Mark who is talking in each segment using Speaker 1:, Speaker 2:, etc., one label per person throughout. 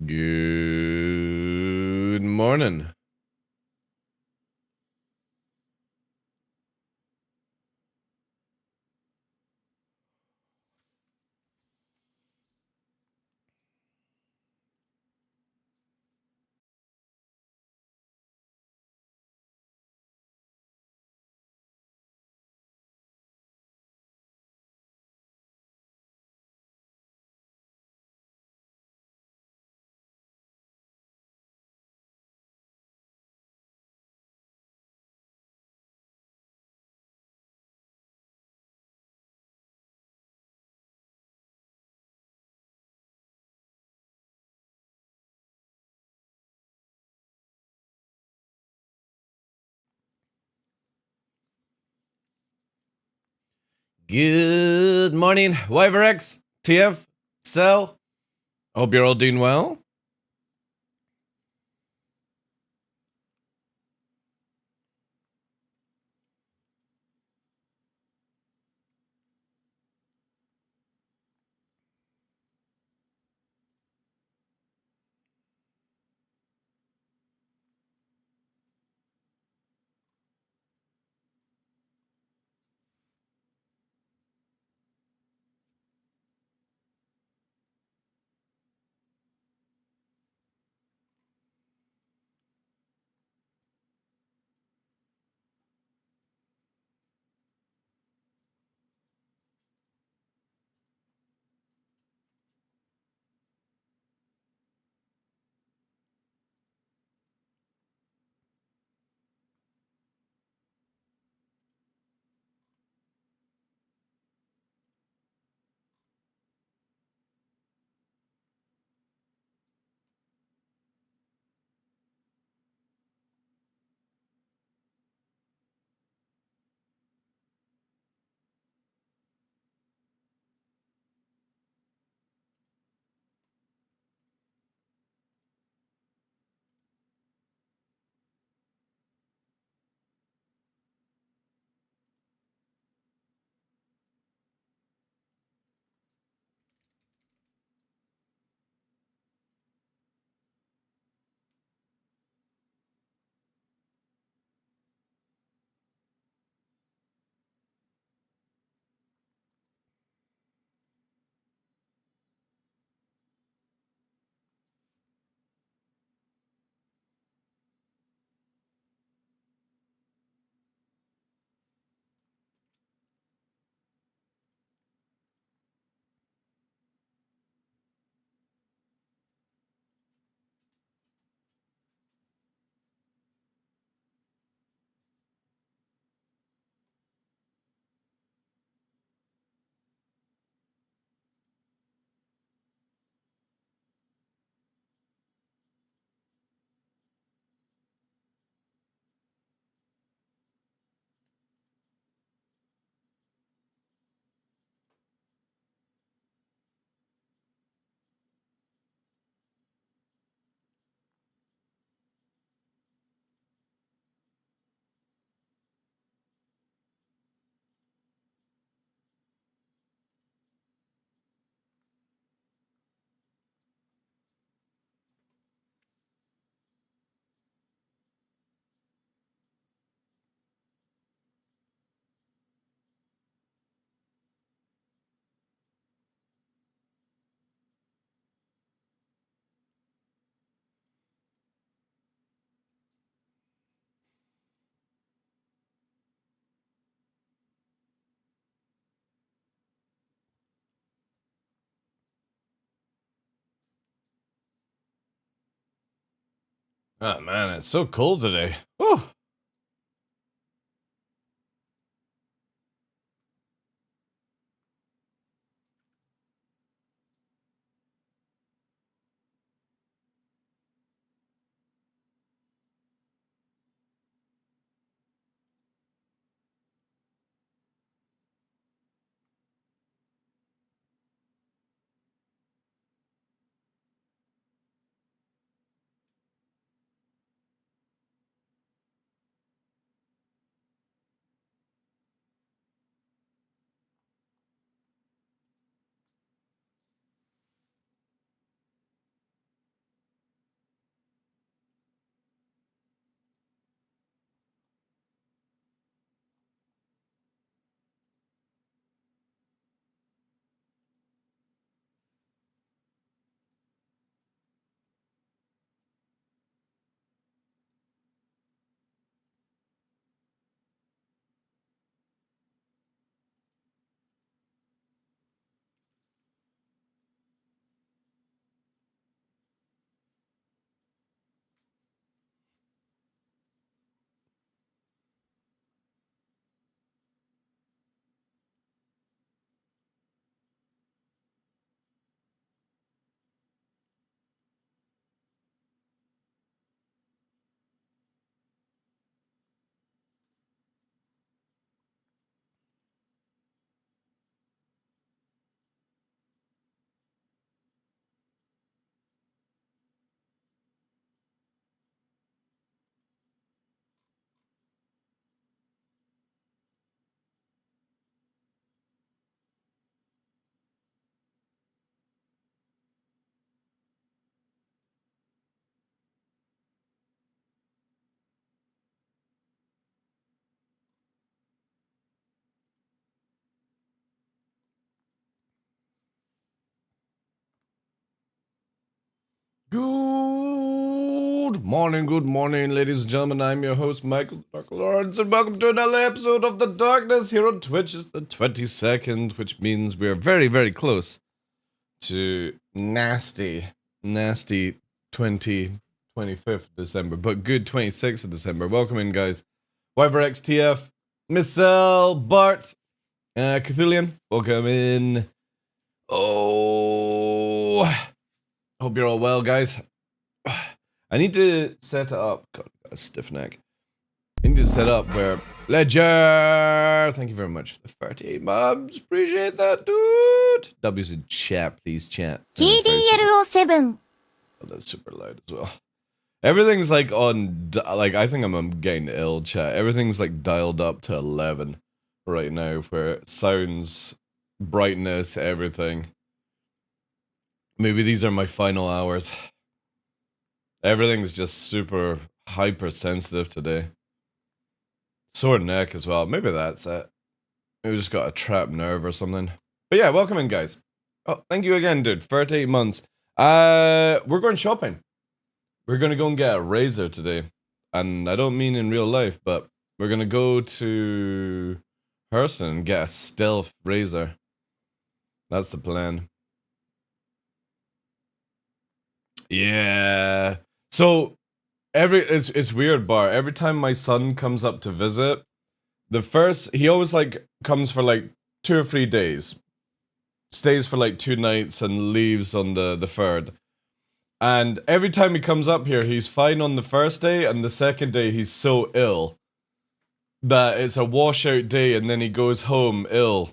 Speaker 1: Good morning. Good morning, WiverX, TF, Cell. Hope you're all doing well. Oh man, it's so cold today. Whew. Good morning, ladies and gentlemen. I'm your host, Michael TheDarkLaw, and welcome to another episode of The Darkness here on Twitch. It's the 22nd, which means we're very, very close to nasty 25th December, but good 26th of December. Welcome in, guys. YverXTF, Missel, Bart, Cthulian, welcome in. Oh, hope you're all well, guys. I need to set it up. God, got a stiff neck. I need to set up where Ledger. Thank you very much for the 38 mobs. Appreciate that, dude. W's in chat, please chat.
Speaker 2: TheDarkLaw.
Speaker 1: Oh, that's super loud as well. Everything's like on, like, I think I'm getting ill, chat. Everything's like dialed up to 11 right now, where it sounds, brightness, everything. Maybe these are my final hours. Everything's just super hypersensitive today. Sore neck as well. Maybe that's it. Maybe just got a trapped nerve or something. But yeah, welcome in, guys. Oh, thank you again, dude. 38 months. We're going shopping. We're gonna go and get a razor today. And I don't mean in real life, but we're gonna go to Hurston and get a stealth razor. That's the plan. Yeah. So it's weird, Bar. Every time my son comes up to visit, he always like comes for like 2 or 3 days, stays for like 2 nights and leaves on the third. And every time he comes up here, he's fine on the first day, and the second day he's so ill that it's a washout day, and then he goes home ill.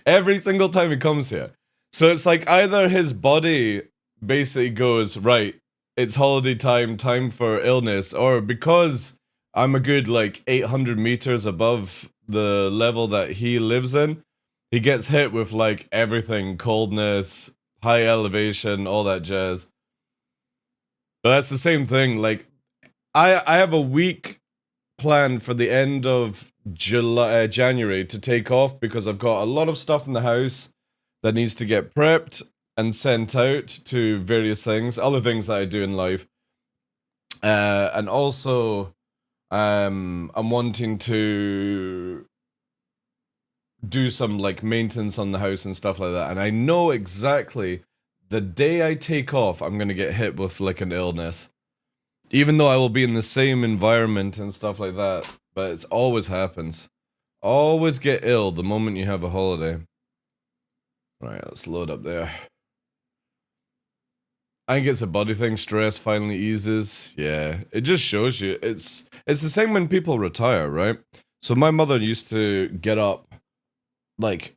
Speaker 1: Every single time he comes here. So it's like either his body basically goes, right, it's holiday time for illness, or because I'm a good like 800 meters above the level that he lives in, he gets hit with like everything, coldness, high elevation, all that jazz. But that's the same thing. Like, I have a week planned for the end of January to take off because I've got a lot of stuff in the house that needs to get prepped and sent out to various things, other things that I do in life. And also, I'm wanting to do some like maintenance on the house and stuff like that. And I know exactly the day I take off, I'm gonna get hit with like an illness. Even though I will be in the same environment and stuff like that, but it always happens. Always get ill the moment you have a holiday. Right, let's load up there. I think it's a body thing. Stress finally eases. Yeah, it just shows you. It's the same when people retire, right? So my mother used to get up like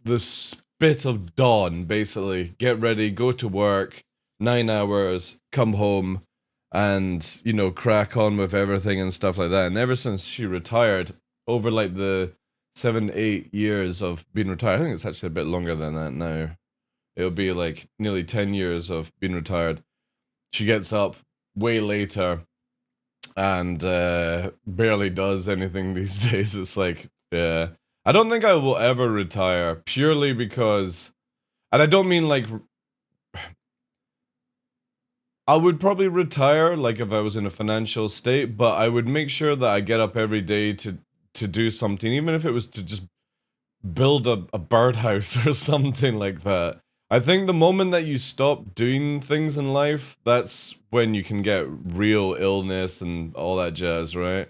Speaker 1: the spit of dawn, basically. Get ready, go to work, 9 hours, come home, and, you know, crack on with everything and stuff like that. And ever since she retired, over like the 7-8 years of being retired, I think it's actually a bit longer than that now. It'll be like nearly 10 years of being retired. She gets up way later and barely does anything these days. It's like, yeah. I don't think I will ever retire purely because, and I don't mean like, I would probably retire like if I was in a financial state, but I would make sure that I get up every day to do something, even if it was to just build a birdhouse or something like that. I think the moment that you stop doing things in life, that's when you can get real illness and all that jazz, right?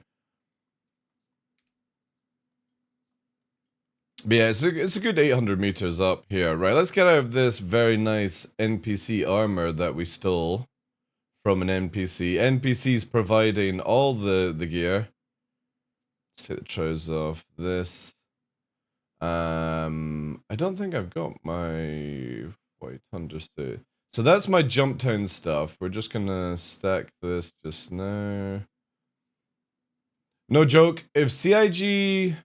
Speaker 1: But yeah, it's a good 800 meters up here, right? Let's get out of this very nice NPC armor that we stole from an NPC. NPC's providing all the gear. Let's take the trousers off. This. I don't think I've got my white undersuit. So that's my jump town stuff. We're just gonna stack this just now. No joke, if CIG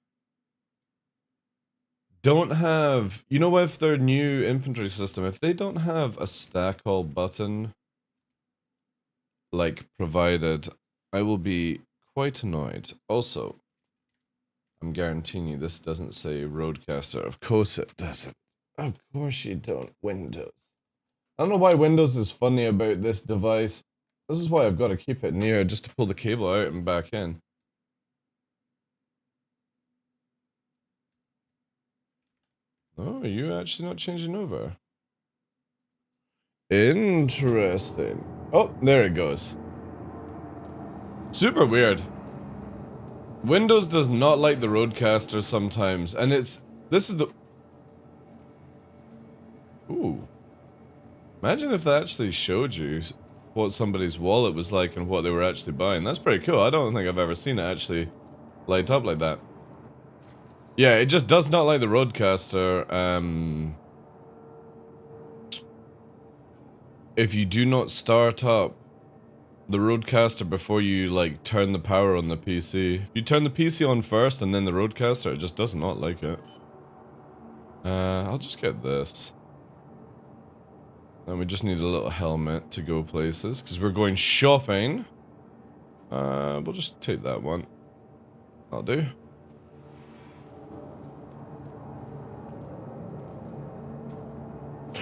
Speaker 1: don't have, you know, with their new infantry system, if they don't have a stack all button like provided, I will be quite annoyed. Also, I'm guaranteeing you this doesn't say Roadcaster. Of course it doesn't. Of course you don't. Windows. I don't know why Windows is funny about this device. This is why I've got to keep it near just to pull the cable out and back in. Oh, are you actually not changing over? Interesting. Oh, there it goes. Super weird. Windows does not like the Rodecaster sometimes, and this is the... Ooh. Imagine if that actually showed you what somebody's wallet was like and what they were actually buying. That's pretty cool. I don't think I've ever seen it actually light up like that. Yeah, it just does not like the Rodecaster. If you do not start up the Rodecaster before you, like, turn the power on the PC. If you turn the PC on first and then the Rodecaster, it just does not like it. I'll just get this. And we just need a little helmet to go places, because we're going shopping. We'll just take that one. That'll do.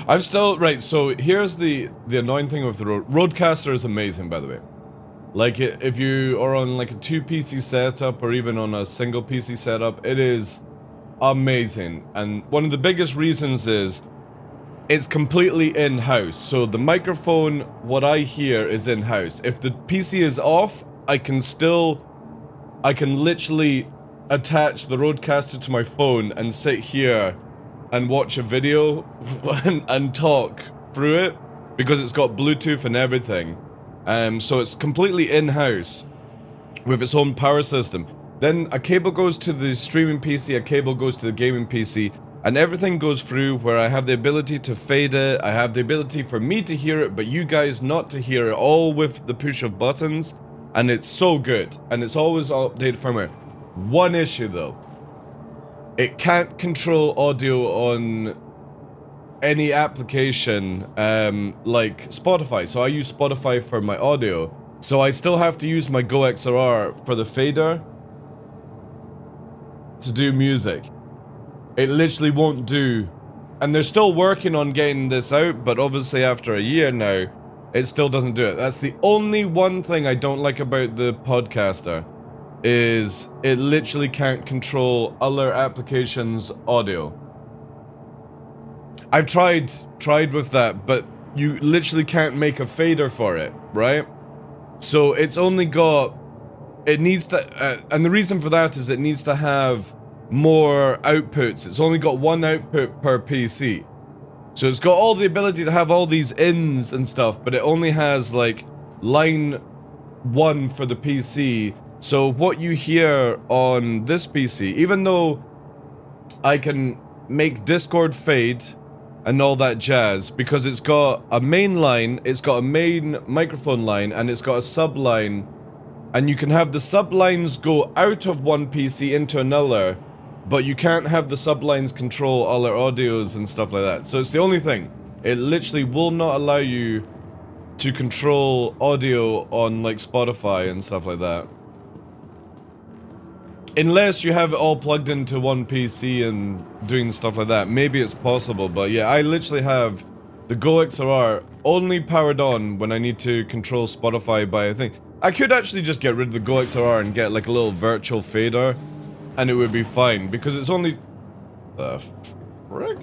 Speaker 1: I've still... Right, so here's the annoying thing with the Rodecaster is amazing, by the way. Like, if you are on, like, a 2 PC setup, or even on a single PC setup, it is amazing. And one of the biggest reasons is it's completely in-house. So the microphone, what I hear, is in-house. If the PC is off, I can literally attach the Rodecaster to my phone and sit here and watch a video and talk through it, because it's got Bluetooth and everything. So it's completely in-house with its own power system. Then a cable goes to the streaming PC, a cable goes to the gaming PC, and everything goes through where I have the ability to fade it, I have the ability for me to hear it, but you guys not to hear it, all with the push of buttons, and it's so good, and it's always updated firmware. One issue though, it can't control audio on any application, like Spotify. So I use Spotify for my audio, so I still have to use my Go XLR for the fader to do music. It literally won't do, and they're still working on getting this out, but obviously after a year now, it still doesn't do it. That's the only one thing I don't like about the Podcaster, is it literally can't control other applications' audio. I've tried with that, but you literally can't make a fader for it, right? So it's only got, it needs to, and the reason for that is it needs to have more outputs. It's only got one output per PC. So it's got all the ability to have all these ins and stuff, but it only has, like, line 1 for the PC. So what you hear on this PC, even though I can make Discord fade and all that jazz, because it's got a main line, it's got a main microphone line, and it's got a sub line, and you can have the sublines go out of one PC into another, but you can't have the sublines control all our audios and stuff like that. So it's the only thing. It literally will not allow you to control audio on, like, Spotify and stuff like that. Unless you have it all plugged into one PC and doing stuff like that. Maybe it's possible, but yeah, I literally have the Go XLR only powered on when I need to control Spotify by a thing. I could actually just get rid of the Go XLR and get, like, a little virtual fader, and it would be fine, because it's only... The frick?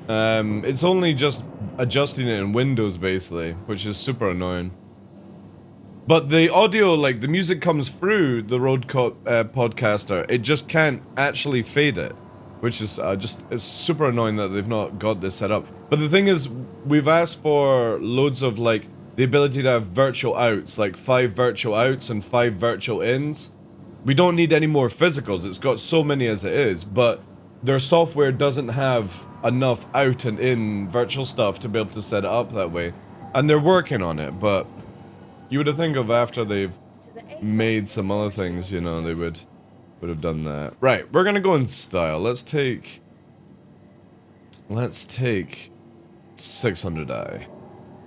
Speaker 1: It's only just adjusting it in Windows, basically, which is super annoying. But the audio, like, the music comes through the Podcaster, it just can't actually fade it, which is it's super annoying that they've not got this set up. But the thing is, we've asked for loads of, like, the ability to have virtual outs, like 5 virtual outs and 5 virtual ins. We don't need any more physicals, it's got so many as it is, but their software doesn't have enough out and in virtual stuff to be able to set it up that way. And they're working on it, but you would have think of after they've made some other things, you know, they would have done that. Right, we're gonna go in style. Let's take 600i.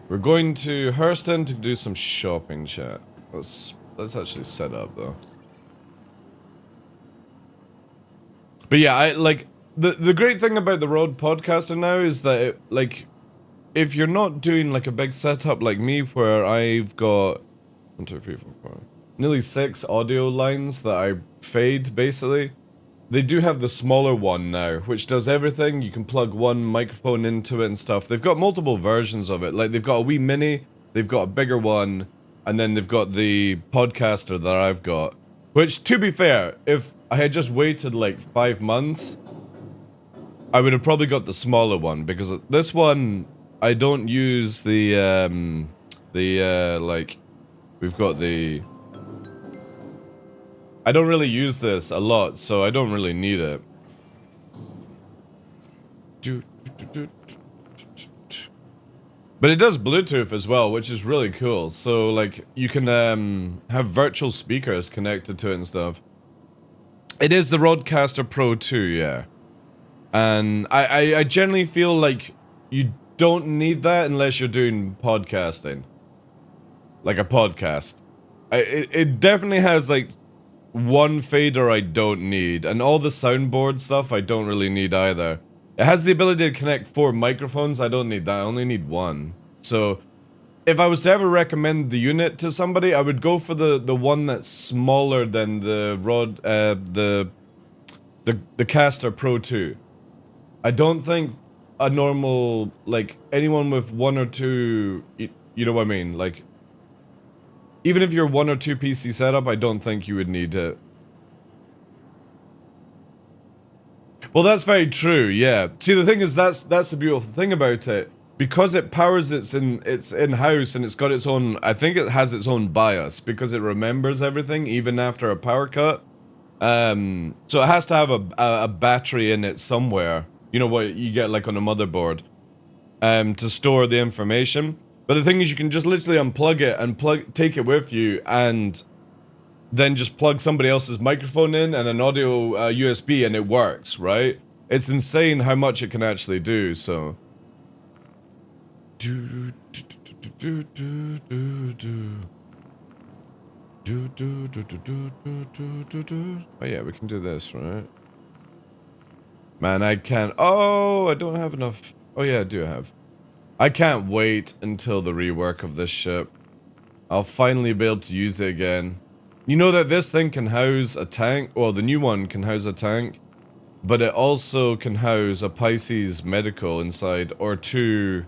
Speaker 1: We're going to Hurston to do some shopping, chat. Let's actually set up though. But yeah, the great thing about the Rode Podcaster now is that it, like, if you're not doing like a big setup like me, where I've got 1, 2, 3, 4, 5, nearly 6 audio lines that I fade basically. They do have the smaller one now, which does everything. You can plug one microphone into it and stuff. They've got multiple versions of it. Like, they've got a wee mini, they've got a bigger one, and then they've got the podcaster that I've got. Which, to be fair, if I had just waited like 5 months, I would have probably got the smaller one, because this one, I don't use the, like, we've got the... I don't really use this a lot, so I don't really need it. But it does Bluetooth as well, which is really cool. So, like, you can have virtual speakers connected to it and stuff. It is the Rodecaster Pro 2, yeah. And I generally feel like you don't need that unless you're doing podcasting. Like a podcast. It definitely has, like, one fader I don't need, and all the soundboard stuff I don't really need either. It has the ability to connect 4 microphones. I don't need that, I only need 1. So, if I was to ever recommend the unit to somebody, I would go for the one that's smaller than the the Caster Pro 2. I don't think a normal, like, anyone with 1 or 2, you know what I mean, like, even if you're 1 or 2 PC setup, I don't think you would need it. Well, that's very true, yeah. See, the thing is, that's the beautiful thing about it. Because it powers it's in-house and it's got its own, I think it has its own BIOS, because it remembers everything, even after a power cut. So it has to have a battery in it somewhere. You know what you get, like, on a motherboard. To store the information. But the thing is, you can just literally unplug it and take it with you, and then just plug somebody else's microphone in and an audio USB, and it works, right? It's insane how much it can actually do, so... Oh yeah, we can do this, right? Man, I can't... Oh, I don't have enough... Oh yeah, I do have... I can't wait until the rework of this ship. I'll finally be able to use it again. You know that this thing can house a tank? Well, the new one can house a tank. But it also can house a Pisces medical inside. Or two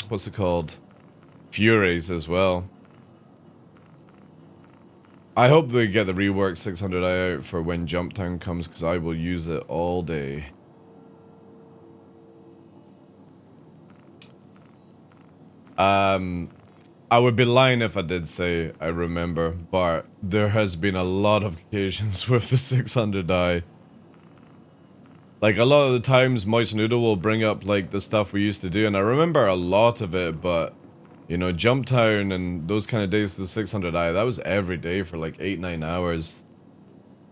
Speaker 1: what's it called? Furies as well. I hope they get the reworked 600i out for when Jumptown comes, because I will use it all day. I would be lying if I did say I remember, but there has been a lot of occasions with the 600i. Like, a lot of the times, Moist Noodle will bring up, like, the stuff we used to do, and I remember a lot of it, but, you know, Jumptown and those kind of days with the 600i, that was every day for, like, 8-9 hours.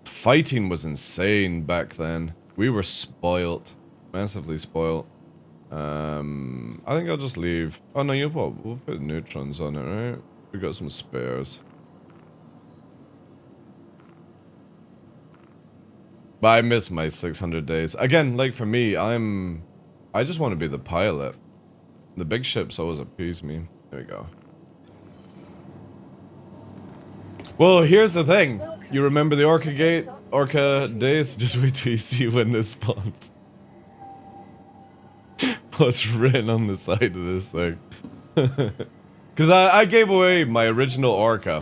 Speaker 1: Fighting was insane back then. We were spoilt. Massively spoilt. I think I'll just leave. Oh no, we'll put neutrons on it, right? We got some spares. But I miss my 600 days. Again, like for me, I just want to be the pilot. The big ships always appease me. There we go. Well, here's the thing. You remember the Orca days? Just wait till you see when this spawns. What's written on the side of this thing. Because I gave away my original Orca.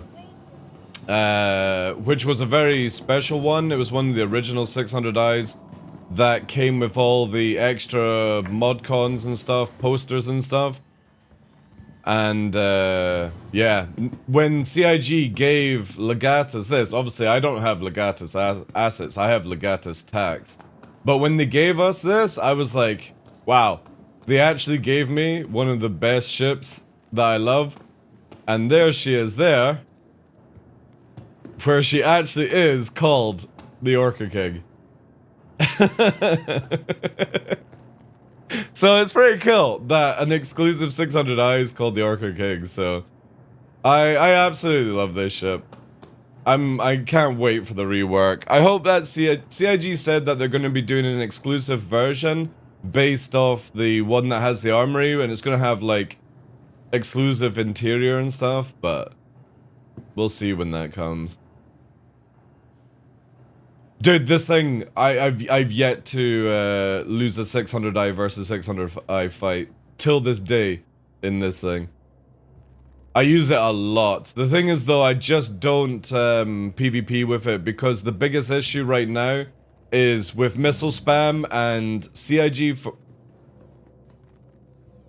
Speaker 1: Which was a very special one. It was one of the original 600i's that came with all the extra mod cons and stuff, posters and stuff. And, yeah, when CIG gave Legatus this, obviously I don't have Legatus assets, I have Legatus tax. But when they gave us this, I was like, wow, they actually gave me one of the best ships that I love. And there she is there, where she actually is called the Orca King. So it's pretty cool that an exclusive 600i is called the Orca King, so I absolutely love this ship. I can't wait for the rework. I hope that CIG said that they're going to be doing an exclusive version based off the one that has the armory, and it's going to have like exclusive interior and stuff, but we'll see when that comes. Dude, this thing, I've yet to lose a 600i versus 600i fight till this day in this thing. I use it a lot. The thing is though, I just don't PvP with it because the biggest issue right now is with missile spam and CIG for...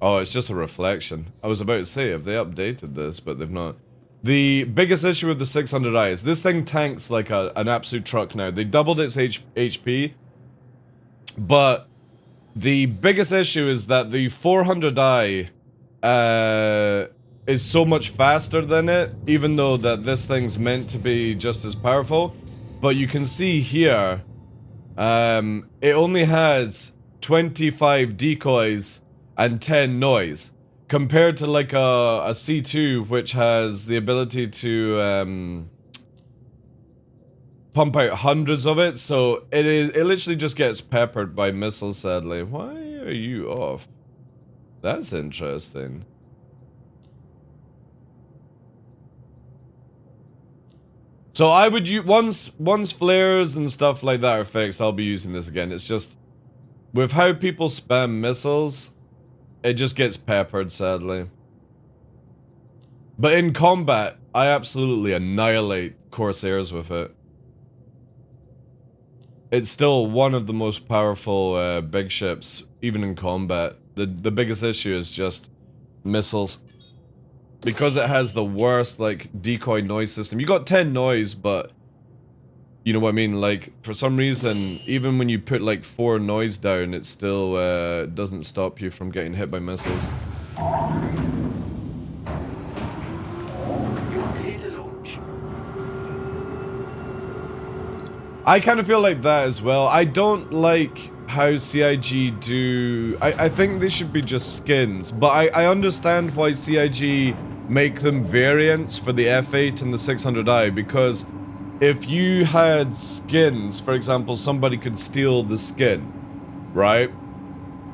Speaker 1: Oh, it's just a reflection. I was about to say, have they updated this, but they've not. The biggest issue with the 600i is this thing tanks like an absolute truck now. They doubled its HP, but the biggest issue is that the 400i is so much faster than it, even though that this thing's meant to be just as powerful. But you can see here, it only has 25 decoys and 10 noise, compared to like a C2, which has the ability to pump out hundreds of it. So it literally just gets peppered by missiles, sadly. Why are you off? That's interesting. So I would use, once flares and stuff like that are fixed, I'll be using this again. It's just, with how people spam missiles, it just gets peppered, sadly. But in combat, I absolutely annihilate Corsairs with it. It's still one of the most powerful big ships, even in combat. The biggest issue is just missiles. Because it has the worst, like, decoy noise system. You got 10 noise, but... You know what I mean? Like, for some reason, even when you put, like, 4 noise down, it still doesn't stop you from getting hit by missiles. I kind of feel like that as well. I don't like how CIG do... I think they should be just skins, but I understand why CIG make them variants for the F8 and the 600i, because if you had skins, for example, somebody could steal the skin, right?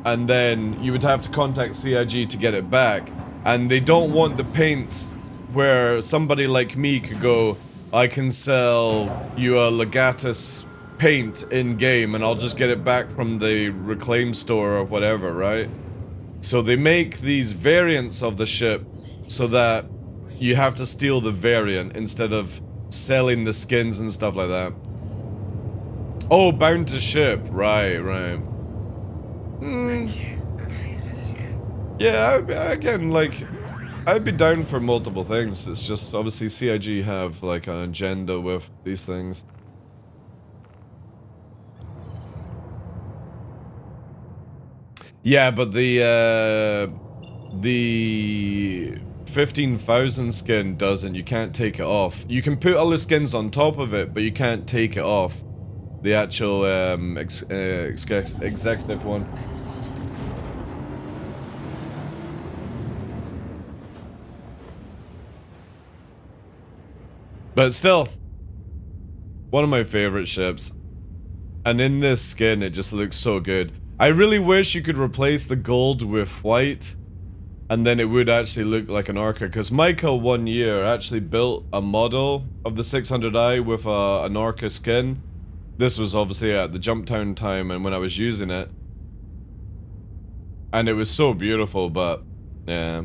Speaker 1: And then you would have to contact CIG to get it back, and they don't want the paints where somebody like me could go, I can sell you a Legatus paint in-game and I'll just get it back from the Reclaim store or whatever, right? So they make these variants of the ship so that you have to steal the variant instead of selling the skins and stuff like that. Oh, bound to ship. Right, right. Yeah, again, like, I'd be down for multiple things. It's just, obviously, CIG have, like, an agenda with these things. Yeah, but the 15,000 skin doesn't. You can't take it off. You can put all the skins on top of it, but you can't take it off. The actual executive one. But still, one of my favorite ships. And in this skin, it just looks so good. I really wish you could replace the gold with white, and then it would actually look like an Orca, because Michael 1 year actually built a model of the 600i with an Orca skin. This was obviously at the Jumptown time and when I was using it. And it was so beautiful, but yeah.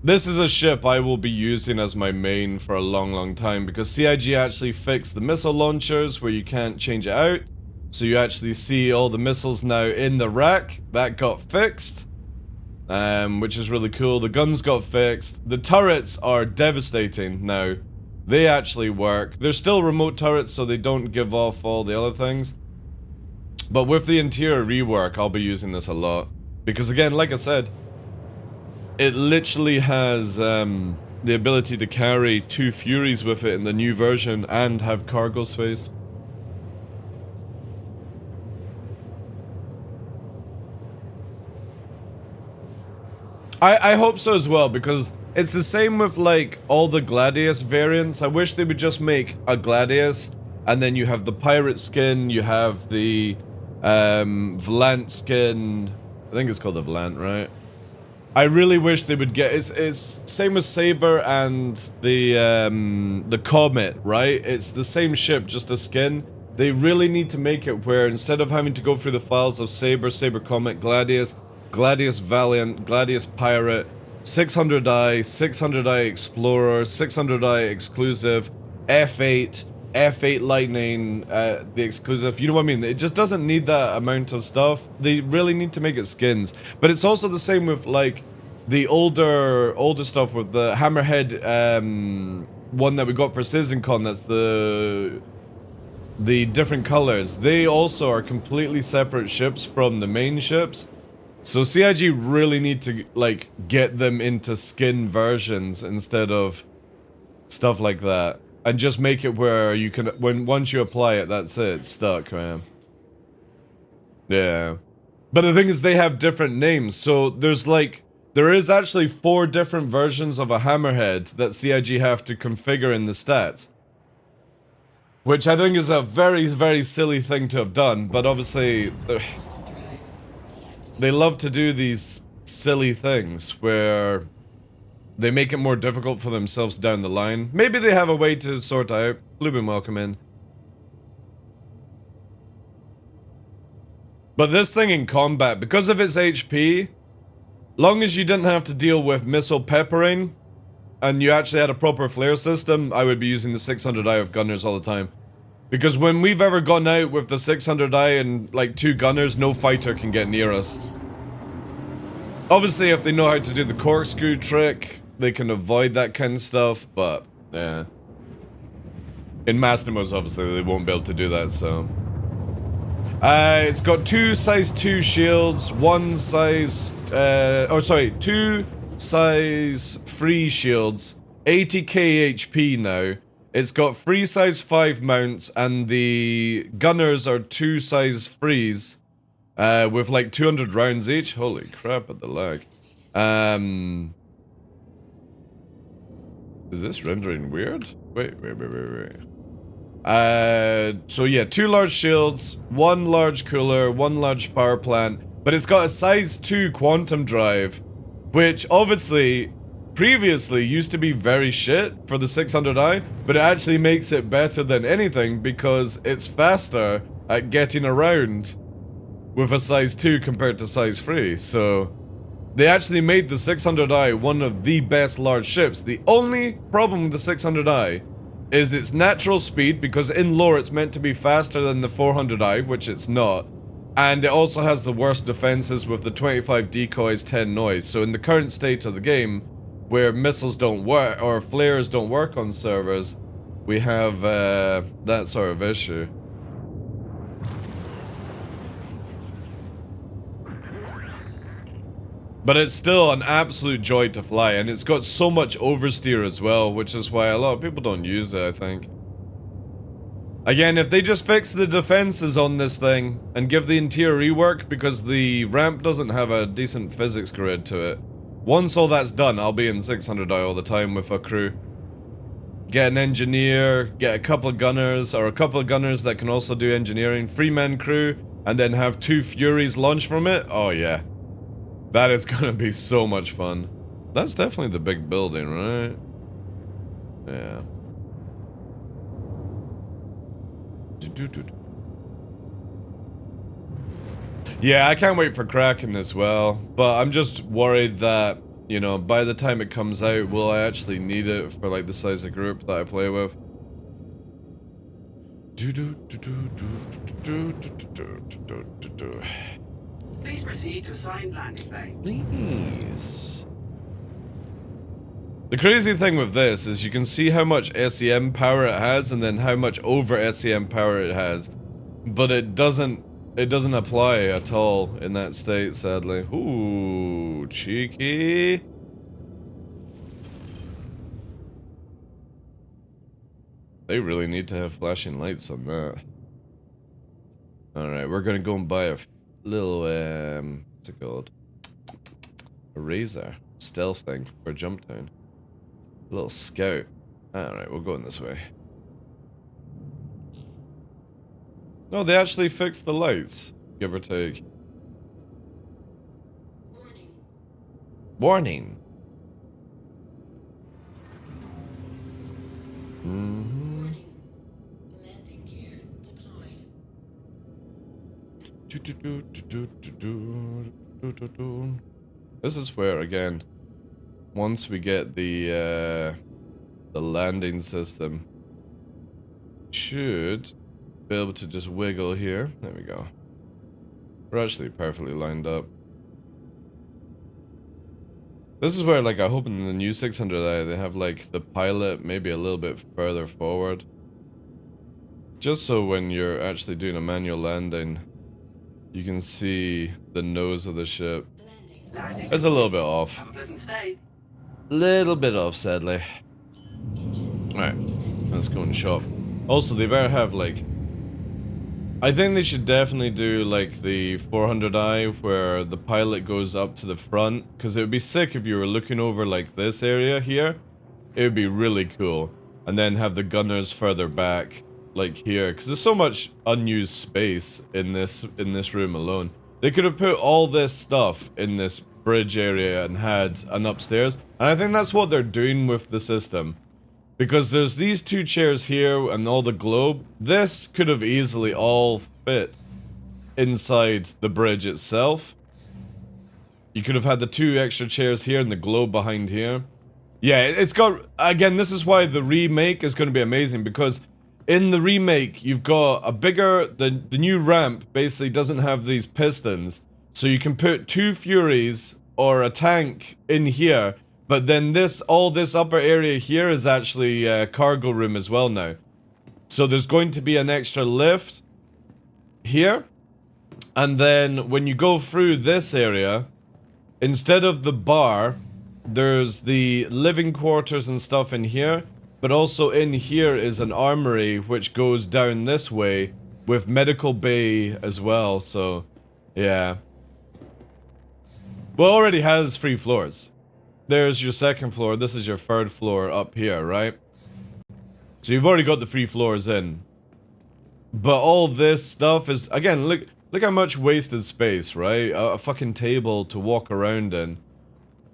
Speaker 1: This is a ship I will be using as my main for a long time, because CIG actually fixed the missile launchers where you can't change it out. So you actually see all the missiles now in the rack. That got fixed, which is really cool. The guns got fixed. The turrets are devastating now. They actually work. They're still remote turrets, so they don't give off all the other things. But with the interior rework, I'll be using this a lot. Because again, like I said, it literally has the ability to carry 2 Furies with it in the new version and have cargo space. I hope so as well, because It's the same with like all the Gladius variants. I wish they would just make a Gladius, and then you have the pirate skin, you have the Volant skin. I think it's called the Volant, right? I really wish they would get it's same with Saber and the Comet, right? It's the same ship, just a skin. They really need to make it where instead of having to go through the files of Saber, Saber Comet, Gladius, Gladius Valiant, Gladius Pirate, 600i, 600i Explorer, 600i Exclusive, F8, F8 Lightning, the exclusive, you know what I mean? It just doesn't need that amount of stuff. They really need to make it skins. But it's also the same with like the older stuff with the Hammerhead one that we got for CitizenCon, that's the different colors. They also are completely separate ships from the main ships. So CIG really need to like get them into skin versions instead of stuff like that. And just make it where you can, once you apply it, that's it, it's stuck, man. Yeah. But the thing is, they have different names, so there is actually 4 different versions of a Hammerhead that CIG have to configure in the stats. Which I think is a very, very silly thing to have done, but obviously, they love to do these silly things where they make it more difficult for themselves down the line. Maybe they have a way to sort out. Bluebeam, welcome in. But this thing in combat, because of its HP, long as you didn't have to deal with missile peppering, and you actually had a proper flare system, I would be using the 600i of gunners all the time. Because when we've ever gone out with the 600i and like 2 gunners, no fighter can get near us. Obviously, if they know how to do the corkscrew trick, they can avoid that kind of stuff, but yeah. In Massimo's, obviously, they won't be able to do that, so. It's got 2 size 2 shields, 2 size 3 shields, 80k HP now. It's got 3 size 5 mounts, and the gunners are 2 size 3s, with like 200 rounds each. Holy crap at the lag. Is this rendering weird? Wait. So yeah, 2 large shields, 1 large cooler, 1 large power plant, but it's got a size 2 quantum drive, which obviously previously used to be very shit for the 600i, but it actually makes it better than anything because it's faster at getting around with a size 2 compared to size 3, so they actually made the 600i one of the best large ships. The only problem with the 600i is its natural speed, because in lore it's meant to be faster than the 400i, which it's not. And it also has the worst defenses with the 25 decoys, 10 noise. So in the current state of the game, where missiles don't work, or flares don't work on servers, we have that sort of issue. But it's still an absolute joy to fly, and it's got so much oversteer as well, which is why a lot of people don't use it, I think. Again, if they just fix the defenses on this thing, and give the interior rework, because the ramp doesn't have a decent physics grid to it. Once all that's done, I'll be in 600i all the time with a crew. Get an engineer, get a couple of gunners, or a couple of gunners that can also do engineering, 3-man crew, and then have 2 Furies launch from it. Oh yeah. That is gonna be so much fun. That's definitely the big building, right? Yeah. Yeah, I can't wait for Kraken as well, but I'm just worried that, you know, by the time it comes out, will I actually need it for like the size of group that I play with?
Speaker 3: Please proceed to assigned landing bay.
Speaker 1: Please. The crazy thing with this is you can see how much SEM power it has and then how much over SEM power it has, but it doesn't apply at all in that state, sadly. Ooh, cheeky. They really need to have flashing lights on that. Alright, we're gonna go and buy a little, what's it called? A razor. Stealth thing for Jump Town. little scout. Alright, we'll go in this way. No, they actually fixed the lights, give or take. Warning.
Speaker 4: Landing gear deployed.
Speaker 1: This is where, again, once we get the landing system, should be able to just wiggle here. There we go. We're actually perfectly lined up. This is where, like, I hope in the new 600i they have, like, the pilot maybe a little bit further forward. Just so when you're actually doing a manual landing, you can see the nose of the ship.
Speaker 3: Landing
Speaker 1: It's a little bit off.
Speaker 3: Have a pleasant stay.
Speaker 1: Little bit off, sadly. Alright, let's go and shop. Also, they better have, like... I think they should definitely do, like, the 400i where the pilot goes up to the front. Because it would be sick if you were looking over, like, this area here. It would be really cool. And then have the gunners further back, like here. Because there's so much unused space in this room alone. They could have put all this stuff in this bridge area and had an upstairs. And I think that's what they're doing with the system. Because there's these two chairs here and all the globe. This could have easily all fit inside the bridge itself. You could have had the two extra chairs here and the globe behind here. Yeah, it's got... Again, this is why the remake is going to be amazing. Because in the remake, you've got a bigger... The new ramp basically doesn't have these pistons. So you can put two Furies or a tank in here. But then all this upper area here is actually cargo room as well now. So there's going to be an extra lift here. And then when you go through this area, instead of the bar, there's the living quarters and stuff in here. But also in here is an armory which goes down this way with medical bay as well. So, yeah. Well, it already has 3 floors. There's your second floor, this is your third floor up here, right? So you've already got the 3 floors in. But all this stuff is, again, look how much wasted space, right? A fucking table to walk around in.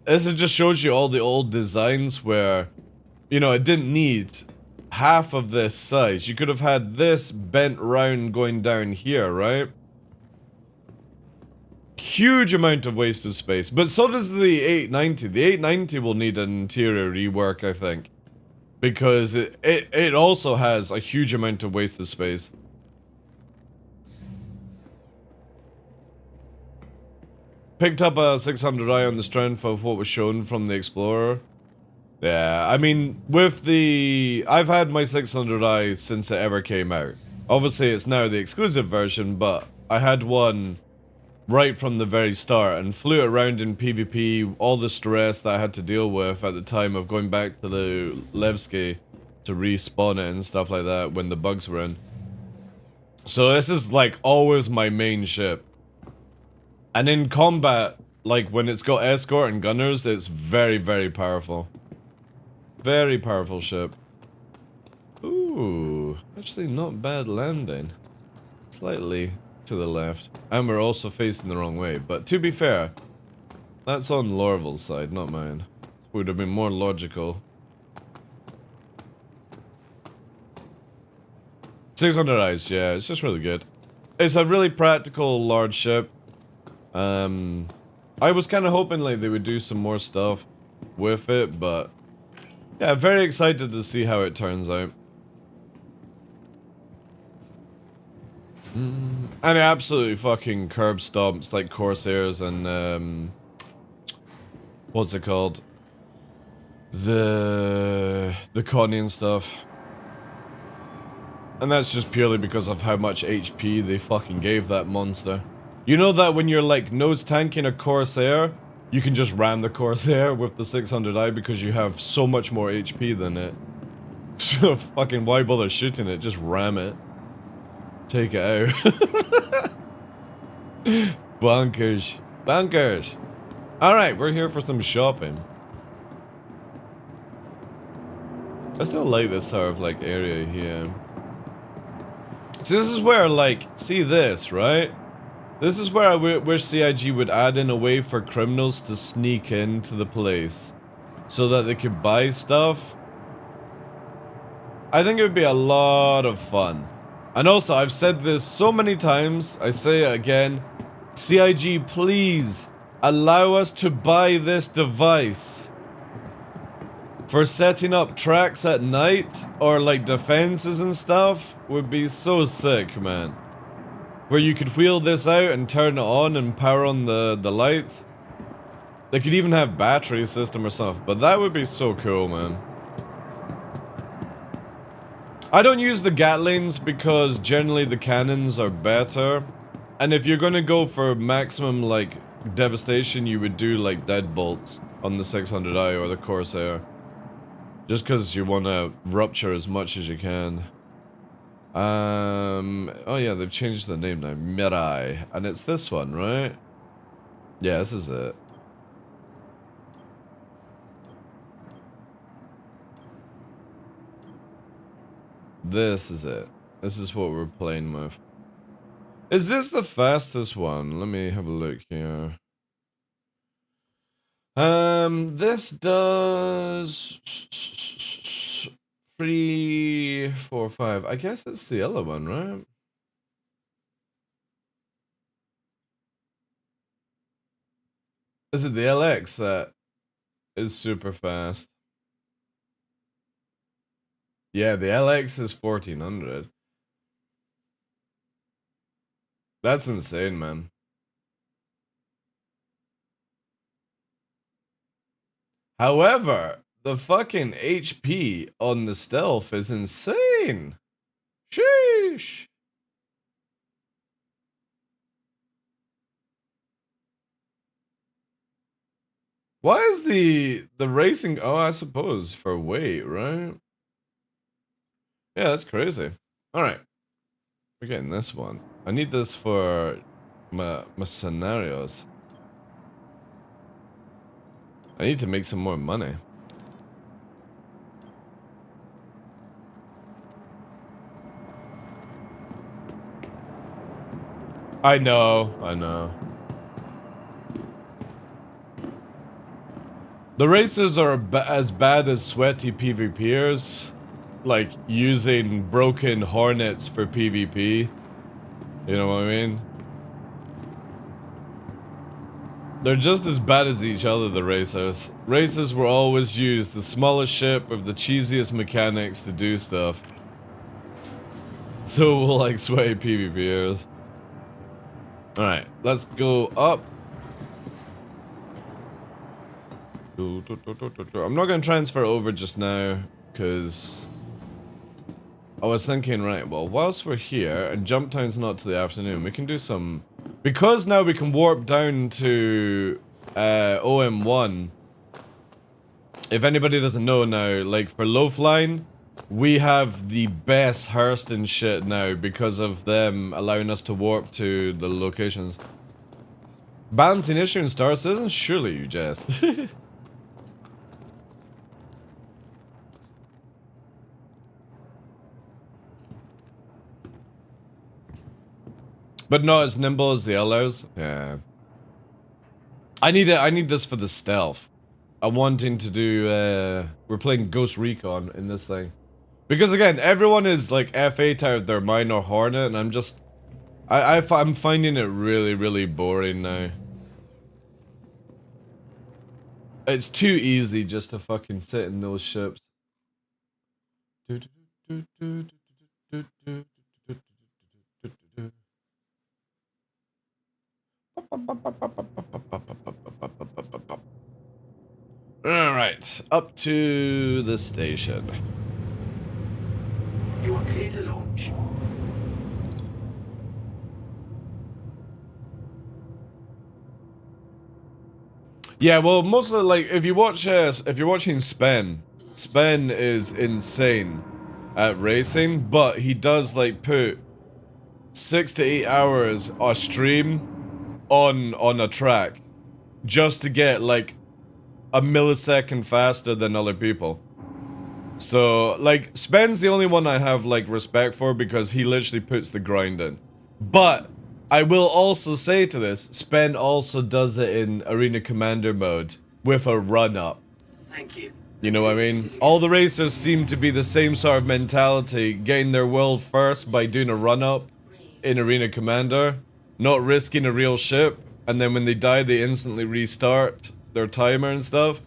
Speaker 1: This just shows you all the old designs where, you know, it didn't need half of this size. You could have had this bent round going down here, right? Huge amount of wasted space, but so does the 890. The 890 will need an interior rework, I think, because it also has a huge amount of wasted space. Picked up a 600i on the strength of what was shown from the Explorer. Yeah, I mean, with the... I've had my 600i since it ever came out. Obviously, it's now the exclusive version, but I had one right from the very start and flew it around in PvP, all the stress that I had to deal with at the time of going back to the Levski to respawn it and stuff like that when the bugs were in. So this is like always my main ship. And in combat, like when it's got escort and gunners, it's very, very powerful. Very powerful ship. Ooh, actually not bad landing. Slightly to the left. And we're also facing the wrong way. But to be fair, that's on Lorville's side, not mine. Would have been more logical. 600 eyes, yeah, it's just really good. It's a really practical large ship. I was kind of hoping like they would do some more stuff with it, but yeah, very excited to see how it turns out. And it absolutely fucking curb stomps like Corsairs and what's it called? The Connie and stuff. And that's just purely because of how much HP they fucking gave that monster. You know that when you're like nose tanking a Corsair, you can just ram the Corsair with the 600i because you have so much more HP than it. So fucking why bother shooting it? Just ram it. Take it out. Bonkers. Bonkers. Alright, we're here for some shopping. I still like this sort of like area here. See, this is where like, see this, right? This is where I wish CIG would add in a way for criminals to sneak into the place so that they could buy stuff. I think it would be a lot of fun. And also, I've said this so many times, I say it again, CIG, please allow us to buy this device for setting up tracks at night or like defenses and stuff would be so sick, man. Where you could wheel this out and turn it on and power on the lights. They could even have battery system or stuff, but that would be so cool, man. I don't use the Gatlings because generally the cannons are better. And if you're gonna go for maximum like devastation, you would do like deadbolts on the 600i or the Corsair. Just because you want to rupture as much as you can. Oh yeah, they've changed the name now, Mirai. And it's this one, right? Yeah, this is it. This is it. This is what we're playing with. Is this the fastest one? Let me have a look here. This does 3, 4, 5. I guess it's the other one, right? Is it the LX that is super fast? Yeah, the LX is 1400. That's insane, man. However, the fucking HP on the stealth is insane. Sheesh. Why is the racing? Oh, I suppose for weight, right? Yeah, that's crazy. All right, we're getting this one. I need this for my scenarios. I need to make some more money. I know. The races are as bad as sweaty PvPers, like using broken hornets for PvP. You know what I mean? They're just as bad as each other, the racers. Racers will always use the smallest ship with the cheesiest mechanics to do stuff. So we'll like sweaty PvPers. Alright, let's go up. I'm not going to transfer over just now, because I was thinking, right, well, whilst we're here, and jump time's not to the afternoon, we can do some... Because now we can warp down to OM1. If anybody doesn't know now, like for low flying, we have the best Hearst and shit now because of them allowing us to warp to the locations. Balancing issue in Star Citizen? Surely you jest. But not as nimble as the others. Yeah. I need this for the stealth. I'm wanting to do, we're playing Ghost Recon in this thing. Because again, everyone is like F8 out of their mind or Hornet, and I'm just... I'm finding it really, really boring now. It's too easy just to fucking sit in those ships. Alright, up to the station.
Speaker 3: You are clear to launch.
Speaker 1: Yeah, well, mostly like if you watch, if you're watching Spen is insane at racing, but he does like put 6 to 8 hours a stream on a track just to get like a millisecond faster than other people. So, like, Spen's the only one I have, like, respect for because he literally puts the grind in. But, I will also say to this, Spen also does it in Arena Commander mode with a run-up.
Speaker 3: Thank you.
Speaker 1: You know what I mean? All the racers seem to be the same sort of mentality, getting their world first by doing a run-up in Arena Commander, not risking a real ship, and then when they die they instantly restart their timer and stuff.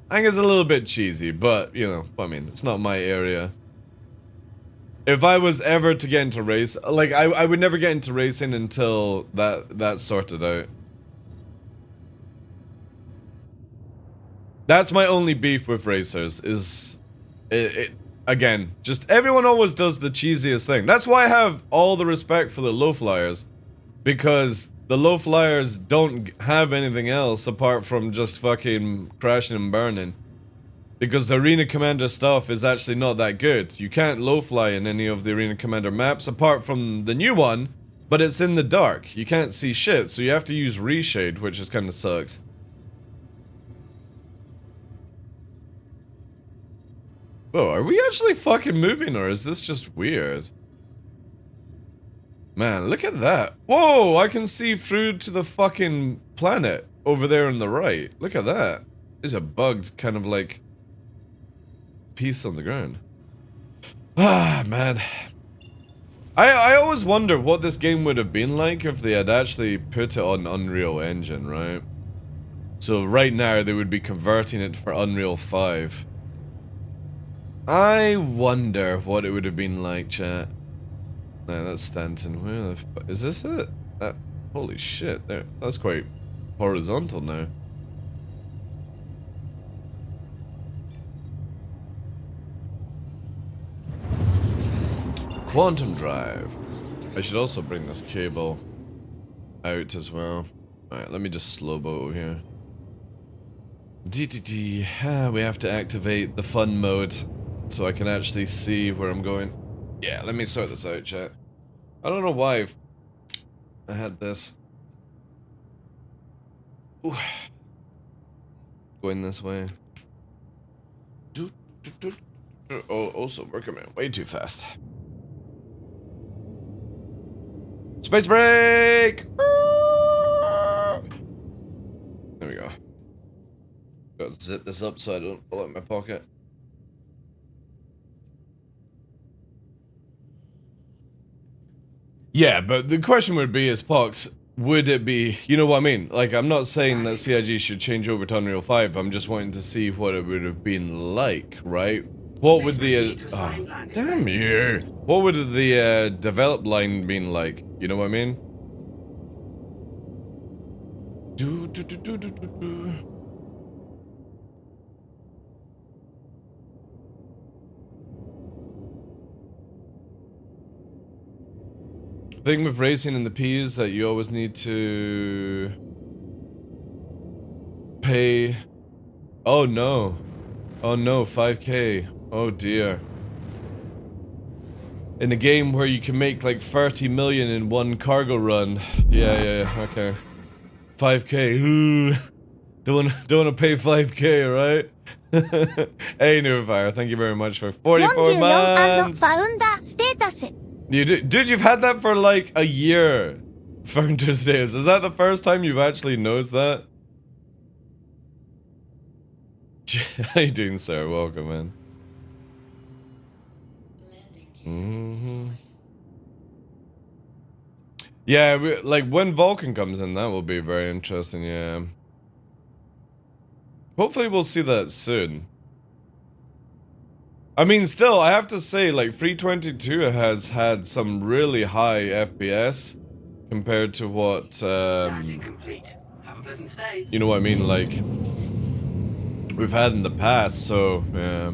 Speaker 1: I think it's a little bit cheesy, but, you know, I mean, it's not my area. If I was ever to get into race, like, I would never get into racing until that's sorted out. That's my only beef with racers, is... again, just everyone always does the cheesiest thing. That's why I have all the respect for the low flyers. Because the low flyers don't have anything else apart from just fucking crashing and burning. Because the Arena Commander stuff is actually not that good. You can't low fly in any of the Arena Commander maps apart from the new one, but it's in the dark. You can't see shit, so you have to use reshade, which is kind of sucks. Whoa, are we actually fucking moving, or is this just weird? Man, look at that. Whoa, I can see through to the fucking planet over there on the right. Look at that. There's a bugged kind of like piece on the ground. Ah, man. I always wonder what this game would have been like if they had actually put it on Unreal Engine, right? So right now they would be converting it for Unreal 5. I wonder what it would have been like, chat. No, that's Stanton. Where the fuck is this it? Holy shit, there. That's quite horizontal now. Quantum drive. I should also bring this cable out as well. Alright, let me just slow boat here. DTT. We have to activate the fun mode so I can actually see where I'm going. Yeah, let me sort this out, chat. I don't know why I had this. Ooh. Going this way. Oh, also, we're coming way too fast. Space break! There we go. Gotta zip this up so I don't pull out my pocket. Yeah, but the question would be, is Pox, would it be, you know what I mean? Like, I'm not saying that CIG should change over to Unreal 5, I'm just wanting to see what it would have been like, right? What would the, oh, damn you! What would the, develop line been like? You know what I mean? Thing with racing in the P's that you always need to pay. Oh no. Oh no, 5k. Oh dear. In a game where you can make like 30 million in one cargo run. Yeah, okay. 5k. Ooh. Don't wanna pay 5k, right? Hey, Newfire, thank you very much for 44 months.
Speaker 2: 44 ファウンダーステータス
Speaker 1: You dude, you've had that for like a year. Founder says, is that the first time you've actually noticed that? How you doing, sir? Welcome, man. Yeah, like when Vulcan comes in, that will be very interesting. Yeah. Hopefully, we'll see that soon. I mean, still, I have to say, like, 322 has had some really high FPS compared to what, you know what I mean, like, we've had in the past, so, yeah.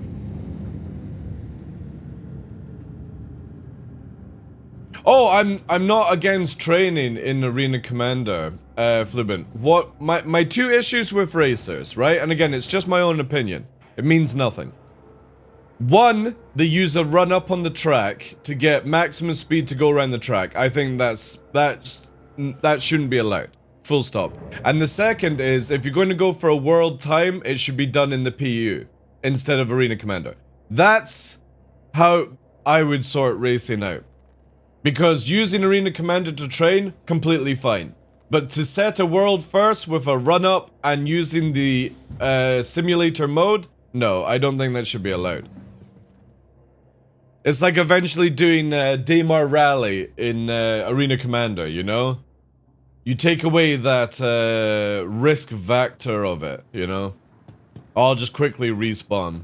Speaker 1: Oh, I'm not against training in Arena Commander, Flippin. What, my two issues with racers, right? And again, it's just my own opinion. It means nothing. One, they use a run up on the track to get maximum speed to go around the track. I think that shouldn't be allowed. Full stop. And the second is, if you're going to go for a world time, it should be done in the PU instead of Arena Commander. That's how I would sort racing out. Because using Arena Commander to train, completely fine. But to set a world first with a run-up and using the simulator mode, no, I don't think that should be allowed. It's like eventually doing Daymar Rally in Arena Commander, you know? You take away that risk factor of it, you know? I'll just quickly respawn.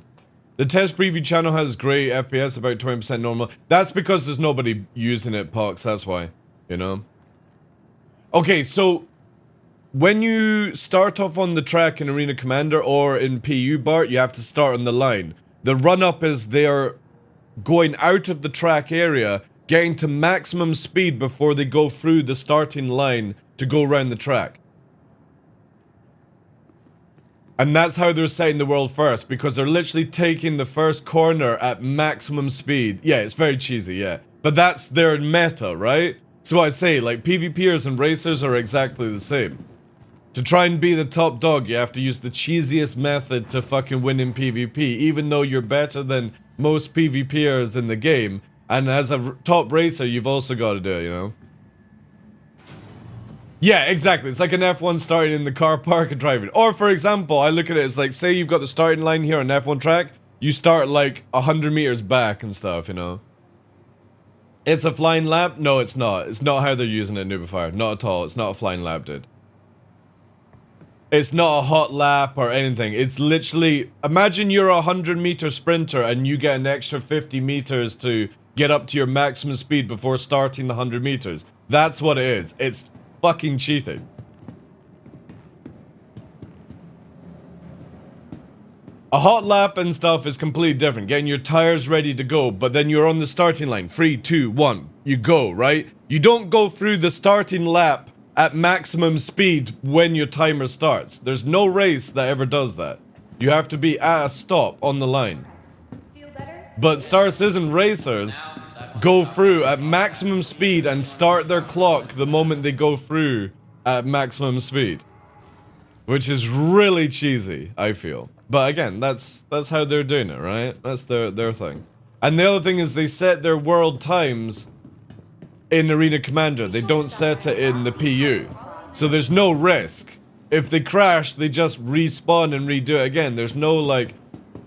Speaker 1: The test preview channel has great FPS, about 20% normal. That's because there's nobody using it, Pox, that's why, you know? Okay, so when you start off on the track in Arena Commander or in PU, Bart, you have to start on the line. The run-up is they're going out of the track area, getting to maximum speed before they go through the starting line to go around the track. And that's how they're setting the world first, because they're literally taking the first corner at maximum speed. Yeah, it's very cheesy, yeah. But that's their meta, right? So I say, like, PvPers and racers are exactly the same. To try and be the top dog, you have to use the cheesiest method to fucking win in PvP, even though you're better than most PvPers in the game. And as a top racer, you've also got to do it, you know? Yeah, exactly. It's like an F1 starting in the car park and driving. Or, for example, I look at it as like, say you've got the starting line here on F1 track, you start like 100 meters back and stuff, you know? It's a flying lap? No, it's not. It's not how they're using it in Nubifier. Not at all. It's not a flying lap, dude. It's not a hot lap or anything. It's literally... Imagine you're a 100-meter sprinter and you get an extra 50 meters to get up to your maximum speed before starting the 100 meters. That's what it is. It's fucking cheating. A hot lap and stuff is completely different. Getting your tires ready to go, but then you're on the starting line. 3, 2, 1. You go, right? You don't go through the starting lap at maximum speed when your timer starts. There's no race that ever does that. You have to be at a stop on the line. But Star Citizen racers go through at maximum speed and start their clock the moment they go through at maximum speed. Which is really cheesy, I feel. But again, that's how they're doing it, right? That's their thing. And the other thing is they set their world times in Arena Commander. They don't set it in the PU. So there's no risk. If they crash, they just respawn and redo it again. There's no like,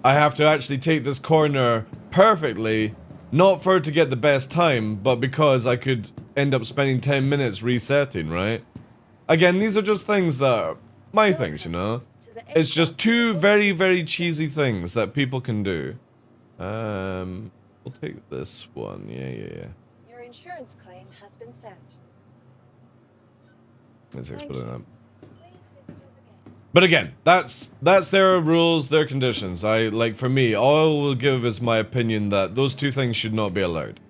Speaker 1: I have to actually take this corner perfectly, not for it to get the best time, but because I could end up spending 10 minutes resetting, right? Again, these are just things that are my things, you know? It's just two very, very cheesy things that people can do. We'll take this one. Yeah.
Speaker 5: Your insurance claim has been sent.
Speaker 1: Let's put it up.
Speaker 5: Please visit us again.
Speaker 1: But again, that's their rules, their conditions. For me, all I will give is my opinion that those two things should not be allowed.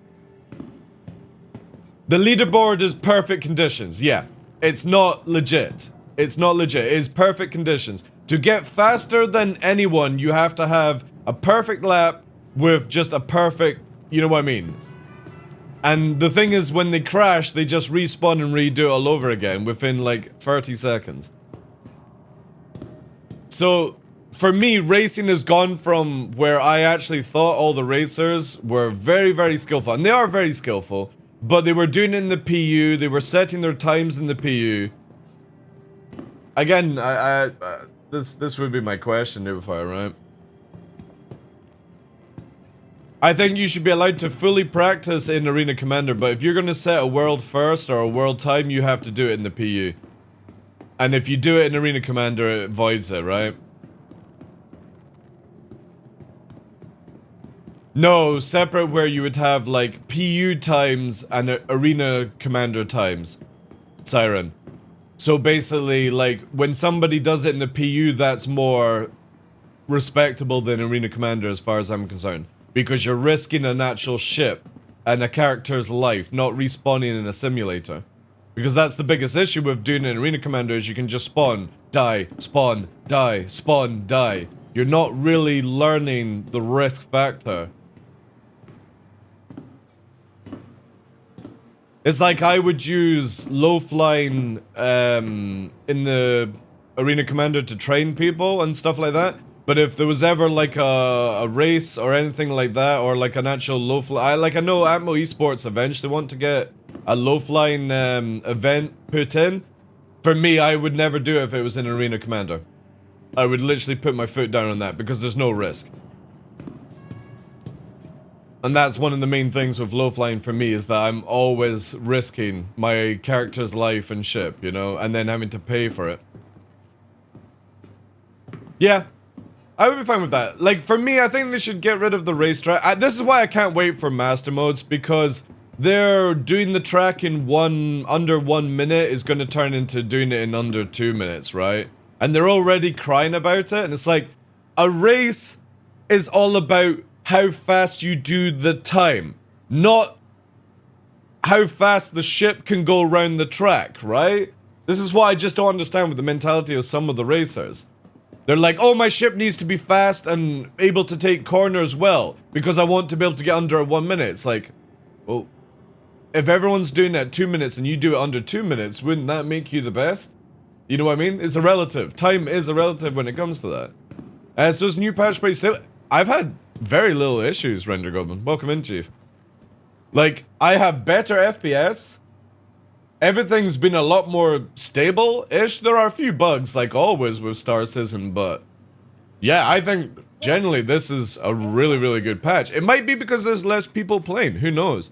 Speaker 1: The leaderboard is perfect conditions. Yeah, it's not legit. It's not legit. It is perfect conditions. To get faster than anyone, you have to have a perfect lap with just a perfect, you know what I mean? And the thing is, when they crash, they just respawn and redo it all over again within like 30 seconds. So, for me, racing has gone from where I actually thought all the racers were very, very skillful. And they are very skillful. But they were doing it in the PU. They were setting their times in the PU. Again, this would be my question, Nubifier, right? I think you should be allowed to fully practice in Arena Commander, but if you're going to set a world first or a world time, you have to do it in the PU. And if you do it in Arena Commander, it voids it, right? No, separate where you would have, like, PU times and Arena Commander times. Siren. So basically, like, when somebody does it in the PU, that's more respectable than Arena Commander as far as I'm concerned. Because you're risking an actual ship and a character's life, not respawning in a simulator. Because that's the biggest issue with doing an Arena Commander is you can just spawn, die, spawn, die, spawn, die. You're not really learning the risk factor. It's like I would use low flying in the Arena Commander to train people and stuff like that. But if there was ever like a race or anything like that, or like an actual low fly, I know Atmo Esports eventually want to get a low flying event put in. For me, I would never do it if it was in Arena Commander. I would literally put my foot down on that because there's no risk. And that's one of the main things with low flying for me, is that I'm always risking my character's life and ship, you know, and then having to pay for it. Yeah, I would be fine with that. Like, for me, I think they should get rid of the racetrack. This is why I can't wait for master modes, because they're doing the track in under 1 minute is going to turn into doing it in under 2 minutes, right? And they're already crying about it, and it's like, a race is all about how fast you do the time, not how fast the ship can go around the track, right? This is what I just don't understand with the mentality of some of the racers. They're like, oh, my ship needs to be fast and able to take corners well, because I want to be able to get under 1 minute. It's like, well, if everyone's doing it at 2 minutes and you do it under 2 minutes, wouldn't that make you the best? You know what I mean? It's a relative. Time is a relative when it comes to that. So it's new patch pretty stable. I've had very little issues, Render Goblin. Welcome in, Chief. Like, I have better FPS. Everything's been a lot more stable-ish. There are a few bugs, like always with Star Citizen, but yeah, I think generally this is a really, really good patch. It might be because there's less people playing. Who knows?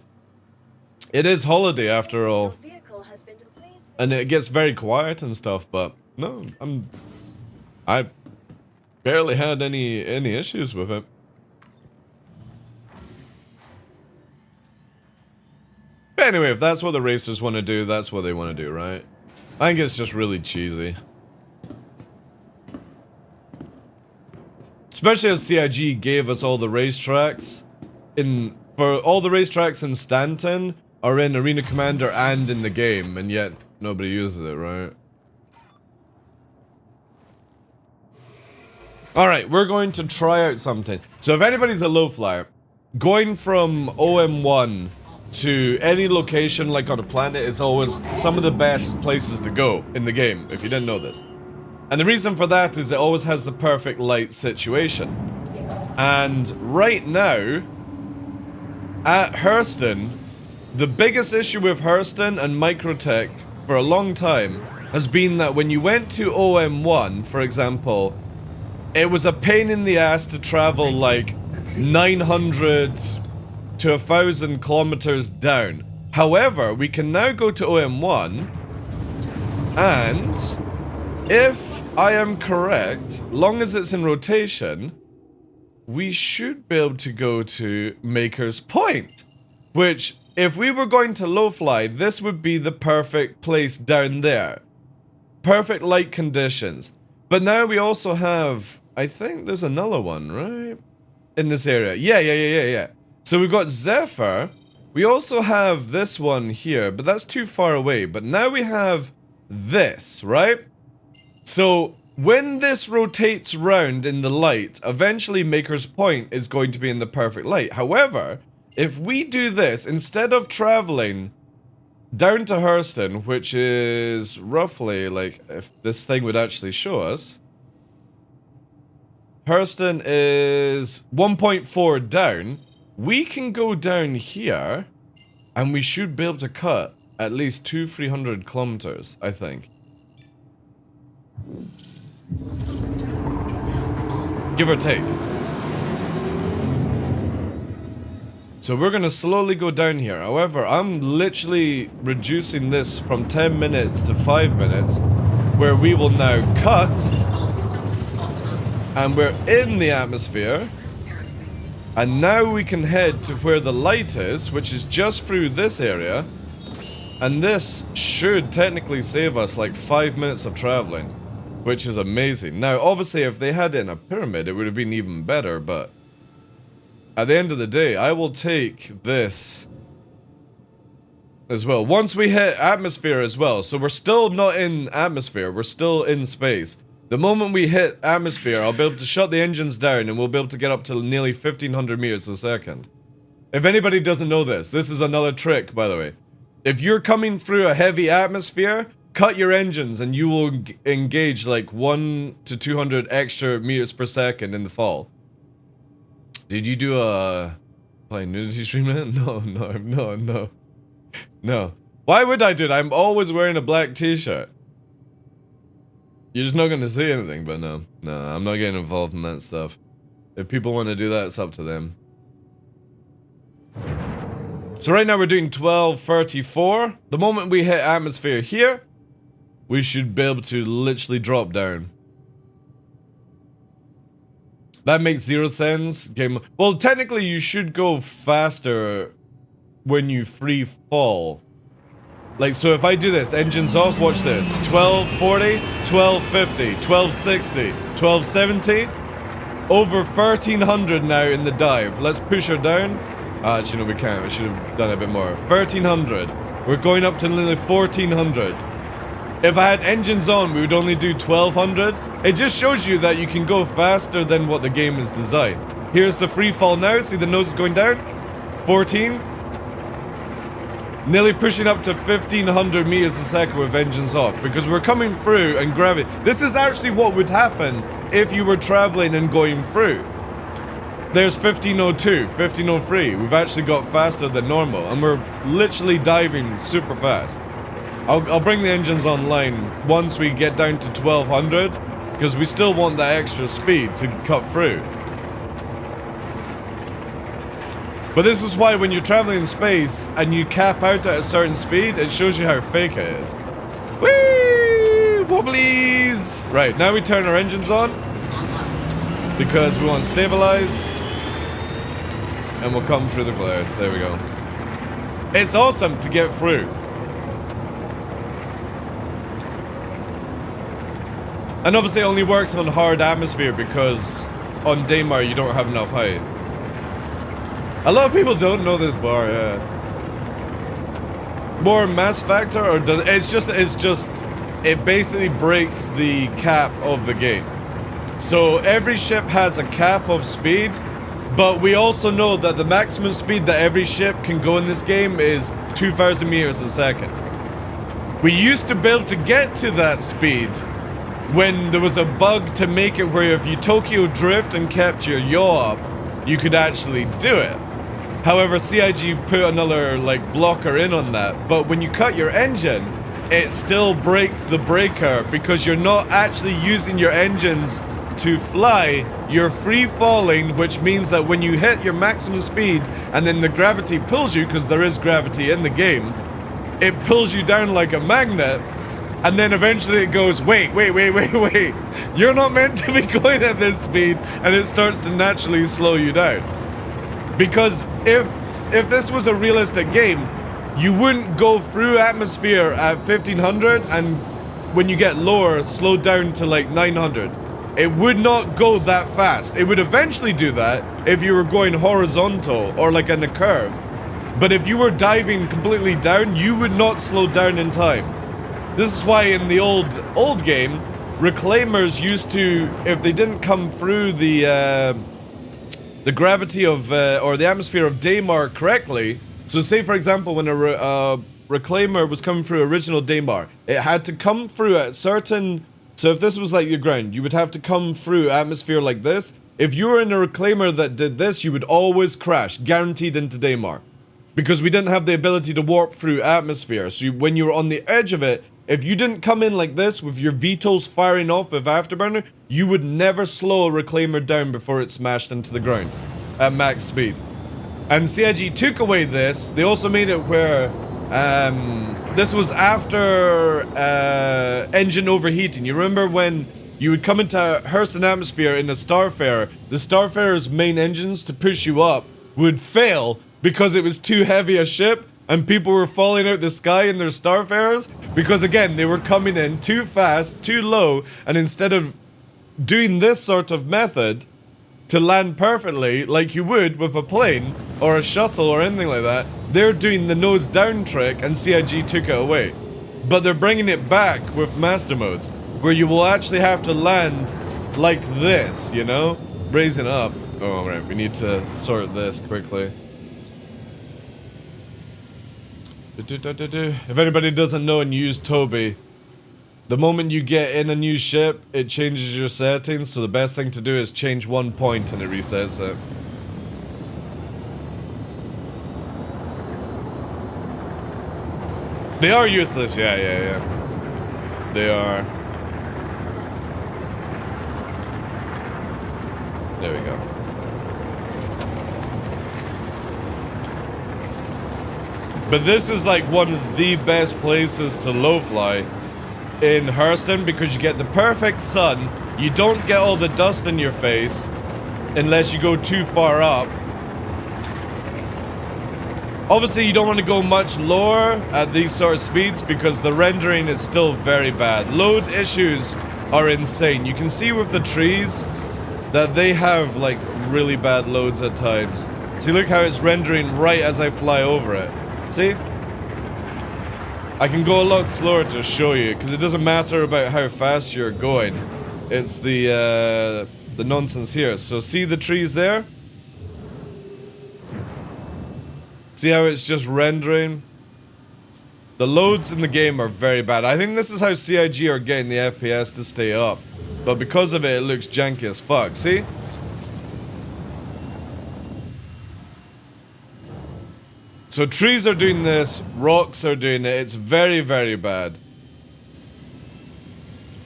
Speaker 1: It is holiday after all,
Speaker 5: Vehicle has been replaced.
Speaker 1: and it gets very quiet and stuff. But no, I barely had any issues with it. But anyway, if that's what the racers want to do, that's what they want to do, right? I think it's just really cheesy. Especially as CIG gave us all the racetracks in Stanton are in Arena Commander and in the game, and yet nobody uses it, right? Alright, we're going to try out something. So if anybody's a low flyer, going from OM1 to any location like on a planet is always some of the best places to go in the game, if you didn't know this. And the reason for that is it always has the perfect light situation. And right now, at Hurston, the biggest issue with Hurston and Microtech for a long time has been that when you went to OM1, for example, it was a pain in the ass to travel like 900 to 1,000 kilometers down. However, we can now go to OM1, and if I am correct, long as it's in rotation, we should be able to go to Maker's Point, which, if we were going to low fly, this would be the perfect place down there. Perfect light conditions. But now we also have, I think there's another one, right? In this area. Yeah. So we've got Zephyr. We also have this one here, but that's too far away. But now we have this, right? So when this rotates round in the light, eventually Maker's Point is going to be in the perfect light. However, if we do this, instead of traveling down to Hurston, which is roughly, like, if this thing would actually show us, Hurston is 1.4 down, we can go down here, and we should be able to cut at least 300 kilometers, I think. Give or take. So we're gonna slowly go down here. However, I'm literally reducing this from 10 minutes to 5 minutes, where we will now cut, and we're in the atmosphere, and now we can head to where the light is, which is just through this area, and this should technically save us like 5 minutes of traveling, which is amazing. Now, obviously, if they had it in a pyramid, it would have been even better, but at the end of the day, I will take this as well. Once we hit atmosphere as well, so we're still not in atmosphere, we're still in space. The moment we hit atmosphere, I'll be able to shut the engines down and we'll be able to get up to nearly 1,500 meters a second. If anybody doesn't know this, this is another trick, by the way. If you're coming through a heavy atmosphere, cut your engines and you will engage like 1 to 200 extra meters per second in the fall. Did you do a nudity stream? No. Why would I do that? I'm always wearing a black t-shirt. You're just not gonna see anything, but no, I'm not getting involved in that stuff. If people want to do that, it's up to them. So right now we're doing 1234. The moment we hit atmosphere here, we should be able to literally drop down. That makes 0 sense. Game. Well, technically you should go faster when you free fall. Like, so if I do this, engines off, watch this. 1240, 1250, 1260, 1270. Over 1300 now in the dive. Let's push her down. Actually, no, we can't. We should have done a bit more. 1300. We're going up to nearly 1400. If I had engines on, we would only do 1200. It just shows you that you can go faster than what the game is designed. Here's the free fall now. See the nose is going down? 14. Nearly pushing up to 1500 meters a second with engines off because we're coming through and gravity. This is actually what would happen if you were traveling and going through. There's 1502, 1503. We've actually got faster than normal and we're literally diving super fast. I'll bring the engines online once we get down to 1200 because we still want that extra speed to cut through. But this is why when you're traveling in space and you cap out at a certain speed, it shows you how fake it is. Whee! Wobblies! Right, now we turn our engines on because we want to stabilize. And we'll come through the clouds. There we go. It's awesome to get through. And obviously it only works on hard atmosphere because on Daymar you don't have enough height. A lot of people don't know this bar, yeah. More mass factor, or does it basically breaks the cap of the game. So every ship has a cap of speed, but we also know that the maximum speed that every ship can go in this game is 2000 meters a second. We used to be able to get to that speed when there was a bug to make it where if you Tokyo drift and kept your yaw up, you could actually do it. However, CIG put another like blocker in on that, but when you cut your engine, it still breaks the breaker because you're not actually using your engines to fly, you're free falling, which means that when you hit your maximum speed and then the gravity pulls you, because there is gravity in the game, it pulls you down like a magnet, and then eventually it goes, wait, you're not meant to be going at this speed, and it starts to naturally slow you down. Because if this was a realistic game, you wouldn't go through atmosphere at 1500 and when you get lower, slow down to like 900. It would not go that fast. It would eventually do that if you were going horizontal or like in a curve. But if you were diving completely down, you would not slow down in time. This is why in the old game, reclaimers used to, if they didn't come through the gravity of, or the atmosphere of Daymar correctly, so say for example when a reclaimer was coming through original Daymar, it had to come through at certain, so if this was like your ground, you would have to come through atmosphere like this. If you were in a reclaimer that did this, you would always crash, guaranteed into Daymar. Because we didn't have the ability to warp through atmosphere, so when you were on the edge of it, if you didn't come in like this with your VTOLs firing off with afterburner, you would never slow a reclaimer down before it smashed into the ground at max speed. And CIG took away this. They also made it where this was after engine overheating. You remember when you would come into Hurston atmosphere in a Starfarer, the Starfarer's main engines to push you up would fail because it was too heavy a ship and people were falling out the sky in their Starfarers because again they were coming in too fast, too low, and instead of doing this sort of method to land perfectly like you would with a plane or a shuttle or anything like that, they're doing the nose down trick and CIG took it away. But they're bringing it back with master modes where you will actually have to land like this, you know, raising up. Oh right, we need to sort this quickly. If anybody doesn't know and use Toby, The moment you get in a new ship, it changes your settings, so the best thing to do is change 1 point and it resets it. They are useless, yeah. They are. There we go. But this is like one of the best places to low fly in Hurston because you get the perfect sun. You don't get all the dust in your face unless you go too far up. Obviously, you don't want to go much lower at these sort of speeds because the rendering is still very bad. Load issues are insane. You can see with the trees that they have like really bad loads at times. See, look how it's rendering right as I fly over it. See? I can go a lot slower to show you because it doesn't matter about how fast you're going. It's the nonsense here. So see the trees there? See how it's just rendering? The loads in the game are very bad. I think this is how CIG are getting the FPS to stay up. But because of it, it looks janky as fuck. See? So trees are doing this, rocks are doing it. It's very, very bad.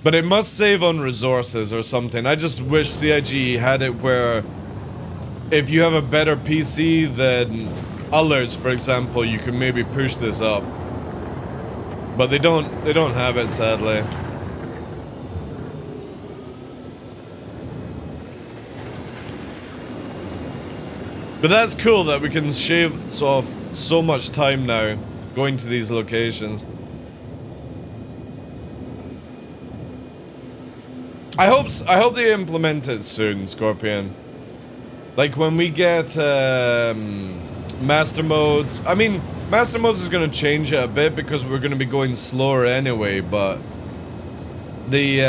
Speaker 1: But it must save on resources or something. I just wish CIG had it where if you have a better PC than others, for example, you can maybe push this up. But they don't have it, sadly. But that's cool that we can shave off so much time now going to these locations. I hope they implement it soon, Scorpion. Like when we get master modes. I mean, master modes is going to change it a bit because we're going to be going slower anyway, but the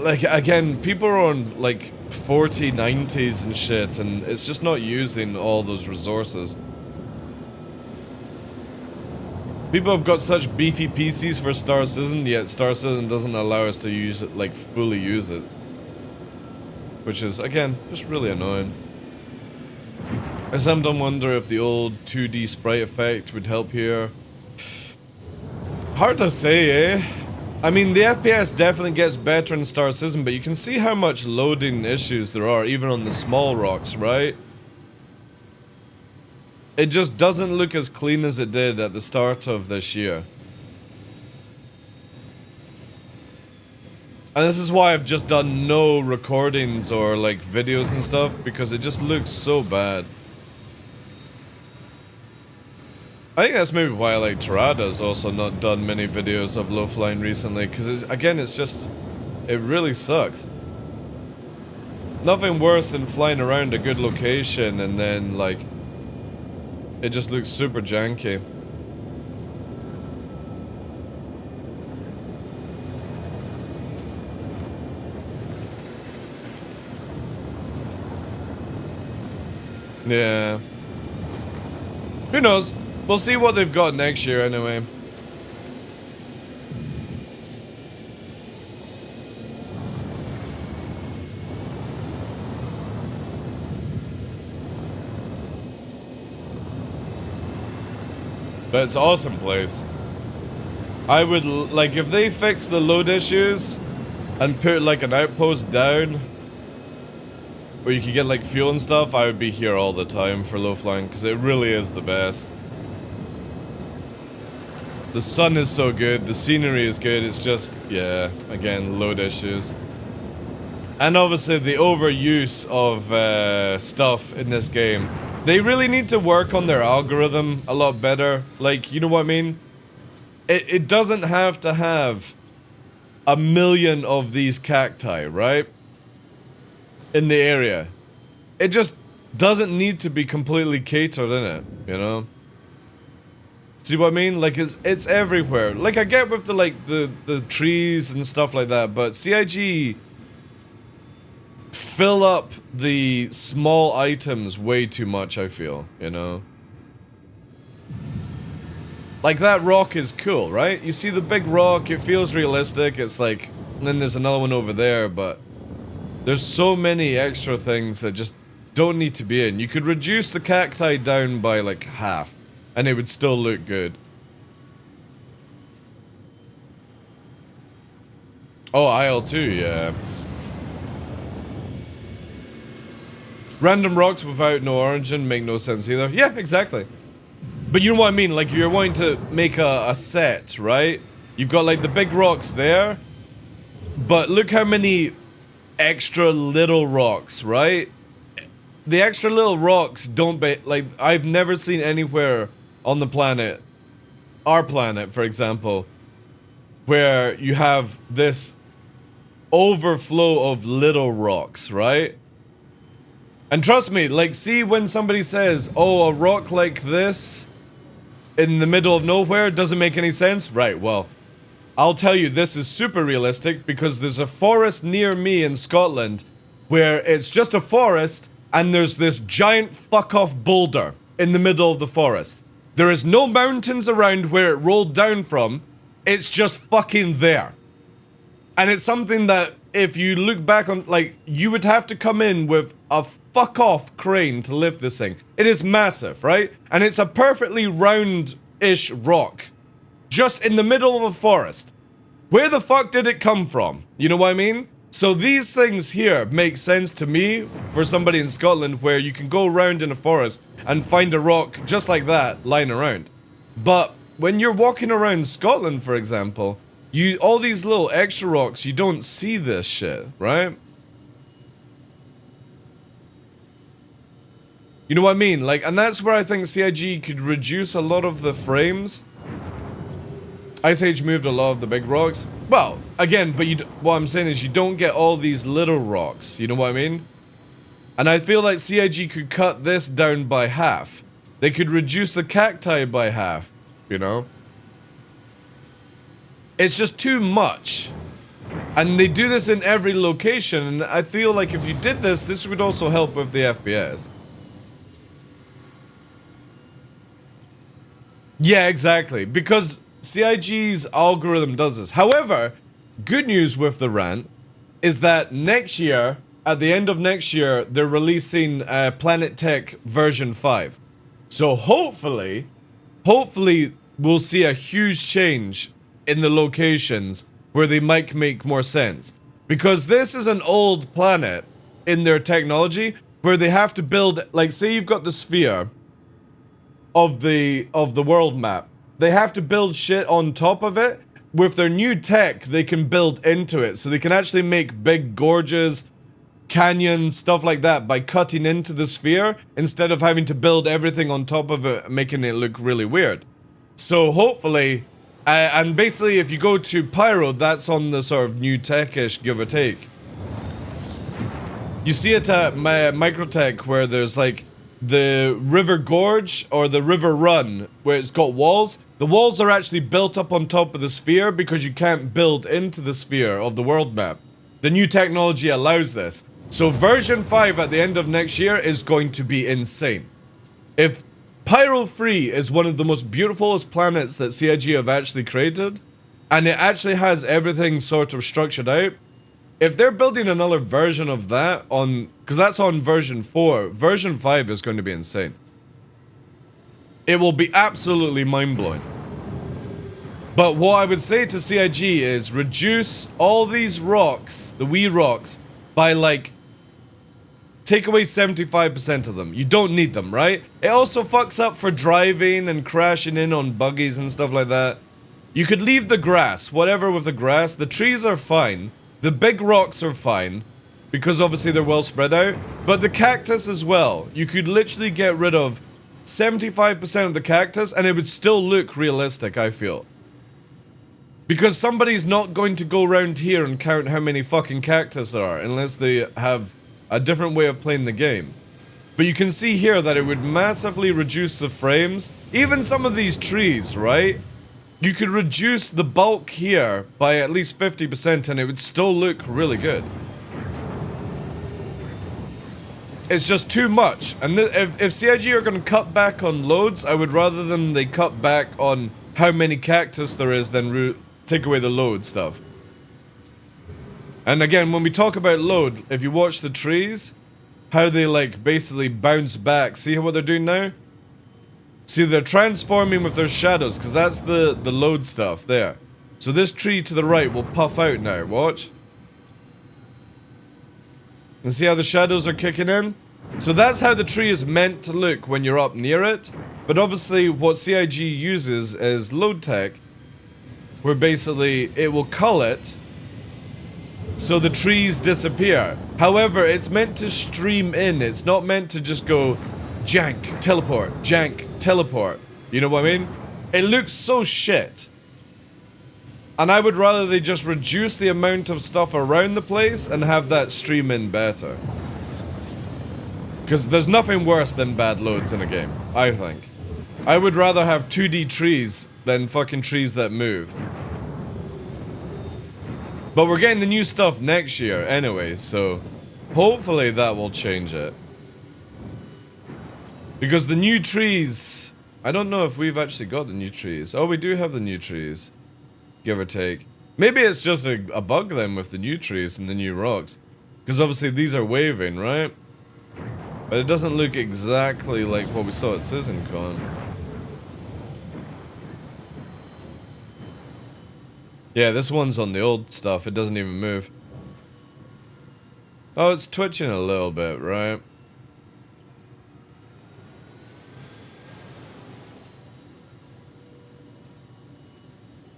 Speaker 1: like again, people are on like 40, 90s and shit, and it's just not using all those resources. People have got such beefy PCs for Star Citizen, yet Star Citizen doesn't allow us to use it, like fully use it. Which is, again, just really annoying. I sometimes wonder if the old 2D sprite effect would help here. Hard to say, eh? I mean, the FPS definitely gets better in Star Citizen, but you can see how much loading issues there are, even on the small rocks, right? It just doesn't look as clean as it did at the start of this year. And this is why I've just done no recordings or, like, videos and stuff, because it just looks so bad. I think that's maybe why, like, Terada's also not done many videos of low flying recently, because again, it's just, it really sucks. Nothing worse than flying around a good location and then, like, it just looks super janky. Yeah. Who knows? We'll see what they've got next year anyway. But it's an awesome place. I would, like, if they fix the load issues and put, like, an outpost down where you could get, like, fuel and stuff, I would be here all the time for low flying, because it really is the best. The sun is so good, the scenery is good, it's just, yeah, again, load issues. And obviously the overuse of stuff in this game. They really need to work on their algorithm a lot better. Like, you know what I mean? It doesn't have to have a million of these cacti, right? In the area. It just doesn't need to be completely catered in it, you know? See what I mean? Like, it's everywhere. Like, I get with the, like, the trees and stuff like that, but CIG fill up the small items way too much, I feel, you know? Like, that rock is cool, right? You see the big rock, it feels realistic, it's like... And then there's another one over there, but... There's so many extra things that just don't need to be in. You could reduce the cacti down by, like, half. And it would still look good. Oh, IL2, yeah. Random rocks without no origin make no sense either. Yeah, exactly. But you know what I mean? Like, you're wanting to make a set, right? You've got, like, the big rocks there. But look how many extra little rocks, right? The extra little rocks don't be... Like, I've never seen anywhere on the planet, our planet, for example, where you have this overflow of little rocks, right? And trust me, like, see when somebody says, oh, a rock like this in the middle of nowhere doesn't make any sense? Right, well, I'll tell you, this is super realistic because there's a forest near me in Scotland where it's just a forest and there's this giant fuck-off boulder in the middle of the forest. There is no mountains around where it rolled down from, it's just fucking there. And it's something that, if you look back on, like, you would have to come in with a fuck-off crane to lift this thing. It is massive, right? And it's a perfectly round-ish rock. Just in the middle of a forest. Where the fuck did it come from? You know what I mean? So these things here make sense to me for somebody in Scotland where you can go around in a forest and find a rock just like that lying around. But when you're walking around Scotland, for example, all these little extra rocks, you don't see this shit, right? You know what I mean? Like, and that's where I think CIG could reduce a lot of the frames. Ice Age moved a lot of the big rocks. Well, again, but what I'm saying is you don't get all these little rocks, you know what I mean? And I feel like CIG could cut this down by half. They could reduce the cacti by half, you know? It's just too much. And they do this in every location, and I feel like if you did this, this would also help with the FPS. Yeah, exactly, because CIG's algorithm does this. However, good news with the rant is that next year, at the end of next year, they're releasing Planet Tech version 5. So hopefully we'll see a huge change in the locations where they might make more sense. Because this is an old planet in their technology where they have to build, like, say you've got the sphere of the world map. They have to build shit on top of it. With their new tech, they can build into it. So they can actually make big gorges, canyons, stuff like that by cutting into the sphere instead of having to build everything on top of it, making it look really weird. So hopefully, and basically if you go to Pyro, that's on the sort of new tech-ish, give or take. You see it at Microtech where there's like the river gorge or the river run where it's got walls. The walls are actually built up on top of the sphere because you can't build into the sphere of the world map. The new technology allows this. So version 5 at the end of next year is going to be insane. If Pyro 3 is one of the most beautifulest planets that CIG have actually created, and it actually has everything sort of structured out, if they're building another version of that on, because that's on version 4, version 5 is going to be insane. It will be absolutely mind-blowing. But what I would say to CIG is reduce all these rocks, the wee rocks, by like, take away 75% of them. You don't need them, right? It also fucks up for driving and crashing in on buggies and stuff like that. You could leave the grass, whatever with the grass. The trees are fine. The big rocks are fine, because obviously they're well spread out. But the cactus as well. You could literally get rid of 75% of the cactus and it would still look realistic, I feel. Because somebody's not going to go around here and count how many fucking cactus there are, unless they have a different way of playing the game. But you can see here that it would massively reduce the frames. Even some of these trees, right? You could reduce the bulk here by at least 50% and it would still look really good. It's just too much. And if CIG are going to cut back on loads, I would rather than they cut back on how many cactus there is, then take away the load stuff. And again, when we talk about load, if you watch the trees, how they like basically bounce back. See what they're doing now? See, they're transforming with their shadows, because that's the load stuff there. So this tree to the right will puff out now, watch. And see how the shadows are kicking in? So that's how the tree is meant to look when you're up near it. But obviously what CIG uses is load tech, where basically it will cull it so the trees disappear. However, it's meant to stream in. It's not meant to just go jank, teleport. You know what I mean? It looks so shit. And I would rather they just reduce the amount of stuff around the place and have that stream in better. Because there's nothing worse than bad loads in a game, I think. I would rather have 2D trees than fucking trees that move. But we're getting the new stuff next year anyway, so hopefully that will change it. Because the new trees, I don't know if we've actually got the new trees. Oh, we do have the new trees. Give or take. Maybe it's just a bug then with the new trees and the new rocks. Because obviously these are waving, right? But it doesn't look exactly like what we saw at CitizenCon. Yeah, this one's on the old stuff. It doesn't even move. Oh, it's twitching a little bit, right?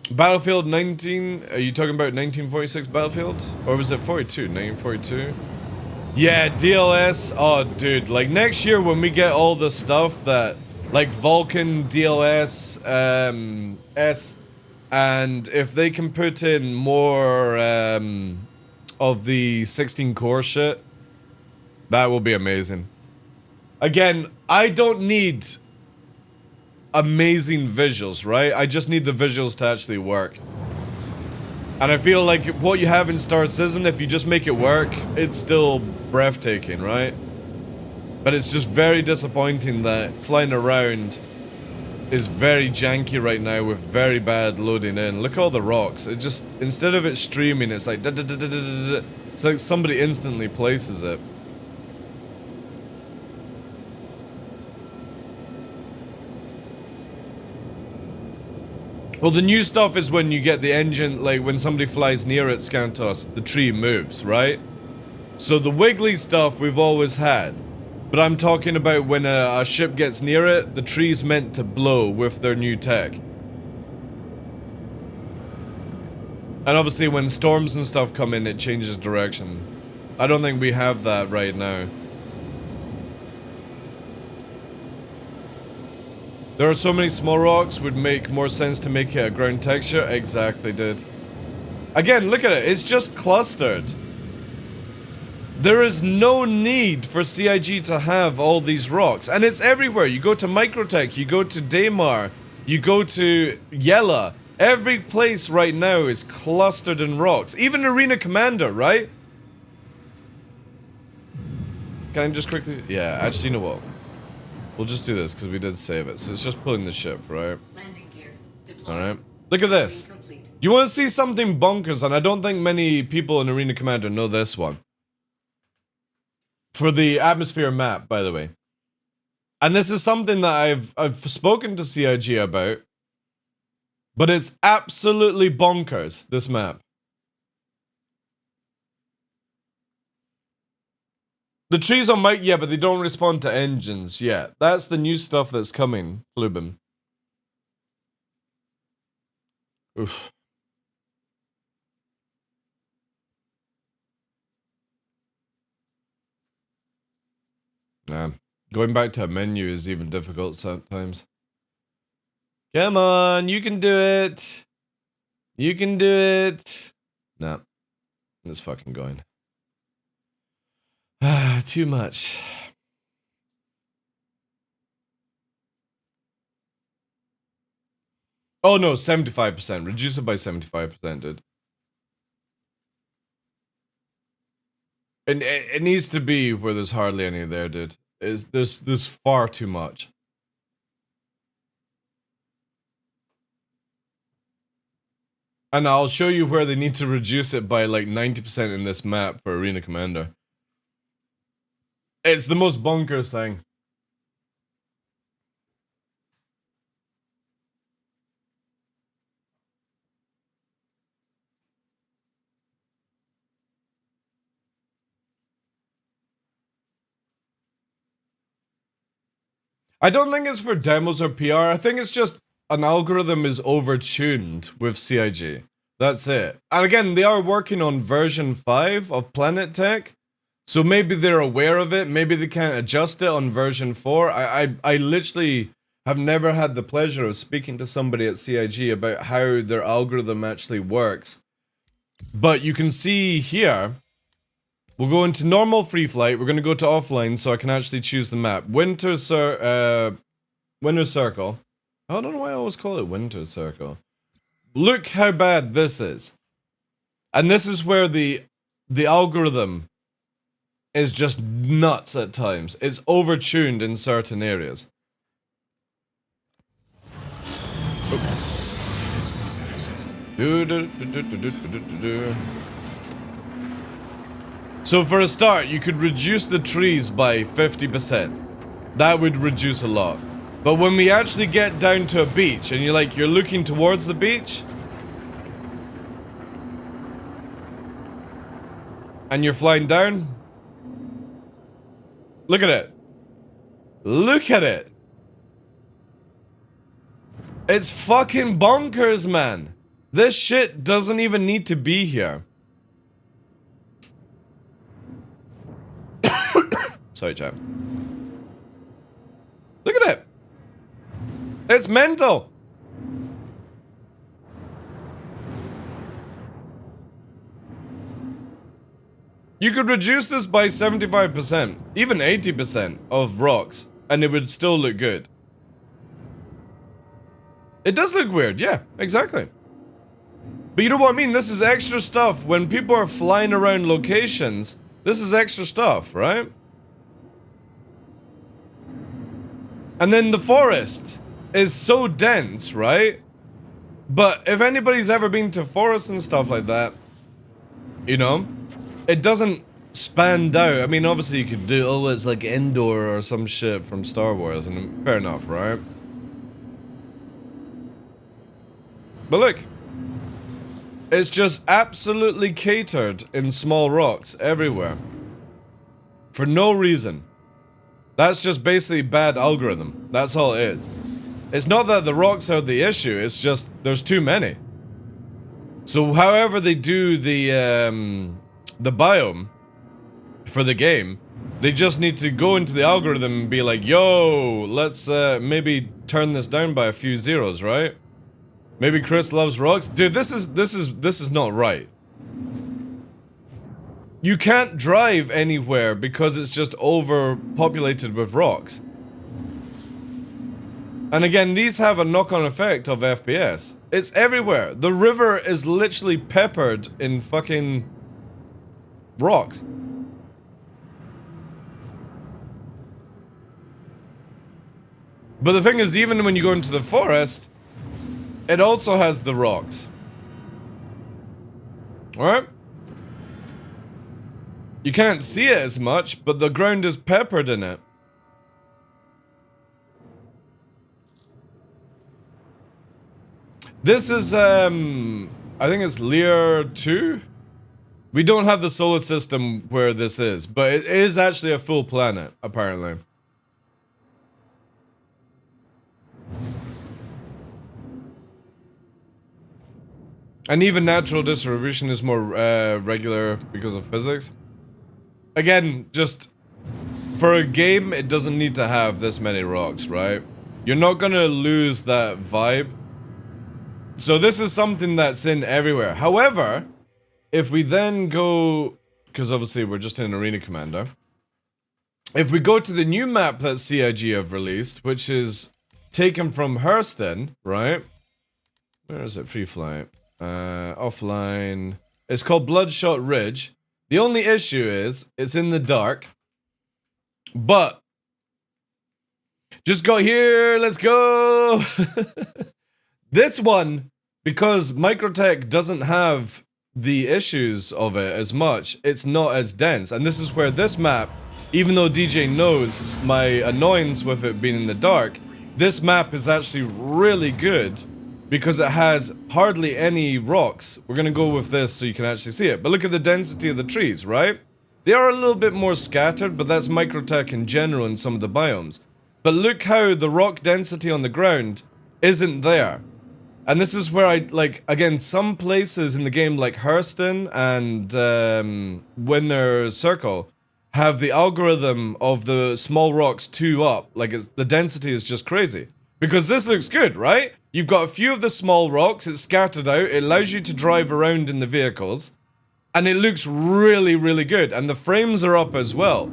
Speaker 1: Battlefield 19, are you talking about 1946 Battlefield? Or was it 42? 1942? Yeah, DLS. Oh, dude, like next year when we get all the stuff that, like Vulcan, DLS, S, and if they can put in more of the 16 core shit, that will be amazing. Again, I don't need amazing visuals, right? I just need the visuals to actually work. And I feel like what you have in Star Citizen, if you just make it work, it's still breathtaking, right? But it's just very disappointing that flying around is very janky right now with very bad loading in. Look at all the rocks. It just, instead of it streaming, it's like it's like somebody instantly places it. Well, the new stuff is when you get the engine, like when somebody flies near it, Scantos, the tree moves, right? So the wiggly stuff we've always had. But I'm talking about when a ship gets near it, the tree's meant to blow with their new tech. And obviously when storms and stuff come in, it changes direction. I don't think we have that right now. There are so many small rocks, would make more sense to make it a ground texture. Exactly, dude. Again, look at it. It's just clustered. There is no need for CIG to have all these rocks. And it's everywhere. You go to Microtech, you go to Daymar, you go to Yella. Every place right now is clustered in rocks. Even Arena Commander, right? Can I just quickly... Yeah, actually, you know what? We'll just do this because we did save it. So it's just pulling the ship, right?
Speaker 4: Landing gear deployed.
Speaker 1: Alright. Look at this.
Speaker 4: Complete.
Speaker 1: You want to see something bonkers, and I don't think many people in Arena Commander know this one. For the atmosphere map, by the way. And this is something that I've spoken to CIG about. But it's absolutely bonkers, this map. The trees on mic, yeah, but they don't respond to engines yet. That's the new stuff that's coming, Flubin. Oof. Nah. Going back to a menu is even difficult sometimes. Come on, you can do it. You can do it. Nah. It's fucking going. Too much. Oh no, 75%. Reduce it by 75%, dude. And it needs to be where there's hardly any there, dude. There's far too much. And I'll show you where they need to reduce it by like 90% in this map for Arena Commander. It's the most bonkers thing. I don't think it's for demos or PR. I think it's just an algorithm is overtuned with CIG. That's it. And again, they are working on version 5 of Planet Tech. So maybe they're aware of it. Maybe they can't adjust it on version 4. I literally have never had the pleasure of speaking to somebody at CIG about how their algorithm actually works. But you can see here, we'll go into normal free flight. We're going to go to offline so I can actually choose the map. Winter Circle. I don't know why I always call it Winter Circle. Look how bad this is. And this is where the algorithm is just nuts at times. It's overtuned in certain areas. So for a start, you could reduce the trees by 50%. That would reduce a lot. But when we actually get down to a beach and you're looking towards the beach and you're flying down, look at it. Look at it. It's fucking bonkers, man. This shit doesn't even need to be here. Sorry, chat. Look at it. It's mental. You could reduce this by 75%, even 80% of rocks, and it would still look good. It does look weird, yeah, exactly. But you know what I mean? This is extra stuff. When people are flying around locations, this is extra stuff, right? And then the forest is so dense, right? But if anybody's ever been to forests and stuff like that, you know, it doesn't span out. I mean, obviously you could do, oh, it's like indoor or some shit from Star Wars, and fair enough, right? But look, it's just absolutely catered in small rocks everywhere. For no reason. That's just basically bad algorithm. That's all it is. It's not that the rocks are the issue, it's just there's too many. So however they do the biome for the game, they just need to go into the algorithm and be like, yo, let's maybe turn this down by a few zeros, right? Maybe Chris loves rocks. Dude, this is not right. You can't drive anywhere because it's just overpopulated with rocks. And again, these have a knock-on effect of FPS. It's everywhere. The river is literally peppered in fucking rocks. But the thing is, even when you go into the forest, it also has the rocks. Alright? You can't see it as much, but the ground is peppered in it. This is, I think it's Lear 2? We don't have the solar system where this is, but it is actually a full planet, apparently. And even natural distribution is more regular because of physics. Again, just for a game, it doesn't need to have this many rocks, right? You're not gonna lose that vibe. So this is something that's in everywhere. However, if we then go, because obviously we're just in Arena Commander. If we go to the new map that CIG have released, which is taken from Hurston, right? Where is it? Free flight. Offline. It's called Bloodshot Ridge. The only issue is, it's in the dark. But just got here, let's go! This one because Microtech doesn't have the issues of it as much, it's not as dense. And this is where this map, even though DJ knows my annoyance with it being in the dark, this map is actually really good because it has hardly any rocks. We're gonna go with this so you can actually see it. But look at the density of the trees, right? They are a little bit more scattered, but that's Microtech in general in some of the biomes. But look how the rock density on the ground isn't there. And this is where I, like, again, some places in the game like Hurston and Winner Circle have the algorithm of the small rocks 2 up. Like, the density is just crazy. Because this looks good, right? You've got a few of the small rocks, it's scattered out, it allows you to drive around in the vehicles. And it looks really, really good. And the frames are up as well.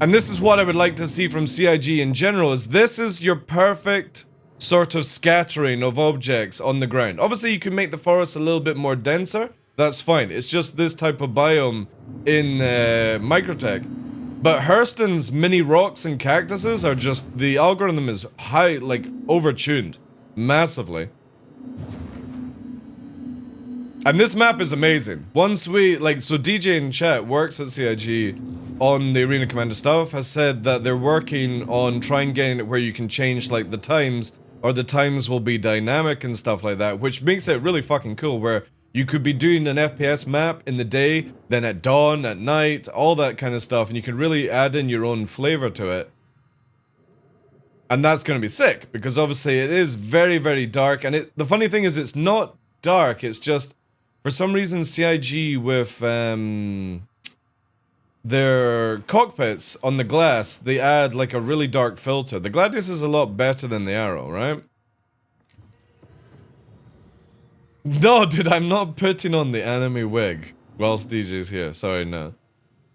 Speaker 1: And this is what I would like to see from CIG in general, is this is your perfect sort of scattering of objects on the ground. Obviously, you can make the forest a little bit more denser. That's fine. It's just this type of biome in Microtech. But Hurston's mini rocks and cactuses are just... the algorithm is high, like, overtuned. Massively. And this map is amazing. Once we, like, so DJ in chat works at CIG on the Arena Commander stuff, has said that they're working on trying getting it where you can change, like, the times, or the times will be dynamic and stuff like that, which makes it really fucking cool, where you could be doing an FPS map in the day, then at dawn, at night, all that kind of stuff, and you can really add in your own flavor to it. And that's gonna be sick, because obviously it is very, very dark, and the funny thing is it's not dark, it's just... for some reason, CIG with their cockpits on the glass, they add like a really dark filter. The Gladius is a lot better than the Arrow, right? No, dude, I'm not putting on the anime wig whilst DJ's here. Sorry, no.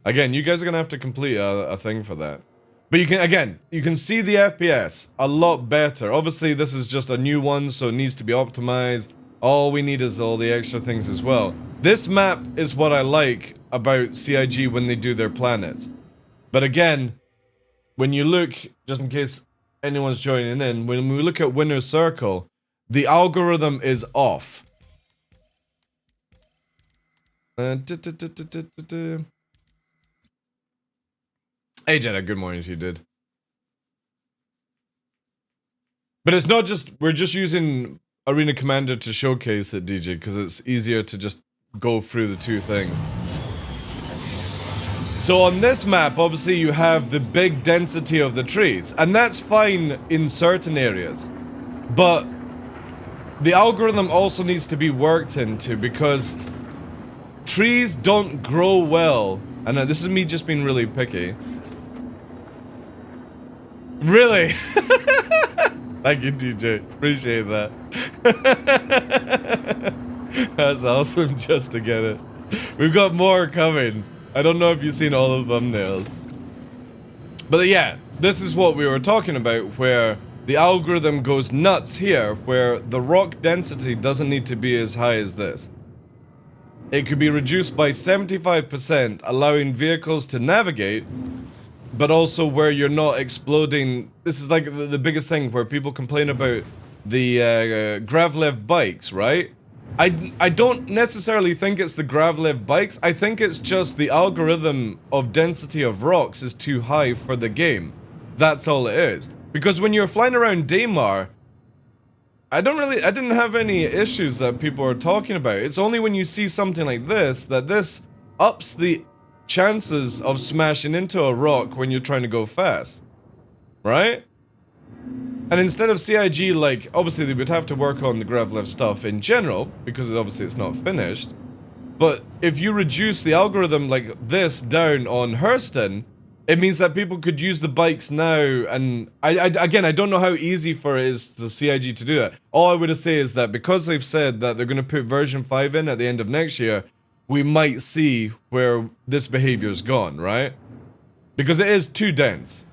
Speaker 1: Again, you guys are gonna have to complete a thing for that. But you can, again, you can see the FPS a lot better. Obviously, this is just a new one, so it needs to be optimized. All we need is all the extra things as well. This map is what I like about CIG when they do their planets. But again, when you look, just in case anyone's joining in, when we look at Winner's Circle, the algorithm is off. Hey Jenna, good morning to you, dude. But it's not just, we're just using Arena Commander to showcase it, DJ, because it's easier to just go through the two things. So on this map, obviously you have the big density of the trees, and that's fine in certain areas. But the algorithm also needs to be worked into, because trees don't grow well. And this is me just being really picky. Really? Thank you, DJ. Appreciate that. That's awesome just to get it. We've got more coming. I don't know if you've seen all of the thumbnails. But yeah, this is what we were talking about, where the algorithm goes nuts here, where the rock density doesn't need to be as high as this. It could be reduced by 75%, allowing vehicles to navigate, but also where you're not exploding. This is like the biggest thing where people complain about the Gravlev bikes, right? I don't necessarily think it's the Gravlev bikes. I think it's just the algorithm of density of rocks is too high for the game. That's all it is. Because when you're flying around Daymar, I didn't have any issues that people are talking about. It's only when you see something like this that this ups the chances of smashing into a rock when you're trying to go fast. Right? And instead of CIG, like, obviously they would have to work on the Gravlev stuff in general, because obviously it's not finished. But if you reduce the algorithm like this down on Hurston, it means that people could use the bikes now, and again, I don't know how easy for it is to CIG to do that. All I would say is that because they've said that they're going to put version 5 in at the end of next year, we might see where this behavior's gone, right? Because it is too dense.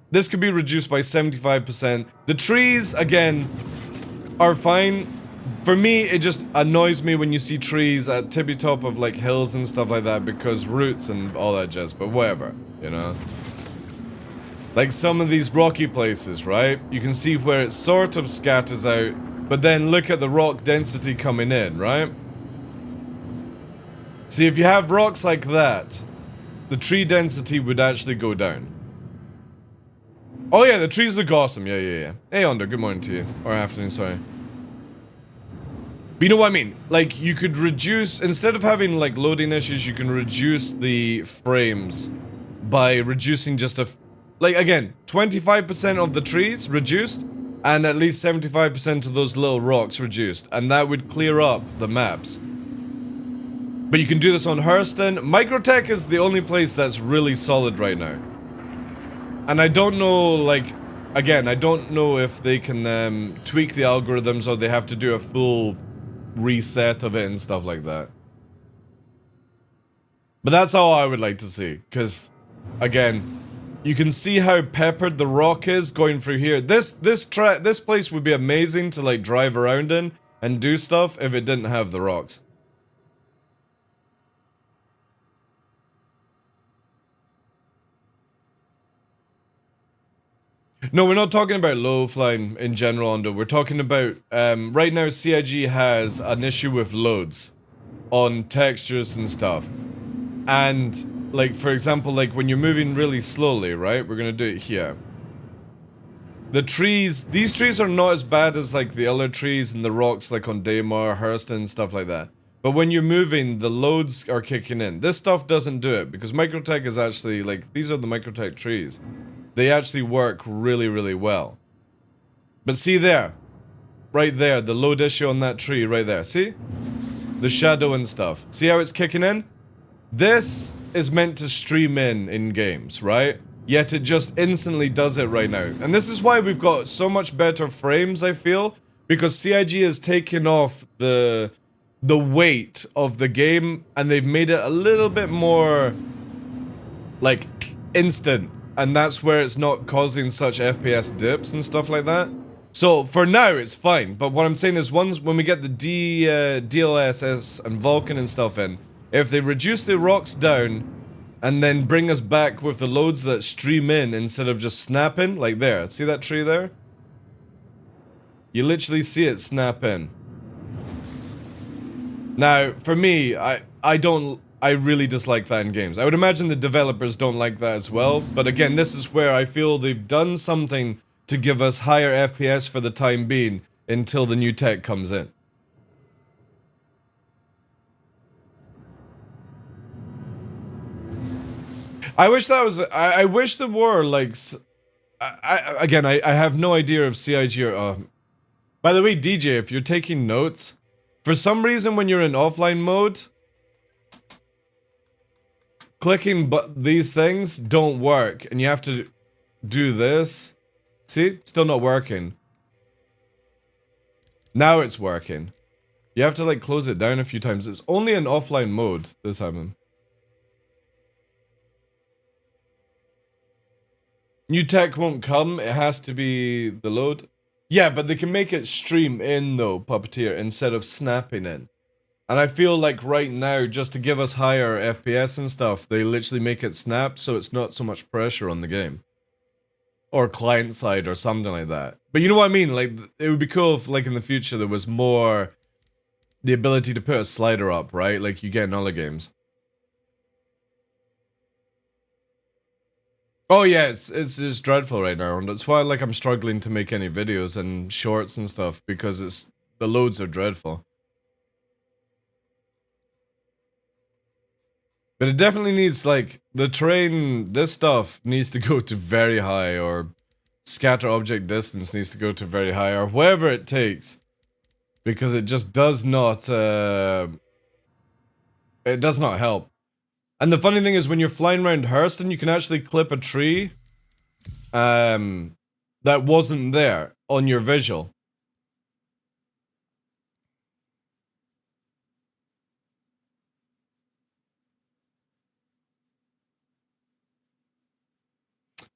Speaker 1: This could be reduced by 75%. The trees, again, are fine. For me, it just annoys me when you see trees at tippy top of like hills and stuff like that, because roots and all that jazz, but whatever, you know? Like some of these rocky places, right? You can see where it sort of scatters out, but then look at the rock density coming in, right? See, if you have rocks like that, the tree density would actually go down. Oh yeah, the trees look awesome. Yeah. Hey, Under, good morning to you. Or afternoon, sorry. But you know what I mean? Like, you could reduce, instead of having, like, loading issues, you can reduce the frames by reducing just like, again, 25% of the trees reduced, and at least 75% of those little rocks reduced, and that would clear up the maps. But you can do this on Hurston. Microtech is the only place that's really solid right now. And I don't know, like, again, I don't know if they can tweak the algorithms or they have to do a full reset of it and stuff like that. But that's all I would like to see, because, again, you can see how peppered the rock is going through here. This place would be amazing to, like, drive around in and do stuff if it didn't have the rocks. No, we're not talking about low flying in general, Ando. We're talking about, right now CIG has an issue with loads on textures and stuff. And, like, for example, like, when you're moving really slowly, right? We're gonna do it here. The trees, these trees are not as bad as, like, the other trees and the rocks, like, on Daymar, Hurston, stuff like that. But when you're moving, the loads are kicking in. This stuff doesn't do it, because Microtech is actually, like, these are the Microtech trees. They actually work really, really well. But see there, right there, the load issue on that tree right there, see? The shadow and stuff. See how it's kicking in? This is meant to stream in games, right? Yet it just instantly does it right now. And this is why we've got so much better frames, I feel, because CIG has taken off the weight of the game and they've made it a little bit more, like, instant. And that's where it's not causing such FPS dips and stuff like that. So, for now, it's fine. But what I'm saying is, when we get the DLSS and Vulcan and stuff in, if they reduce the rocks down, and then bring us back with the loads that stream in instead of just snapping, like there. See that tree there? You literally see it snap in. Now, for me, I really dislike that in games. I would imagine the developers don't like that as well, but again, this is where I feel they've done something to give us higher FPS for the time being until the new tech comes in. I wish that was, I wish there were, like, again, I have no idea if CIG or, by the way, DJ, if you're taking notes, for some reason when you're in offline mode, clicking these things don't work, and you have to do this. See? Still not working. Now it's working. You have to, like, close it down a few times. It's only in offline mode this time. New tech won't come, it has to be the load. Yeah, but they can make it stream in, though, Puppeteer, instead of snapping in. And I feel like right now, just to give us higher FPS and stuff, they literally make it snap, so it's not so much pressure on the game. Or client side, or something like that. But you know what I mean? Like, it would be cool if, like, in the future, there was more the ability to put a slider up, right? Like you get in other games. Oh yeah, it's dreadful right now, and that's why, like, I'm struggling to make any videos and shorts and stuff, because the loads are dreadful. But it definitely needs, like, the terrain, this stuff needs to go to very high, or scatter object distance needs to go to very high, or whatever it takes. Because it just does not, it does not help. And the funny thing is, when you're flying around Hurston, you can actually clip a tree that wasn't there on your visual.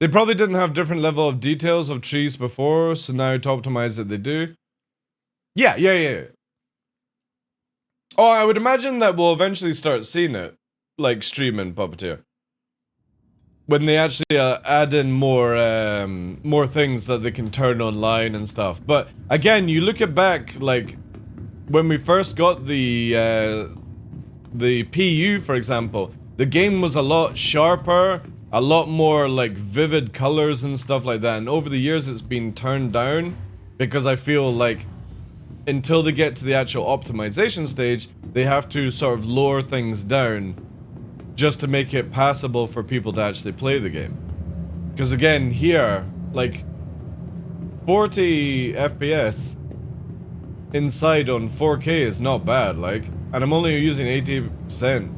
Speaker 1: They probably didn't have different level of details of trees before, so now to optimize it, they do. Yeah. Oh, I would imagine that we'll eventually start seeing it, like, streaming Puppeteer. when they actually add in more things that they can turn online and stuff. But again, you look at back, like when we first got the PU, for example, the game was a lot sharper, a lot more like vivid colors and stuff like that. And over the years, it's been turned down because I feel like until they get to the actual optimization stage, they have to sort of lower things down just to make it passable for people to actually play the game. Because again, here, like 40 FPS inside on 4K is not bad, like, and I'm only using 80%.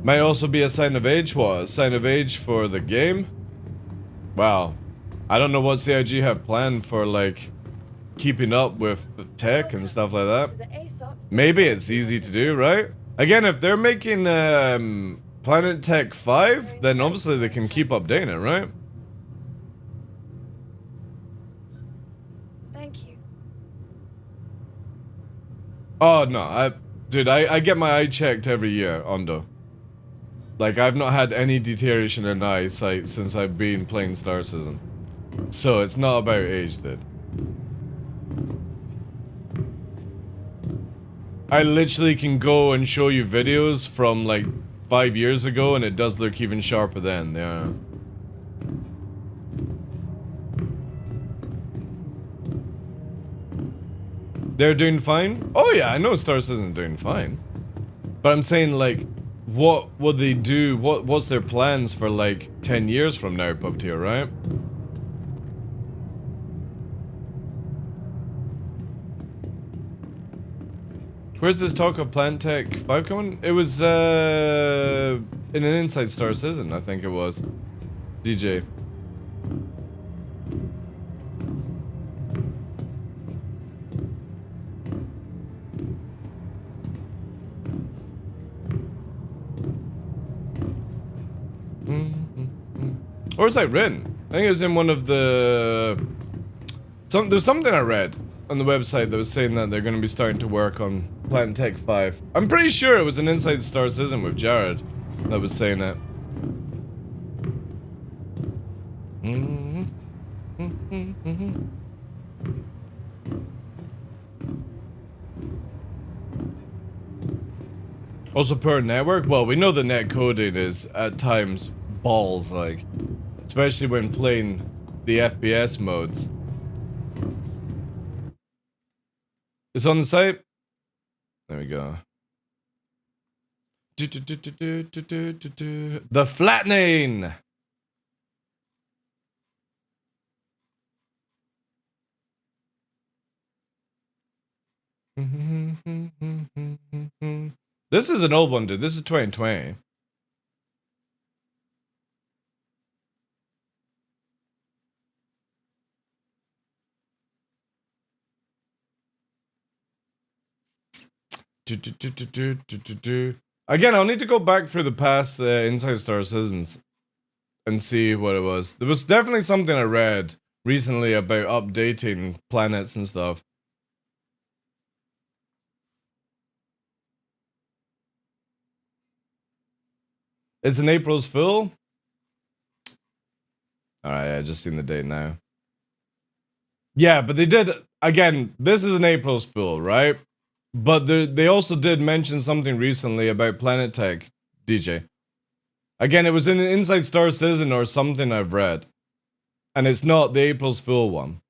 Speaker 1: Might also be a sign of age. What? A sign of age for the game? Wow. I don't know what CIG have planned for, like, keeping up with the tech and stuff like that.
Speaker 5: To the ASOP.
Speaker 1: Maybe it's easy to do, right? Again, if they're making Planet Tech 5, then obviously they can keep updating it, right?
Speaker 5: Thank you.
Speaker 1: Oh, no, dude, I get my eye checked every year, Ondo. Like, I've not had any deterioration in eyesight since I've been playing Star Citizen. So, it's not about age, dude. I literally can go and show you videos from, like, 5 years ago, and it does look even sharper then, yeah. They're doing fine? Oh yeah, I know Star Citizen's doing fine. But I'm saying, like, what would they do? What's their plans for, like, 10 years from now, Puppeteer, right? Where's this talk of Planet Tech 5 coming? It was, in an Inside Star Citizen, I think it was. DJ. Or is that written? I think it was in one of the... There's something I read on the website that was saying that they're going to be starting to work on Planet Tech 5. I'm pretty sure it was an Inside Star Citizen with Jared that was saying it. Also per network? Well, we know the net coding is at times balls, like, especially when playing the FPS modes. It's on the site. There we go. The flattening. This is an old one, dude. This is 2020. Again, I'll need to go back through the past Inside Star Citizens and see what it was. There was definitely something I read recently about updating planets and stuff. It's an April's Fool? Alright, I just seen the date now. Yeah, but they did, again, this is an April's Fool, right? But they also did mention something recently about Planet Tech, DJ. Again, it was in Inside Star Citizen or something I've read. And it's not the April's Fool one.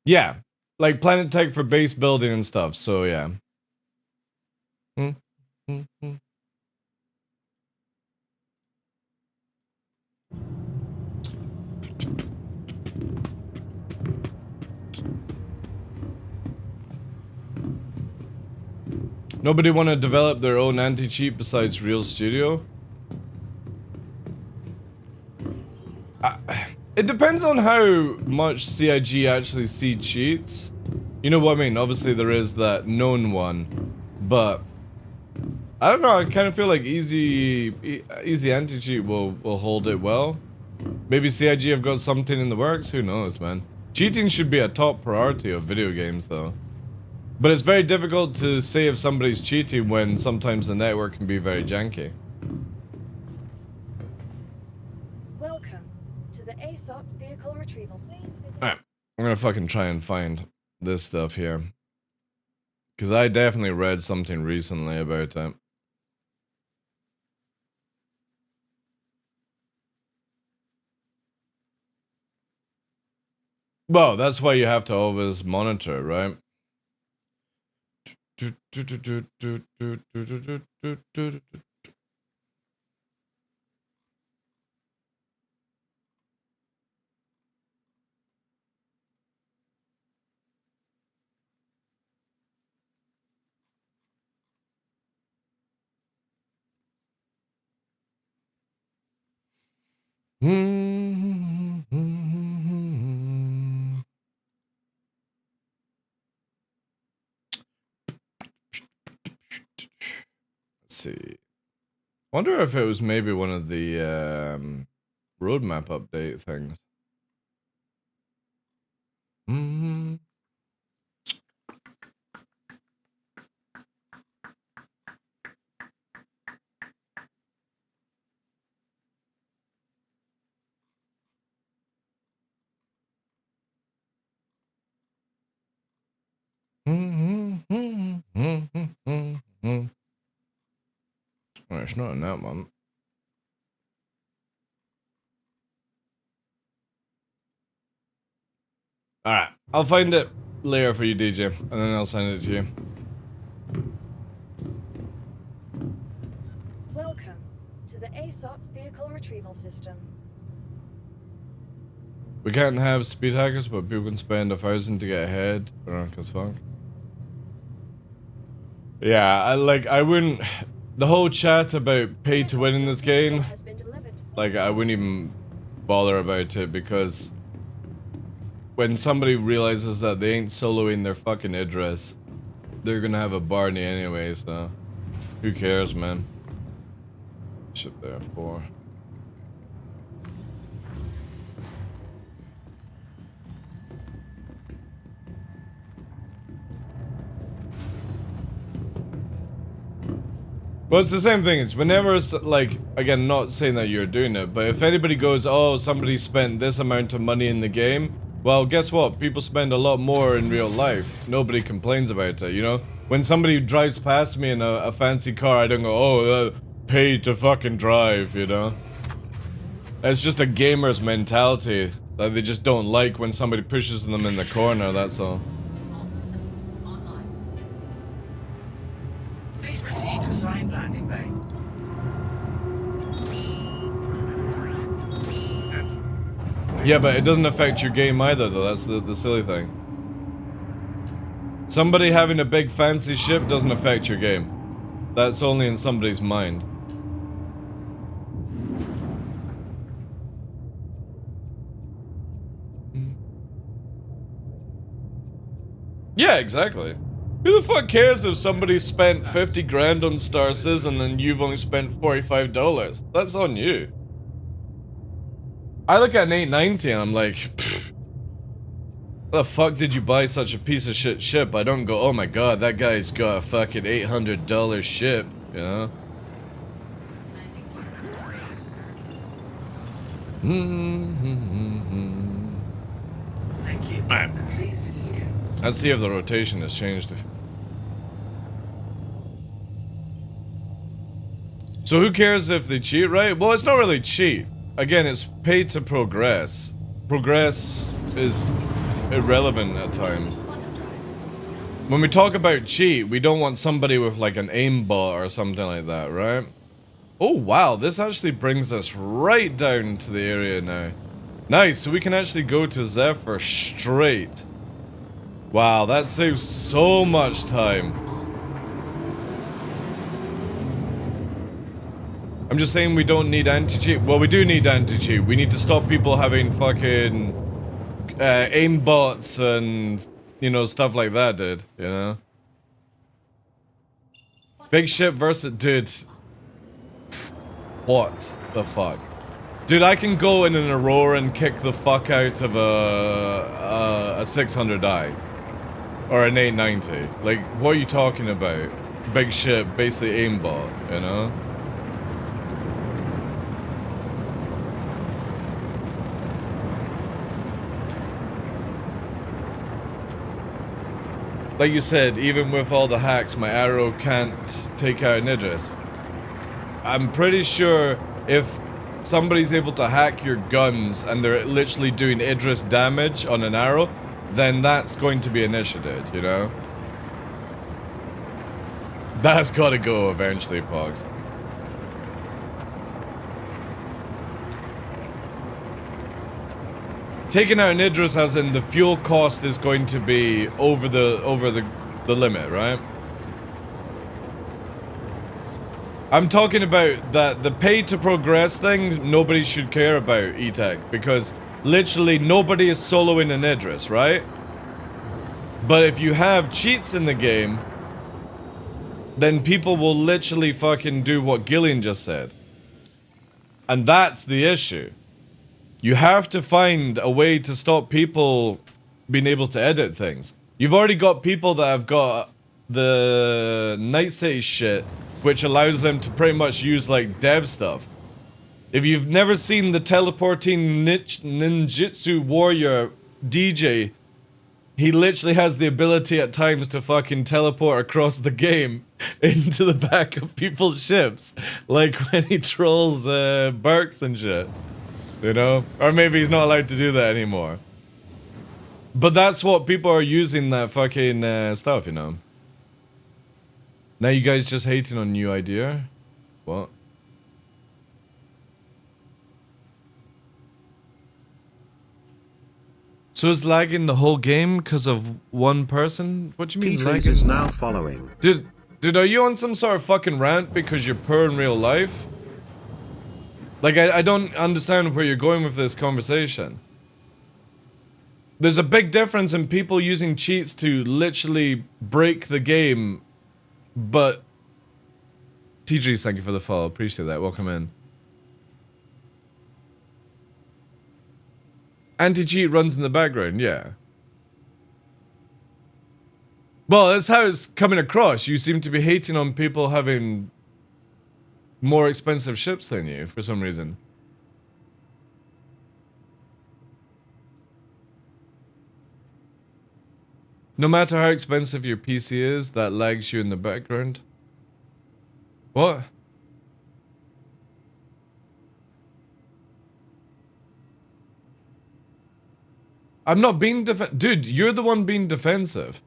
Speaker 1: Yeah, like Planet Tech for base building and stuff, so yeah. Nobody want to develop their own anti-cheat besides Real Studio? It depends on how much CIG actually see cheats. You know what I mean? Obviously there is that known one, but I don't know. I kind of feel like easy anti-cheat will hold it well. Maybe CIG have got something in the works. Who knows, man? Cheating should be a top priority of video games, though. But it's very difficult to say if somebody's cheating when sometimes the network can be very janky.
Speaker 5: Welcome to the ASOP vehicle retrieval. Please visit.
Speaker 1: Alright, I'm gonna fucking try and find this stuff here. Because I definitely read something recently about it. Well, that's why you have to always monitor, right? Let's see. Wonder if it was maybe one of the roadmap update things. Well, it's not in that one. Alright, I'll find it later for you, DJ, and then I'll send it to you.
Speaker 5: Welcome to the ASOP vehicle retrieval system.
Speaker 1: We can't have speed hackers, but people can spend 1,000 to get ahead. Cause fuck. Yeah, I wouldn't. The whole chat about pay to win in this game,
Speaker 5: Has been delivered.
Speaker 1: like, I wouldn't even bother about it because when somebody realizes that they ain't soloing their fucking Idris, they're gonna have a Barney anyway, so who cares, man? Ship there for. Well, it's the same thing. It's whenever, it's like, again, not saying that you're doing it, but if anybody goes, oh, somebody spent this amount of money in the game, well, guess what? People spend a lot more in real life. Nobody complains about it, you know? When somebody drives past me in a fancy car, I don't go, oh, pay to fucking drive, you know? It's just a gamer's mentality that they just don't like when somebody pushes them in the corner, that's all.
Speaker 4: All systems online.
Speaker 3: Please proceed to assigned landing bay.
Speaker 1: Yeah, but it doesn't affect your game either, though. That's the silly thing. Somebody having a big fancy ship doesn't affect your game. That's only in somebody's mind. Yeah, exactly. Who the fuck cares if somebody spent 50 grand on Star Citizen and you've only spent $45? That's on you. I look at an 890 and I'm like, pfft, the fuck did you buy such a piece of shit ship? I don't go, oh my god, that guy's got a fucking $800 ship, you know?
Speaker 3: Thank you.
Speaker 1: Alright.
Speaker 3: Please visit again.
Speaker 1: Let's see if the rotation has changed. So who cares if they cheat, right? Well, it's not really cheat. Again, it's pay to progress. Progress is irrelevant at times. When we talk about cheat, we don't want somebody with like an aimbot or something like that, right? Oh wow, this actually brings us right down to the area now. Nice, so we can actually go to Zephyr straight. Wow, that saves so much time. I'm just saying we don't need anti-cheat. Well, we do need anti-cheat. We need to stop people having fucking aimbots and, you know, stuff like that, dude. You know? Big ship versus... Dude. What the fuck? Dude, I can go in an Aurora and kick the fuck out of a 600i. Or an 890. Like, what are you talking about? Big ship, basically aimbot, you know? Like you said, even with all the hacks, my arrow can't take out an Idris. I'm pretty sure if somebody's able to hack your guns and they're literally doing Idris damage on an arrow, then that's going to be initiated, you know? That's gotta go eventually, Pogs. Taking out an Idris as in the fuel cost is going to be over the limit, right? I'm talking about that the pay to progress thing, nobody should care about, E-Tech, because literally nobody is soloing an Idris, right? But if you have cheats in the game, then people will literally fucking do what Gillian just said. And that's the issue. You have to find a way to stop people being able to edit things. You've already got people that have got the Night City shit, which allows them to pretty much use like dev stuff. If you've never seen the teleporting ninjutsu warrior DJ, he literally has the ability at times to fucking teleport across the game into the back of people's ships. Like when he trolls Burks and shit. You know? Or maybe he's not allowed to do that anymore. But that's what people are using that fucking stuff, you know? Now you guys just hating on new idea? What? So it's lagging the whole game because of one person? What do you mean lagging?
Speaker 6: Is now following.
Speaker 1: Dude, are you on some sort of fucking rant because you're poor in real life? Like, I don't understand where you're going with this conversation. There's a big difference in people using cheats to literally break the game, but... TG's, thank you for the follow, appreciate that, welcome in. Anti-cheat runs in the background, yeah. Well, that's how it's coming across. You seem to be hating on people having more expensive ships than you, for some reason. No matter how expensive your PC is, that lags you in the background. What? I'm not being dude, you're the one being defensive.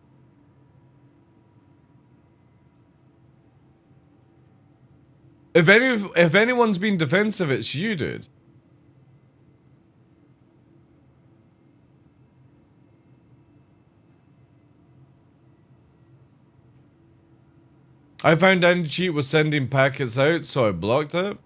Speaker 1: If anyone's being defensive, it's you, dude. I found anti-cheat was sending packets out, so I blocked it.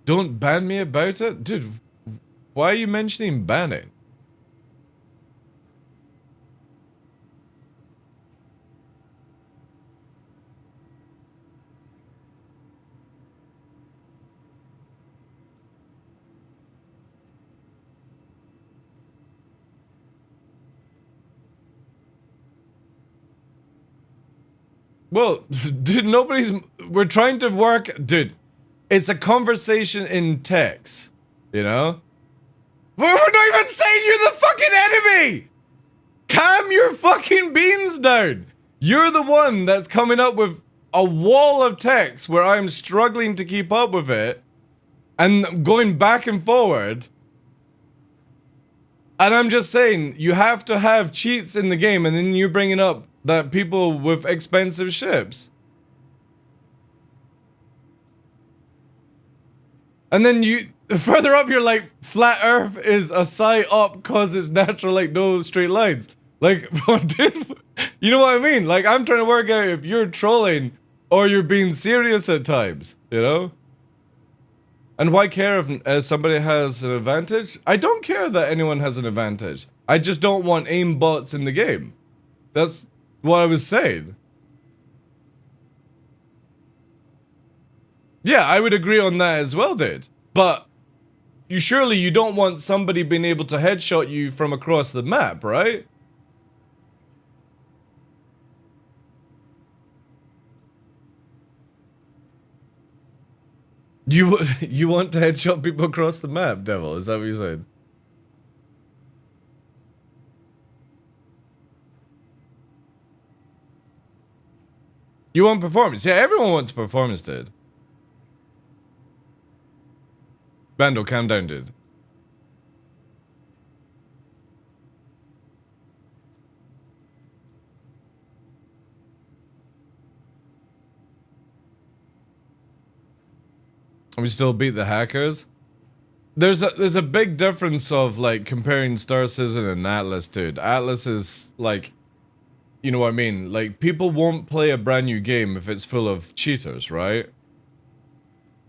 Speaker 1: Don't ban me about it? Dude, why are you mentioning banning? Well, dude, we're trying to work, dude, it's a conversation in text, you know? We're not even saying you're the fucking enemy! Calm your fucking beans down! You're the one that's coming up with a wall of text where I'm struggling to keep up with it, and going back and forward. And I'm just saying, you have to have cheats in the game, and then you're bringing up that people with expensive ships. And then further up, you're like, flat Earth is a psy-op cause it's natural, like no straight lines. Like, dude, you know what I mean? Like, I'm trying to work out if you're trolling or you're being serious at times, you know? And why care if somebody has an advantage? I don't care that anyone has an advantage. I just don't want aim bots in the game. That's what I was saying. Yeah, I would agree on that as well, dude. But you don't want somebody being able to headshot you from across the map, right? You want to headshot people across the map, Devil? Is that what you said? You want performance? Yeah, everyone wants performance, dude. Vandal, calm down, dude. We still beat the hackers. There's a big difference of like comparing Star Citizen and Atlas, dude. Atlas is like, you know what I mean? Like people won't play a brand new game if it's full of cheaters, right?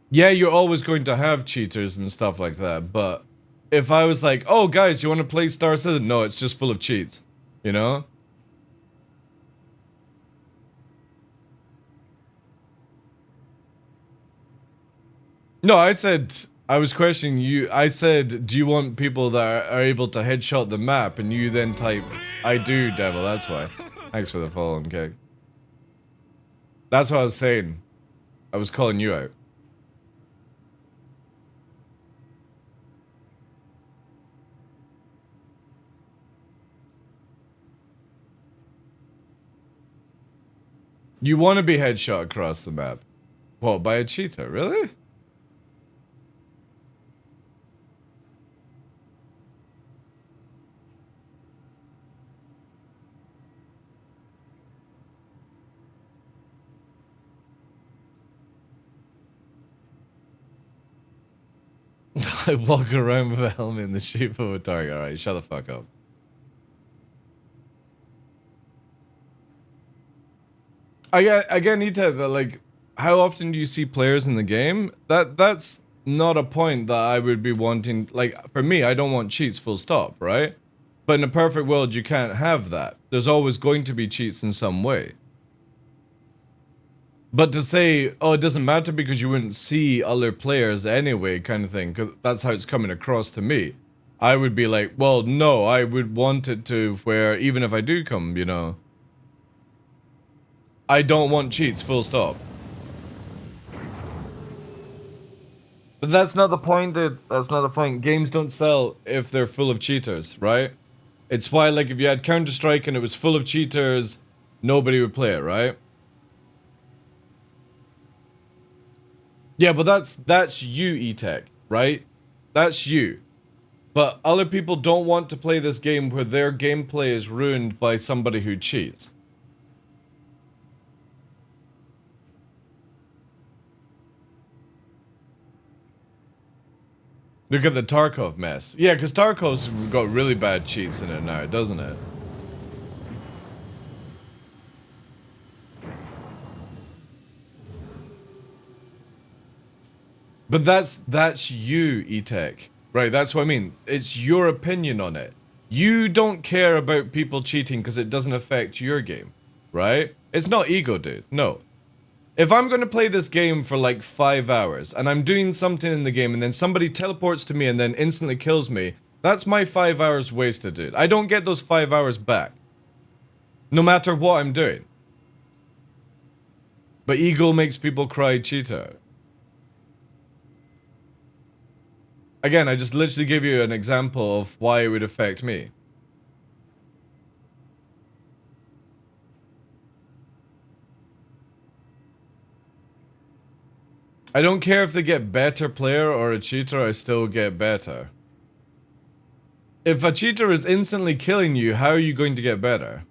Speaker 1: Yeah, you're always going to have cheaters and stuff like that, but if I was like, oh guys, you want to play Star Citizen? No, it's just full of cheats, you know? No, I was questioning you. I said, do you want people that are able to headshot the map? And you then type, I do, Devil, that's why. Thanks for the follow on cake. That's what I was saying. I was calling you out. You want to be headshot across the map. What, by a cheater? Really? I walk around with a helmet and the shape of a target. Alright, shut the fuck up. I need to, like, how often do you see players in the game? That's not a point that I would be wanting. Like, for me, I don't want cheats, full stop, right? But in a perfect world, you can't have that. There's always going to be cheats in some way. But to say, oh, it doesn't matter because you wouldn't see other players anyway, kind of thing, because that's how it's coming across to me. I would be like, well, no, I would want it to where, even if I do come, you know, I don't want cheats, full stop. But that's not the point, dude. That's not the point. Games don't sell if they're full of cheaters, right? It's why, like, if you had Counter-Strike and it was full of cheaters, nobody would play it, right? Yeah, but that's you, E-Tech, right? That's you. But other people don't want to play this game where their gameplay is ruined by somebody who cheats. Look at the Tarkov mess. Yeah, because Tarkov's got really bad cheats in it now, doesn't it? But that's you, E-Tech. Right, that's what I mean. It's your opinion on it. You don't care about people cheating because it doesn't affect your game, right? It's not ego, dude. No. If I'm going to play this game for like 5 hours and I'm doing something in the game and then somebody teleports to me and then instantly kills me, that's my 5 hours wasted, dude. I don't get those 5 hours back. No matter what I'm doing. But ego makes people cry cheater. Again, I just literally give you an example of why it would affect me. I don't care if they get better player or a cheater, I still get better. If a cheater is instantly killing you, how are you going to get better?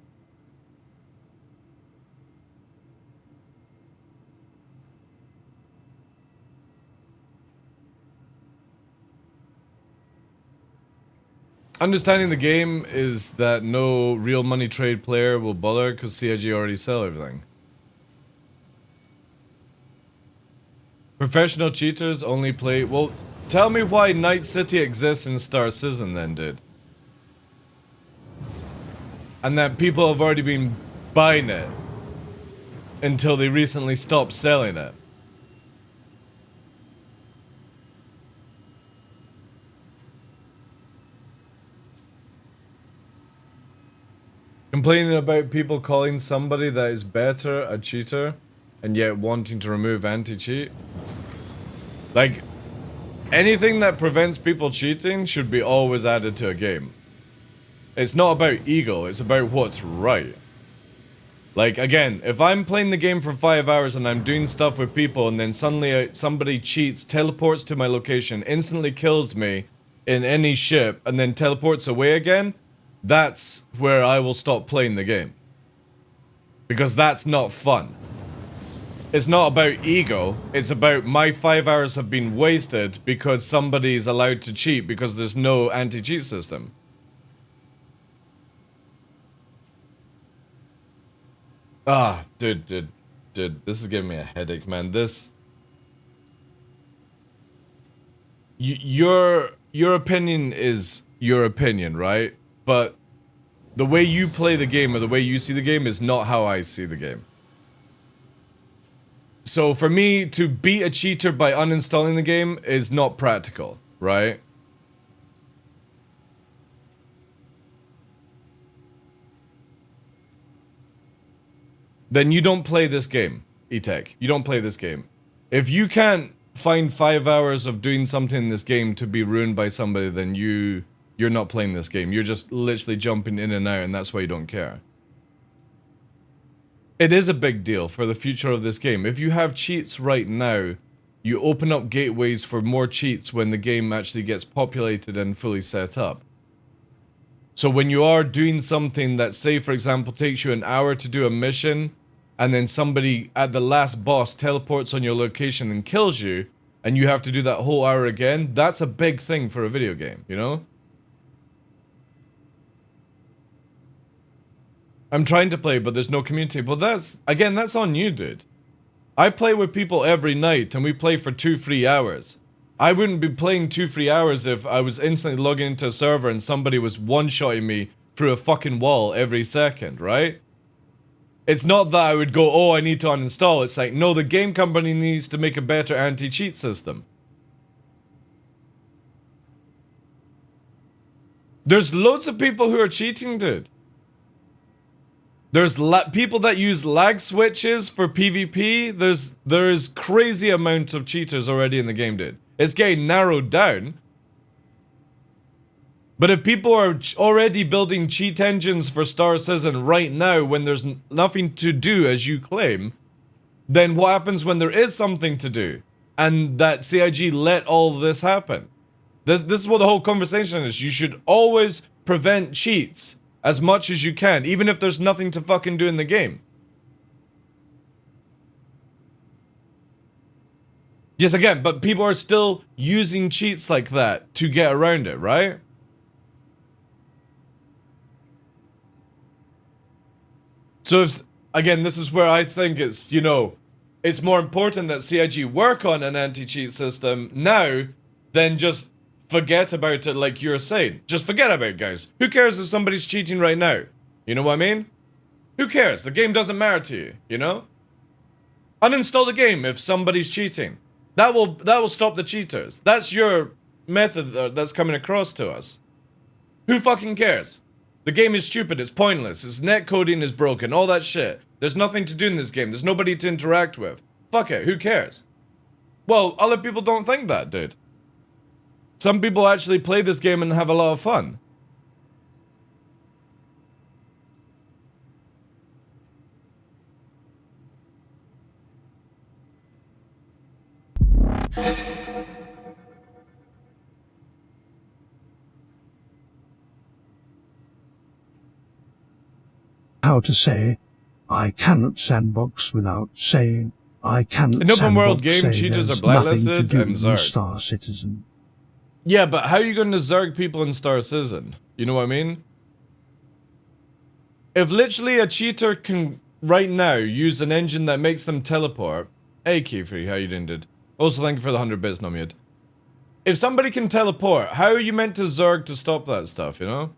Speaker 1: Understanding the game is that no real money trade player will bother because CIG already sell everything. Professional cheaters only play... Well, tell me why Night City exists in Star Citizen then, dude. And that people have already been buying it until they recently stopped selling it. Complaining about people calling somebody that is better a cheater, and yet wanting to remove anti-cheat. Like, anything that prevents people cheating should be always added to a game. It's not about ego, it's about what's right. Like, again, if I'm playing the game for 5 hours and I'm doing stuff with people and then suddenly somebody cheats, teleports to my location, instantly kills me in any ship, and then teleports away again, that's where I will stop playing the game. Because that's not fun. It's not about ego, it's about my 5 hours have been wasted because somebody's allowed to cheat because there's no anti-cheat system. Ah, dude, this is giving me a headache, man. Your opinion is your opinion, right? But the way you play the game or the way you see the game is not how I see the game. So for me to beat a cheater by uninstalling the game is not practical, right? Then you don't play this game, E-Tech. You don't play this game. If you can't find 5 hours of doing something in this game to be ruined by somebody, then you're not playing this game. You're just literally jumping in and out, and that's why you don't care. It is a big deal for the future of this game. If you have cheats right now, you open up gateways for more cheats when the game actually gets populated and fully set up. So when you are doing something that, say for example, takes you an hour to do a mission, and then somebody at the last boss teleports on your location and kills you, and you have to do that whole hour again, that's a big thing for a video game, you know? I'm trying to play, but there's no community. Well, that's on you, dude. I play with people every night, and we play for 2-3 hours. I wouldn't be playing 2-3 hours if I was instantly logging into a server and somebody was one-shotting me through a fucking wall every second, right? It's not that I would go, oh, I need to uninstall. It's like, no, the game company needs to make a better anti-cheat system. There's loads of people who are cheating, dude. There's people that use lag switches for PvP. There's crazy amounts of cheaters already in the game, dude. It's getting narrowed down. But if people are already building cheat engines for Star Citizen right now when there's nothing to do, as you claim, then what happens when there is something to do? And that CIG let all this happen. This is what the whole conversation is. You should always prevent cheats as much as you can, even if there's nothing to fucking do in the game. Yes, again, but people are still using cheats like that to get around it, right? So if, again, this is where I think it's, you know, it's more important that CIG work on an anti-cheat system now than just forget about it like you're saying. Just forget about it, guys. Who cares if somebody's cheating right now? You know what I mean? Who cares? The game doesn't matter to you, you know? Uninstall the game if somebody's cheating. That will stop the cheaters. That's your method that's coming across to us. Who fucking cares? The game is stupid, it's pointless, its netcoding is broken, all that shit. There's nothing to do in this game, there's nobody to interact with. Fuck it, who cares? Well, other people don't think that, dude. Some people actually play this game and have a lot of fun.
Speaker 6: How to say, I cannot sandbox without saying, I cannot
Speaker 1: in open world
Speaker 6: sandbox,
Speaker 1: game,
Speaker 6: say
Speaker 1: cheaters are
Speaker 6: there's nothing to
Speaker 1: blacklisted
Speaker 6: do
Speaker 1: and
Speaker 6: with
Speaker 1: Zerg.
Speaker 6: Star Citizen.
Speaker 1: Yeah, but how are you going to Zerg people in Star Citizen? You know what I mean? If literally a cheater can, right now, use an engine that makes them teleport... Hey, Kiefer, how you doing, dude? Also, thank you for the 100 bits, Nomad. If somebody can teleport, how are you meant to Zerg to stop that stuff, you know?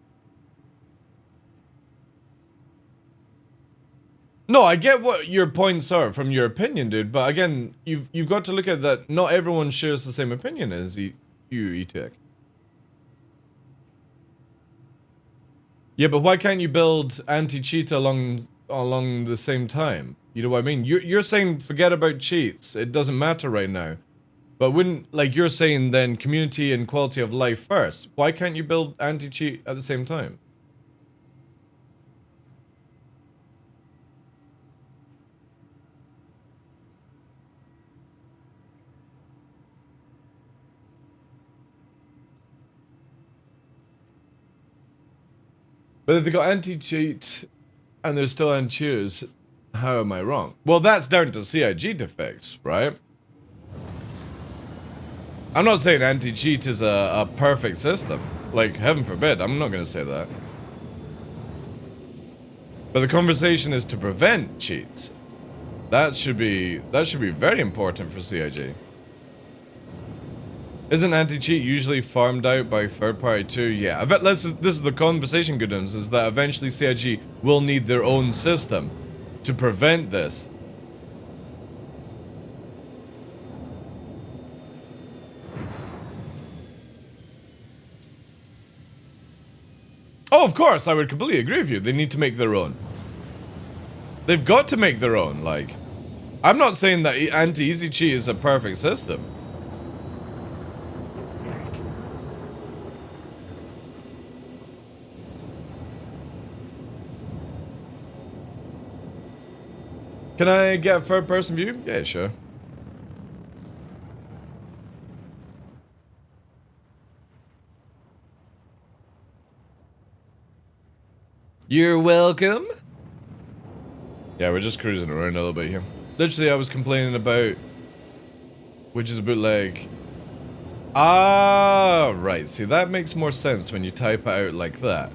Speaker 1: No, I get what your points are from your opinion, dude, but again, you've got to look at that not everyone shares the same opinion as you, E-Tech. Yeah, but why can't you build anti-cheat along the same time? You know what I mean? You're saying forget about cheats. It doesn't matter right now. But wouldn't, like, you're saying then community and quality of life first. Why can't you build anti-cheat at the same time? But if they got anti-cheat and there's still anti-cheaters, how am I wrong? Well, that's down to CIG defects, right? I'm not saying anti-cheat is a perfect system. Like, heaven forbid, I'm not gonna say that. But the conversation is to prevent cheats. That should be very important for CIG. Isn't anti-cheat usually farmed out by third party too? Yeah, this is the conversation, Goodums, is that eventually CIG will need their own system to prevent this. Oh, of course, I would completely agree with you. They need to make their own. They've got to make their own, like. I'm not saying that anti-easy cheat is a perfect system. Can I get a third person view? Yeah, sure. You're welcome. Yeah, we're just cruising around a little bit here. Literally, I was complaining about, which is a bootleg. Ah, right. See, that makes more sense when you type it out like that.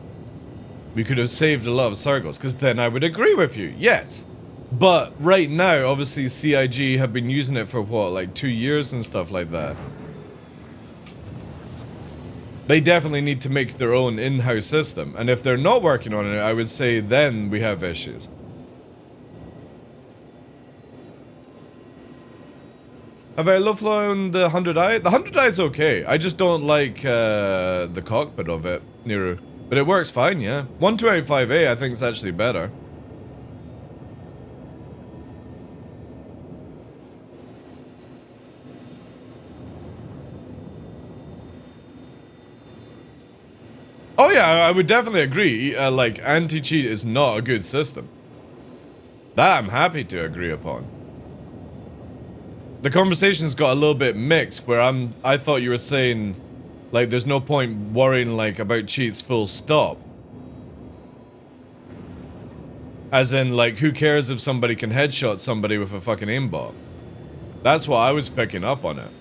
Speaker 1: We could have saved a lot of circles, because then I would agree with you. Yes. But right now, obviously, CIG have been using it for what, like 2 years and stuff like that. They definitely need to make their own in-house system. And if they're not working on it, I would say then we have issues. Have I low flown the 100i? The 100i is okay. I just don't like the cockpit of it, Niru. But it works fine, yeah. 1285A I think is actually better. Oh yeah, I would definitely agree. Like, anti-cheat is not a good system. That I'm happy to agree upon. The conversation's got a little bit mixed, where I thought you were saying, like, there's no point worrying, like, about cheats full stop. As in, like, who cares if somebody can headshot somebody with a fucking aimbot? That's what I was picking up on it.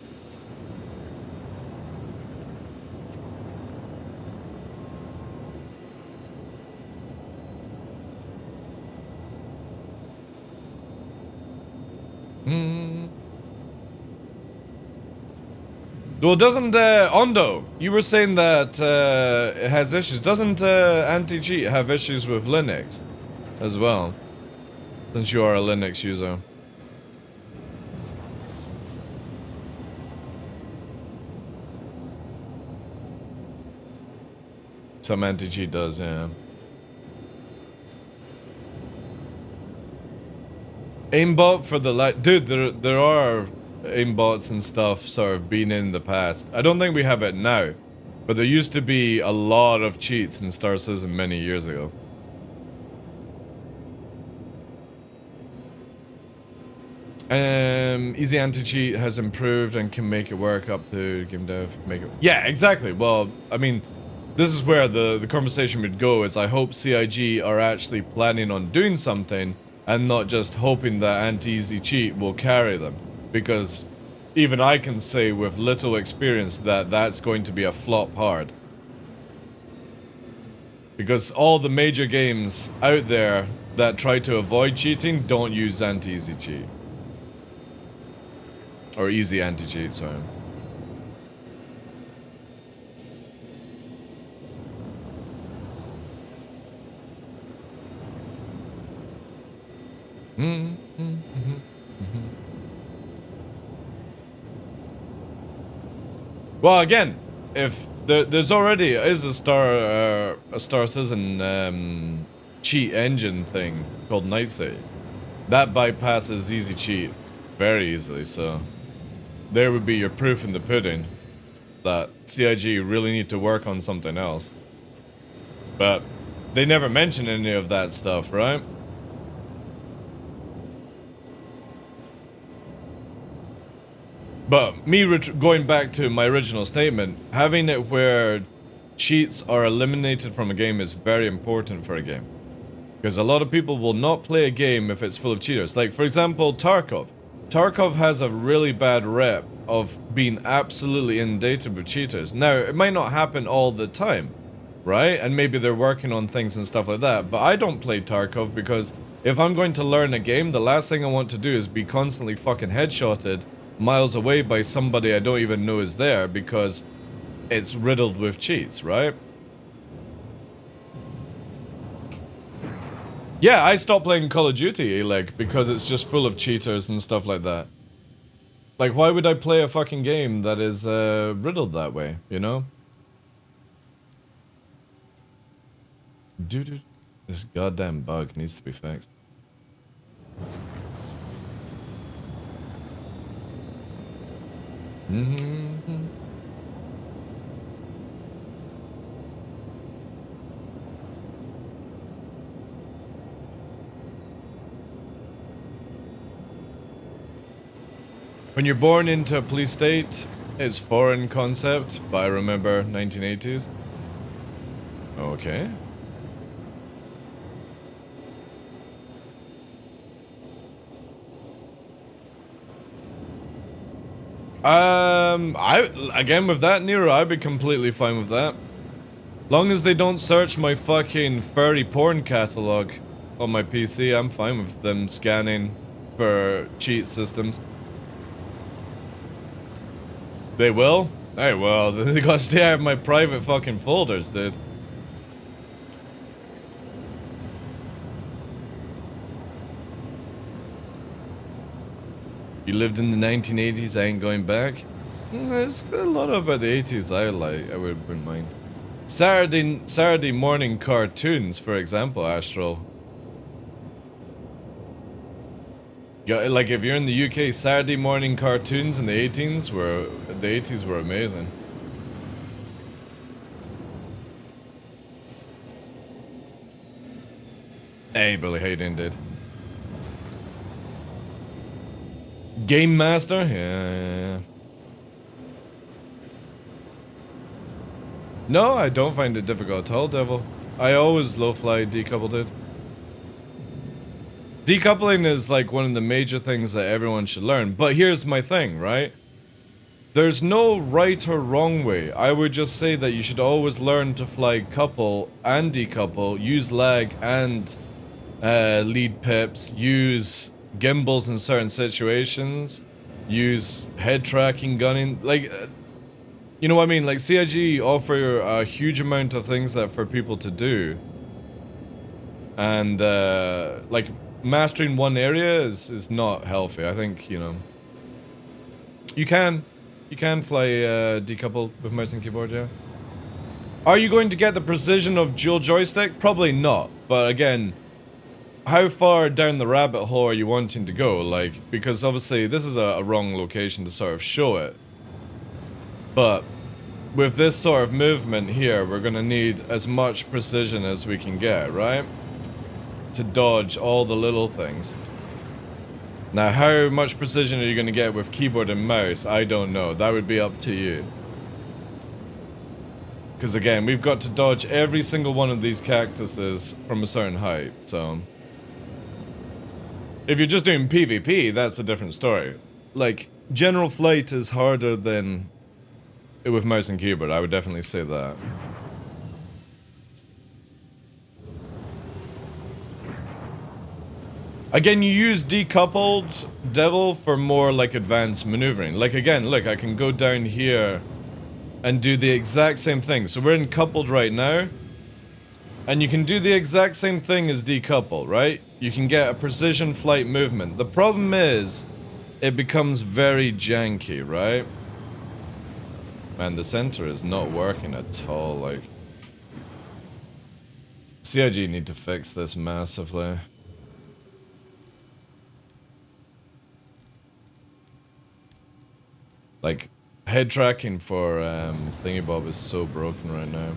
Speaker 1: Well, doesn't, Ondo, you were saying that, it has issues. Doesn't, anti-cheat have issues with Linux as well? Since you are a Linux user. Some anti-cheat does, yeah. Aimbot for the dude, there are aimbots and stuff sort of been in the past. I don't think we have it now, but there used to be a lot of cheats in Star Citizen many years ago. Easy anti-cheat has improved and can make it work up to game dev. Make it. Yeah, exactly. Well, I mean, this is where the conversation would go. Is I hope CIG are actually planning on doing something and not just hoping that anti-easy cheat will carry them. Because even I can say with little experience that that's going to be a flop hard. Because all the major games out there that try to avoid cheating don't use anti-easy cheat. Or easy anti-cheat, sorry. Well, again, if there's already is a Star Citizen cheat engine thing called Night Save that bypasses easy cheat very easily. So there would be your proof in the pudding that CIG really need to work on something else. But they never mention any of that stuff, right? But me going back to my original statement, having it where cheats are eliminated from a game is very important for a game. Because a lot of people will not play a game if it's full of cheaters. Like, for example, Tarkov. Tarkov has a really bad rep of being absolutely inundated with cheaters. Now, it might not happen all the time, right? And maybe they're working on things and stuff like that. But I don't play Tarkov because if I'm going to learn a game, the last thing I want to do is be constantly fucking headshotted miles away by somebody I don't even know is there because it's riddled with cheats, right? Yeah, I stopped playing Call of Duty, like, because it's just full of cheaters and stuff like that. Like, why would I play a fucking game that is riddled that way, you know? Dude, this goddamn bug needs to be fixed. When you're born into a police state, it's foreign concept, but I remember 1980s. Okay. Again with that, Nero, I'd be completely fine with that. Long as they don't search my fucking furry porn catalog on my PC, I'm fine with them scanning for cheat systems. They will? Hey, well, they gotta stay out of my private fucking folders, dude. You lived in the 1980s, I ain't going back. There's a lot about the 80s I like, I wouldn't mind. Saturday morning cartoons, for example, Astral. Yeah, like if you're in the UK, Saturday morning cartoons in the 80s were amazing. Hey, Billy Hayden did. Game Master? Yeah. No, I don't find it difficult at all, Devil. I always low-fly decoupled it. Decoupling is like one of the major things that everyone should learn, but here's my thing, right? There's no right or wrong way. I would just say that you should always learn to fly couple and decouple, use lag and lead pips, use gimbals in certain situations, use head tracking, gunning, like, you know what I mean? Like, CIG offer a huge amount of things that for people to do, and like, mastering one area is not healthy. I think, you know, you can fly decouple with mouse and keyboard, yeah. Are you going to get the precision of dual joystick? Probably not, but again, how far down the rabbit hole are you wanting to go? Like, because obviously this is a wrong location to sort of show it. But with this sort of movement here, we're gonna need as much precision as we can get, right? To dodge all the little things. Now, how much precision are you gonna get with keyboard and mouse? I don't know. That would be up to you. Because again, we've got to dodge every single one of these cactuses from a certain height, so... If you're just doing PvP, that's a different story. Like, general flight is harder than with mouse and keyboard, I would definitely say that. Again, you use decoupled Devil for more like advanced maneuvering. Like again, look, I can go down here and do the exact same thing. So we're in coupled right now, and you can do the exact same thing as decouple, right? You can get a precision flight movement. The problem is, it becomes very janky, right? Man, the center is not working at all, like... CIG need to fix this massively. Like, head tracking for Thingybob is so broken right now.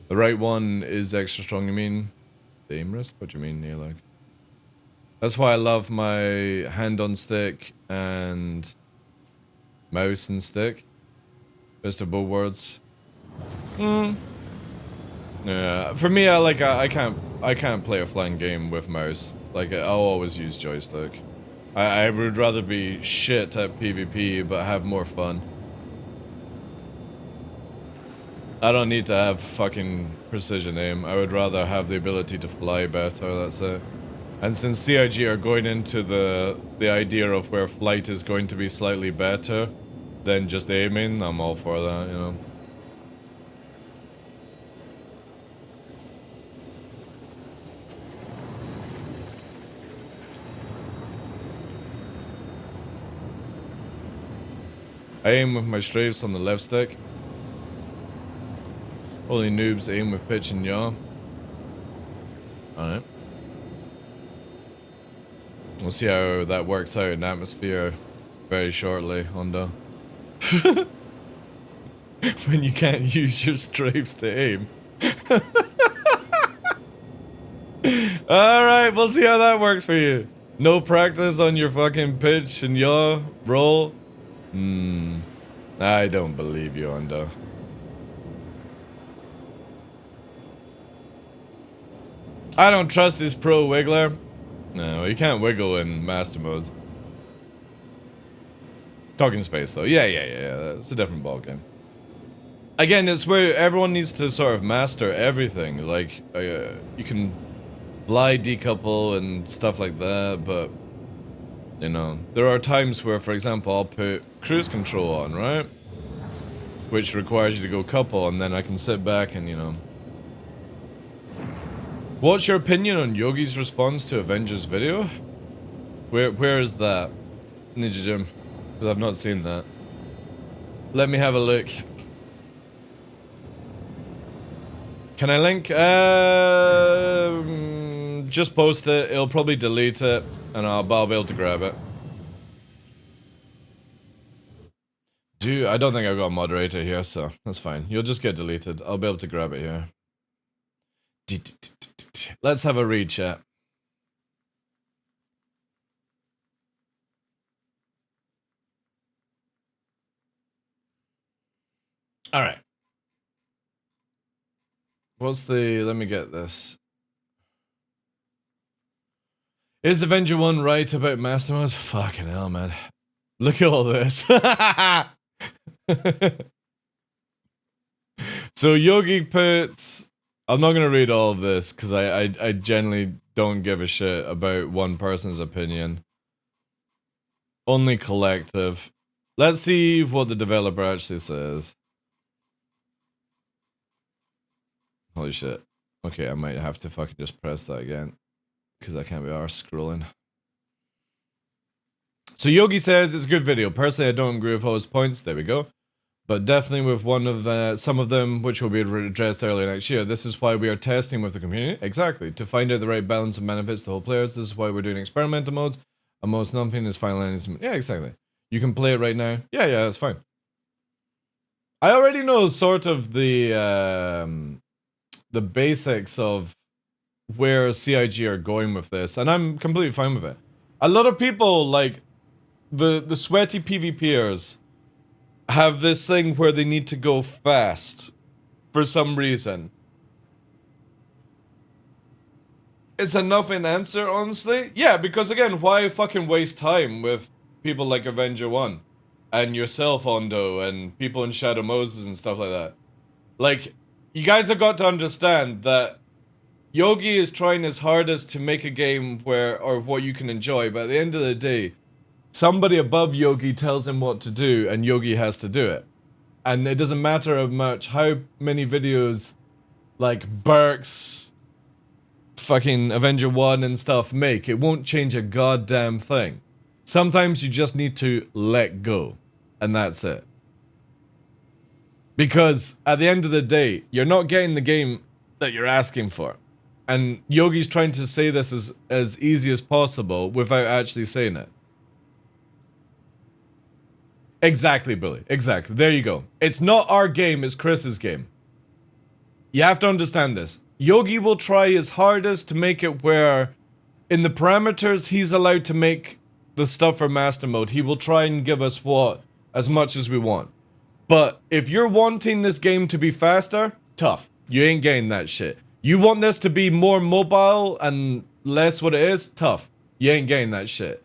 Speaker 1: The right one is extra strong, you mean? The aim risk? What do you mean, Neil? Like? That's why I love my hand on stick and mouse and stick. Best of both worlds. Yeah, for me, I can't play a flying game with mouse. Like, I'll always use joystick. I would rather be shit at PvP, but have more fun. I don't need to have fucking precision aim. I would rather have the ability to fly better, that's it. And since CIG are going into the idea of where flight is going to be slightly better than just aiming, I'm all for that, you know. I aim with my strafes on the left stick. Only noobs aim with pitch and yaw. Alright. We'll see how that works out in atmosphere very shortly, Honda. When you can't use your strafes to aim. Alright, we'll see how that works for you. No practice on your fucking pitch and yaw roll? I don't believe you, Honda. I don't trust this pro wiggler. No, you can't wiggle in master modes. Talking space though. Yeah. It's a different ballgame. Again, it's where everyone needs to sort of master everything. Like, you can fly decouple and stuff like that, but you know, there are times where, for example, I'll put cruise control on, right? Which requires you to go couple, and then I can sit back and, you know. What's your opinion on Yogi's response to Avengers video? Where is that? Ninja Jim. Because I've not seen that. Let me have a look. Can I link? Just post it. It'll probably delete it, and I'll be able to grab it. Dude, I don't think I've got a moderator here, so that's fine. You'll just get deleted. I'll be able to grab it here. Let's have a read, chat. Alright. What's the... Let me get this. Is Avenger 1 right about Master Mode? Fucking hell, man. Look at all this. So Yogi puts... I'm not gonna read all of this, because I generally don't give a shit about one person's opinion. Only collective. Let's see what the developer actually says. Holy shit. Okay, I might have to fucking just press that again, because I can't be arsed scrolling. So Yogi says it's a good video. Personally, I don't agree with all his points. There we go. But definitely with one of some of them, which will be addressed early next year. This is why we are testing with the community. Exactly. To find out the right balance of benefits to whole players. This is why we're doing experimental modes. And most nothing is final enemies. Yeah, exactly. You can play it right now. Yeah, that's fine. I already know sort of the basics of where CIG are going with this. And I'm completely fine with it. A lot of people, like, the sweaty PvPers have this thing where they need to go fast for some reason. It's a nothing answer, honestly. Yeah, because again, why fucking waste time with people like Avenger 1 and yourself, Ondo, and people in Shadow Moses and stuff like that? Like, you guys have got to understand that Yogi is trying his hardest to make a game or what you can enjoy, but at the end of the day, somebody above Yogi tells him what to do, and Yogi has to do it. And it doesn't matter how many videos, like, Burks, fucking Avenger 1 and stuff make. It won't change a goddamn thing. Sometimes you just need to let go. And that's it. Because at the end of the day, you're not getting the game that you're asking for. And Yogi's trying to say this as easy as possible without actually saying it. Exactly, Billy. Exactly. There you go. It's not our game, it's Chris's game. You have to understand this. Yogi will try his hardest to make it where, in the parameters he's allowed to make the stuff for master mode, he will try and give us as much as we want. But if you're wanting this game to be faster, tough. You ain't getting that shit. You want this to be more mobile and less what it is, tough. You ain't getting that shit.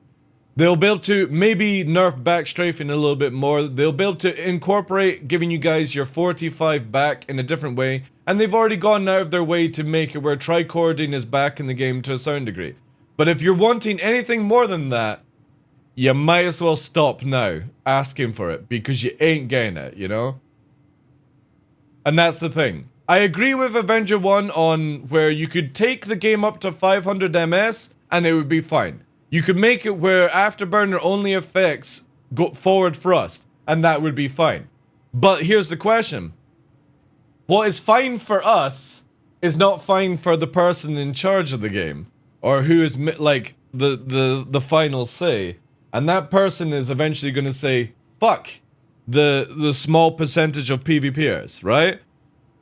Speaker 1: They'll be able to maybe nerf backstrafing a little bit more. They'll be able to incorporate giving you guys your 45 back in a different way. And they've already gone out of their way to make it where tricording is back in the game to a certain degree. But if you're wanting anything more than that, you might as well stop now asking for it, because you ain't getting it, you know? And that's the thing. I agree with Avenger 1 on where you could take the game up to 500 MS and it would be fine. You could make it where Afterburner only affects forward thrust, and that would be fine. But here's the question. What is fine for us is not fine for the person in charge of the game, or who is like the final say. And that person is eventually going to say, fuck the small percentage of PvPers, right?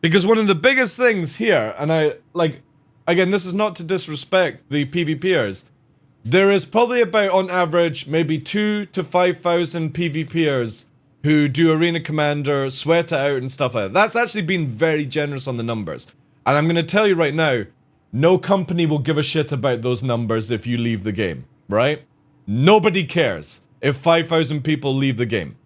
Speaker 1: Because one of the biggest things here, and again, this is not to disrespect the PvPers, there is probably about, on average, maybe 2,000 to 5,000 PvPers who do Arena Commander, sweat it out and stuff like that. That's actually been very generous on the numbers. And I'm going to tell you right now, no company will give a shit about those numbers if you leave the game, right? Nobody cares if 5,000 people leave the game.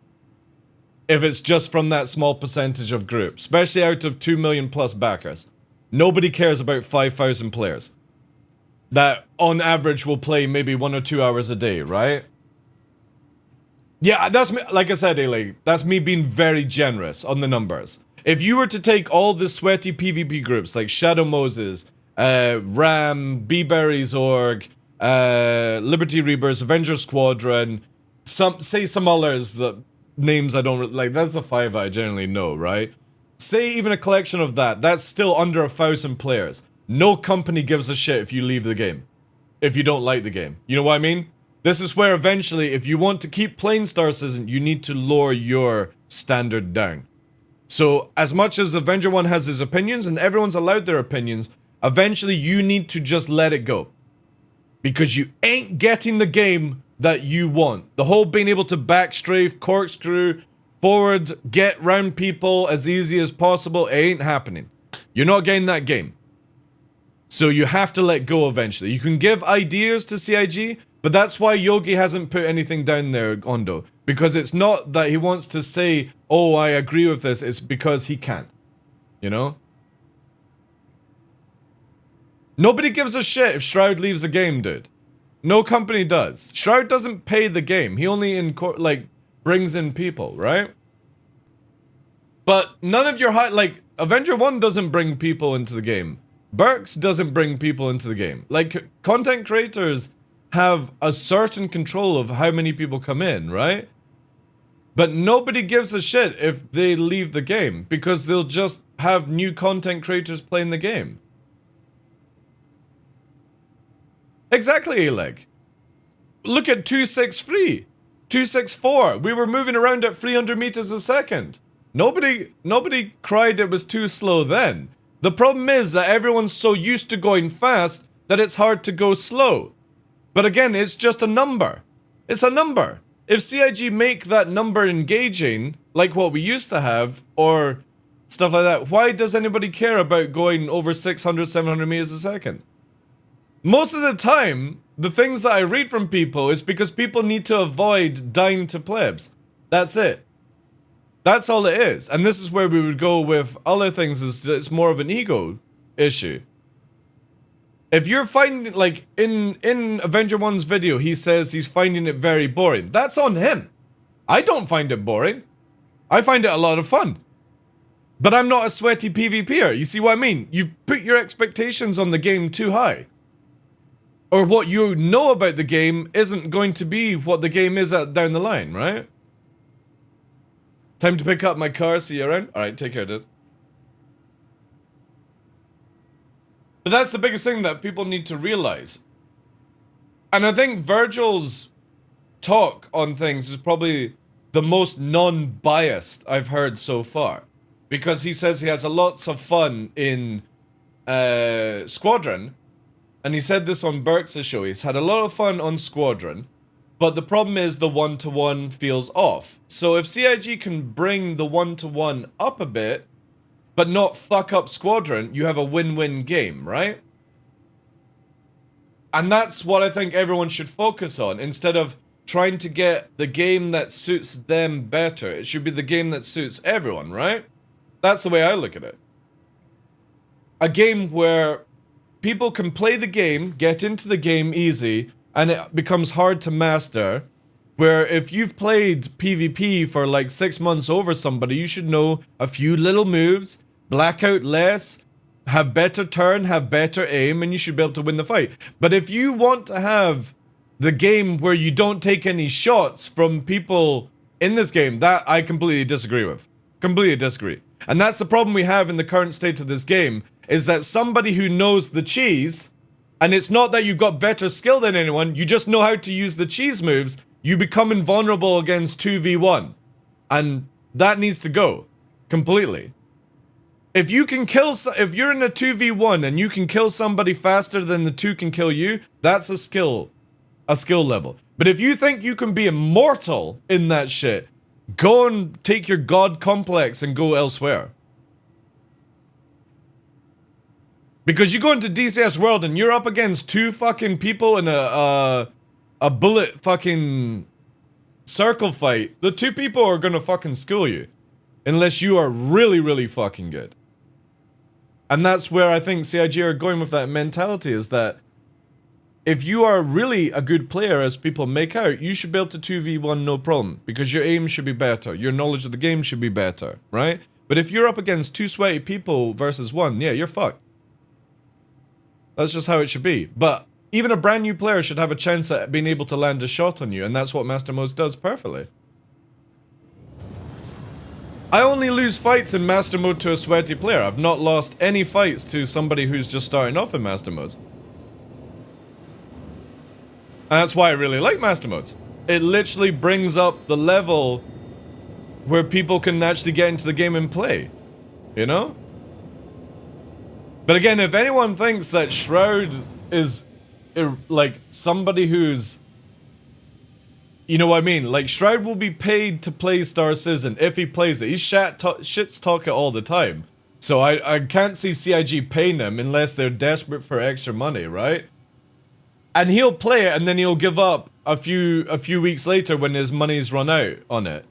Speaker 1: If it's just from that small percentage of group, especially out of 2 million plus backers. Nobody cares about 5,000 players that on average will play maybe 1 or 2 hours a day, right? Yeah, that's me, like I said, Ailey, that's me being very generous on the numbers. If you were to take all the sweaty PvP groups like Shadow Moses, Ram, B-Berries Org, Liberty Reapers, Avenger Squadron, some others, the names I don't like, that's the 5 I generally know, right? Say even a collection of that's still under 1,000 players. No company gives a shit if you leave the game. If you don't like the game. You know what I mean? This is where eventually, if you want to keep playing Star Citizen, you need to lower your standard down. So, as much as Avenger 1 has his opinions, and everyone's allowed their opinions, eventually you need to just let it go. Because you ain't getting the game that you want. The whole being able to backstrafe, corkscrew, forward, get round people as easy as possible, it ain't happening. You're not getting that game. So you have to let go eventually. You can give ideas to CIG, but that's why Yogi hasn't put anything down there, Ondo. Because it's not that he wants to say, oh, I agree with this, it's because he can't. You know? Nobody gives a shit if Shroud leaves the game, dude. No company does. Shroud doesn't pay the game. He only brings in people, right? But none of your Avenger 1 doesn't bring people into the game. Burks doesn't bring people into the game. Like, content creators have a certain control of how many people come in, right? But nobody gives a shit if they leave the game, because they'll just have new content creators playing the game. Exactly, Aleg. Look at 263, 264. We were moving around at 300 meters a second. Nobody cried it was too slow then. The problem is that everyone's so used to going fast that it's hard to go slow. But again, it's just a number. It's a number. If CIG make that number engaging, like what we used to have, or stuff like that, why does anybody care about going over 600, 700 meters a second? Most of the time, the things that I read from people is because people need to avoid dying to plebs. That's it. That's all it is. And this is where we would go with other things, is it's more of an ego issue. If you're finding, like, in Avenger 1's video, he says he's finding it very boring. That's on him. I don't find it boring. I find it a lot of fun. But I'm not a sweaty PvPer. You see what I mean? You've put your expectations on the game too high. or what you know about the game isn't going to be what the game is at down the line, right? Time to pick up my car, see you around. Alright, take care, dude. But that's the biggest thing that people need to realize. And I think Virgil's talk on things is probably the most non-biased I've heard so far. Because he says he has a lots of fun in Squadron. And he said this on Burks' show. He's had a lot of fun on Squadron. But the problem is the one-to-one feels off. So if CIG can bring the one-to-one up a bit, but not fuck up Squadron, you have a win-win game, right? And that's what I think everyone should focus on. Instead of trying to get the game that suits them better, it should be the game that suits everyone, right? That's the way I look at it. A game where people can play the game, get into the game easy, and it becomes hard to master. Where if you've played PvP for like 6 months over somebody, you should know a few little moves, black out less, have better turn, have better aim, and you should be able to win the fight. But if you want to have the game where you don't take any shots from people in this game, that I completely disagree with. Completely disagree. And that's the problem we have in the current state of this game, is that somebody who knows the cheese, and it's not that you've got better skill than anyone, you just know how to use the cheese moves, you become invulnerable against 2v1. And that needs to go. Completely. If you can kill, if you're in a 2v1 and you can kill somebody faster than the 2 can kill you, that's a skill level. But if you think you can be immortal in that shit, go and take your god complex and go elsewhere. Because you go into DCS World and you're up against 2 fucking people in a bullet fucking circle fight. The 2 people are gonna fucking school you. Unless you are really, really fucking good. And that's where I think CIG are going with that mentality, is that if you are really a good player, as people make out, you should be able to 2v1 no problem. Because your aim should be better. Your knowledge of the game should be better, right? But if you're up against 2 sweaty people versus 1, yeah, you're fucked. That's just how it should be. But even a brand new player should have a chance at being able to land a shot on you, and that's what Master Modes does perfectly. I only lose fights in Master Mode to a sweaty player. I've not lost any fights to somebody who's just starting off in Master Modes. And that's why I really like Master Modes. It literally brings up the level where people can actually get into the game and play. You know? But again, if anyone thinks that Shroud is like somebody who's, you know what I mean? Like, Shroud will be paid to play Star Citizen if he plays it. He shits talk it all the time. So I can't see CIG paying him unless they're desperate for extra money, right? And he'll play it and then he'll give up a few weeks later when his money's run out on it.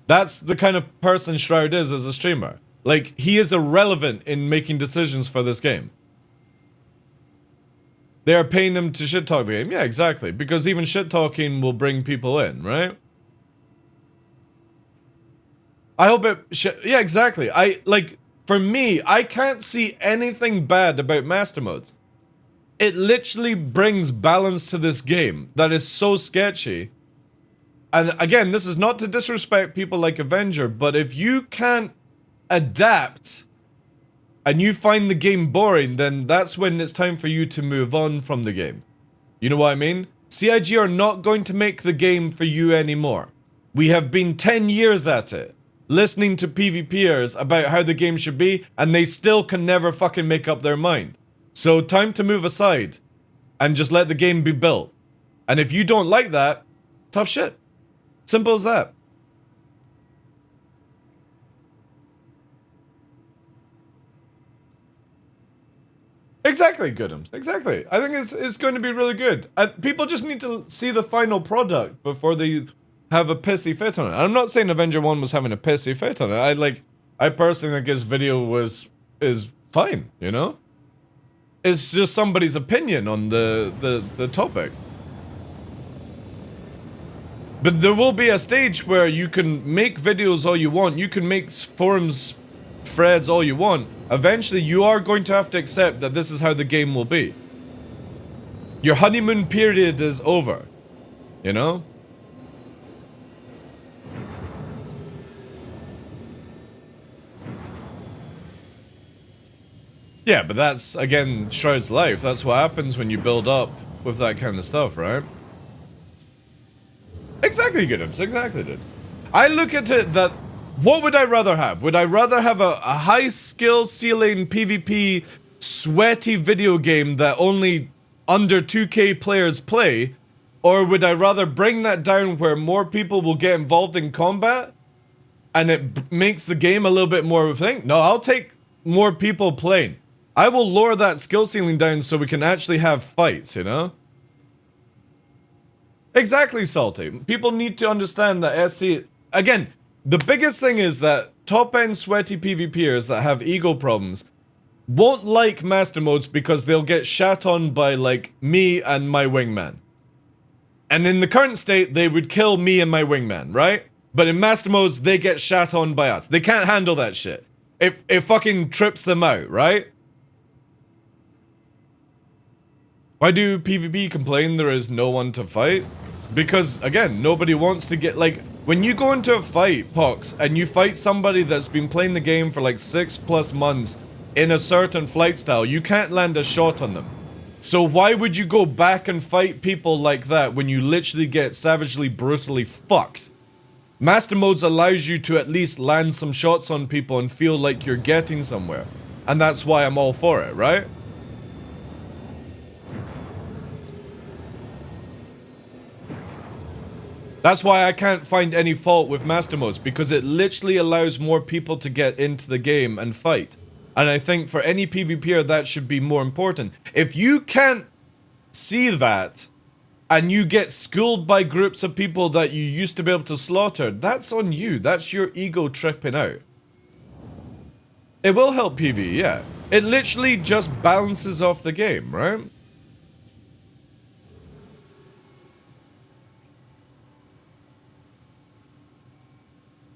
Speaker 1: That's the kind of person Shroud is as a streamer. Like, he is irrelevant in making decisions for this game. They are paying him to shit talk the game. Yeah, exactly. Because even shit talking will bring people in, right? I hope it... yeah, exactly. For me, I can't see anything bad about Master Modes. It literally brings balance to this game that is so sketchy. And again, this is not to disrespect people like Avenger, but if you can't adapt and you find the game boring, then that's when it's time for you to move on from the game. You know what I mean? CIG are not going to make the game for you anymore. We have been 10 years at it, listening to PvPers about how the game should be, and they still can never fucking make up their mind. So time to move aside and just let the game be built. And if you don't like that, tough shit. Simple as that. Exactly, Goodums. Exactly. I think it's going to be really good. People just need to see the final product before they have a pissy fit on it. I'm not saying Avenger 1 was having a pissy fit on it. I personally think his video is fine, you know? It's just somebody's opinion on the topic. But there will be a stage where you can make videos all you want. You can make forums, threads all you want. Eventually, you are going to have to accept that this is how the game will be. Your honeymoon period is over. You know? Yeah, but that's, again, Shroud's life. That's what happens when you build up with that kind of stuff, right? Exactly, Giddums. Exactly, dude. I look at it that, what would I rather have? Would I rather have a high skill ceiling PvP sweaty video game that only under 2K players play? Or would I rather bring that down where more people will get involved in combat and it makes the game a little bit more of a thing? No, I'll take more people playing. I will lower that skill ceiling down so we can actually have fights, you know? Exactly, Salty. People need to understand that SC... Again, the biggest thing is that top-end sweaty PvPers that have ego problems won't like master modes because they'll get shat on by, like, me and my wingman. And in the current state, they would kill me and my wingman, right? But in master modes, they get shat on by us. They can't handle that shit. It fucking trips them out, right? Why do PvP complain there is no one to fight? Because, again, nobody wants to get, like, when you go into a fight, Pox, and you fight somebody that's been playing the game for like 6+ months in a certain flight style, you can't land a shot on them. So why would you go back and fight people like that when you literally get savagely, brutally fucked? Master modes allows you to at least land some shots on people and feel like you're getting somewhere. And that's why I'm all for it, right? That's why I can't find any fault with master modes, because it literally allows more people to get into the game and fight. And I think for any PvPer that should be more important. If you can't see that, and you get schooled by groups of people that you used to be able to slaughter, that's on you. That's your ego tripping out. It will help PvE, yeah. It literally just balances off the game, right?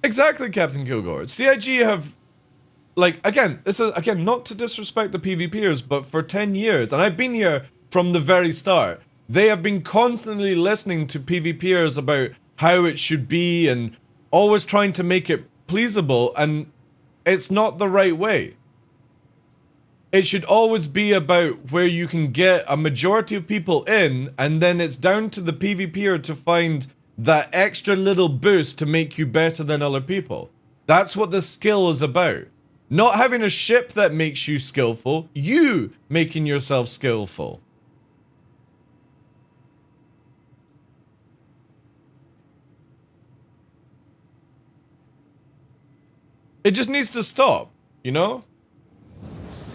Speaker 1: Exactly, Captain Kilgore. CIG have, like, again, this is, again, not to disrespect the PvPers, but for 10 years, and I've been here from the very start, they have been constantly listening to PvPers about how it should be and always trying to make it pleasable, and it's not the right way. It should always be about where you can get a majority of people in, and then it's down to the PvPer to find that extra little boost to make you better than other people. That's what the skill is about. Not having a ship that makes you skillful, you making yourself skillful. It just needs to stop, you know?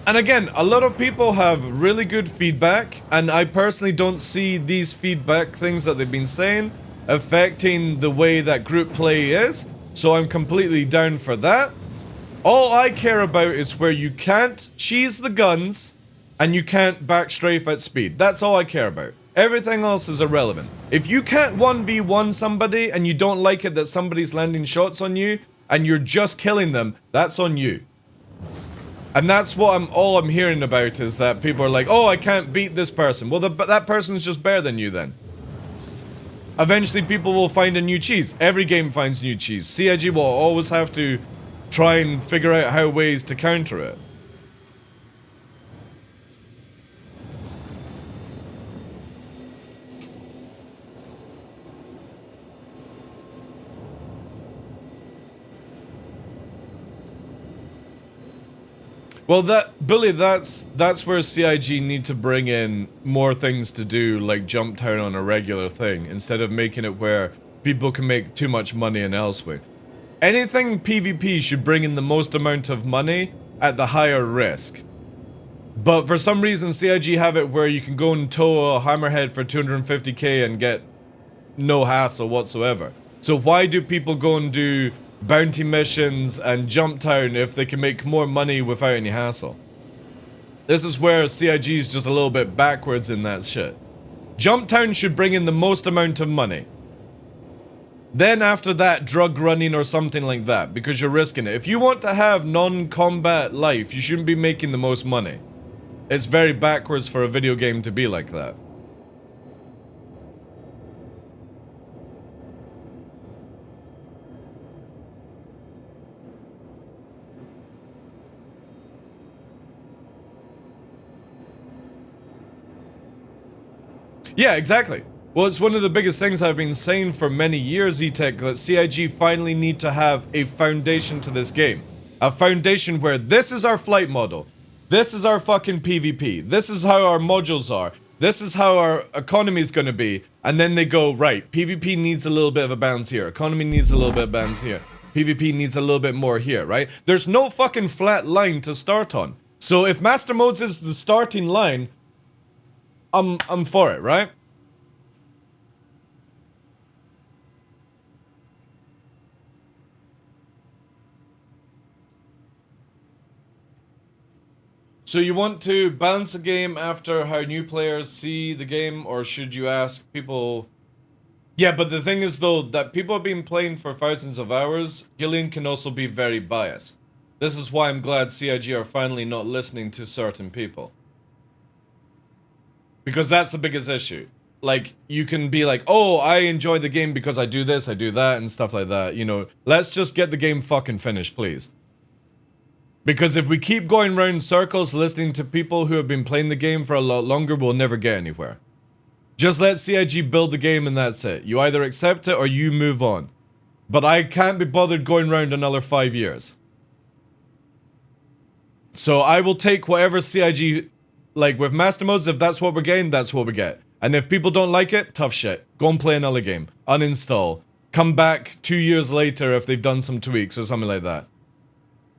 Speaker 1: And again, a lot of people have really good feedback, and I personally don't see these feedback things that they've been saying affecting the way that group play is, so I'm completely down for that. All I care about is where you can't cheese the guns and you can't back strafe at speed. That's all I care about. Everything else is irrelevant. If you can't 1v1 somebody and you don't like it that somebody's landing shots on you and you're just killing them, that's on you. And that's what all I'm hearing about is that people are like, oh, I can't beat this person. Well, that person's just better than you then. Eventually people will find a new cheese. Every game finds new cheese. CIG will always have to try and figure out how ways to counter it. Well, Billy, that's where CIG need to bring in more things to do, like jump town on a regular thing, instead of making it where people can make too much money in Elsewhere. Anything PvP should bring in the most amount of money at the higher risk. But for some reason, CIG have it where you can go and tow a hammerhead for 250k and get no hassle whatsoever. So why do people go and do bounty missions and jump town if they can make more money without any hassle? This is where CIG is just a little bit backwards in that shit. Jump town should bring in the most amount of money. Then after that, drug running or something like that, because you're risking it. If you want to have non-combat life, you shouldn't be making the most money. It's very backwards for a video game to be like that. Yeah, exactly. Well, it's one of the biggest things I've been saying for many years, E-Tech, that CIG finally need to have a foundation to this game. A foundation where this is our flight model. This is our fucking PvP. This is how our modules are. This is how our economy is going to be. And then they go, right, PvP needs a little bit of a balance here. Economy needs a little bit of balance here. PvP needs a little bit more here, right? There's no fucking flat line to start on. So if Master Modes is the starting line, I'm for it, right? So you want to balance the game after how new players see the game, or should you ask people? Yeah, but the thing is though, that people have been playing for thousands of hours, Gillian can also be very biased. This is why I'm glad CIG are finally not listening to certain people. Because that's the biggest issue. Like, you can be like, oh, I enjoy the game because I do this, I do that, and stuff like that. You know, let's just get the game fucking finished, please. Because if we keep going round in circles listening to people who have been playing the game for a lot longer, we'll never get anywhere. Just let CIG build the game and that's it. You either accept it or you move on. But I can't be bothered going round another 5 years. So I will take whatever CIG, like with Master Modes, if that's what we're getting, that's what we get. And if people don't like it, tough shit. Go and play another game. Uninstall. Come back 2 years later if they've done some tweaks or something like that.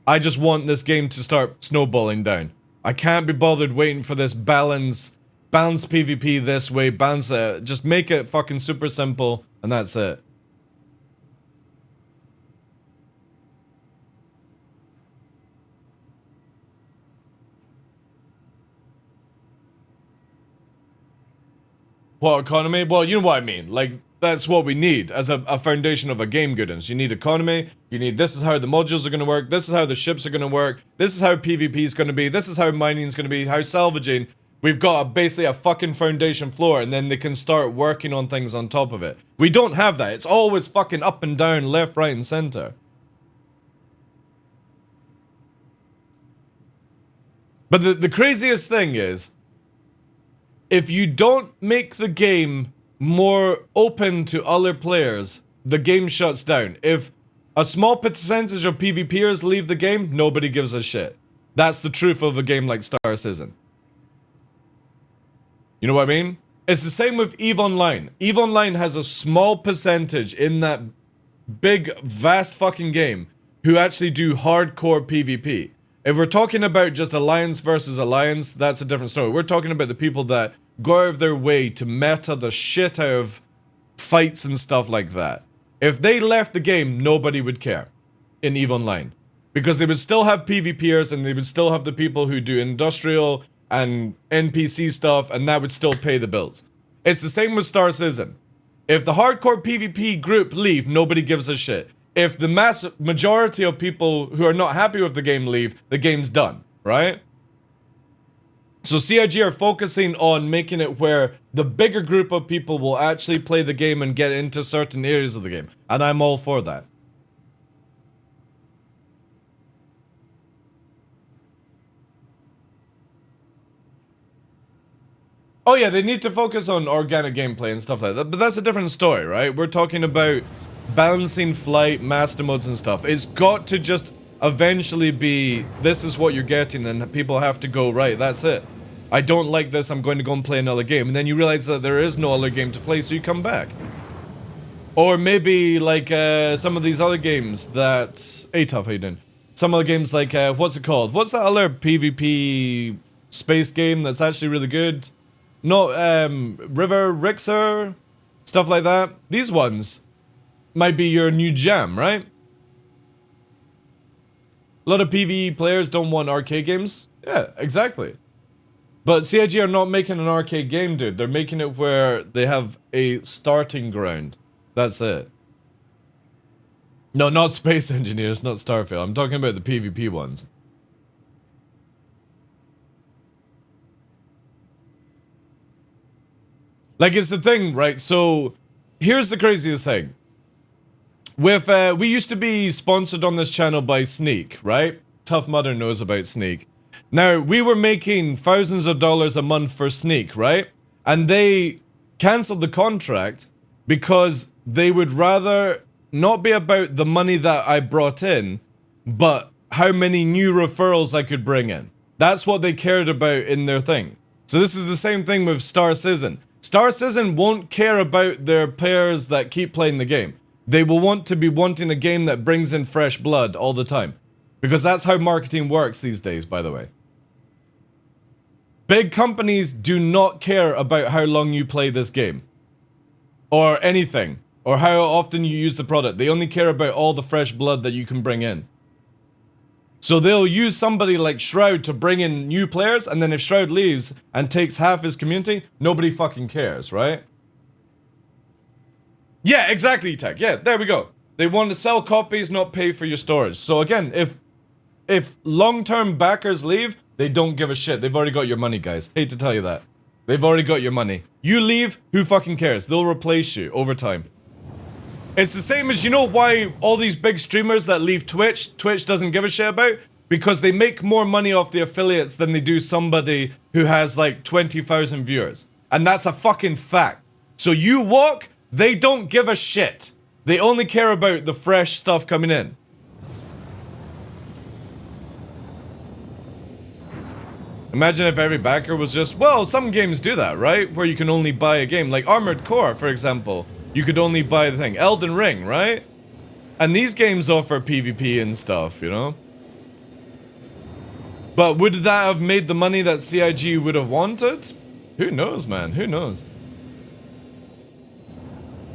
Speaker 1: I just want this game to start snowballing down. I can't be bothered waiting for this balance PvP this way, balance that. Just make it fucking super simple, and that's it. What economy? Well, you know what I mean. Like, that's what we need as a foundation of a game goodness. You need economy, you need this is how the modules are going to work, this is how the ships are going to work, this is how PvP is going to be, this is how mining is going to be, how salvaging. We've got basically a fucking foundation floor, and then they can start working on things on top of it. We don't have that. It's always fucking up and down, left, right, and center. But the craziest thing is, if you don't make the game more open to other players, the game shuts down. If a small percentage of PvPers leave the game, nobody gives a shit. That's the truth of a game like Star Citizen. You know what I mean? It's the same with EVE Online. EVE Online has a small percentage in that big, vast fucking game who actually do hardcore PvP. If we're talking about just alliance versus alliance, that's a different story. We're talking about the people that go out of their way to meta the shit out of fights and stuff like that. If they left the game, nobody would care in EVE Online. Because they would still have PvPers and they would still have the people who do industrial and NPC stuff, and that would still pay the bills. It's the same with Star Citizen. If the hardcore PvP group leave, nobody gives a shit. If the majority of people who are not happy with the game leave, the game's done, right? So CIG are focusing on making it where the bigger group of people will actually play the game and get into certain areas of the game. And I'm all for that. Oh yeah, they need to focus on organic gameplay and stuff like that, but that's a different story, right? We're talking about balancing flight, master modes and stuff. It's got to just eventually be, this is what you're getting, and people have to go, right, that's it. I don't like this, I'm going to go and play another game. And then you realize that there is no other game to play, so you come back. Or maybe like some of these other games that... Tough, how you doing? Some other games like, what's it called? What's that other PvP space game that's actually really good? No, River, Rixer, stuff like that. These ones might be your new jam, right? A lot of PvE players don't want arcade games. Yeah, exactly. But CIG are not making an arcade game, dude. They're making it where they have a starting ground. That's it. No, not Space Engineers, not Starfield. I'm talking about the PvP ones. Like, it's the thing, right? So, here's the craziest thing. With, we used to be sponsored on this channel by Sneak, right? Tough Mudder knows about Sneak. Now, we were making thousands of dollars a month for Sneak, right? And they cancelled the contract because they would rather not be about the money that I brought in, but how many new referrals I could bring in. That's what they cared about in their thing. So this is the same thing with Star Citizen. Star Citizen won't care about their players that keep playing the game. They will want to be wanting a game that brings in fresh blood all the time. Because that's how marketing works these days, by the way. Big companies do not care about how long you play this game. Or anything. Or how often you use the product. They only care about all the fresh blood that you can bring in. So they'll use somebody like Shroud to bring in new players, and then if Shroud leaves and takes half his community, nobody fucking cares, right? Yeah, exactly, Tech. Yeah, there we go. They want to sell copies, not pay for your storage. So again, if long-term backers leave, they don't give a shit. They've already got your money, guys. Hate to tell you that. They've already got your money. You leave, who fucking cares? They'll replace you over time. It's the same as, you know why all these big streamers that leave Twitch doesn't give a shit about? Because they make more money off the affiliates than they do somebody who has like 20,000 viewers. And that's a fucking fact. So you walk, they don't give a shit. They only care about the fresh stuff coming in. Imagine if every backer was just, well, some games do that, right? Where you can only buy a game, like Armored Core, for example. You could only buy the thing. Elden Ring, right? And these games offer PvP and stuff, you know? But would that have made the money that CIG would have wanted? Who knows, man? Who knows?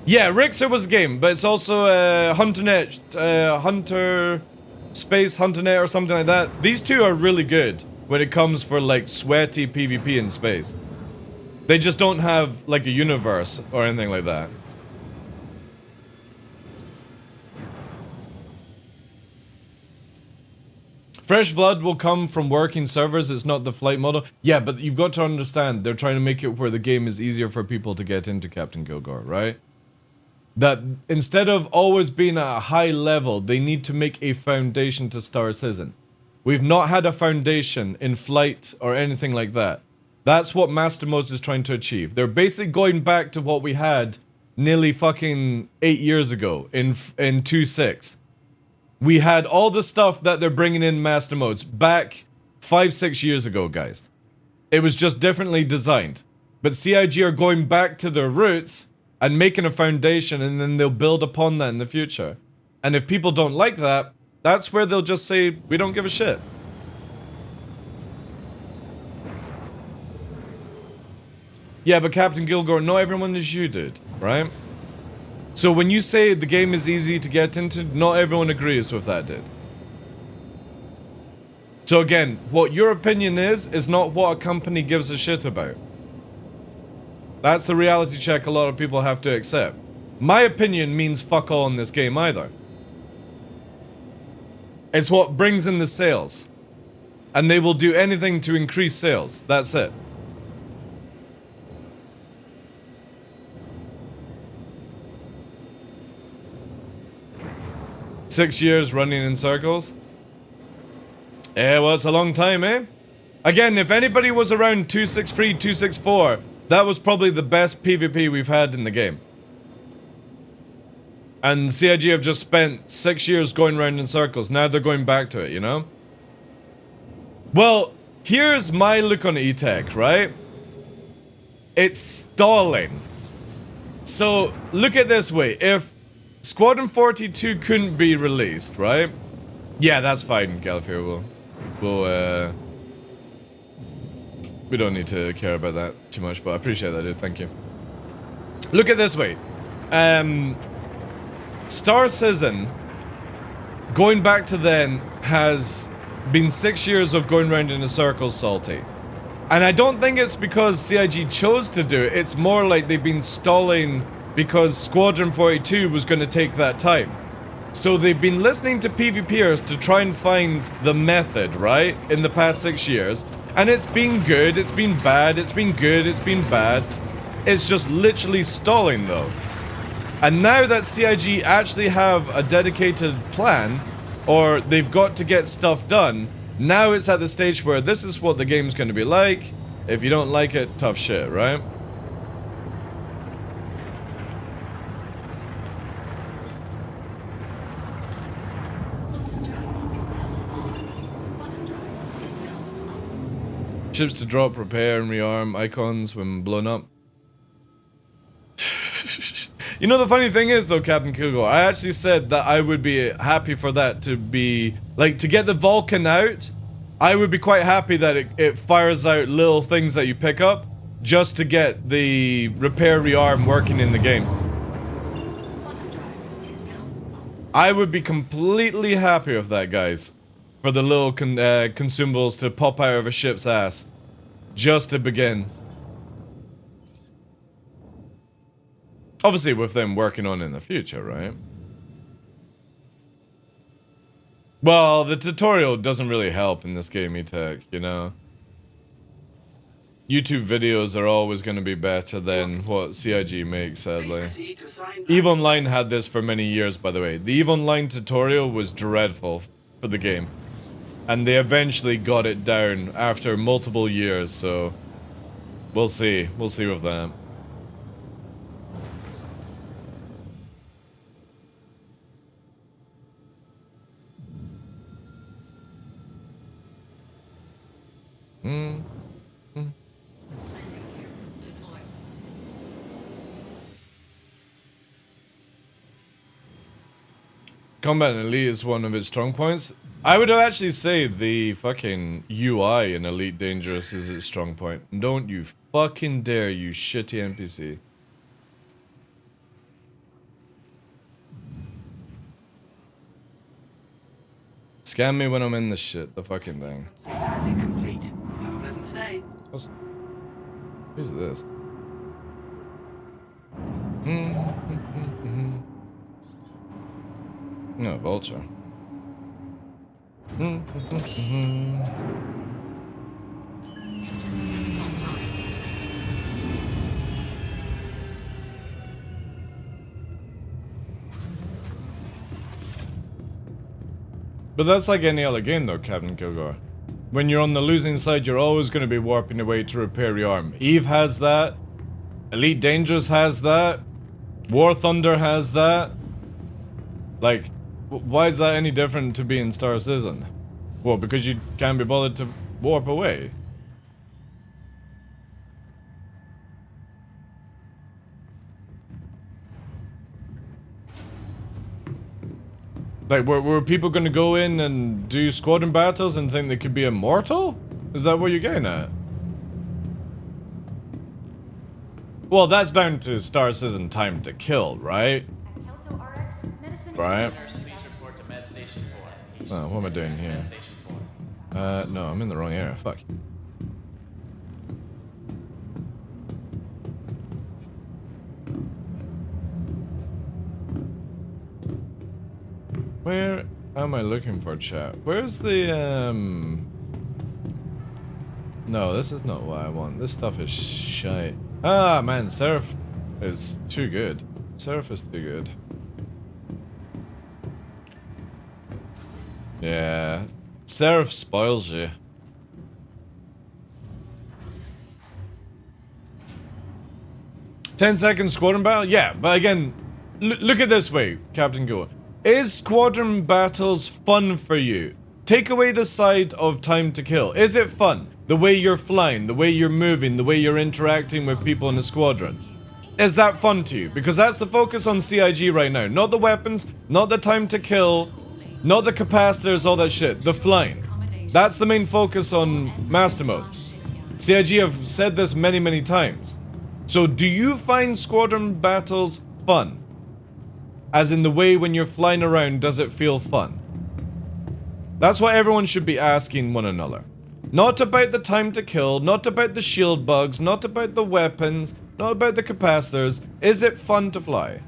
Speaker 1: Yeah, Rixer was a game, but it's also Hunter Space Hunternet or something like that. These two are really good when it comes for like sweaty PvP in space. They just don't have like a universe or anything like that. Fresh blood will come from working servers, it's not the flight model. Yeah, but you've got to understand, they're trying to make it where the game is easier for people to get into Captain Kilgore, right? That instead of always being at a high level, they need to make a foundation to Star Citizen. We've not had a foundation in flight or anything like that. That's what Master Modes is trying to achieve. They're basically going back to what we had nearly fucking 8 years ago in 2.6. We had all the stuff that they're bringing in Master Modes back 5-6 years ago, guys. It was just differently designed. But CIG are going back to their roots and making a foundation, and then they'll build upon that in the future. And if people don't like that, that's where they'll just say, we don't give a shit. Yeah, but Captain Kilgore, not everyone is you, dude, right? So when you say the game is easy to get into, not everyone agrees with that, dude. So again, what your opinion is not what a company gives a shit about. That's the reality check a lot of people have to accept. My opinion means fuck all in this game either. It's what brings in the sales. And they will do anything to increase sales. That's it. "6 years running in circles." Yeah, well, it's a long time, eh? Again, if anybody was around 263, 264, that was probably the best PvP we've had in the game. And CIG have just spent 6 years going around in circles. Now they're going back to it, you know? Well, here's my look on E-Tech, right? It's stalling. So, look at it this way. If Squadron 42 couldn't be released, right? Yeah, that's fine, Galifir. We don't need to care about that too much, but I appreciate that, dude. Thank you. Look at it this way. Star Citizen, going back to then, has been 6 years of going round in a circle, Salty. And I don't think it's because CIG chose to do it. It's more like they've been stalling because Squadron 42 was going to take that time. So they've been listening to PvPers to try and find the method, right? In the past 6 years. And it's been good, it's been bad, it's been good, it's been bad. It's just literally stalling though. And now that CIG actually have a dedicated plan, or they've got to get stuff done, now it's at the stage where this is what the game's going to be like. If you don't like it, tough shit, right? Ships to drop, repair, and rearm icons when blown up. You know, the funny thing is, though, Captain Kilgore, I actually said that I would be happy for that to be... Like, to get the Vulcan out, I would be quite happy that it fires out little things that you pick up just to get the repair rearm working in the game. I would be completely happy with that, guys. For the little consumables to pop out of a ship's ass. Just to begin. Obviously with them working on in the future, right? Well, the tutorial doesn't really help in this game, E-Tech, you know? YouTube videos are always going to be better than what CIG makes, sadly. EVE Online had this for many years, by the way. The EVE Online tutorial was dreadful for the game. And they eventually got it down after multiple years, so... We'll see. We'll see with that. Combat in Elite is one of its strong points. I would actually say the fucking UI in Elite Dangerous is its strong point. Don't you fucking dare, you shitty NPC. Scam me when I'm in this shit, the fucking thing.
Speaker 3: Landing complete. Have a pleasant stay.
Speaker 1: Who's this? No, Vulture. But that's like any other game though, Captain Kilgore. When you're on the losing side, you're always going to be warping away to repair your arm. EVE has that. Elite Dangerous has that. War Thunder has that. Like, why is that any different to being Star Citizen? Well, because you can't be bothered to warp away. Like, were people gonna go in and do squadron battles and think they could be immortal? Is that what you're getting at? Well, that's down to Star Citizen Time to Kill, right? Right. Oh, what am I doing here? No, I'm in the wrong area. Fuck. Where am I looking for, chat? Where's the, No, this is not what I want. This stuff is shite. Ah, man, Seraph is too good. Seraph is too good. Yeah. Seraph spoils you. "10-second squadron battle?" Yeah, but again, look at this way, Captain Go. Is squadron battles fun for you? Take away the side of Time to Kill. Is it fun? The way you're flying, the way you're moving, the way you're interacting with people in the squadron. Is that fun to you? Because that's the focus on CIG right now. Not the weapons, not the Time to Kill, not the capacitors, all that shit. The flying. That's the main focus on Master Mode. CIG have said this many, many times. So do you find squadron battles fun? As in the way when you're flying around, does it feel fun? That's what everyone should be asking one another. Not about the Time to Kill, not about the shield bugs, not about the weapons, not about the capacitors. Is it fun to fly?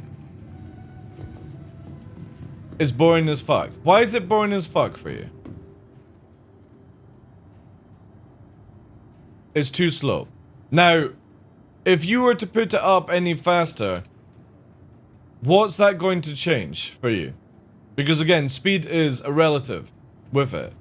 Speaker 1: It's boring as fuck. Why is it boring as fuck for you? It's too slow. Now, if you were to put it up any faster, what's that going to change for you? Because again, speed is a relative with it.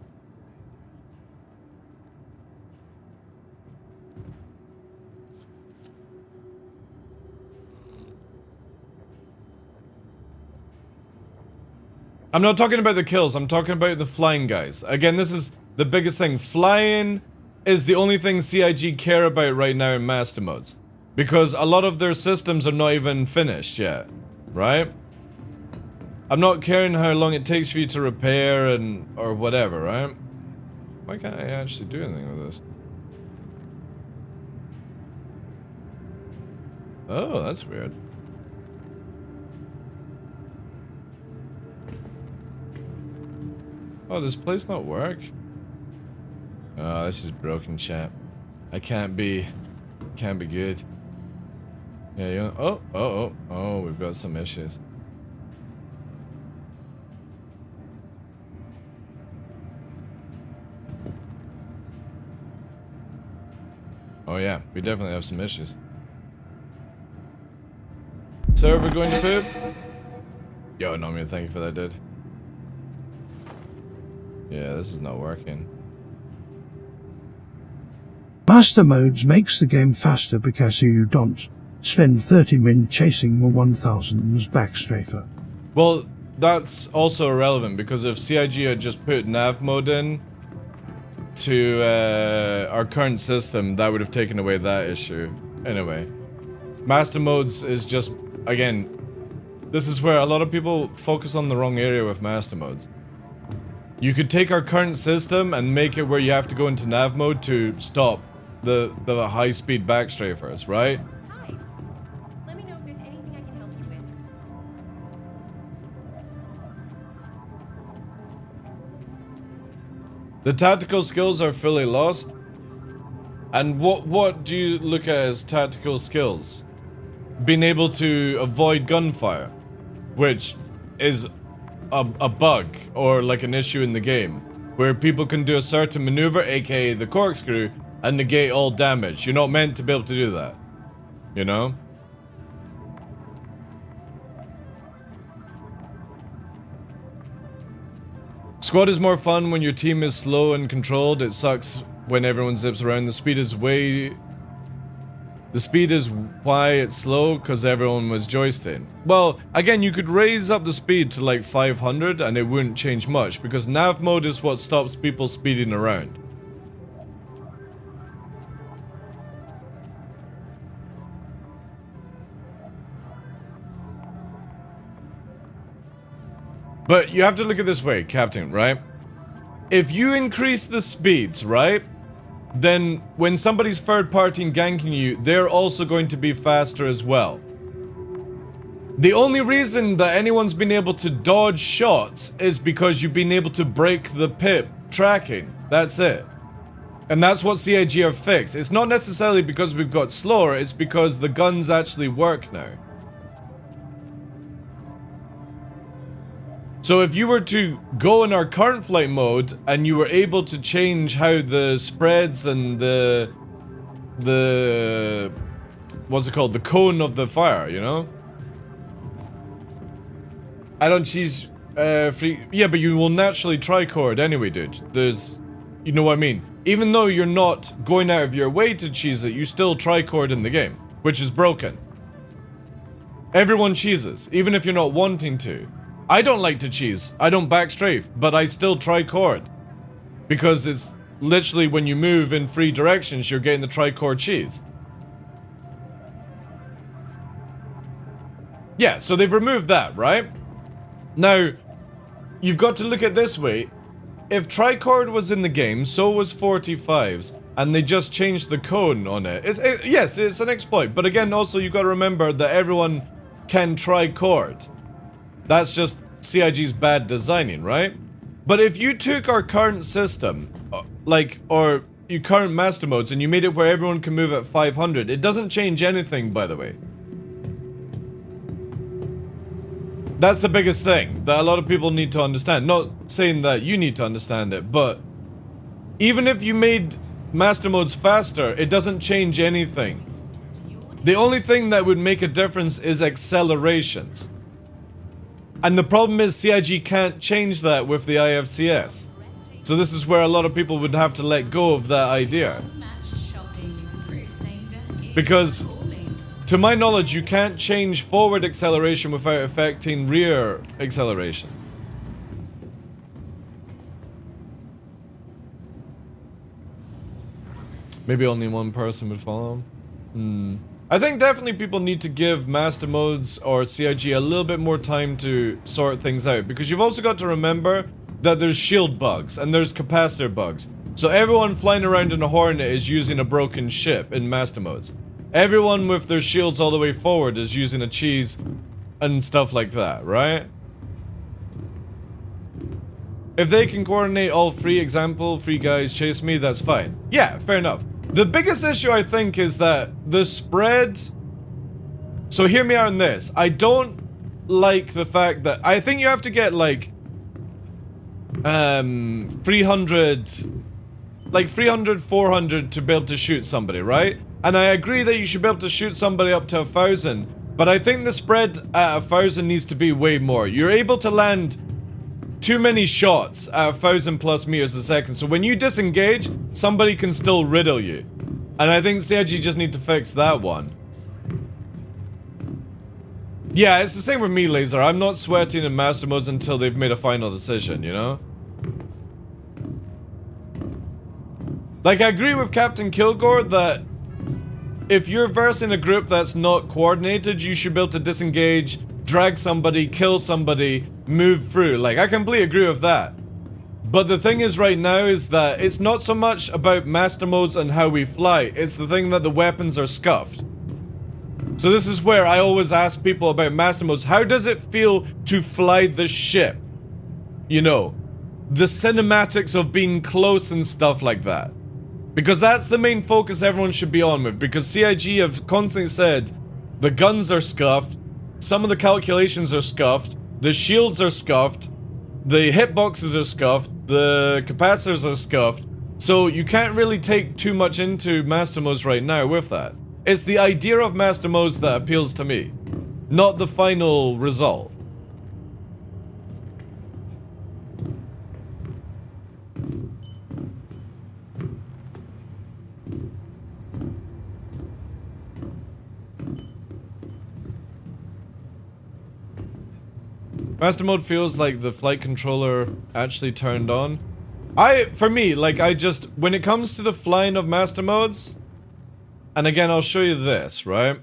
Speaker 1: I'm not talking about the kills, I'm talking about the flying guys. Again, this is the biggest thing. Flying is the only thing CIG care about right now in master modes. Because a lot of their systems are not even finished yet, right? I'm not caring how long it takes for you to repair and or whatever, right? Why can't I actually do anything with this? Oh, that's weird. Oh, does place not work? Oh, this is broken, chat. I can't be good. Yeah, yeah. Oh, we've got some issues. Oh yeah, we definitely have some issues. Server going to poop? Yo, no, man, thank you for that, dude. Yeah, this is not working.
Speaker 6: Master modes makes the game faster because you don't spend 30 min chasing a 1000's backstrafer.
Speaker 1: Well, that's also irrelevant because if CIG had just put nav mode in to our current system, that would have taken away that issue. Anyway, master modes is just, again, this is where a lot of people focus on the wrong area with master modes. You could take our current system and make it where you have to go into nav mode to stop the high-speed backstrafers, right?
Speaker 5: Hi. Let me know if there's anything I can help you with.
Speaker 1: The tactical skills are fully lost. And what do you look at as tactical skills? Being able to avoid gunfire, which is a bug or like an issue in the game, where people can do a certain maneuver, aka the corkscrew, and negate all damage. You're not meant to be able to do that, you know? Squad is more fun when your team is slow and controlled. It sucks when everyone zips around. The speed is why it's slow, because everyone was joysting. Well, again, you could raise up the speed to like 500 and it wouldn't change much, because nav mode is what stops people speeding around. But you have to look at it this way, Captain, right? If you increase the speeds, right? Then when somebody's third party and ganking you, they're also going to be faster as well. The only reason that anyone's been able to dodge shots is because you've been able to break the pip tracking. That's it. And that's what CIG have fixed. It's not necessarily because we've got slower, it's because the guns actually work now. So if you were to go in our current flight mode and you were able to change how the spreads and the what's it called, the cone of the fire, you know? I don't cheese free, yeah, but you will naturally tricord anyway, dude. There's, you know what I mean? Even though you're not going out of your way to cheese it, you still tricord in the game, which is broken. Everyone cheeses, even if you're not wanting to. I don't like to cheese. I don't backstrafe, but I still tricord. Because it's literally when you move in 3 directions, you're getting the tricord cheese. Yeah, so they've removed that, right? Now, you've got to look at it this way. If tricord was in the game, so was 45s, and they just changed the cone on it. Yes, it's an exploit, but again, also you've got to remember that everyone can tricord. That's just CIG's bad designing, right? But if you took our current system, or your current master modes, and you made it where everyone can move at 500, it doesn't change anything, by the way. That's the biggest thing that a lot of people need to understand. Not saying that you need to understand it, but even if you made master modes faster, it doesn't change anything. The only thing that would make a difference is accelerations. And the problem is CIG can't change that with the IFCS. So this is where a lot of people would have to let go of that idea. Because, to my knowledge, you can't change forward acceleration without affecting rear acceleration. Maybe only one person would follow. I think definitely people need to give Master Modes or CIG a little bit more time to sort things out, because you've also got to remember that there's shield bugs and there's capacitor bugs. So everyone flying around in a Hornet is using a broken ship in Master Modes. Everyone with their shields all the way forward is using a cheese and stuff like that, right? If they can coordinate all three, example, 3 guys chase me, that's fine. Yeah, fair enough. The biggest issue, I think, is that the spread... So hear me out on this. I don't like the fact that... I think you have to get, like... 300... Like, 300, 400 to be able to shoot somebody, right? And I agree that you should be able to shoot somebody up to 1,000. But I think the spread at 1,000 needs to be way more. You're able to land... too many shots at 1,000 plus meters a second. So when you disengage, somebody can still riddle you. And I think CIG just need to fix that one. Yeah, it's the same with me, Laser. I'm not sweating in Master Modes until they've made a final decision, you know? Like, I agree with Captain Kilgore that if you're versing a group that's not coordinated, you should be able to disengage, drag somebody, kill somebody, move through. Like, I completely agree with that. But the thing is right now is that it's not so much about Master Modes and how we fly, it's the thing that the weapons are scuffed. So this is where I always ask people about Master Modes. How does it feel to fly the ship? You know, the cinematics of being close and stuff like that. Because that's the main focus everyone should be on with. Because CIG have constantly said the guns are scuffed, some of the calculations are scuffed, the shields are scuffed, the hitboxes are scuffed, the capacitors are scuffed. So you can't really take too much into Master Modes right now with that. It's the idea of Master Modes that appeals to me, not the final result. Master Mode feels like the flight controller actually turned on. For me, like, when it comes to the flying of Master Modes, and again, I'll show you this, right?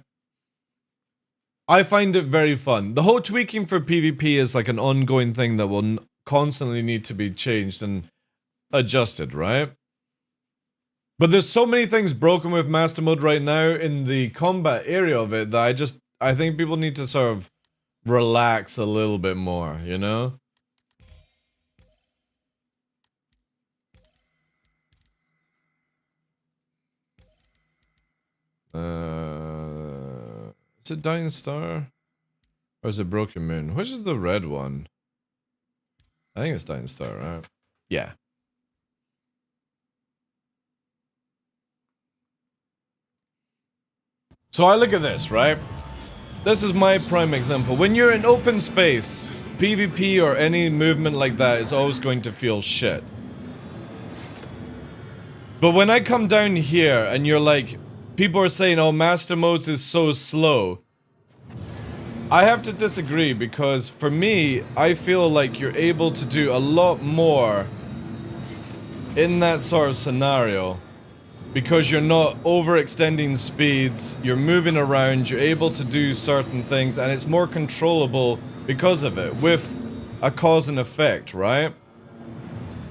Speaker 1: I find it very fun. The whole tweaking for PvP is like an ongoing thing that will constantly need to be changed and adjusted, right? But there's so many things broken with Master Mode right now in the combat area of it that I think people need to sort of relax a little bit more, you know? Is it Dying Star? Or is it Broken Moon? Which is the red one? I think it's Dying Star, right? Yeah. So I look at this, right? This is my prime example. When you're in open space, PvP or any movement like that is always going to feel shit. But when I come down here and you're like, people are saying, oh, Master Modes is so slow. I have to disagree, because for me, I feel like you're able to do a lot more in that sort of scenario. Because you're not overextending speeds, you're moving around, you're able to do certain things, and it's more controllable because of it, with a cause and effect, right?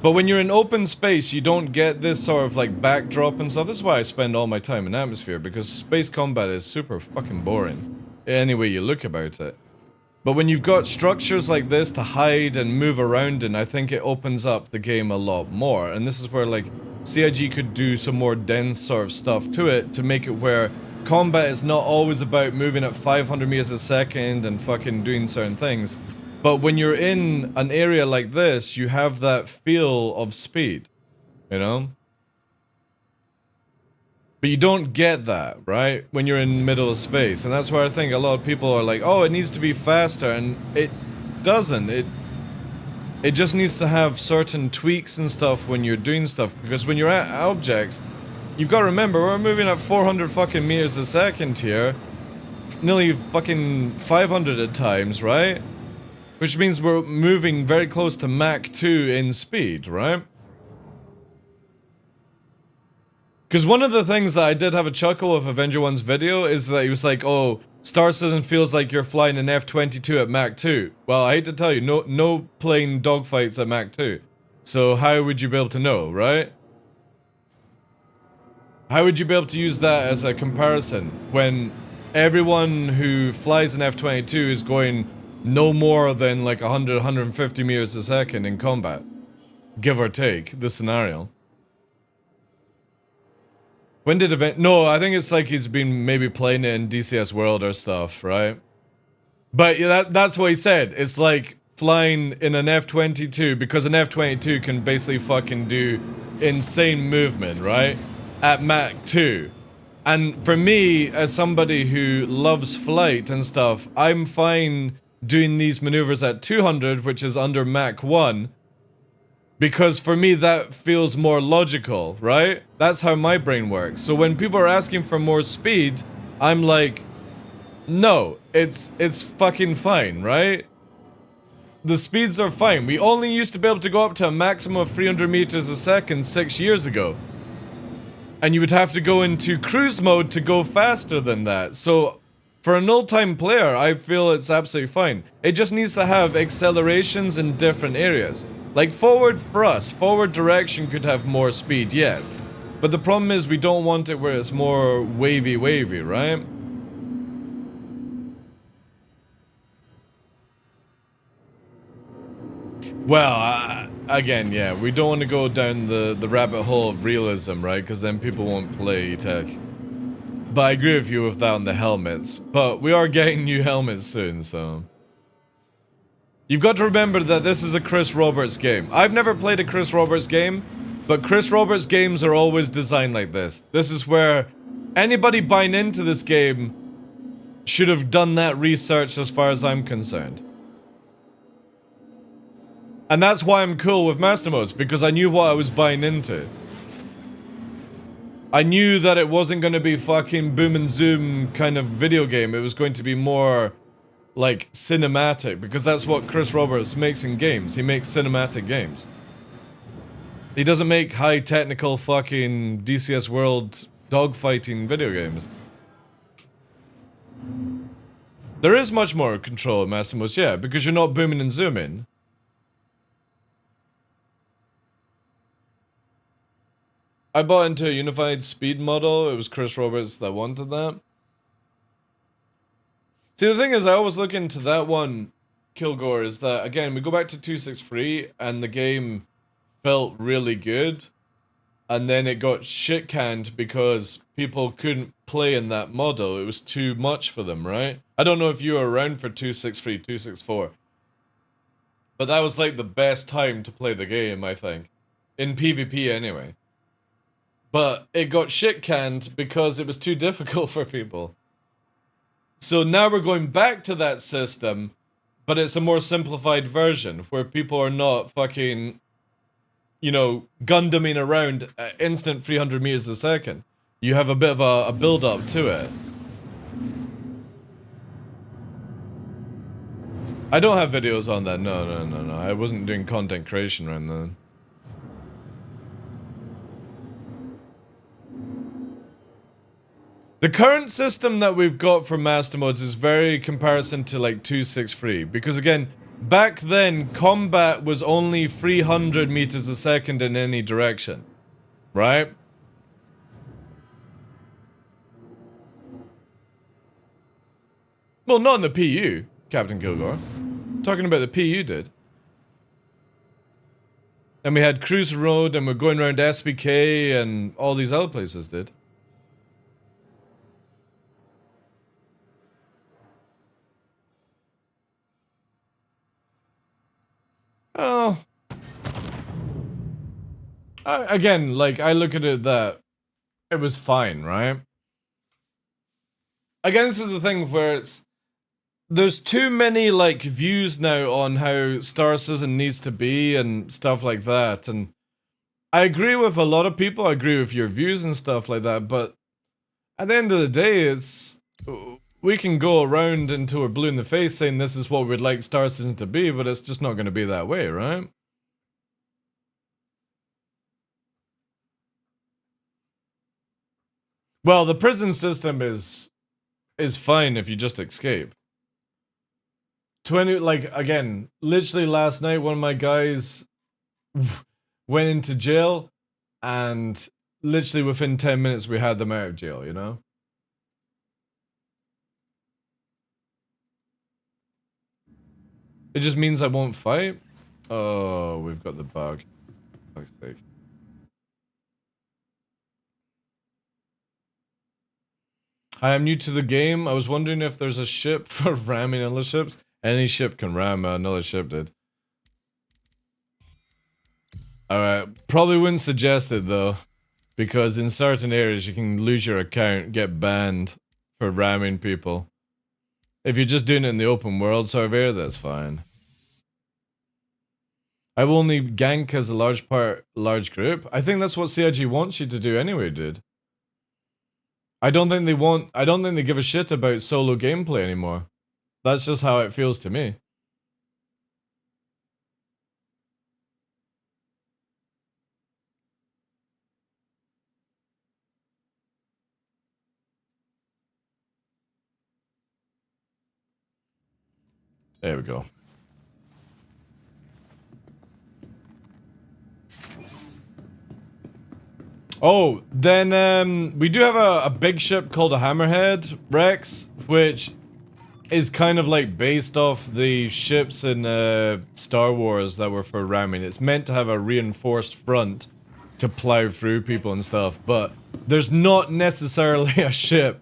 Speaker 1: But when you're in open space, you don't get this sort of like backdrop and stuff. This is why I spend all my time in atmosphere, because space combat is super fucking boring. Any way you look about it. But when you've got structures like this to hide and move around in, I think it opens up the game a lot more. And this is where, like, CIG could do some more dense sort of stuff to it to make it where combat is not always about moving at 500 meters a second and fucking doing certain things. But when you're in an area like this, you have that feel of speed, you know? But you don't get that, right? When you're in the middle of space. And that's why I think a lot of people are like, oh, it needs to be faster. And it doesn't. It just needs to have certain tweaks and stuff when you're doing stuff. Because when you're at objects, you've got to remember, we're moving at 400 fucking meters a second here. Nearly fucking 500 at times, right? Which means we're moving very close to Mach 2 in speed, right? Because one of the things that I did have a chuckle with Avenger 1's video is that he was like, oh, Star Citizen feels like you're flying an F-22 at Mach 2. Well, I hate to tell you, no plane dogfights at Mach 2. So how would you be able to know, right? How would you be able to use that as a comparison when everyone who flies an F-22 is going no more than like 100, 150 meters a second in combat? Give or take, the scenario. When did event? No, I think it's like he's been maybe playing it in DCS World or stuff, right? But yeah, that's what he said. It's like flying in an F-22 because an F-22 can basically fucking do insane movement, right? At Mach 2. And for me, as somebody who loves flight and stuff, I'm fine doing these maneuvers at 200, which is under Mach 1. Because for me, that feels more logical, right? That's how my brain works. So when people are asking for more speed, I'm like, no, it's fucking fine, right? The speeds are fine. We only used to be able to go up to a maximum of 300 meters a second 6 years ago. And you would have to go into cruise mode to go faster than that. So for an old-time player, I feel it's absolutely fine. It just needs to have accelerations in different areas. Like forward thrust, forward direction could have more speed, yes. But the problem is we don't want it where it's more wavy, right? Well, again, yeah, we don't want to go down the rabbit hole of realism, right? Because then people won't play tech. But I agree with you with that on the helmets. But we are getting new helmets soon, so... You've got to remember that this is a Chris Roberts game. I've never played a Chris Roberts game, but Chris Roberts games are always designed like this. This is where anybody buying into this game should have done that research as far as I'm concerned. And that's why I'm cool with master modes, because I knew what I was buying into. I knew that it wasn't going to be fucking boom and zoom kind of video game. It was going to be more... like cinematic, because that's what Chris Roberts makes in games. He makes cinematic games. He doesn't make high technical fucking DCS World dogfighting video games. There is much more control in Massimo's, yeah, because you're not booming and zooming. I bought into a unified speed model. It was Chris Roberts that wanted that. See, the thing is, I always look into that one, Kilgore, is that, again, we go back to 263, and the game felt really good, and then it got shit-canned because people couldn't play in that model. It was too much for them, right? I don't know if you were around for 263, 264, but that was, like, the best time to play the game, I think. In PvP, anyway. But it got shit-canned because it was too difficult for people. So now we're going back to that system, but it's a more simplified version where people are not fucking, you know, Gundaming around at instant 300 meters a second. You have a bit of a build-up to it. I don't have videos on that. No. I wasn't doing content creation around then. The current system that we've got for master modes is very comparison to like 263, because again, back then combat was only 300 meters a second in any direction, right? Well, not in the PU, Captain Kilgore. I'm talking about the PU did. And we had Cruise Road, and we're going around SBK, and all these other places did. Oh. Again, like, I look at it that it was fine, right? Again, this is the thing where it's... There's too many, like, views now on how Star Citizen needs to be and stuff like that, and I agree with a lot of people, I agree with your views and stuff like that, but at the end of the day, it's... We can go around until we're blue in the face saying this is what we'd like Star Citizen to be, but it's just not going to be that way, right? Well, the prison system is fine if you just escape. 20, like, again, literally last night, one of my guys went into jail, and literally within 10 minutes, we had them out of jail, you know? It just means I won't fight? Oh, we've got the bug. For fuck's sake. I am new to the game. I was wondering if there's a ship for ramming other ships. Any ship can ram another ship, dude. Alright, probably wouldn't suggest it though. Because in certain areas you can lose your account, get banned for ramming people. If you're just doing it in the open world server, that's fine. I will only gank as a large group. I think that's what CIG wants you to do anyway, dude. I don't think they give a shit about solo gameplay anymore. That's just how it feels to me. There we go. Oh, then we do have a big ship called a Hammerhead Rex, which is kind of like based off the ships in Star Wars that were for ramming. It's meant to have a reinforced front to plow through people and stuff, but there's not necessarily a ship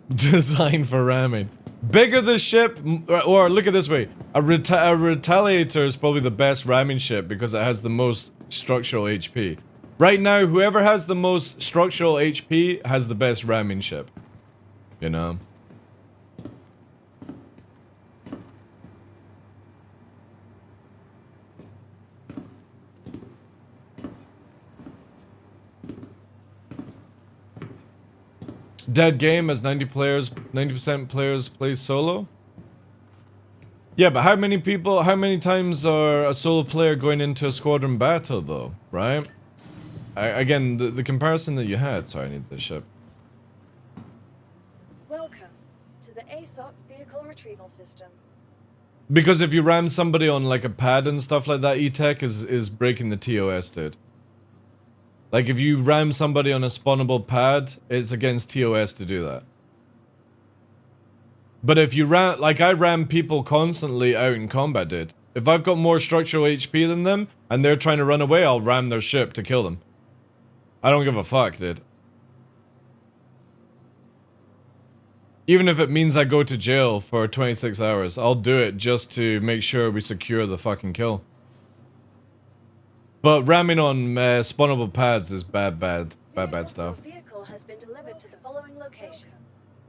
Speaker 1: designed for ramming. Bigger the ship, or look at it this way, a Retaliator is probably the best ramming ship because it has the most structural HP. Right now, whoever has the most structural HP has the best ramming ship. You know? Dead game as 90% players play solo? Yeah, but how many times are a solo player going into a squadron battle though, right? Again, the comparison that you had, sorry, I need this ship.
Speaker 5: Welcome to the ASOP vehicle retrieval system.
Speaker 1: Because if you ram somebody on like a pad and stuff like that, E-Tech is breaking the TOS, dude. Like if you ram somebody on a spawnable pad, it's against TOS to do that. But if you ram, like I ram people constantly out in combat, dude. If I've got more structural HP than them, and they're trying to run away, I'll ram their ship to kill them. I don't give a fuck, dude. Even if it means I go to jail for 26 hours, I'll do it just to make sure we secure the fucking kill. But ramming on spawnable pads is bad stuff.
Speaker 5: Vehicle has been delivered to the following location.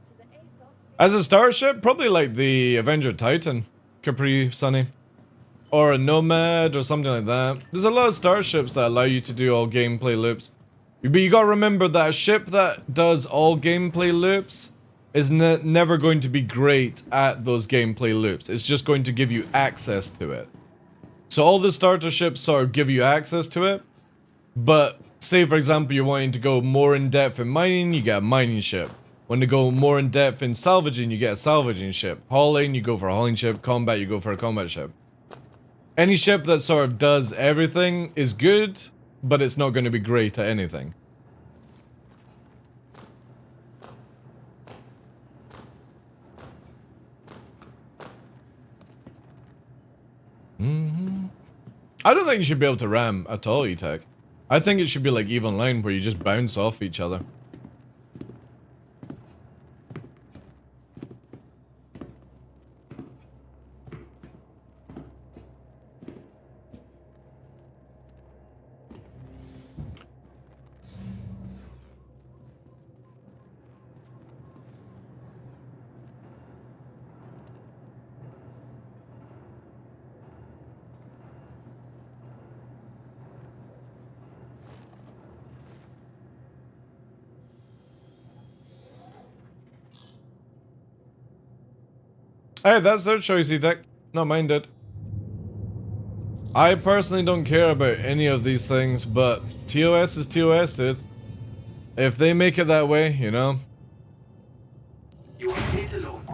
Speaker 5: To the ASOP
Speaker 1: As a starship, probably like the Avenger Titan, Capri Sunny. Or a Nomad or something like that. There's a lot of starships that allow you to do all gameplay loops. But you gotta remember that a ship that does all gameplay loops is never going to be great at those gameplay loops. It's just going to give you access to it. So all the starter ships sort of give you access to it. But say for example you're wanting to go more in depth in mining, you get a mining ship. When you go more in depth in salvaging, you get a salvaging ship. Hauling, you go for a hauling ship. Combat, you go for a combat ship. Any ship that sort of does everything is good, but it's not going to be great at anything. I don't think you should be able to ram at all, E-Tech. I think it should be like EVE Online where you just bounce off each other. Hey, that's their choice, E-Tech. Not mine, dude. I personally don't care about any of these things, but TOS is TOS, dude. If they make it that way, you know.
Speaker 3: You are clear to launch.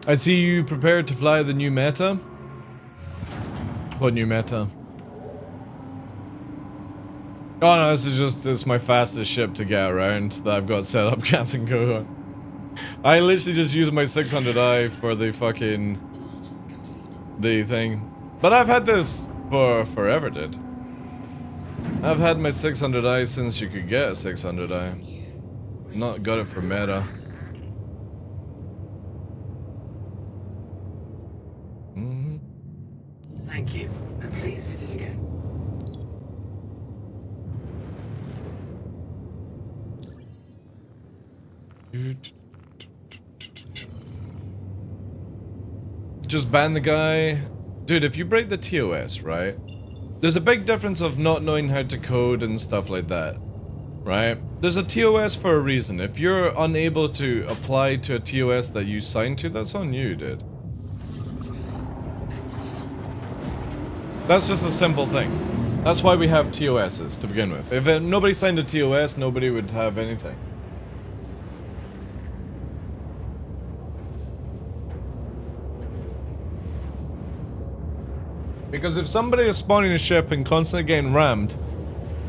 Speaker 1: I see you prepared to fly the new meta. What new meta? Oh no, this is just, it's my fastest ship to get around that I've got set up, Captain Coho. I literally just use my 600i for the fucking... the thing. But I've had this for forever, dude. I've had my 600i since you could get a 600i. Not got it for meta.
Speaker 3: Thank you, and please visit again.
Speaker 1: Just ban the guy. Dude, if you break the TOS, right? There's a big difference of not knowing how to code and stuff like that. Right? There's a TOS for a reason. If you're unable to apply to a TOS that you signed to, that's on you, dude. That's just a simple thing. That's why we have TOSs to begin with. If nobody signed a TOS, nobody would have anything. Because if somebody is spawning a ship and constantly getting rammed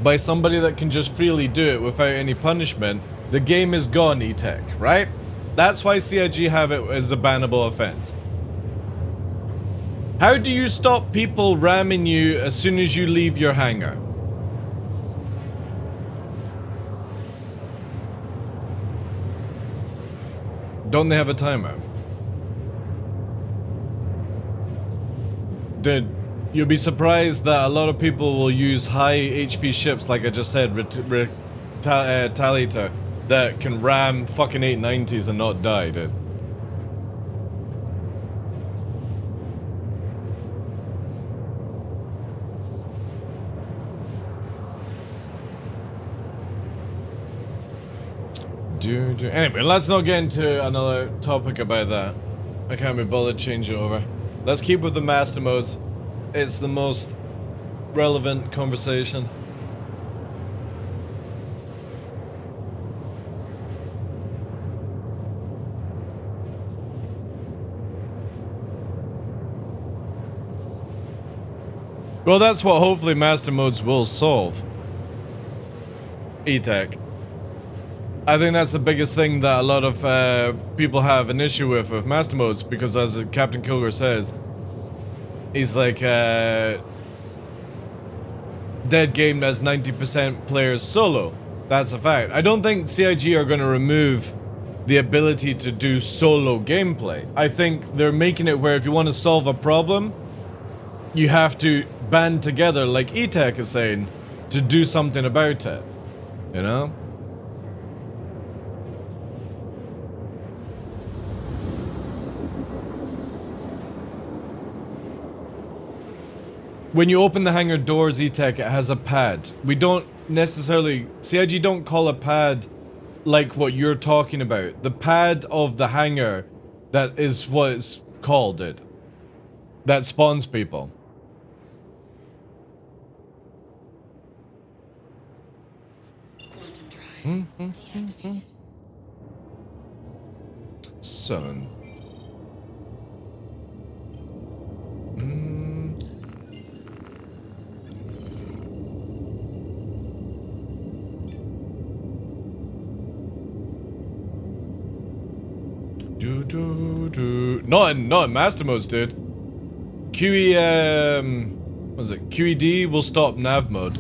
Speaker 1: by somebody that can just freely do it without any punishment, the game is gone, E-Tech, right? That's why CIG have it as a bannable offense. How do you stop people ramming you as soon as you leave your hangar? Don't they have a timer? Dude, you'll be surprised that a lot of people will use high HP ships, like I just said, Retaliator, that can ram fucking 890s and not die, dude. Anyway, let's not get into another topic about that. I can't be bothered changing over. Let's keep with the master modes. It's the most relevant conversation. Well, that's what hopefully master modes will solve. E-Tech. I think that's the biggest thing that a lot of people have an issue with master modes, because as Captain Kilgore says, he's like, dead game that's 90% players solo. That's a fact. I don't think CIG are going to remove the ability to do solo gameplay. I think they're making it where if you want to solve a problem, you have to band together, like E-Tech is saying, to do something about it. You know? When you open the hangar doors, E-Tech, it has a pad. We don't necessarily... CIG don't call a pad like what you're talking about. The pad of the hangar, that is what it's called, it. That spawns people.
Speaker 4: Deactivated.
Speaker 1: 7. Not in master modes, dude. QE, what is it? QED will stop nav mode.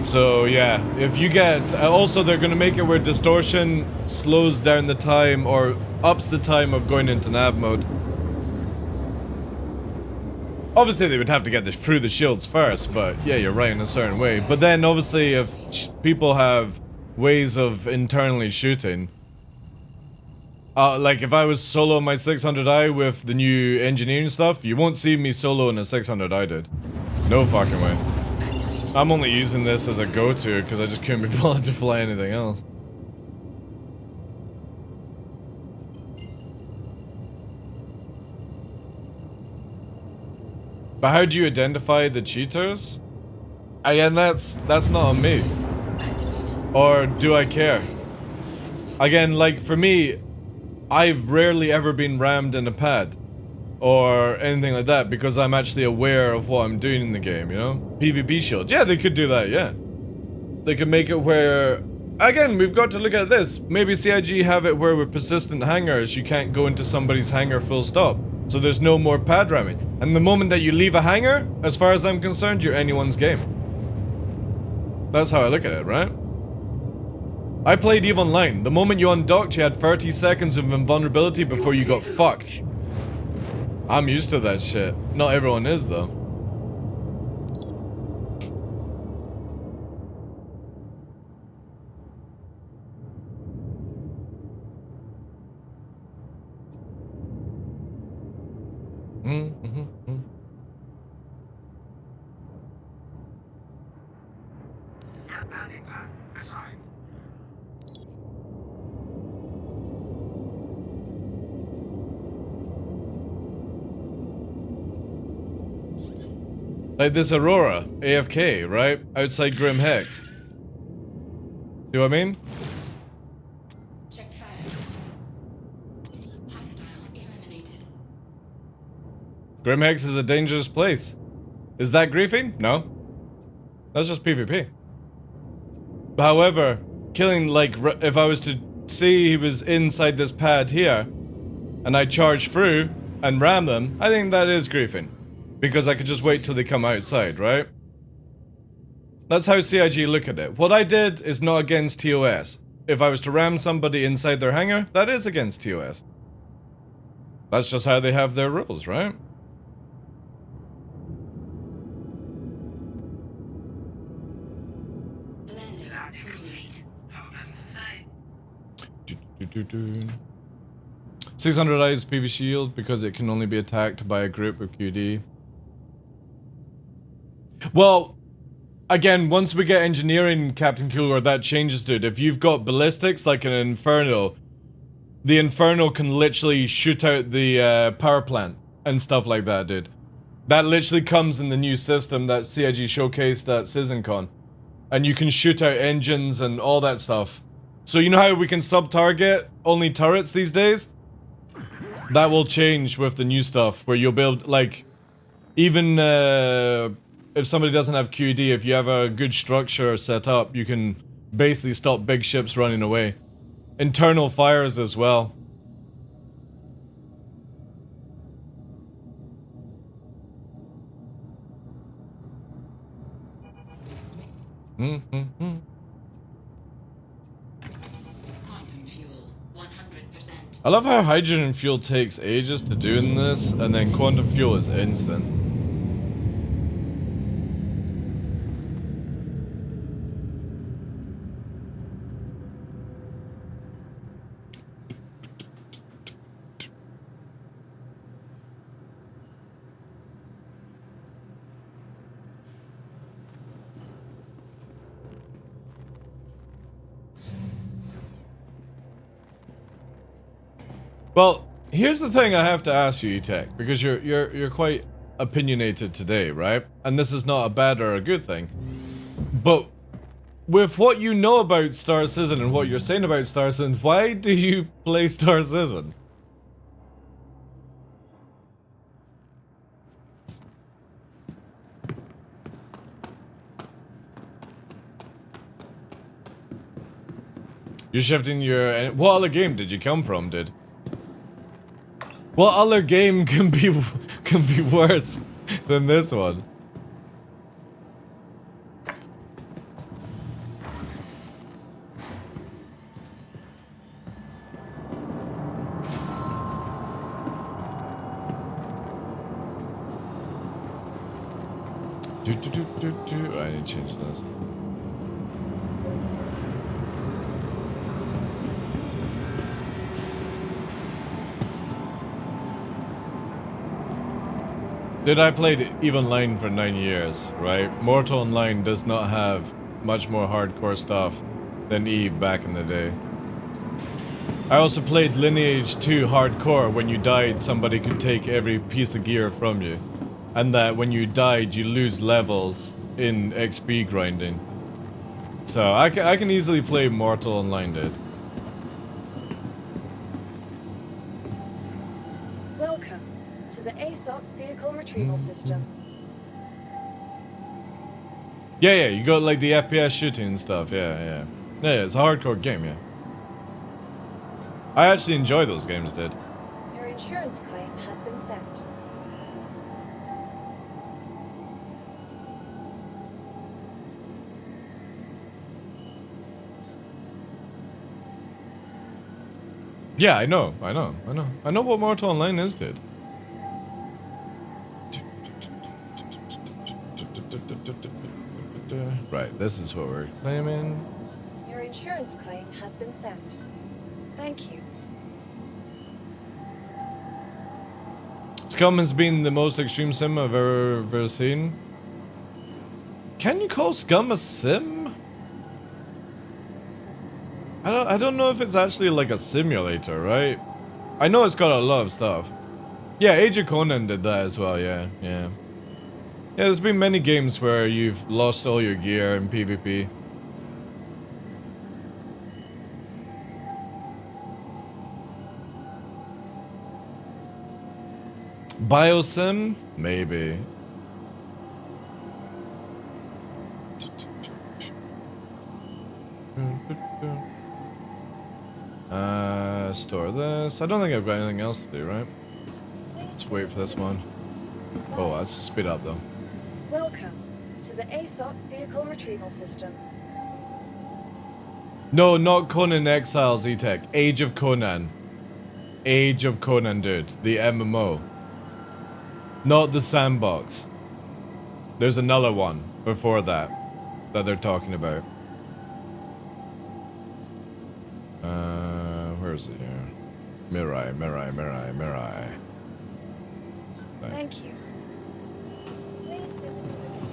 Speaker 1: So yeah, if you get, also they're gonna make it where distortion slows down the time or ups the time of going into nav mode. Obviously they would have to get this through the shields first, but yeah, you're right in a certain way. But then obviously if people have ways of internally shooting, like if I was solo my 600i with the new engineering stuff, you won't see me solo in a 600i, dude. No fucking way. I'm only using this as a go-to because I just couldn't be bothered to fly anything else. But how do you identify the cheaters? Again, that's not on me. Or do I care? Again, like for me, I've rarely ever been rammed in a pad or anything like that because I'm actually aware of what I'm doing in the game, you know? PvP shield. Yeah, they could do that, yeah. They could make it where... Again, we've got to look at this. Maybe CIG have it where with persistent hangars, you can't go into somebody's hangar full stop. So there's no more pad ramming. And the moment that you leave a hangar, as far as I'm concerned, you're anyone's game. That's how I look at it, right? I played EVE Online. The moment you undocked, you had 30 seconds of invulnerability before you got fucked. I'm used to that shit. Not everyone is, though.
Speaker 3: Landing pad assigned.
Speaker 1: Like this Aurora, AFK, right? Outside Grim Hex. See what I mean?
Speaker 4: Check fire. Hostile eliminated.
Speaker 1: Grim Hex is a dangerous place. Is that griefing? No. That's just PvP. However, killing, like, if I was to see he was inside this pad here, and I charge through and ram them, I think that is griefing. Because I could just wait till they come outside, right? That's how CIG look at it. What I did is not against TOS. If I was to ram somebody inside their hangar, that is against TOS. That's just how they have their rules, right?
Speaker 3: Landing complete. Have a pleasant stay.
Speaker 1: 600 eyes PV shield because it can only be attacked by a group of QD. Well, again, once we get engineering, Captain Kilgore, that changes, dude. If you've got ballistics like an Inferno, the Inferno can literally shoot out the power plant and stuff like that, dude. That literally comes in the new system that CIG showcased at CitizenCon. And you can shoot out engines and all that stuff. So you know how we can sub-target only turrets these days? That will change with the new stuff, where you'll be able to, like, even if somebody doesn't have QED, if you have a good structure set up, you can basically stop big ships running away. Internal fires as well.
Speaker 4: Quantum fuel, 100%.
Speaker 1: I love how hydrogen fuel takes ages to do in this, and then quantum fuel is instant. Well, here's the thing I have to ask you, E-Tech, because you're quite opinionated today, right? And this is not a bad or a good thing. But with what you know about Star Citizen and what you're saying about Star Citizen, why do you play Star Citizen? You're shifting your... What other game did you come from, dude? What other game can be worse than this one? I need to change this. Dude, I played EVE Online for 9 years, right? Mortal Online does not have much more hardcore stuff than EVE back in the day. I also played Lineage 2 hardcore. When you died, somebody could take every piece of gear from you. and that when you died, you lose levels in XP grinding. So I can easily play Mortal Online, dude.
Speaker 5: Welcome to the ASOP Vehicle Retrieval System.
Speaker 1: Yeah, you got like the FPS shooting and stuff. Yeah, it's a hardcore game. Yeah, I actually enjoy those games, dude.
Speaker 5: Your insurance claim has been sent.
Speaker 1: Yeah, I know what Mortal Online is, dude. Right, this is what we're claiming.
Speaker 5: Your insurance claim has been sent. Thank you.
Speaker 1: Scum has been the most extreme sim I've ever seen. Can you call Scum a sim? I don't know if it's actually like a simulator, right? I know it's got a lot of stuff. Yeah, Age of Conan did that as well, yeah. Yeah, there's been many games where you've lost all your gear in PvP. Biosim? Maybe. Store this. I don't think I've got anything else to do, right? Let's wait for this one. Oh, let's speed up though.
Speaker 5: Welcome to the ASOP Vehicle Retrieval System.
Speaker 1: No, not Conan Exiles, E-Tech. Age of Conan. Age of Conan, dude. The MMO. Not the sandbox. There's another one before that they're talking about. Where is it here? Mirai.
Speaker 5: Thank you. Please visit us again.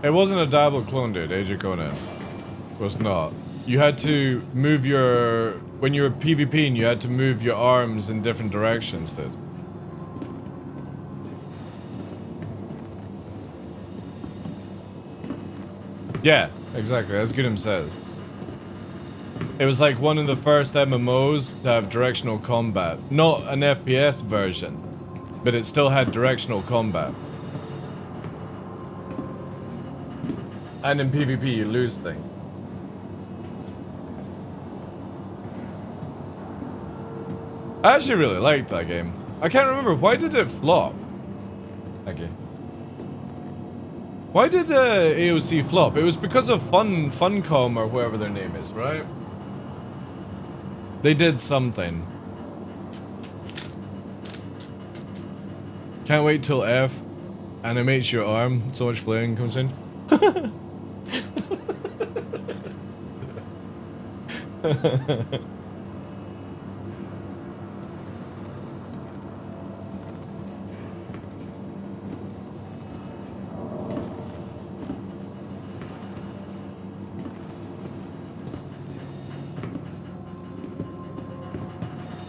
Speaker 1: It wasn't a Diablo clone, dude. Age of Conan. It was not. You had to move your... When you were PvPing, you had to move your arms in different directions, dude. Yeah, exactly. As Goodham says. It was like one of the first MMOs to have directional combat. Not an FPS version, but it still had directional combat. And in PvP, you lose things. I actually really liked that game. I can't remember, why did it flop? Okay. Why did AOC flop? It was because of Funcom or whoever their name is, right? They did something. Can't wait till F animates your arm. So much flaring comes in.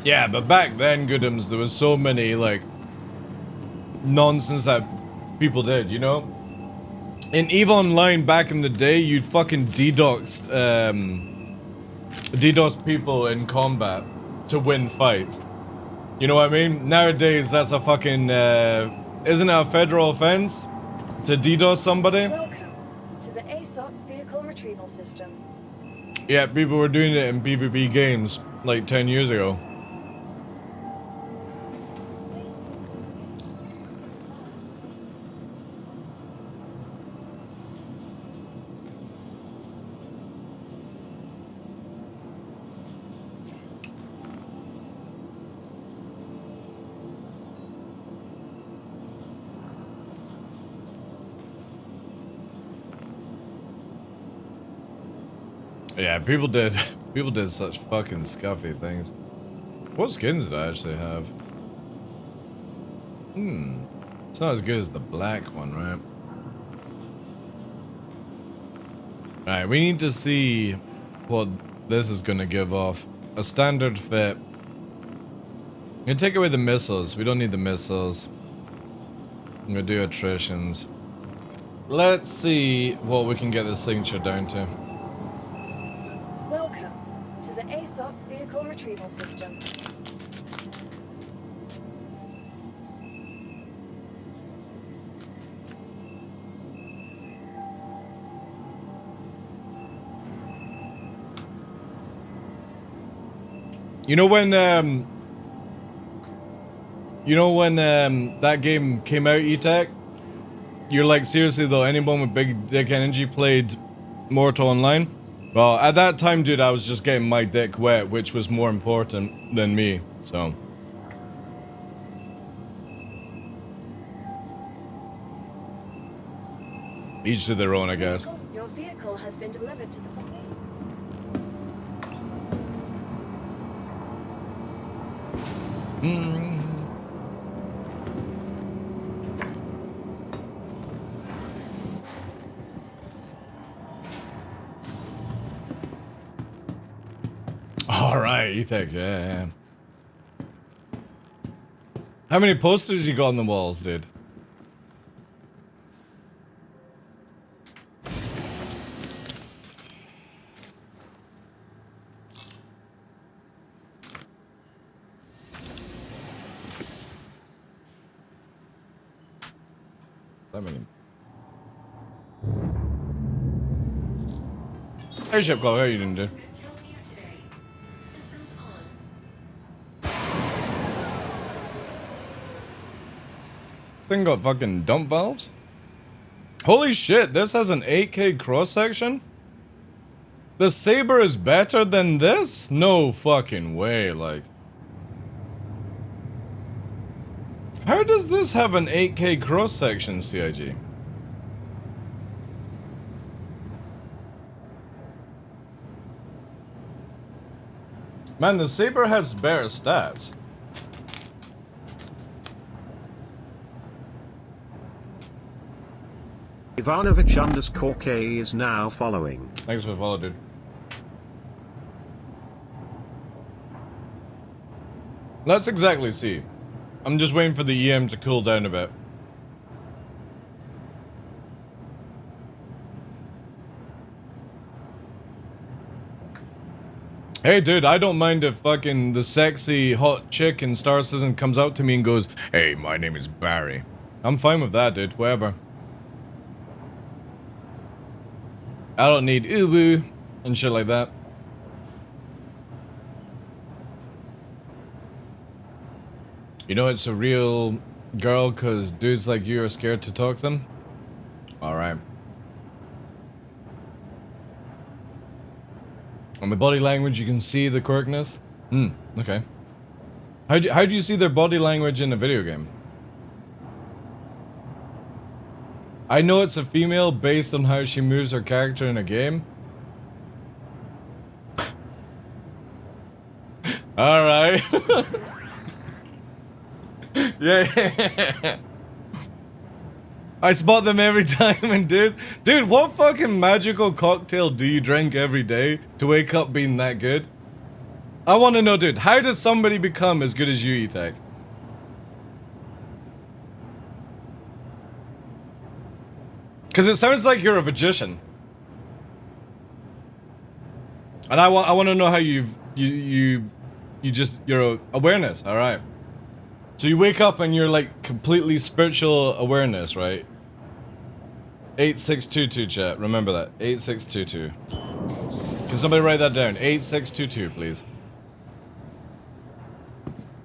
Speaker 1: Yeah, but back then, Goodhams, there was so many, like, nonsense that people did, you know? In EVE Online back in the day, you'd fucking DDoS people in combat to win fights. You know what I mean? Nowadays, that's a fucking, isn't it a federal offense to DDoS somebody?
Speaker 5: Welcome to the ASOP Vehicle Retrieval System.
Speaker 1: Yeah, people were doing it in PvP games, like 10 years ago. Yeah, people did such fucking scuffy things. What skins did I actually have? It's not as good as the black one, right? Alright, we need to see what this is gonna give off. A standard fit. I'm gonna take away the missiles. We don't need the missiles. I'm gonna do attritions. Let's see what we can get this signature down to.
Speaker 5: Welcome to the ASOP Vehicle Retrieval System.
Speaker 1: You know when that game came out, E-Tech? You're like, seriously though, anyone with big dick energy played Mortal Online? Well, at that time, dude, I was just getting my dick wet, which was more important than me, so. Each to their own, I guess.
Speaker 5: Your vehicle has been delivered to the
Speaker 1: Alright, E-Tech, yeah. How many posters you got on the walls, dude? That many. Hey, Ship Club, how you doing, dude?
Speaker 4: Systems on.
Speaker 1: Thing got fucking dump valves? Holy shit, this has an 8K cross section? The Saber is better than this? No fucking way, like. How does this have an 8K cross section, CIG? Man, the Saber has better stats.
Speaker 7: Ivanovich_K is now following.
Speaker 1: Thanks for the follow, dude. Let's exactly see. I'm just waiting for the EM to cool down a bit. Hey dude, I don't mind if fucking the sexy hot chick in Star Citizen comes out to me and goes, "Hey, my name is Barry." I'm fine with that, dude. Whatever. I don't need uwu and shit like that. You know it's a real girl cause dudes like you are scared to talk to them? Alright. On the body language you can see the quirkiness? Okay. How do you see their body language in a video game? I know it's a female based on how she moves her character in a game. Alright. Yeah. I spot them every time and dude, what fucking magical cocktail do you drink every day to wake up being that good? I want to know, dude, how does somebody become as good as you, E-Tech? Because it sounds like you're a magician. And I want to know how your awareness, all right. So you wake up and you're like completely spiritual awareness, right? 8622 chat, remember that. 8622. Can somebody write that down? 8622, please.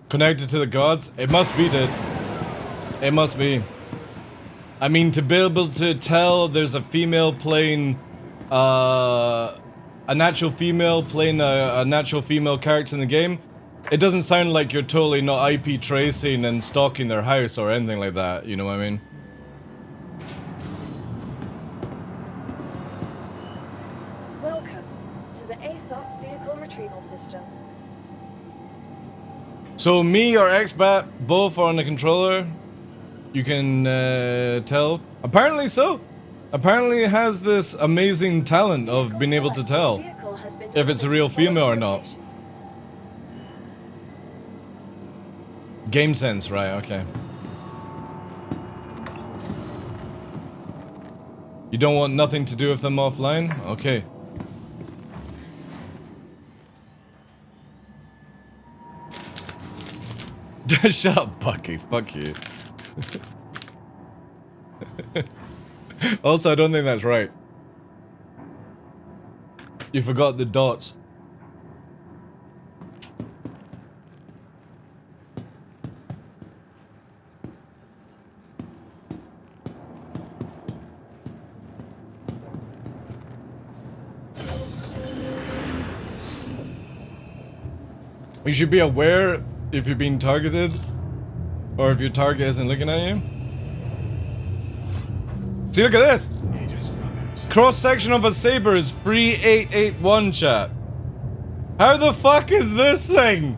Speaker 1: Connected to the gods? It must be, dude. It must be. I mean, to be able to tell there's a female playing, a natural female playing a natural female character in the game, it doesn't sound like you're totally not IP tracing and stalking their house or anything like that, you know what I mean?
Speaker 5: Welcome to the ASOP Vehicle Retrieval System.
Speaker 1: So me or XBAT, both are on the controller. You can tell. Apparently so. apparently has this amazing talent of being able to tell
Speaker 5: Vehicle has been
Speaker 1: if it's a
Speaker 5: delivered
Speaker 1: real
Speaker 5: to the following
Speaker 1: female or not.
Speaker 5: location.
Speaker 1: Game sense, right, okay. You don't want nothing to do with them offline? Okay. Shut up, Bucky. Fuck you. Also, I don't think that's right. You forgot the dots. You should be aware if you're being targeted, or if your target isn't looking at you. See, look at this! Cross-section of a saber is 3881, chat. How the fuck is this thing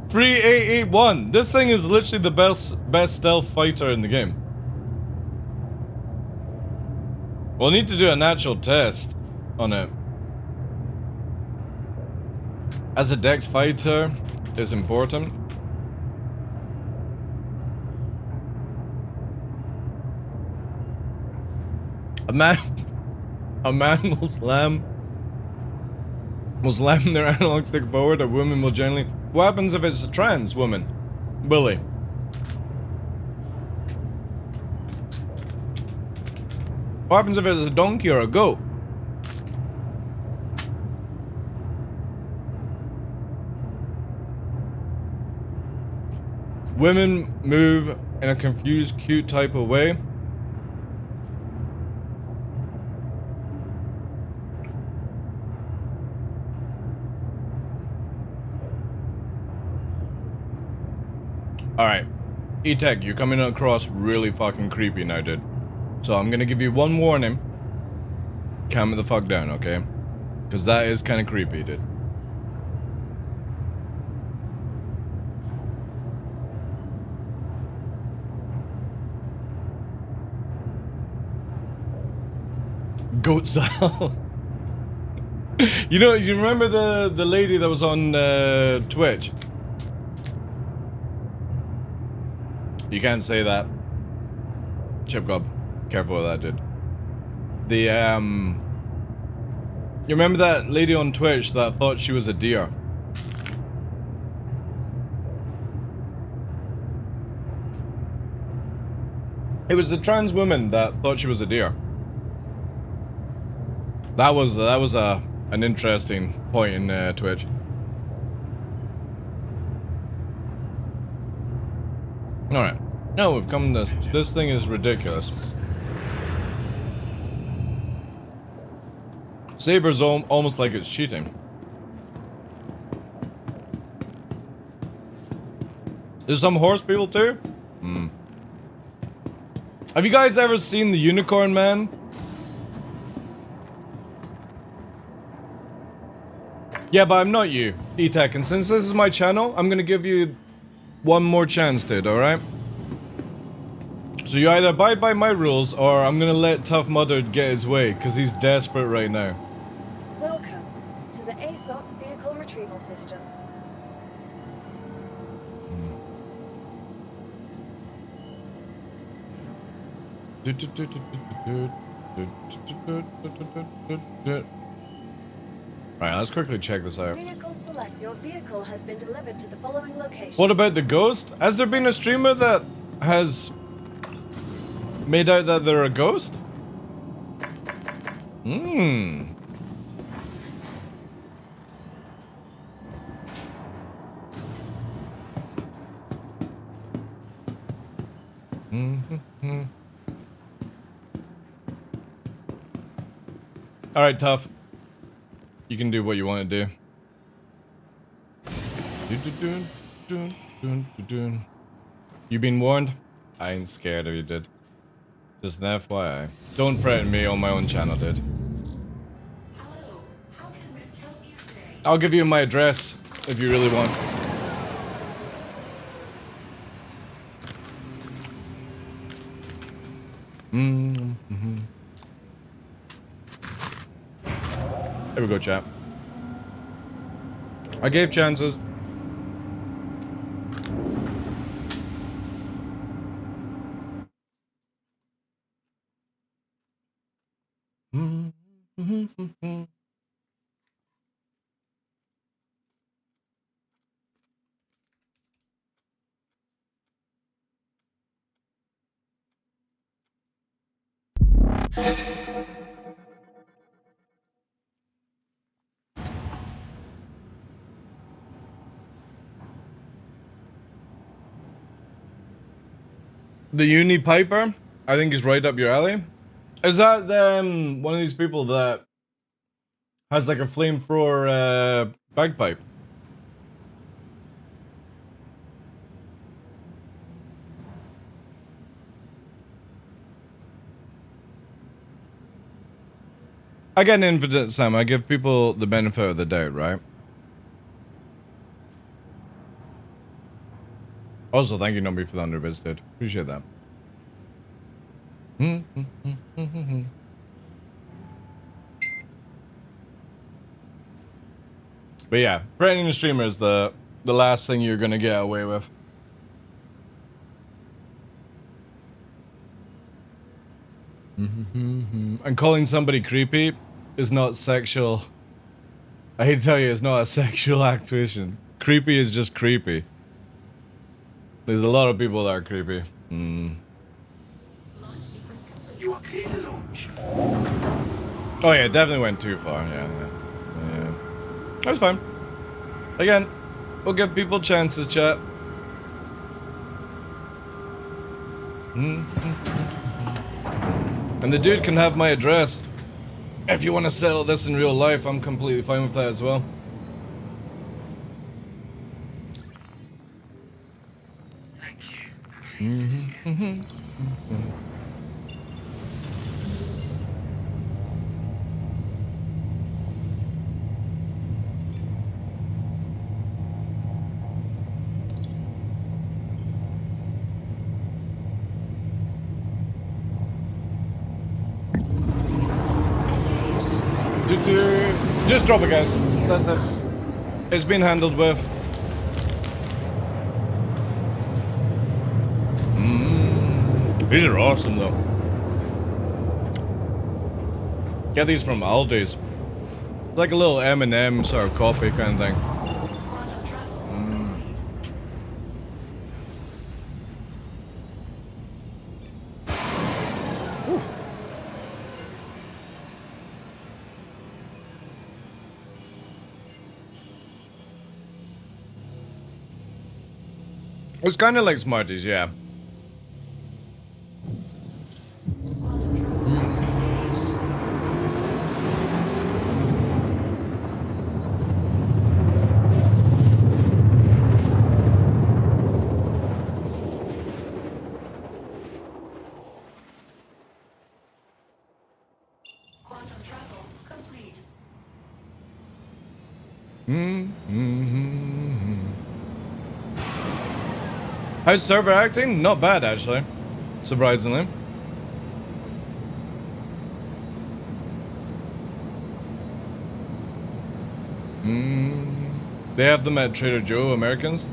Speaker 1: 3881? This thing is literally the best stealth fighter in the game. We'll need to do an actual test on it. As a dex fighter is important. A man will slam their analog stick forward. A woman will generally. What happens if it's a trans woman? Bully. What happens if it's a donkey or a goat? Women move in a confused, cute type of way. Alright. E-Tech, you're coming across really fucking creepy now, dude. So I'm gonna give you one warning. Calm it the fuck down, okay? Because that is kind of creepy, dude. Goat style. You know, you remember the lady that was on Twitch? You can't say that. Chip Gob. Careful with that, dude. The you remember that lady on Twitch that thought she was a deer? It was the trans woman that thought she was a deer. That was an interesting point in Twitch. All right, now we've come to this. This thing is ridiculous. Saber's almost like it's cheating. There's some horse people too. Hmm. Have you guys ever seen the Unicorn Man? Yeah, but I'm not you, E-Tech, and since this is my channel, I'm gonna give you one more chance to it, alright? So you either abide by my rules, or I'm gonna let Tough Mudder get his way, because he's desperate right now.
Speaker 5: Welcome to the ASOP Vehicle Retrieval System.
Speaker 1: Right, let's quickly check this out.
Speaker 5: Vehicle select. Your vehicle has been delivered to the following location.
Speaker 1: What about the ghost? Has there been a streamer that has made out that they're a ghost? Hmm. Alright, Tough. You can do what you want to do. You been warned? I ain't scared of you, dude. Just an FYI. Don't threaten me on my own channel, dude.
Speaker 7: Hello, how can Miss help you today?
Speaker 1: I'll give you my address if you really want. Here we go, chat. I gave chances. The Uni Piper, I think, is right up your alley. Is that one of these people that has like a flamethrower bagpipe? I get an infinite Sam. I give people the benefit of the doubt, right? Also, thank you, Numby, for the 100 bits, dude. Appreciate that. But yeah, branding a streamer is the last thing you're gonna get away with. And calling somebody creepy is not sexual. I hate to tell you, it's not a sexual actuation. Creepy is just creepy. There's a lot of people that are creepy.
Speaker 3: You are clear to launch.
Speaker 1: Oh yeah, it definitely went too far. Yeah. That's fine. Again, we'll give people chances, chat. And the dude can have my address. If you want to settle this in real life, I'm completely fine with that as well.
Speaker 3: Thank you.
Speaker 1: Just drop it, guys. That's it. It's been handled with. These are awesome, though. Get these from Aldi's. Like a little M&M sort of copy kind of thing. It's kind of like Smarties, yeah.
Speaker 7: Quantum travel complete.
Speaker 1: How's server acting? Not bad, actually. Surprisingly. They have them at Trader Joe, Americans?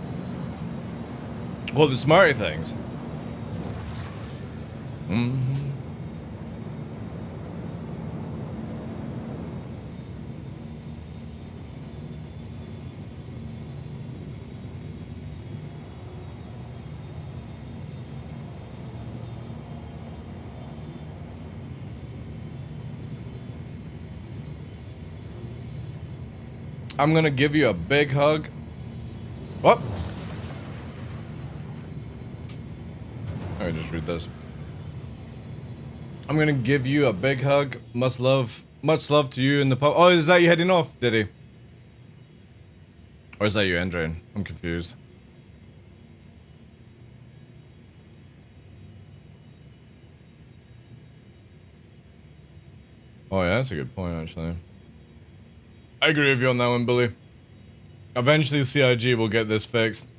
Speaker 1: Well, the smarty things. I'm gonna give you a big hug. What? Alright, just read this. I'm gonna give you a big hug. Much love to you in the pub. Oh, is that you heading off, Diddy? Or is that you entering? I'm confused. Oh yeah, that's a good point, actually. I agree with you on that one, Billy. Eventually CIG will get this fixed.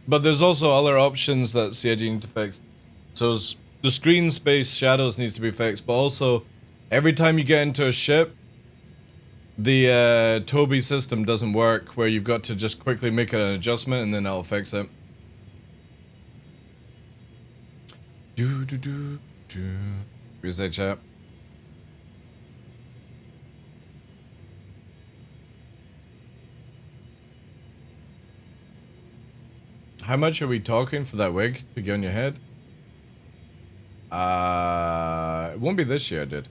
Speaker 1: But there's also other options that CIG need to fix. So the screen space shadows needs to be fixed, but also every time you get into a ship, the Toby system doesn't work, where you've got to just quickly make an adjustment and then that'll fix it. Do do do do. Where's that chat? How much are we talking for that wig to get on your head? It won't be this year, dude.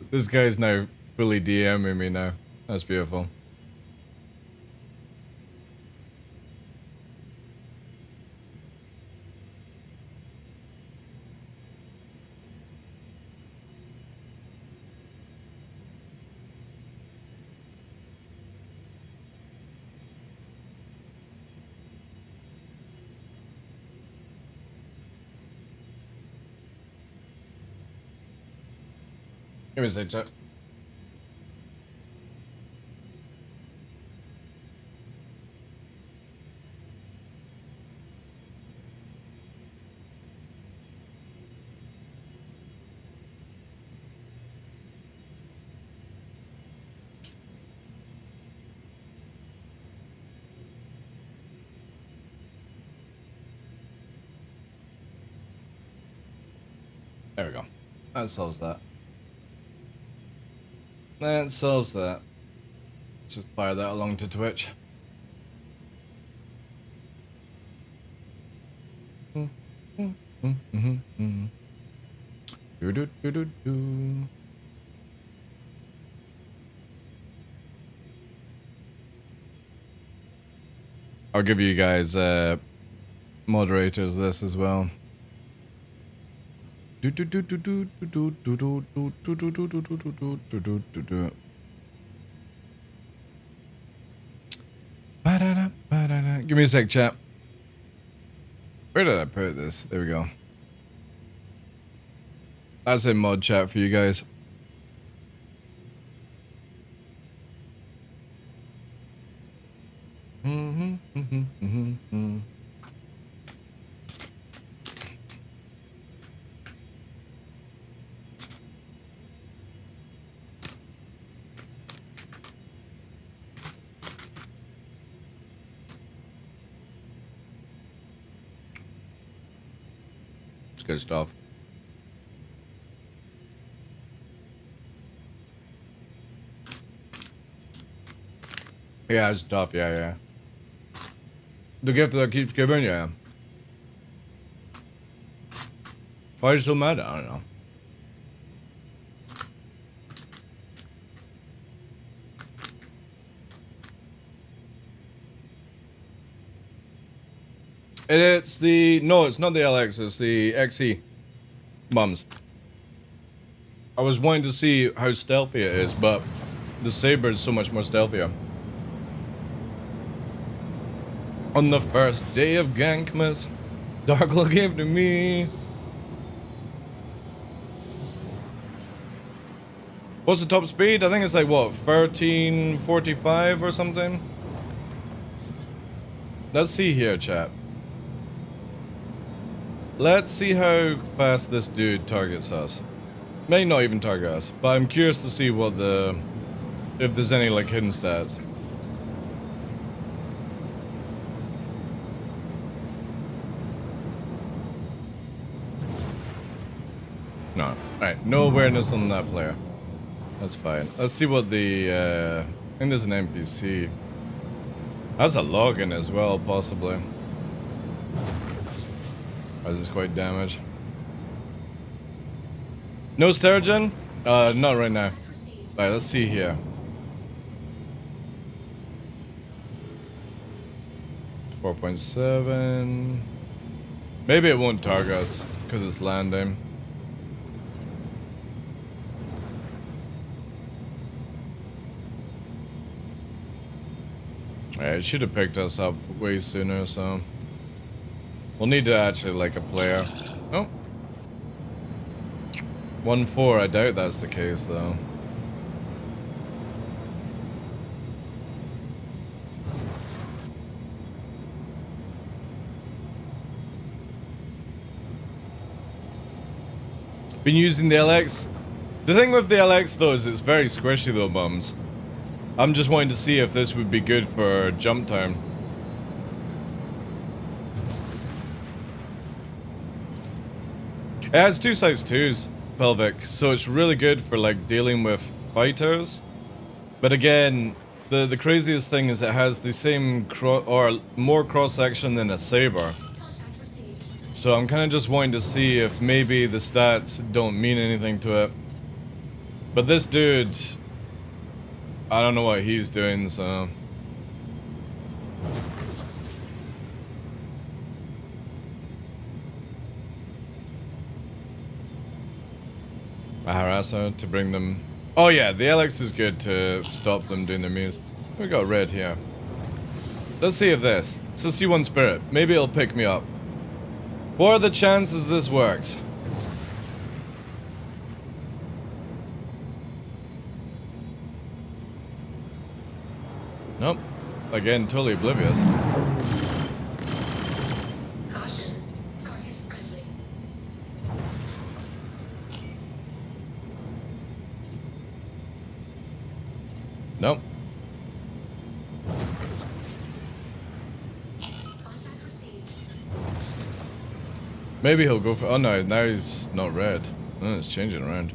Speaker 1: This guy's now fully DMing me now. That's beautiful. Give me a sec, chat. There we go. That solves that. That solves that. Let's just fire that along to Twitch. Do do do do do. I'll give you guys moderators this as well. Do do do do do do do do do do do do do do do do do do. Ba-da-da, ba-da-da. Give me a sec, chat. Where did I put this? There we go. That's in mod chat for you guys. It's good stuff. Yeah, it's tough. Yeah. The gift that keeps giving, yeah. Why are you so mad? I don't know. It's the... No, it's not the LX. It's the XE. Mums. I was wanting to see how stealthy it is, but the Saber is so much more stealthier. On the first day of Gankmas, TheDarkLaw gave to me. What's the top speed? I think it's like, what, 1345 or something? Let's see here, chat. Let's see how fast this dude targets us. May not even target us, but I'm curious to see what the... if there's any, like, hidden stats. No. Alright, no awareness on that player. That's fine. Let's see what the, I think there's an NPC. That's a login as well, possibly. Oh, this is quite damaged. No Sturgeon? Not right now. Alright, let's see here. 4.7. Maybe it won't target us, because it's landing. It should have picked us up way sooner, so... We'll need to actually like a player. Oh. 1-4, I doubt that's the case, though. Been using the LX. The thing with the LX though is it's very squishy though, mums. I'm just wanting to see if this would be good for jump time. It has 2 size 2s, pelvic, so it's really good for like dealing with fighters. But again, the craziest thing is it has the same or more cross section than a saber.
Speaker 7: Contact received.
Speaker 1: So I'm kind of just wanting to see if maybe the stats don't mean anything to it. But this dude, I don't know what he's doing, so. A harasser to bring them. Oh yeah, the LX is good to stop them doing their moves. We got red here. Let's see if this. It's a C1 Spirit. Maybe it'll pick me up. What are the chances this works? Nope. Again, totally oblivious.
Speaker 7: Caution. Target friendly.
Speaker 1: Nope.
Speaker 7: Contact received.
Speaker 1: Maybe he'll go for. Oh no, now he's not red. Oh, it's changing around.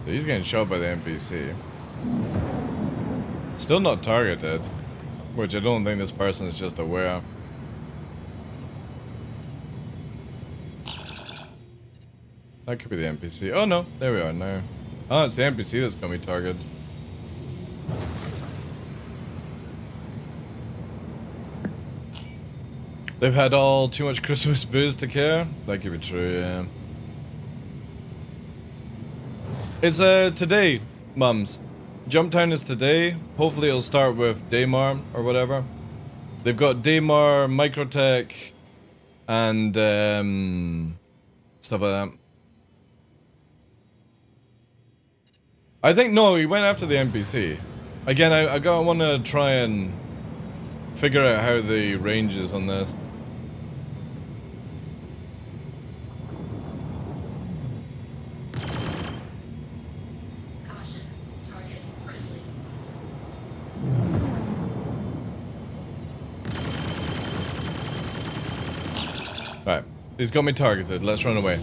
Speaker 1: He's getting shot by the NPC. Still not targeted, which I don't think this person is just aware. That could be the NPC. Oh no, there we are now. Oh, it's the NPC that's gonna be targeted. They've had all too much Christmas booze to care? That could be true, yeah. It's today, mums. Jump time is today. Hopefully it'll start with Daymar or whatever. They've got Daymar, Microtech, and stuff like that. I think no, he went after the NPC. Again, I want to try and figure out how the range is on this.
Speaker 7: Caution. Target friendly.
Speaker 1: Right, he's got me targeted. Let's run away.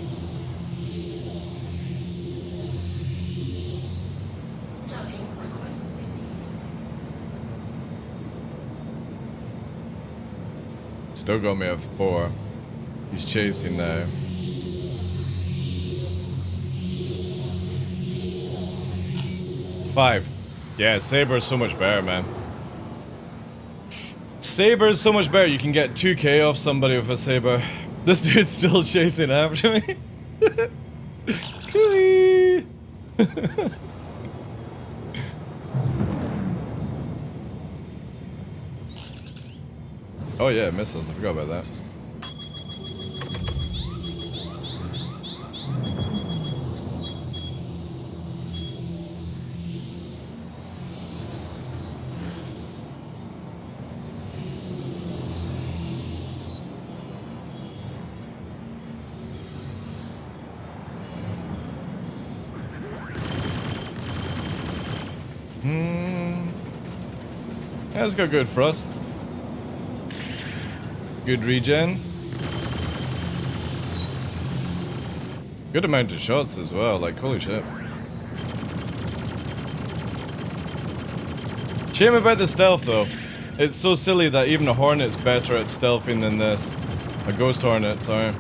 Speaker 7: Docking request received.
Speaker 1: Still got me at 4. He's chasing now. Five. Yeah, Saber's so much better, man. Saber's so much better. You can get 2k off somebody with a Saber. This dude's still chasing after me. Cooey. Oh yeah, missiles. I forgot about that. Yeah, it's got good frost. Good regen. Good amount of shots as well, like holy shit. Shame about the stealth though. It's so silly that even a Hornet's better at stealthing than this. A Ghost Hornet, sorry.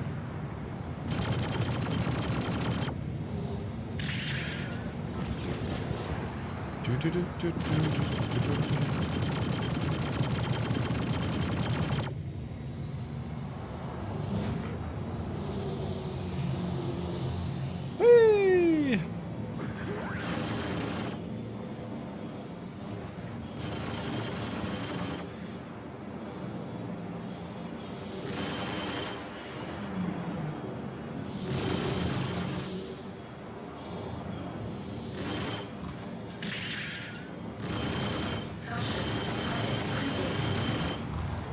Speaker 1: Whee!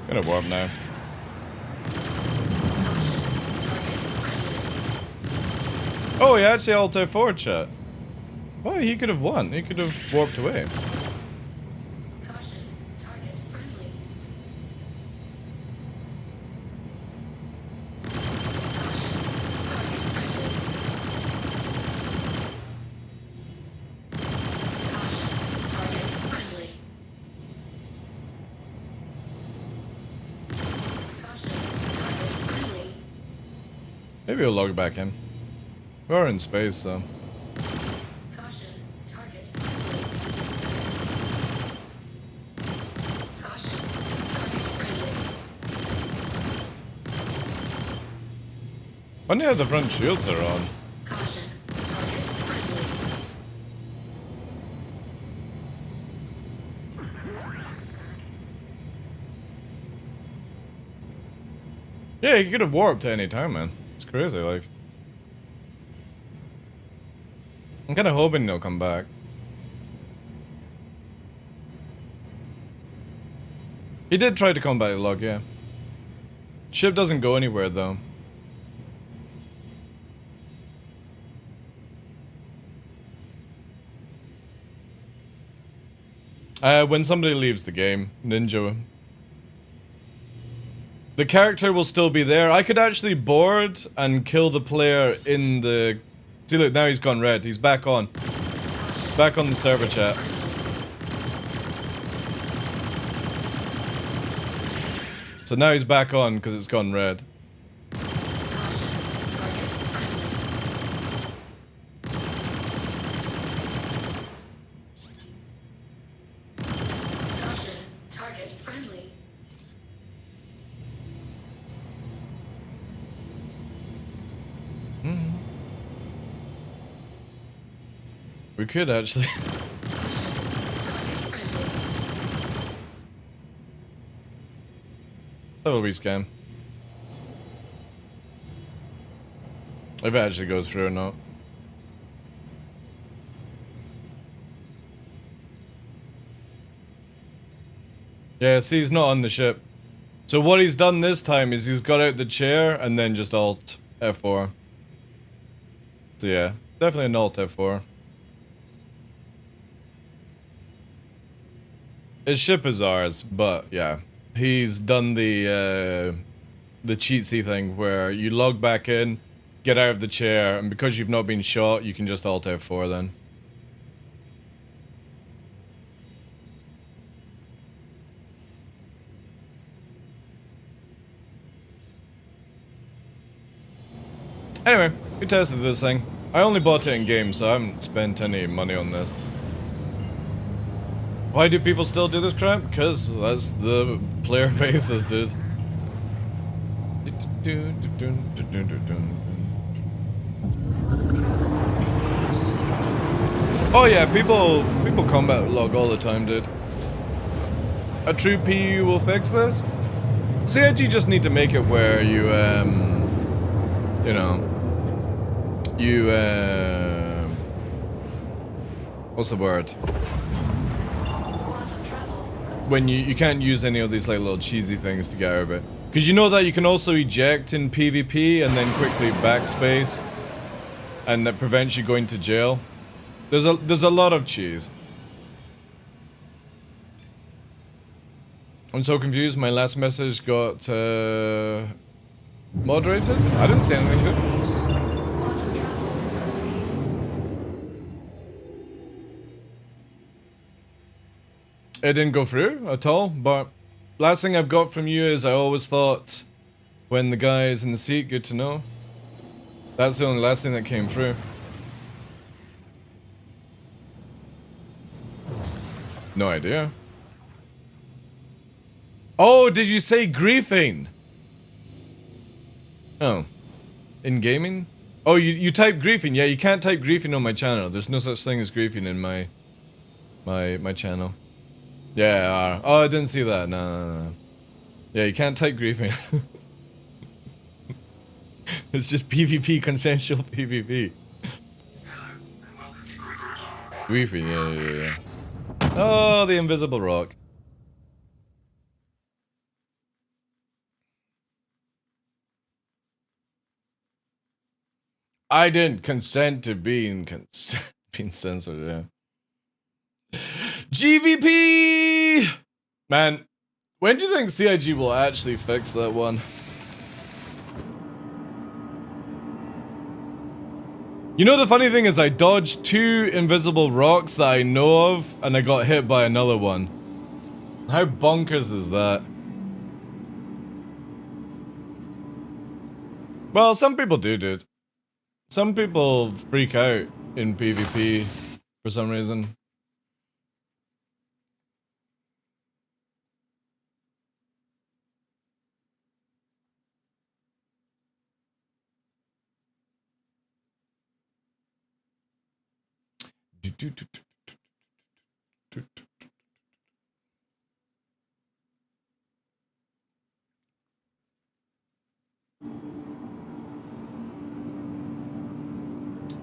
Speaker 1: Gonna warp now. Oh, he actually Alto 4 chat. Well, he could have won. He could have warped away.
Speaker 7: Caution, target friendly. Caution, target friendly. Caution, target friendly. Caution, target friendly.
Speaker 1: Maybe we'll log back in. We're in space, so.
Speaker 7: Caution, target friendly. Caution, target friendly.
Speaker 1: Funny how the front shields are on.
Speaker 7: Caution, target friendly.
Speaker 1: Yeah, he could have warped at any time, man. It's crazy, like. I'm kind of hoping they'll come back. He did try to combat the log, yeah. Ship doesn't go anywhere, though. When somebody leaves the game, Ninja. The character will still be there. I could actually board and kill the player in the... See, look, now he's gone red. He's back on. Back on the server chat. So now he's back on because it's gone red.
Speaker 7: Caution, target friendly.
Speaker 1: We could actually. That will be scam. If it actually goes through or not. Yeah, see, he's not on the ship. So what he's done this time is he's got out the chair and then just Alt F4. So yeah, definitely an Alt F4. His ship is ours, but yeah. He's done the cheatsy thing where you log back in, get out of the chair, and because you've not been shot, you can just Alt F4 then. Anyway, we tested this thing. I only bought it in game, so I haven't spent any money on this. Why do people still do this crap? Because that's the player bases, dude. Oh yeah, people combat log all the time, dude. A true PU will fix this? CIG just need to make it where you, you know, you, what's the word? When you can't use any of these like little cheesy things to get out of it. Because you know that you can also eject in PvP and then quickly backspace. And that prevents you going to jail. There's a lot of cheese. I'm so confused, my last message got moderated? I didn't say anything good. It didn't go through at all, but last thing I've got from you is I always thought when the guy is in the seat, good to know. That's the only last thing that came through. No idea. Oh, did you say griefing? Oh. In gaming? Oh, you type griefing. Yeah, you can't type griefing on my channel. There's no such thing as griefing in my channel. Yeah, oh, I didn't see that. No. Yeah, you can't type griefing. It's just PvP, consensual PvP. Griefing, yeah. Oh, the invisible rock. I didn't consent to being being censored, yeah. GVP! Man, when do you think CIG will actually fix that one? You know, the funny thing is I dodged 2 invisible rocks that I know of, and I got hit by another one. How bonkers is that? Well, some people do, dude. Some people freak out in PvP for some reason.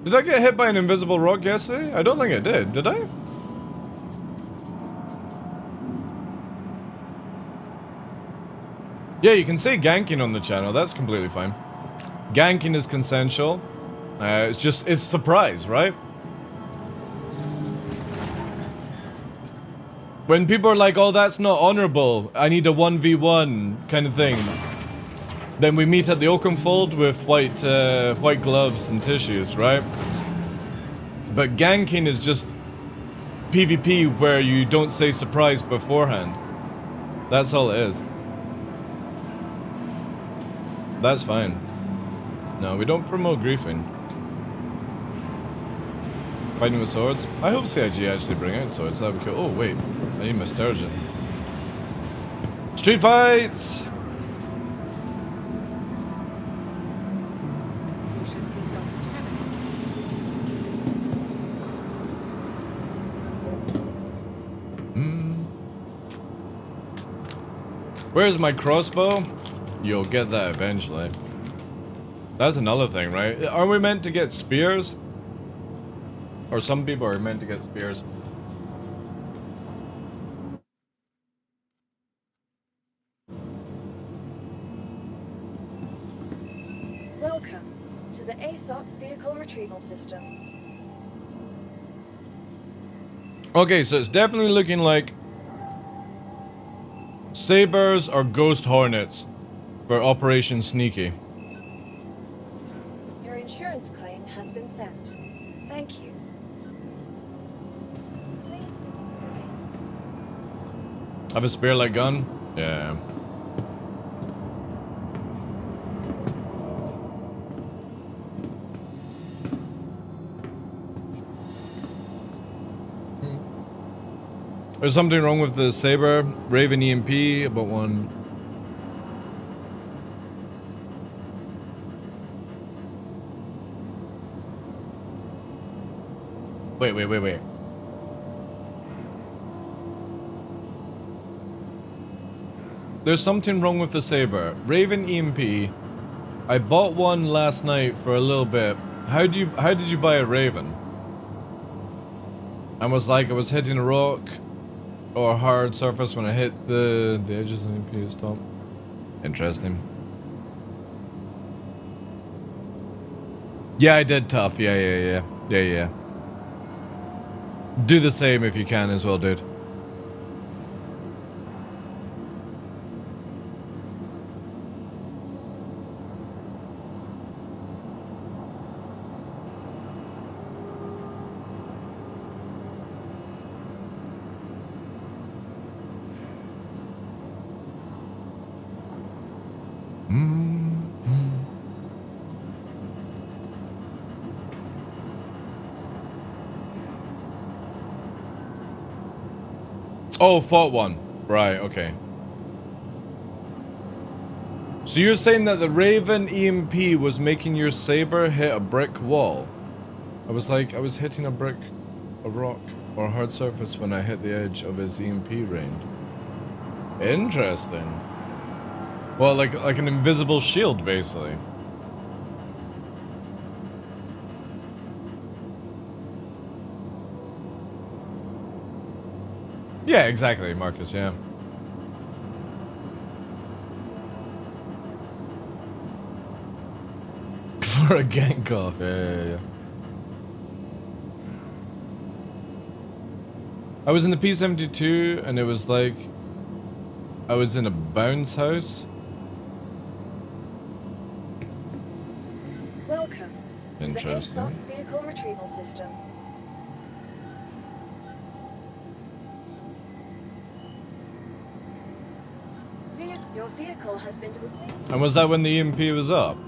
Speaker 1: Did I get hit by an invisible rock yesterday? I don't think I did I? Yeah, you can say ganking on the channel, that's completely fine. Ganking is consensual. It's surprise, right? When people are like, oh, that's not honorable, I need a 1v1 kind of thing. Then we meet at the Oakenfold with white gloves and tissues, right? But ganking is just PvP where you don't say surprise beforehand. That's all it is. That's fine. No, we don't promote griefing. Fighting with swords? I hope CIG actually bring out swords, that would be cool. Oh wait, I need my sturgeon. Street fights! Where's my crossbow? You'll get that eventually. That's another thing, right? Are we meant to get spears? Or some people are meant to get spears.
Speaker 5: Welcome to the ASOP Vehicle Retrieval System.
Speaker 1: Okay, so it's definitely looking like Sabers or Ghost Hornets for Operation Sneaky.
Speaker 5: Your insurance claim has been sent. Thank you. Please visit us again.
Speaker 1: Have a spear-like gun? Yeah. There's something wrong with the Saber, Raven EMP, about one. Wait. There's something wrong with the Saber. Raven EMP. I bought one last night for a little bit. How did you buy a Raven? I was hitting a rock or a hard surface when I hit the edges of the EMP stop. Interesting. Yeah, I did tough. Yeah. Do the same if you can as well, dude. Oh, fought one. Right, okay. So you're saying that the Raven EMP was making your Saber hit a brick wall? I was hitting a rock, or a hard surface when I hit the edge of his EMP range. Interesting. Well, like an invisible shield, basically. Yeah, exactly, Marcus, yeah. For a gank off. Yeah. I was in the P-72 and it was like I was in a bounce house.
Speaker 5: Welcome to the
Speaker 1: Interesting.
Speaker 5: ASOP vehicle retrieval system. Your vehicle has been delivered.
Speaker 1: And was that when the EMP was up?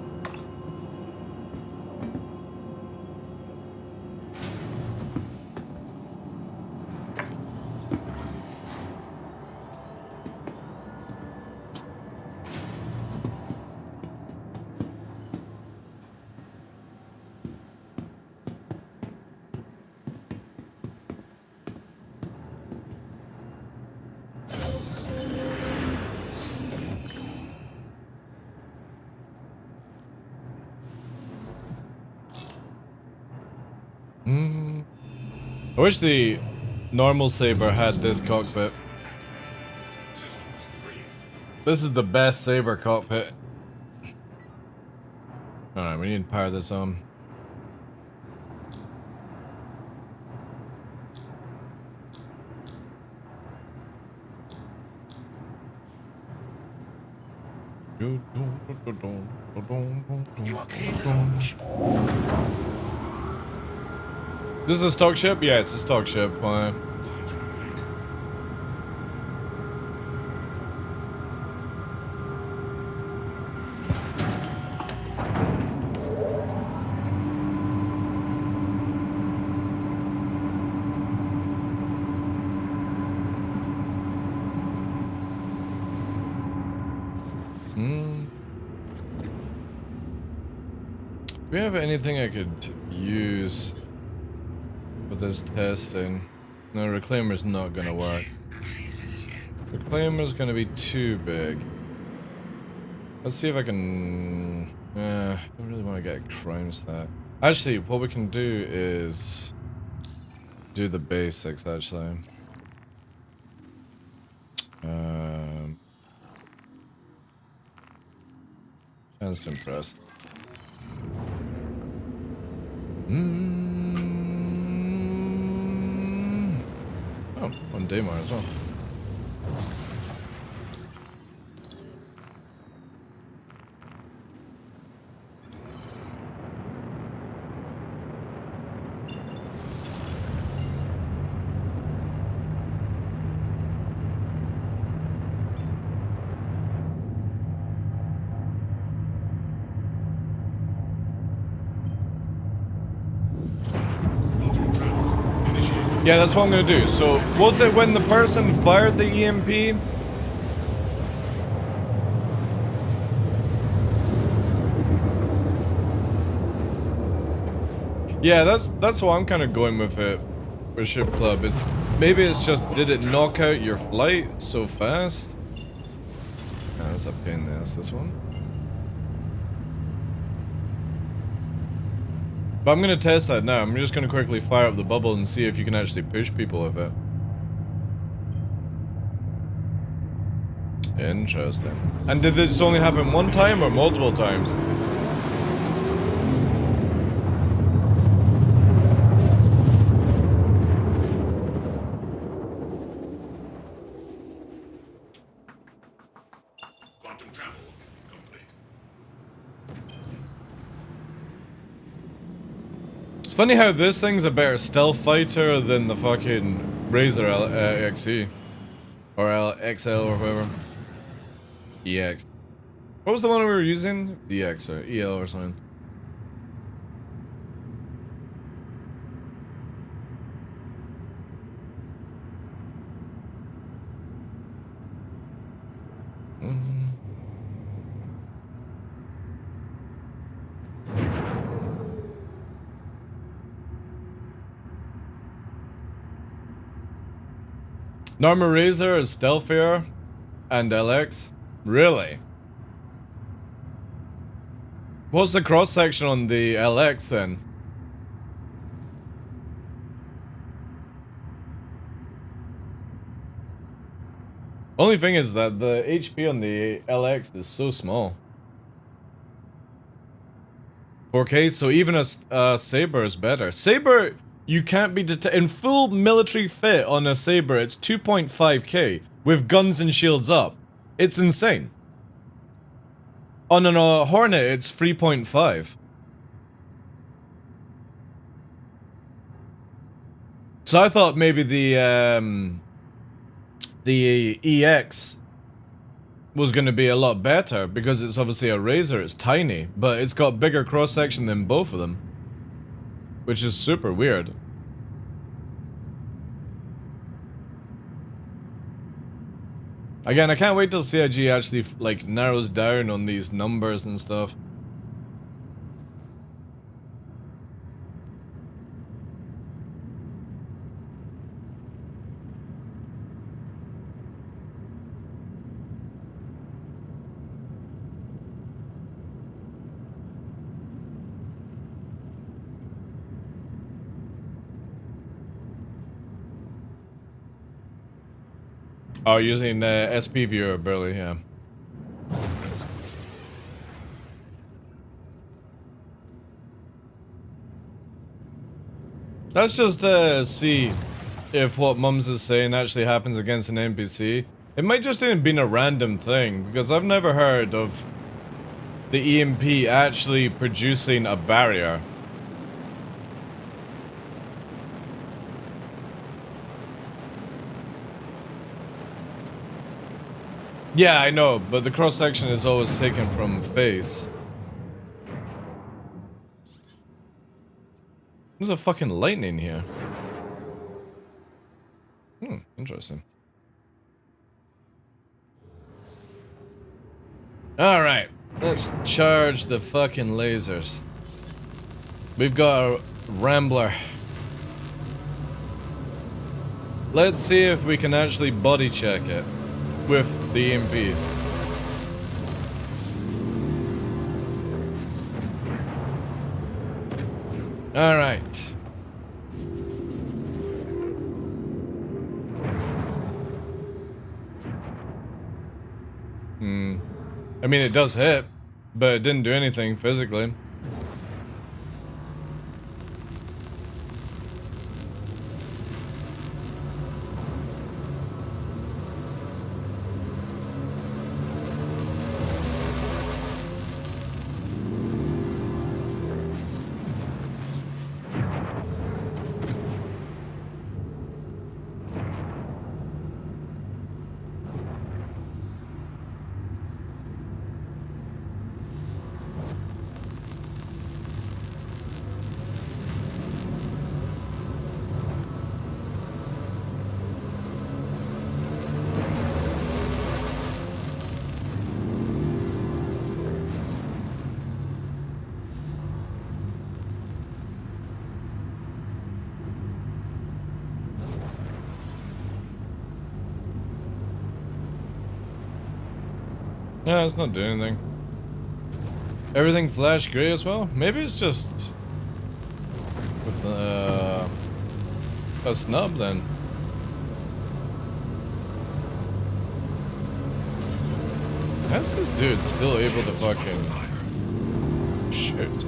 Speaker 1: I wish the normal Saber had this cockpit. This is the best Saber cockpit. Alright, we need to power this on.
Speaker 3: You are clear to launch.
Speaker 1: This is a stock ship? Yeah, it's a stock ship. Why? Do we have anything I could use for this testing? No, Reclaimer's not gonna work. Reclaimer's gonna be too big. Let's see if I can... I don't really want to get a crime stat. Actually, what we can do is... do the basics, actually. Chance to impress. Oh, on Daymar as well. Yeah, that's what I'm gonna do. So, was it when the person fired the EMP? Yeah, that's what I'm kind of going with it for Ship Club. Is maybe it's just, did it knock out your flight so fast? Ah, that's a pain in the ass, this one. But I'm gonna test that now. I'm just gonna quickly fire up the bubble and see if you can actually push people with it. Interesting. And did this only happen one time or multiple times?
Speaker 4: Quantum travel complete.
Speaker 1: It's funny how this thing's a better stealth fighter than the fucking Razor XE. Or XL or whatever. EX. What was the one we were using? EX or EL or something. Normal Razor is stealthier and LX? Really? What's the cross section on the LX then? Only thing is that the HP on the LX is so small. 4K, so even a Saber is better. Saber, you can't be in full military fit on a Saber, it's 2.5K with guns and shields up. It's insane. On a Hornet, it's 3.5. So I thought maybe the EX was going to be a lot better because it's obviously a Razor, it's tiny, but it's got bigger cross-section than both of them, which is super weird. Again, I can't wait till CIG actually like narrows down on these numbers and stuff. Oh, using SP viewer, barely, yeah. Let's just see if what Mums is saying actually happens against an NPC. It might just have been a random thing, because I've never heard of the EMP actually producing a barrier. Yeah, I know, but the cross-section is always taken from face. There's a fucking lightning here. Interesting. Alright, let's charge the fucking lasers. We've got a Rambler. Let's see if we can actually body check it with the EMP. Alright. I mean, it does hit, but it didn't do anything physically. Yeah, it's not doing anything. Everything flash gray as well? Maybe it's just with a snub then. How's this dude still able to fucking shoot?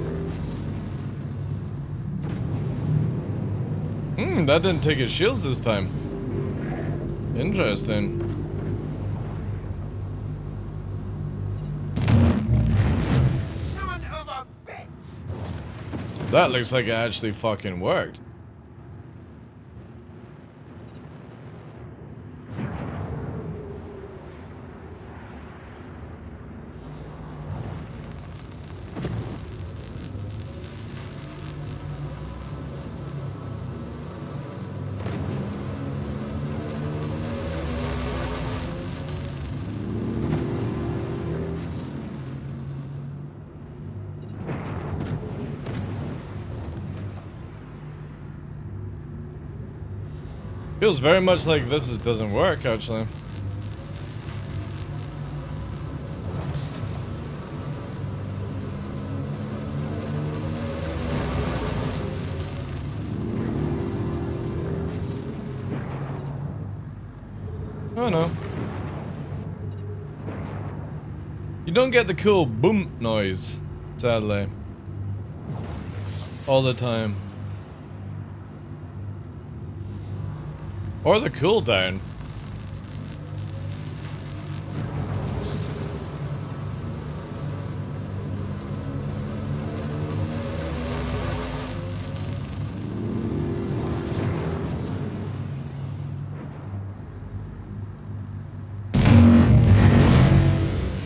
Speaker 1: That didn't take his shields this time. Interesting. That looks like it actually fucking worked. Feels very much like this doesn't work, actually. Oh no. You don't get the cool boom noise, sadly. all the time. Or the cooldown.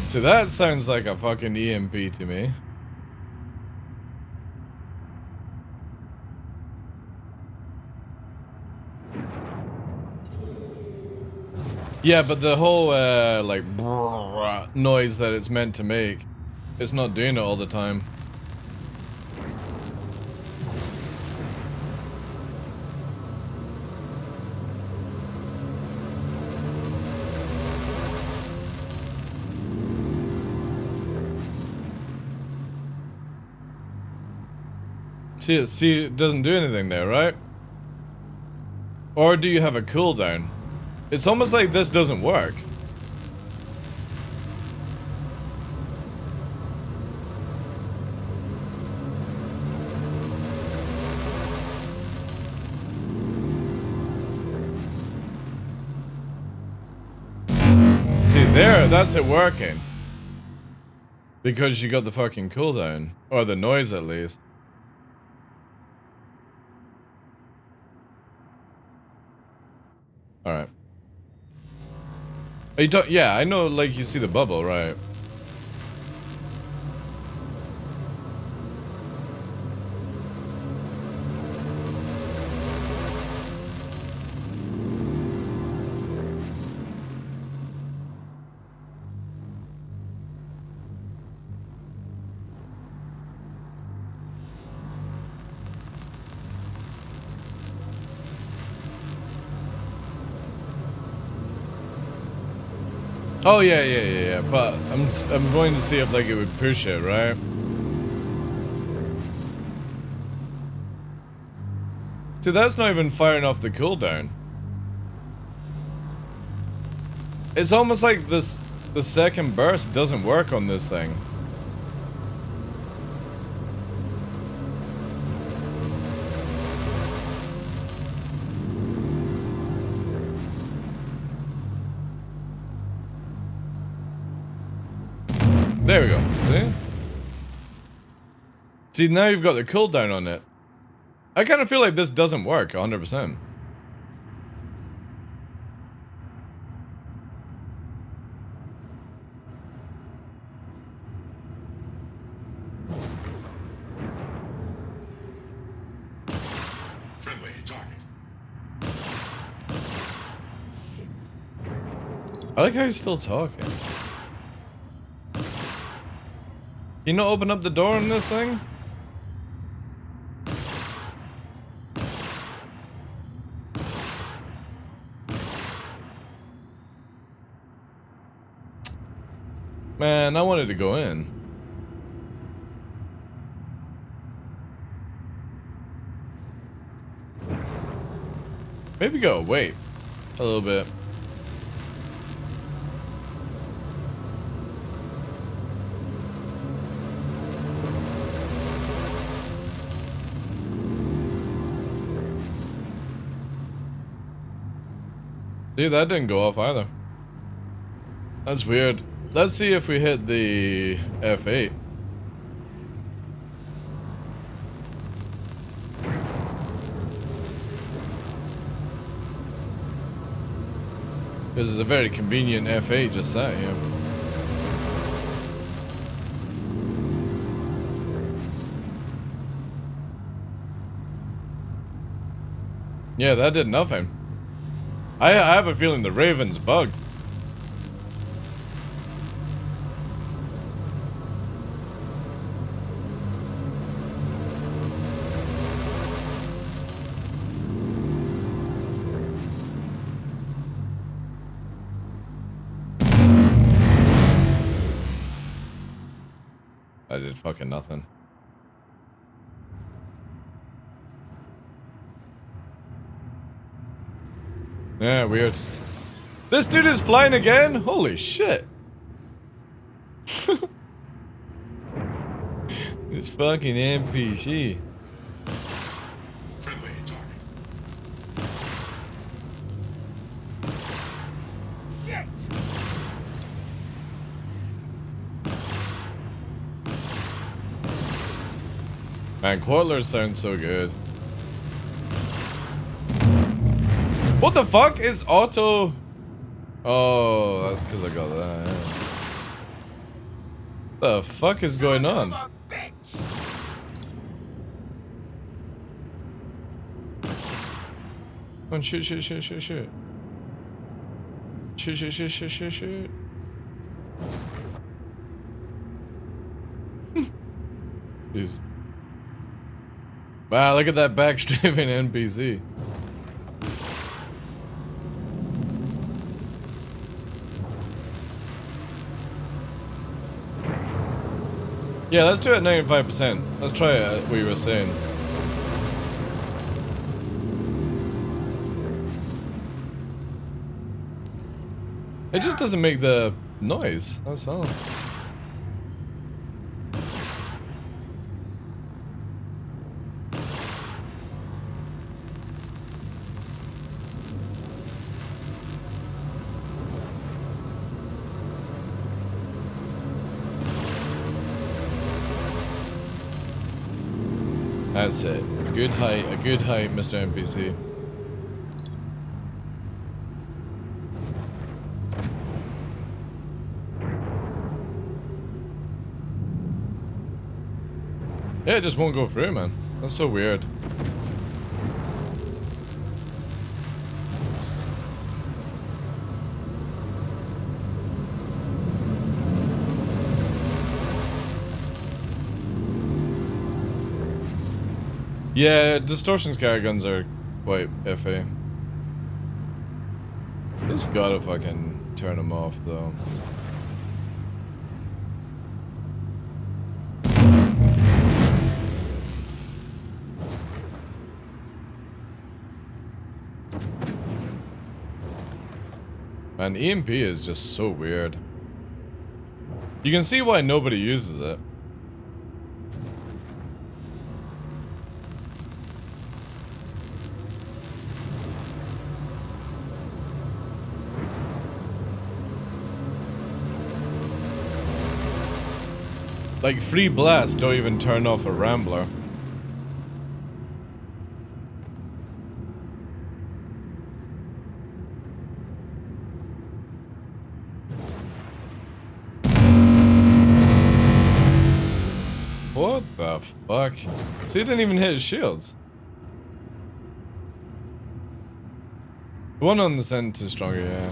Speaker 1: So that sounds like a fucking EMP to me. Yeah, but the whole, like, noise that it's meant to make, it's not doing it all the time. See, it doesn't do anything there, right? Or do you have a cooldown? It's almost like this doesn't work. See, there, that's it working. Because you got the fucking cooldown. Or the noise, at least. Alright. You don't, yeah, I know, like, you see the bubble, right? Oh yeah. But I'm going to see if like it would push it, right? See, that's not even firing off the cooldown. It's almost like the second burst doesn't work on this thing. There we go. See, now you've got the cooldown on it. I kind of feel like this doesn't work 100%.
Speaker 4: Friendly target.
Speaker 1: I like how he's still talking. You not open up the door on this thing? Man, I wanted to go in. Maybe go wait a little bit. See, that didn't go off either. That's weird. Let's see if we hit the F8. This is a very convenient F8 just sat here. Yeah, that did nothing. I have a feeling the Raven's bugged. I did fucking nothing. Yeah, weird. This dude is flying again? Holy shit. This fucking NPC.
Speaker 4: Friendly target.
Speaker 1: Man, Quartler sounds so good. What the fuck is auto? Oh, that's because I got that. Yeah. The fuck is going on? Come on, shoot. Shoot. Jeez. Wow, look at that backstrafing NPC. Yeah, let's do it at 95%. Let's try it at what you were saying. It just doesn't make the noise, that's all. That's it. Good height, a good height, Mr. NPC. Yeah, it just won't go through, man. That's so weird. Yeah, distortion sky guns are quite iffy. Just gotta fucking turn them off, though. Man, EMP is just so weird. You can see why nobody uses it. Like, free blast don't even turn off a Rambler. What the fuck? See, it didn't even hit his shields. The one on the sentence is stronger, yeah.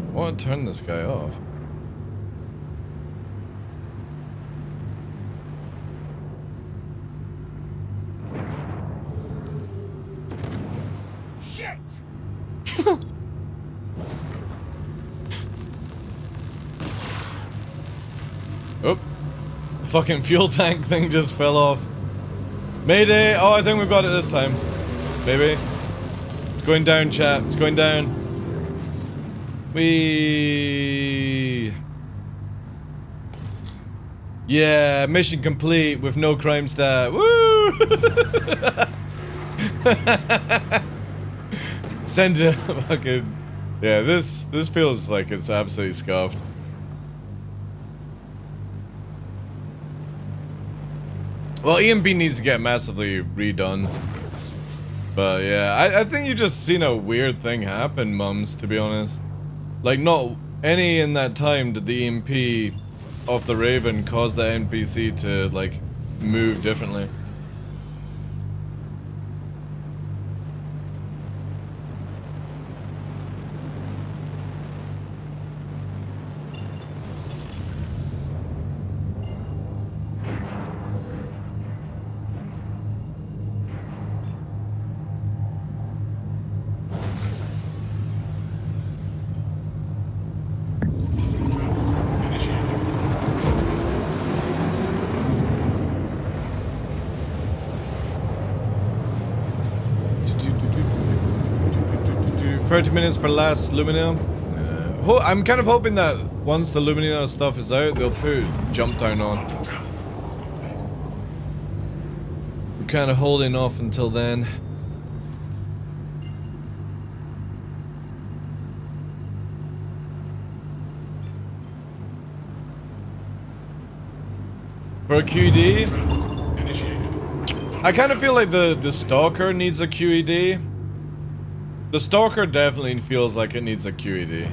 Speaker 1: I want to turn this guy off.
Speaker 3: Shit!
Speaker 1: Oh, the fucking fuel tank thing just fell off. Mayday! Oh, I think we've got it this time. Maybe. It's going down, chat. It's going down. Yeah, mission complete with no crime stat. Woo! Send it fucking. Yeah, this feels like it's absolutely scuffed. Well, EMP needs to get massively redone. But yeah, I think you just seen a weird thing happen, mums, to be honest. Like, not any in that time did the EMP off the Raven cause the NPC to, like, move differently. 30 minutes for last Lumina. I'm kind of hoping that once the Lumina stuff is out, they'll put Jump Down on. I'm kind of holding off until then. For a QED, I kind of feel like the Stalker needs a QED. The Stalker definitely feels like it needs a QED.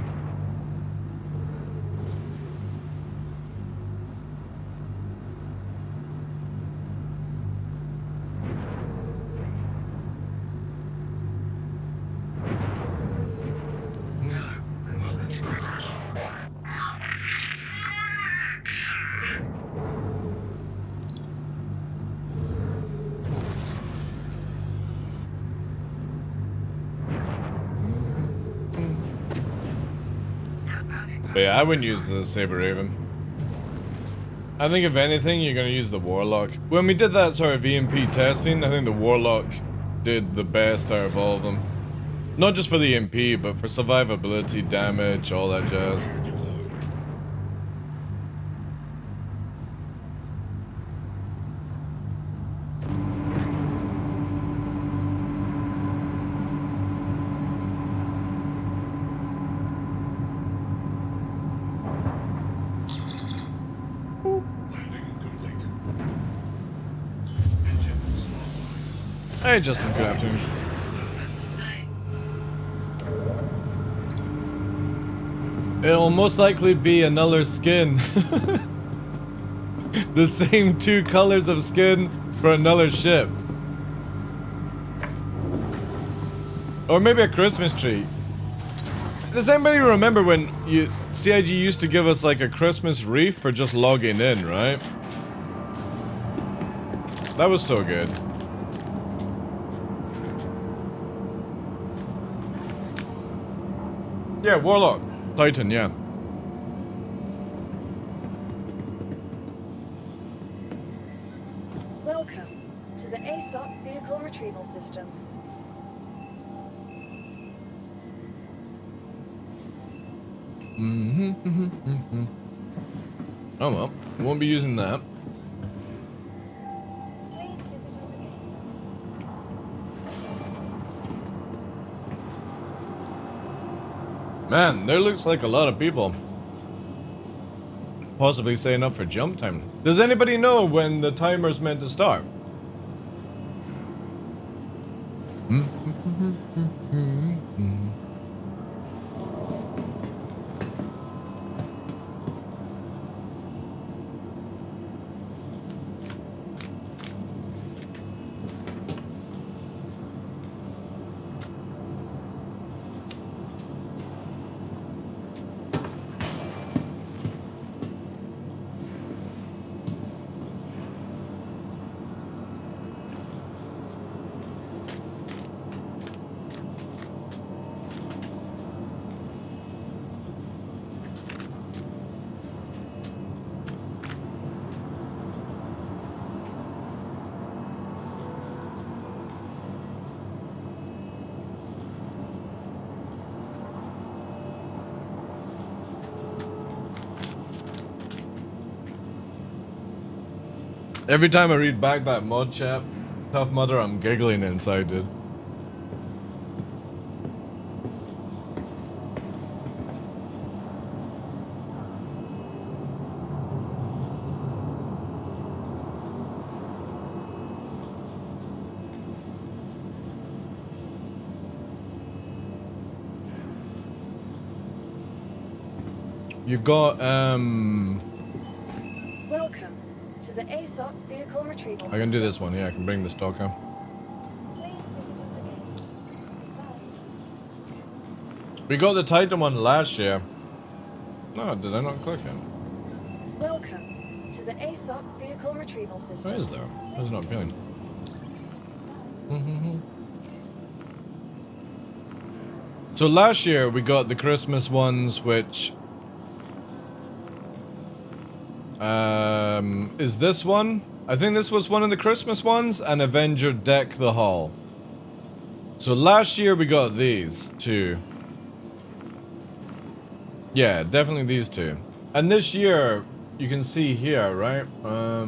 Speaker 1: But yeah, I wouldn't use the Saber Raven. I think if anything, you're gonna use the Warlock. When we did that sort of EMP testing, I think the Warlock did the best out of all of them. Not just for the EMP, but for survivability, damage, all that jazz. Hey Justin, good afternoon. It'll most likely be another skin. The same 2 colors of skin for another ship. Or maybe a Christmas tree. Does anybody remember when CIG used to give us like a Christmas wreath for just logging in, right? That was so good. Yeah, Warlock. Titan, yeah.
Speaker 5: Welcome to the ASOP Vehicle Retrieval System.
Speaker 1: Oh well, won't be using that.
Speaker 5: Please visit us again.
Speaker 1: Man, there looks like a lot of people. Possibly staying up for jump time. Does anybody know when the timer's meant to start? Every time I read back that mod chat, Tough Mudder, I'm giggling inside, dude. You've got,
Speaker 5: Welcome to the ASOP Vehicle Retrieval System.
Speaker 1: I can do this one, yeah, I can bring the stalker.
Speaker 5: Please visit us again. Bye.
Speaker 1: We got the Titan one last year. No, did I not click it?
Speaker 5: Welcome to the ASOP Vehicle Retrieval System.
Speaker 1: Where is there? Where's it not appearing? So last year we got the Christmas ones, which is this one? I think this was one of the Christmas ones, and Avenger Deck the Hall. So last year we got these two. Yeah, definitely these two. And this year, you can see here, right? Let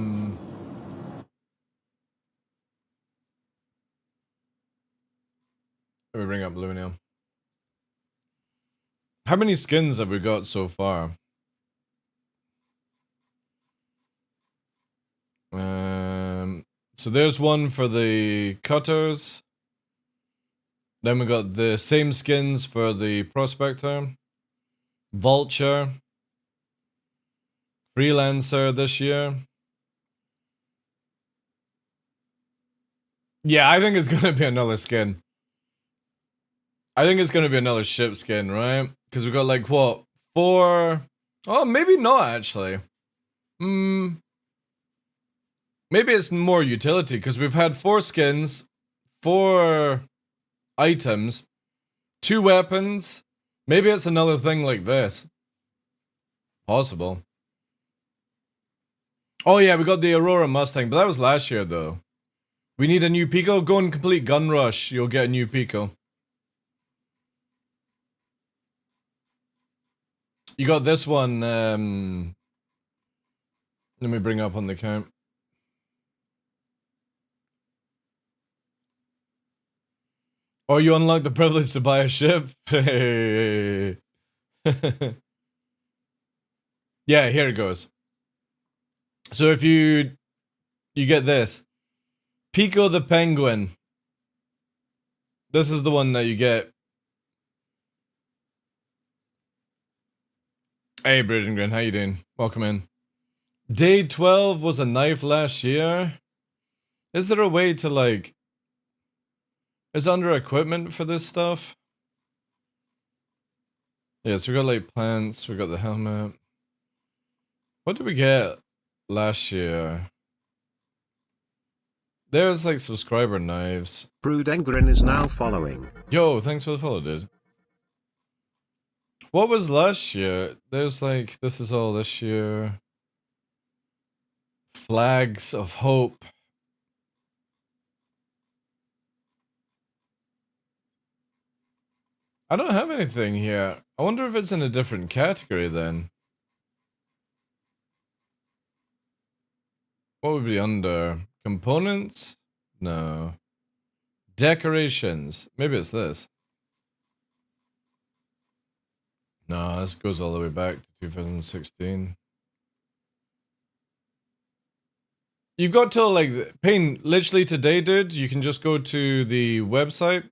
Speaker 1: me bring up Luminil. How many skins have we got so far? So there's one for the cutters. Then we got the same skins for the prospector, vulture, freelancer this year. Yeah, I think it's gonna be another skin. I think it's gonna be another ship skin, right? Because we got like what, 4? Oh, maybe not actually. Maybe it's more utility because we've had 4 skins, 4 items, 2 weapons. Maybe it's another thing like this. Possible. Oh yeah, we got the Aurora Mustang, but that was last year though. We need a new Pico. Go and complete Gun Rush. You'll get a new Pico. You got this one. Let me bring up on the account. Oh, you unlock the privilege to buy a ship? Hey. Yeah, here it goes. So if you get this. Pico the Penguin. This is the one that you get. Hey, Bridgengren, how you doing? Welcome in. Day 12 was a knife last year. Is there a way to like... Is under equipment for this stuff? Yeah, so we got like plants, we got the helmet. What did we get last year? There's like subscriber knives.
Speaker 8: Broodengrin is now following.
Speaker 1: Yo, thanks for the follow, dude. What was last year? There's like, this is all this year. Flags of Hope. I don't have anything here. I wonder if it's in a different category then. What would be under? Components? No. Decorations. Maybe it's this. No, this goes all the way back to 2016. You've got till like, Payne, literally today, dude, you can just go to the website.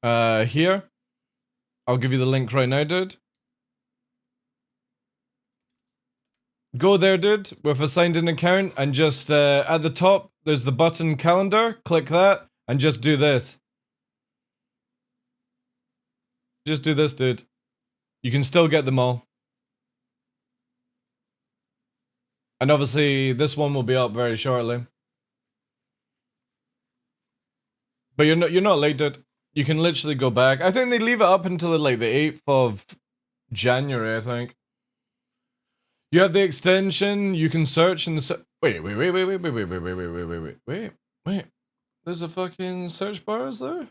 Speaker 1: Here. I'll give you the link right now, dude. Go there, dude, with a signed in account, and just at the top, there's the button calendar. Click that, and just do this. Just do this, dude. You can still get them all. And obviously, this one will be up very shortly. But you're not late, dude. You can literally go back. I think they leave it up until like the 8th of January, I think. You have the extension, you can search in the wait. There's a fucking search bar, is there?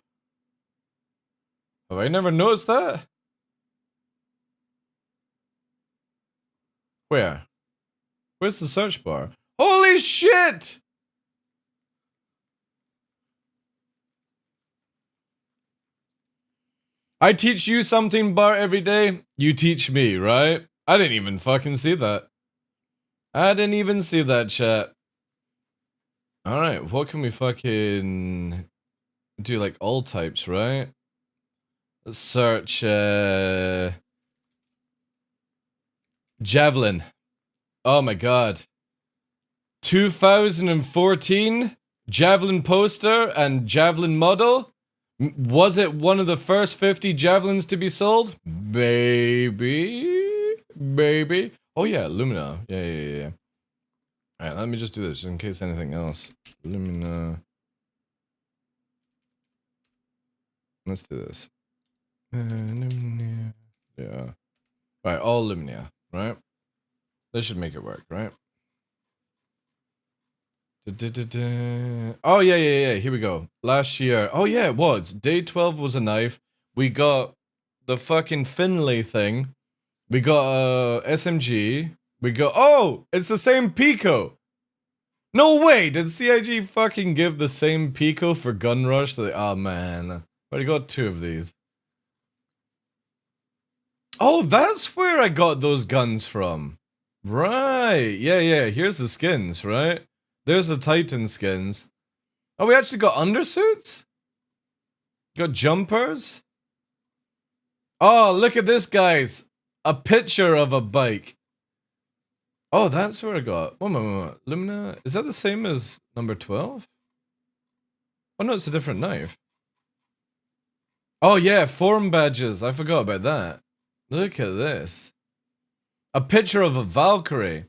Speaker 1: Have I never noticed that? Where? Where's the search bar? Holy shit! I teach you something, Bar, every day. You teach me, right? I didn't even fucking see that. I didn't even see that, chat. Alright, what can we fucking do? Like all types, right? Let's search Javelin. Oh my god. 2014 Javelin poster and Javelin model. Was it one of the first 50 Javelins to be sold? Maybe. Oh yeah, Lumina. Yeah. Alright, let me just do this in case anything else. Lumina. Let's do this. Lumina. Yeah. Alright, all Lumina, right? This should make it work, right? Oh, yeah. Here we go. Last year. Oh, yeah, it was. Day 12 was a knife. We got the fucking Finlay thing. We got SMG. We got, oh, it's the same Pico. No way, did CIG fucking give the same Pico for Gun Rush? Oh man, already got 2 of these. Oh, that's where I got those guns from. Right, yeah, here's the skins, right? There's the Titan skins. Oh, we actually got undersuits? Got jumpers? Oh, look at this, guys. A picture of a bike. Oh, that's where I got. One moment. Lumina. Is that the same as number 12? Oh, no, it's a different knife. Oh, yeah, form badges. I forgot about that. Look at this. A picture of a Valkyrie.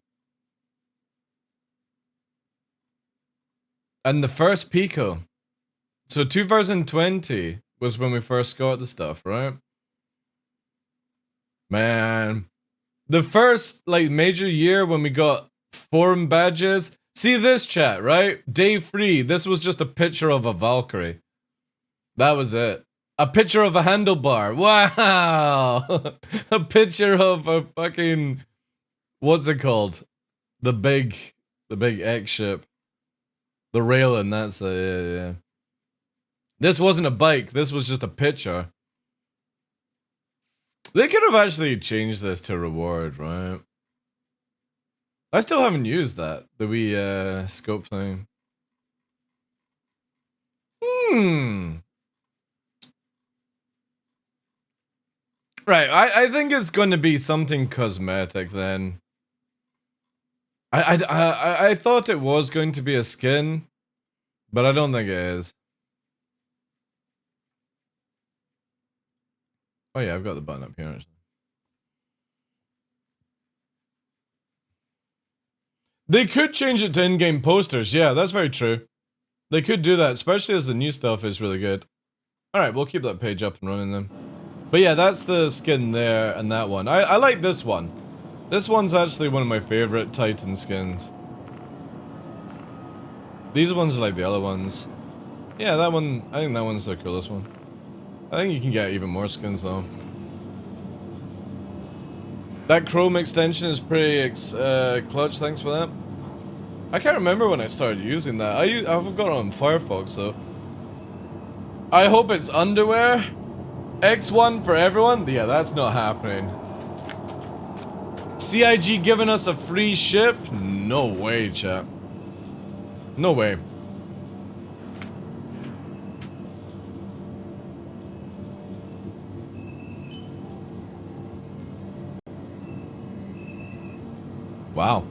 Speaker 1: And the first Pico. So 2020 was when we first got the stuff, right? Man. The first, like, major year when we got forum badges. See this, chat, right? Day 3, this was just a picture of a Valkyrie. That was it. A picture of a handlebar. Wow! A picture of a fucking... What's it called? The big X ship. The railing, that's yeah. This wasn't a bike, this was just a picture. They could have actually changed this to reward, right? I still haven't used that, the wee scope thing. Right, I think it's going to be something cosmetic then. I thought it was going to be a skin, but I don't think it is. Oh yeah, I've got the button up here. Actually. They could change it to in-game posters. Yeah, that's very true. They could do that, especially as the new stuff is really good. Alright, we'll keep that page up and running then. But yeah, that's the skin there and that one. I like this one. This one's actually one of my favorite Titan skins. These ones are like the other ones. Yeah, that one, I think that one's the coolest one. I think you can get even more skins though. That Chrome extension is pretty clutch, thanks for that. I can't remember when I started using that. I've got it on Firefox though. I hope it's underwear. X1 for everyone? Yeah, that's not happening. CIG giving us a free ship? No way, chat. No way. Wow.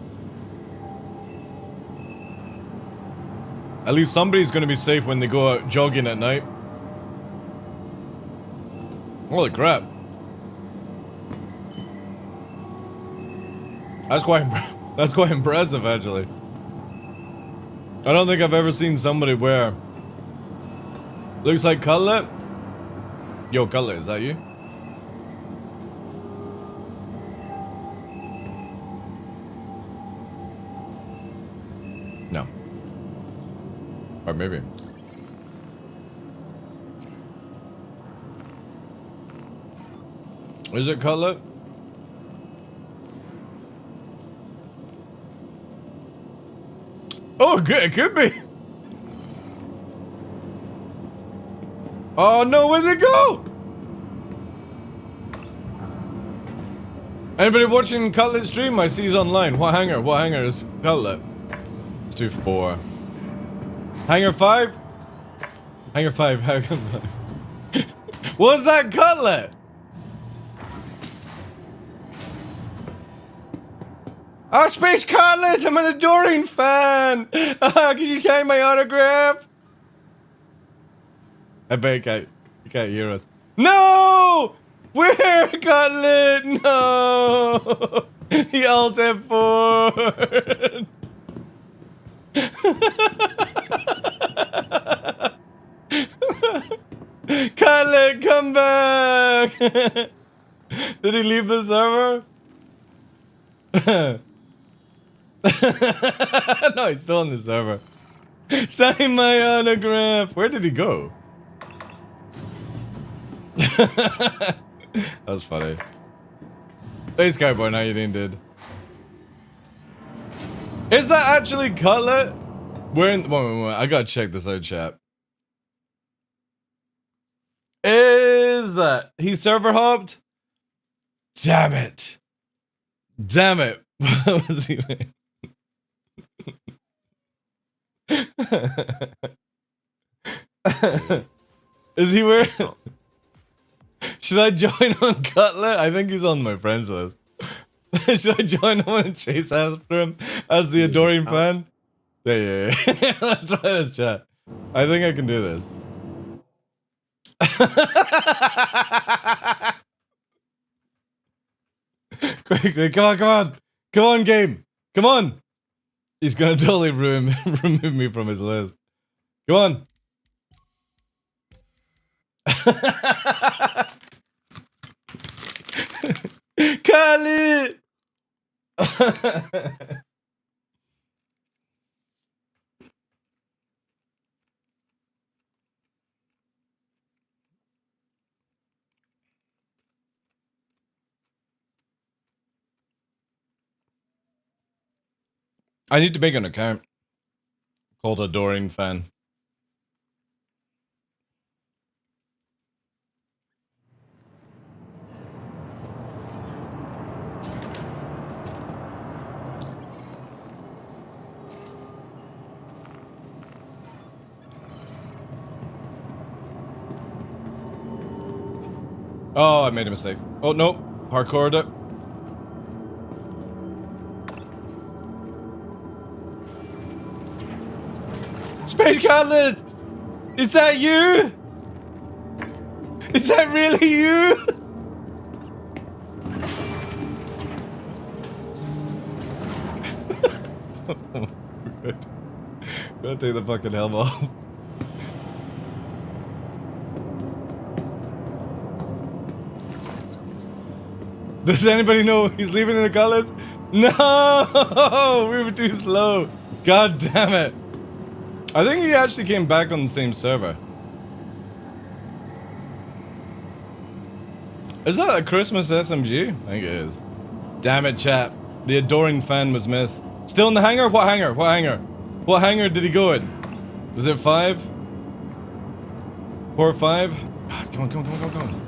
Speaker 1: At least somebody's gonna be safe when they go out jogging at night. Holy crap. That's quite impressive, actually. I don't think I've ever seen somebody wear... Looks like Cutlet? Yo, Cutlet, is that you? No. Or maybe. Is it Cutlet? Oh, good. It could be. Oh no, where'd it go? Anybody watching Cutlet stream? I see he's online. What hangar? What hangar is Cutlet? Let's do 4. Hangar 5? Hangar 5, hangar 5. What's that Cutlet? Oh, Space Cutlet! I'm an adoring fan! Can you sign my autograph? I bet you can't hear us. No! Where, Cutlet? No! He alt F4! Cutlet, come back! Did he leave the server? No, he's still on the server. Sign my autograph. Where did he go? That was funny. Hey, Skyboy, how you doing, dude? Is that actually Cutlet? Wait, I gotta check this out, chat. Is that... He server hopped? Damn it. Damn it. What was he doing? Is he wearing... Should I join on Cutlet? I think he's on my friends list. Should I join him and chase after him as the adoring fan? Yeah. Let's try this, chat. I think I can do this. Quickly, come on, game. Come on. He's gonna totally remove me from his list. Come on. Khalid! I need to make an account called Adoring Fan. Oh, I made a mistake. Oh, no. Parkoured it. Space Khalid! Is that you? Is that really you? Gotta take the fucking helmet off. Does anybody know he's leaving in the colors? No! We were too slow. God damn it. I think he actually came back on the same server. Is that a Christmas SMG? I think it is. Damn it, chat. The adoring fan was missed. Still in the hangar? What hangar? What hangar? What hangar did he go in? Is it 5? 4 or 5? God, come on.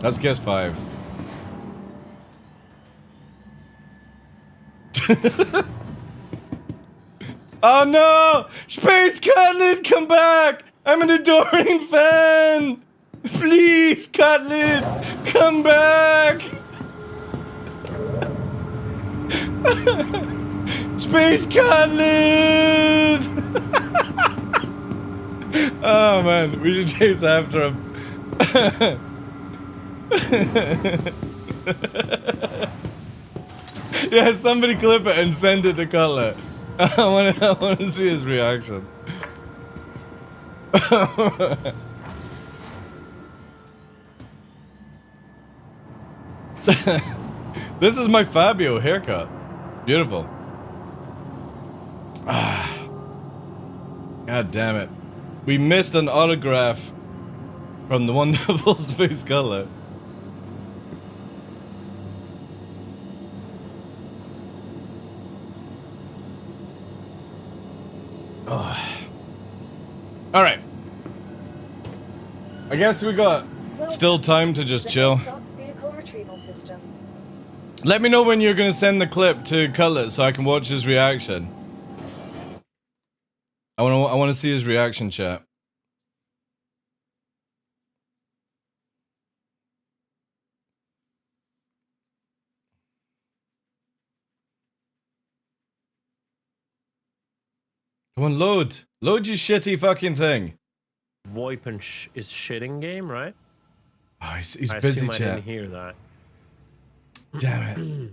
Speaker 1: Let's guess 5. Oh no! Space Cutlet, come back! I'm an adoring fan! Please, Cutlet, come back! Space Cutlet! Oh man, we should chase after him. Yeah, somebody clip it and send it to Cutlet. I want to see his reaction. This is my Fabio haircut. Beautiful. God damn it. We missed an autograph from the wonderful Space Cutlet. Alright. I guess we got still time to just chill.
Speaker 5: Vehicle retrieval system.
Speaker 1: Let me know when you're gonna send the clip to Cutlet so I can watch his reaction. I wanna see his reaction, chat. Come on, load. Load you shitty fucking thing.
Speaker 9: VoIP and is shitting game, right?
Speaker 1: Oh, he's
Speaker 9: I
Speaker 1: busy,
Speaker 9: assume I
Speaker 1: chat.
Speaker 9: didn't hear that.
Speaker 1: Damn it.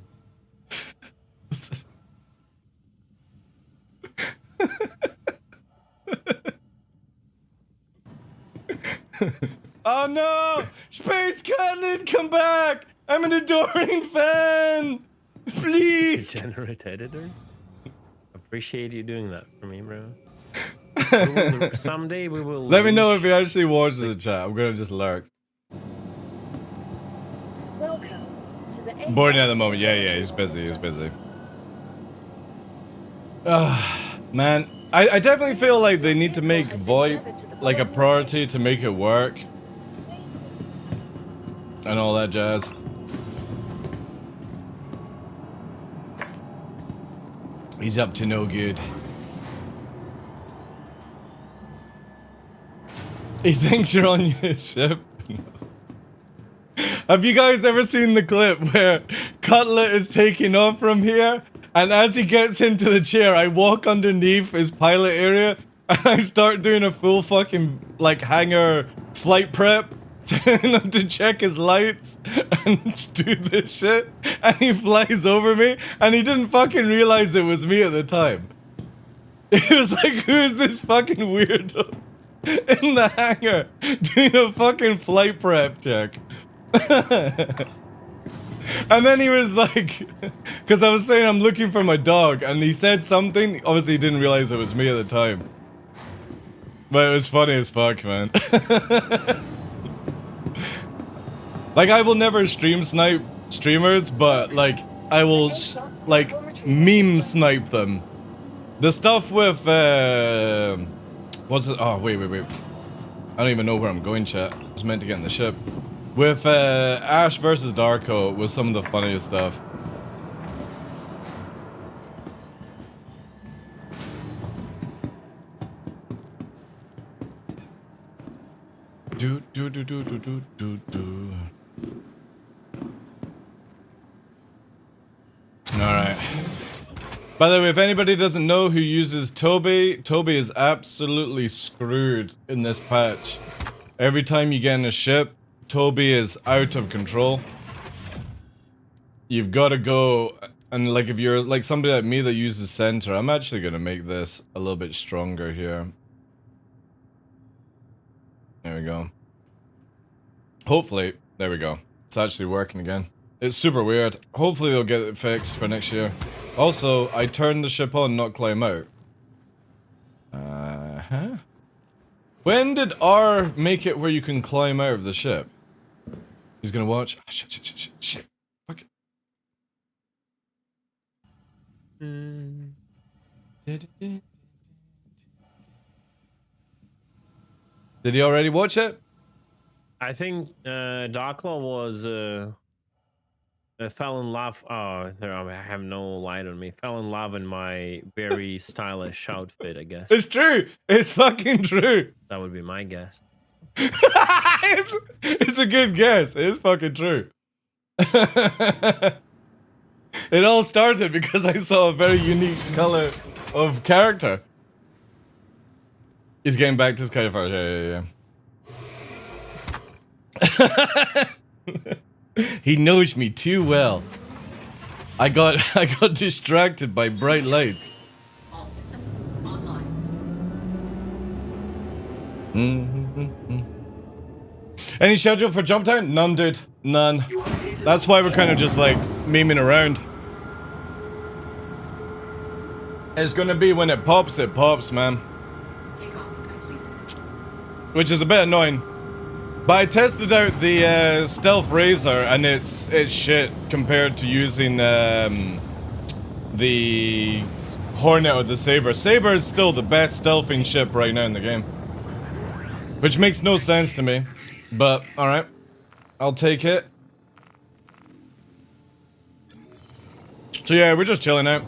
Speaker 1: Oh no! Space Cutlet, come back! I'm an adoring fan! Please!
Speaker 9: Degenerate editor? Appreciate you doing that for me, bro. Someday we will.
Speaker 1: Let me know if he actually watches the chat. I'm gonna just lurk. Boarding at the moment. Yeah, he's busy. He's busy. Man, I definitely feel like they need to make VoIP like a priority to make it work. And all that jazz. He's up to no good. He thinks you're on your ship. Have you guys ever seen the clip where Cutlet is taking off from here? And as he gets into the chair, I walk underneath his pilot area and I start doing a full fucking like hangar flight prep to check his lights and do this shit. And he flies over me and he didn't fucking realize it was me at the time. He was like, who is this fucking weirdo in the hangar doing a fucking flight prep check? And then he was like, because I was saying I'm looking for my dog, and he said something. Obviously, he didn't realize it was me at the time. But it was funny as fuck, man. Like, I will never stream snipe streamers, but like, I will like meme snipe them. The stuff with what's it? Oh wait. I don't even know where I'm going, chat. I was meant to get in the ship. With Ash versus Darko was some of the funniest stuff. Do. Alright. By the way, if anybody doesn't know who uses Toby, Toby is absolutely screwed in this patch. Every time you get in a ship, Toby is out of control. You've got to go, and like if you're like somebody like me that uses center, I'm actually going to make this a little bit stronger here. There we go. Hopefully, there we go. It's actually working again. It's super weird. Hopefully they'll get it fixed for next year. Also, I turned the ship on, not climb out. When did R make it where you can climb out of the ship? He's gonna watch. Oh, shit. Fuck it. Did he already watch it?
Speaker 9: I think TheDarkLaw was fell in love. Oh, I have no light on me. Fell in love in my very stylish outfit, I guess.
Speaker 1: It's true. It's fucking true.
Speaker 9: That would be my guess.
Speaker 1: It's a good guess. It is fucking true. It all started because I saw a very unique color of character. He's getting back to his kind of art. Yeah. He knows me too well. I got distracted by bright lights.
Speaker 7: All systems online.
Speaker 1: Any schedule for jump time? None, dude. None. That's why we're kind of just like memeing around. It's gonna be when it pops, man.
Speaker 7: Takeoff complete.
Speaker 1: Which is a bit annoying. But I tested out the Stealth Razor and it's shit compared to using the Hornet or the Saber. Saber is still the best stealthing ship right now in the game. Which makes no sense to me. But, alright. I'll take it. So yeah, we're just chilling out.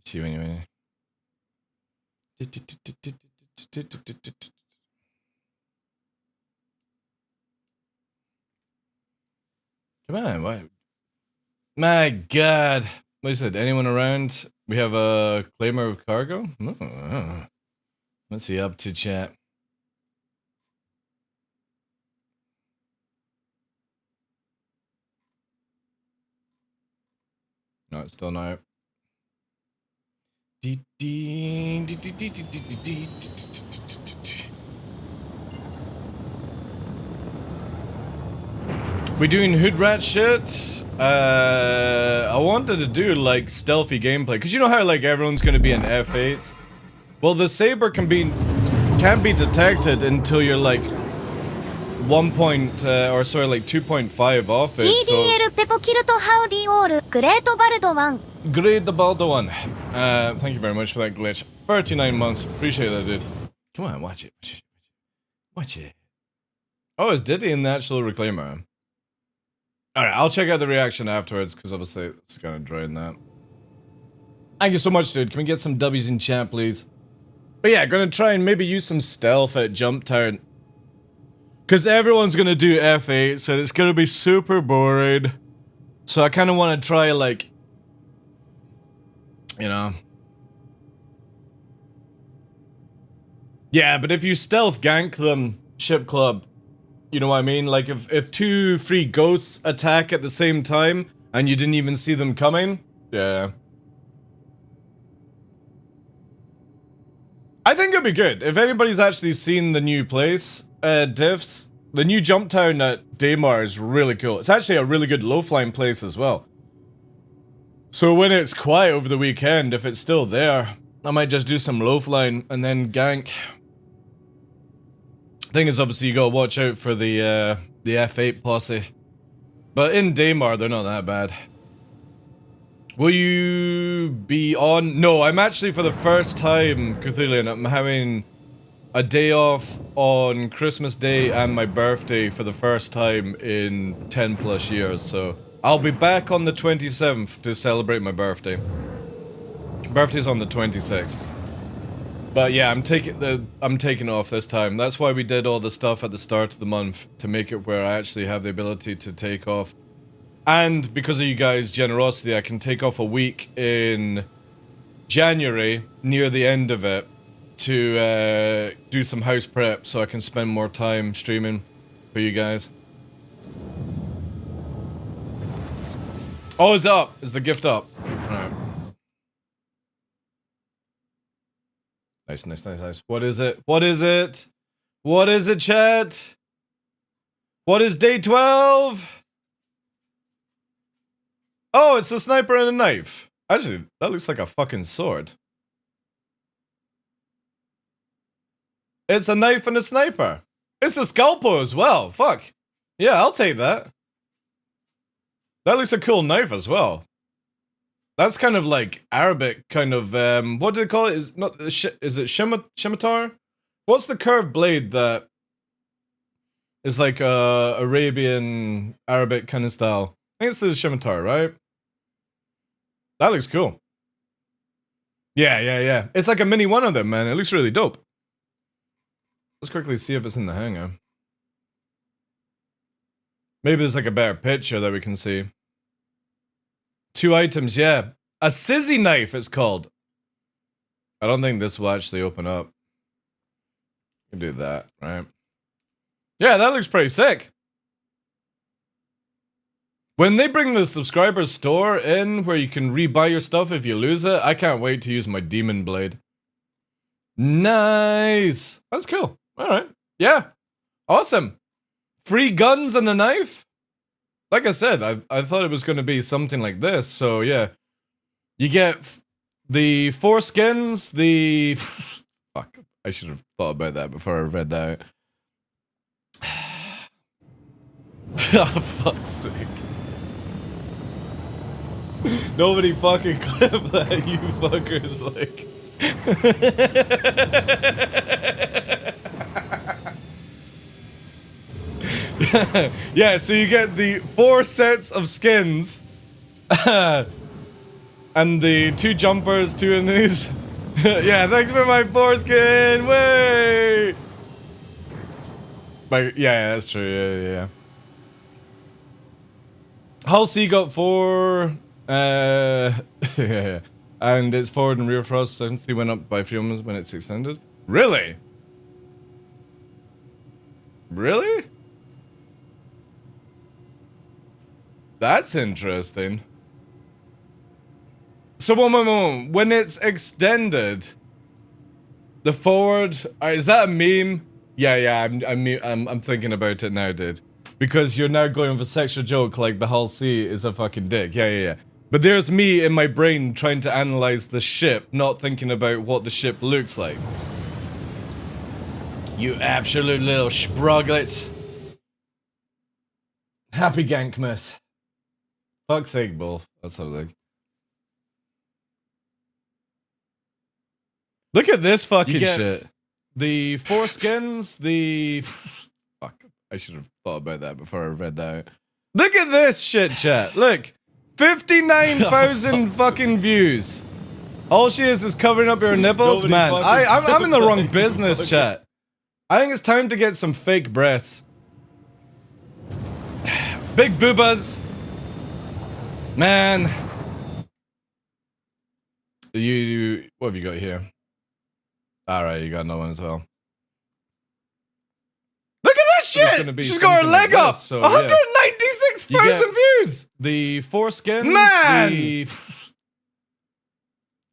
Speaker 1: See you anyway. Come on, what? My god. What is it? Anyone around? We have a claimer of cargo? Oh. What's he up to, chat? No, it's still not. We doing hood rat shit? I wanted to do like stealthy gameplay, cause you know how like everyone's gonna be in F8s. Well, the Saber can't be detected until you're like 1 point, or sorry, like 2.5 off it, so...
Speaker 2: TDL ペポキルトハウディオールグレートバルド1
Speaker 1: Great the Baldo one. Thank you very much for that glitch. 39 months. Appreciate that, dude. Come on, watch it. Watch it. Oh, it's Diddy in the actual Reclaimer. Alright, I'll check out the reaction afterwards, because obviously it's gonna drain that. Thank you so much, dude. Can we get some W's in chat, please? But yeah, gonna try and maybe use some stealth at Jump Town. Because everyone's gonna do F8, so it's gonna be super boring. So I kind of want to try, like... You know. Yeah, but if you stealth gank them, Ship Club, you know what I mean? Like, if 2 free ghosts attack at the same time, and you didn't even see them coming, yeah. I think it'd be good. If anybody's actually seen the new place, diffs, the new Jump Town at Daymar is really cool. It's actually a really good low-flying place as well. So when it's quiet over the weekend, if it's still there, I might just do some low-flying and then gank. Thing is, obviously, you gotta watch out for the F8 posse. But in Daymar, they're not that bad. Will you be on? No, I'm actually, for the first time, Cthulhian, I'm having a day off on Christmas Day and my birthday for the first time in 10 plus years, so I'll be back on the 27th to celebrate my birthday. Birthday's on the 26th. But yeah, I'm taking off this time. That's why we did all the stuff at the start of the month, to make it where I actually have the ability to take off. And because of you guys' generosity, I can take off a week in January, near the end of it, to do some house prep so I can spend more time streaming for you guys. Oh, it's up. Is the gift up? Alright. Nice. What is it? What is it? What is it, chat? What is day 12? Oh, it's a sniper and a knife. Actually, that looks like a fucking sword. It's a knife and a sniper. It's a scalpel as well. Fuck. Yeah, I'll take that. That looks a cool knife as well. That's kind of like Arabic kind of, what do they call it? Is it scimitar? What's the curved blade that is like Arabian, Arabic kind of style? I think it's the scimitar, right? That looks cool. Yeah. It's like a mini one of them, man. It looks really dope. Let's quickly see if it's in the hangar. Maybe there's like a better picture that we can see. 2 items, yeah. A scizzy knife, it's called. I don't think this will actually open up. You can do that, right? Yeah, that looks pretty sick. When they bring the subscriber store in, where you can rebuy your stuff if you lose it, I can't wait to use my demon blade. Nice! That's cool. Alright. Yeah. Awesome. Free guns and a knife? Like I said, I thought it was going to be something like this, so yeah. You get the 4 skins, the... Fuck, I should have thought about that before I read that out. Oh, fuck's sake. Nobody fucking clip that, you fuckers, like... Yeah, so you get the 4 sets of skins, and the 2 jumpers, 2 in these. Yeah, thanks for my foreskin, way! But yeah, that's true, yeah. Hull C got 4, yeah. And it's forward and rear thrust, since he went up by 3 ohms when it's extended. Really? Really? That's interesting. So when it's extended, the forward, is that a meme? Yeah, I'm thinking about it now, dude. Because you're now going with a sexual joke like the Hull C is a fucking dick. Yeah. But there's me in my brain trying to analyze the ship, not thinking about what the ship looks like. You absolute little sprugglets. Happy Gankmas. Fuck's sake, Bull. That's how like. Look at this fucking shit. The foreskins, the... Fuck. I should have thought about that before I read that. Look at this shit, chat. Look. 59,000 fucking views. All she is covering up your nipples?
Speaker 3: Nobody
Speaker 1: Man,
Speaker 3: fucking-
Speaker 1: I'm in the wrong business, chat. I think it's time to get some fake breasts. Big boobas. Man. What have you got here? Alright, you got no one as well. Look at this shit! She's got her leg up!
Speaker 3: So,
Speaker 1: 196,000 views!
Speaker 3: The foreskins.
Speaker 1: Man!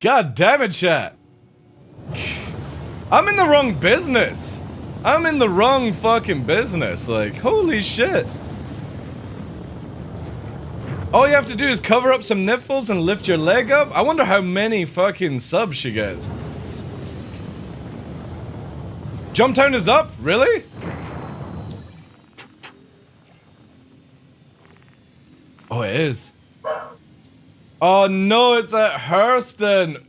Speaker 1: God damn it, chat. I'm in the wrong business. I'm in the wrong fucking business. Like, holy shit. All you have to do is cover up some nipples and lift your leg up. I wonder how many fucking subs she gets. Jumptown is up? Really? Oh, it is. Oh no, it's at Hurston.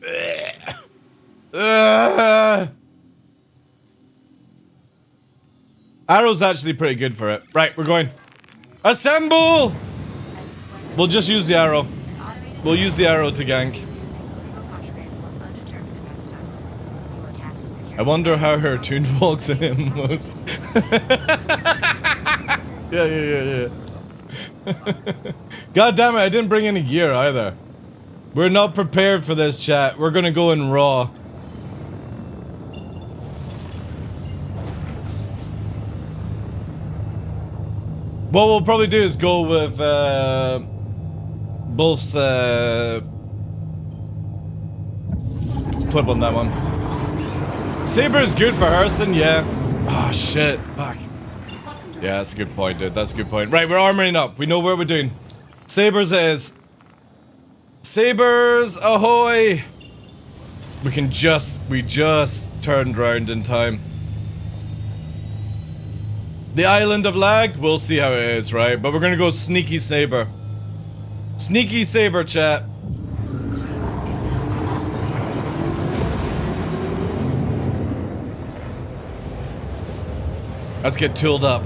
Speaker 1: Arrow's actually pretty good for it. Right, we're going. Assemble! We'll just use the arrow. We'll use the arrow to gank. I wonder how her tune walks in him was. Yeah. God damn it, I didn't bring any gear either. We're not prepared for this, chat. We're gonna go in raw. What we'll probably do is go with, Wolf's, clip on that one. Saber is good for Hurston, yeah. Oh shit, fuck. Yeah, that's a good point, dude. That's a good point. Right, we're armoring up. We know where we're doing. Sabers it is. Sabers, ahoy! We just turned round in time. The island of lag, we'll see how it is, right? But we're gonna go sneaky saber. Sneaky saber, chat. Let's get tooled up.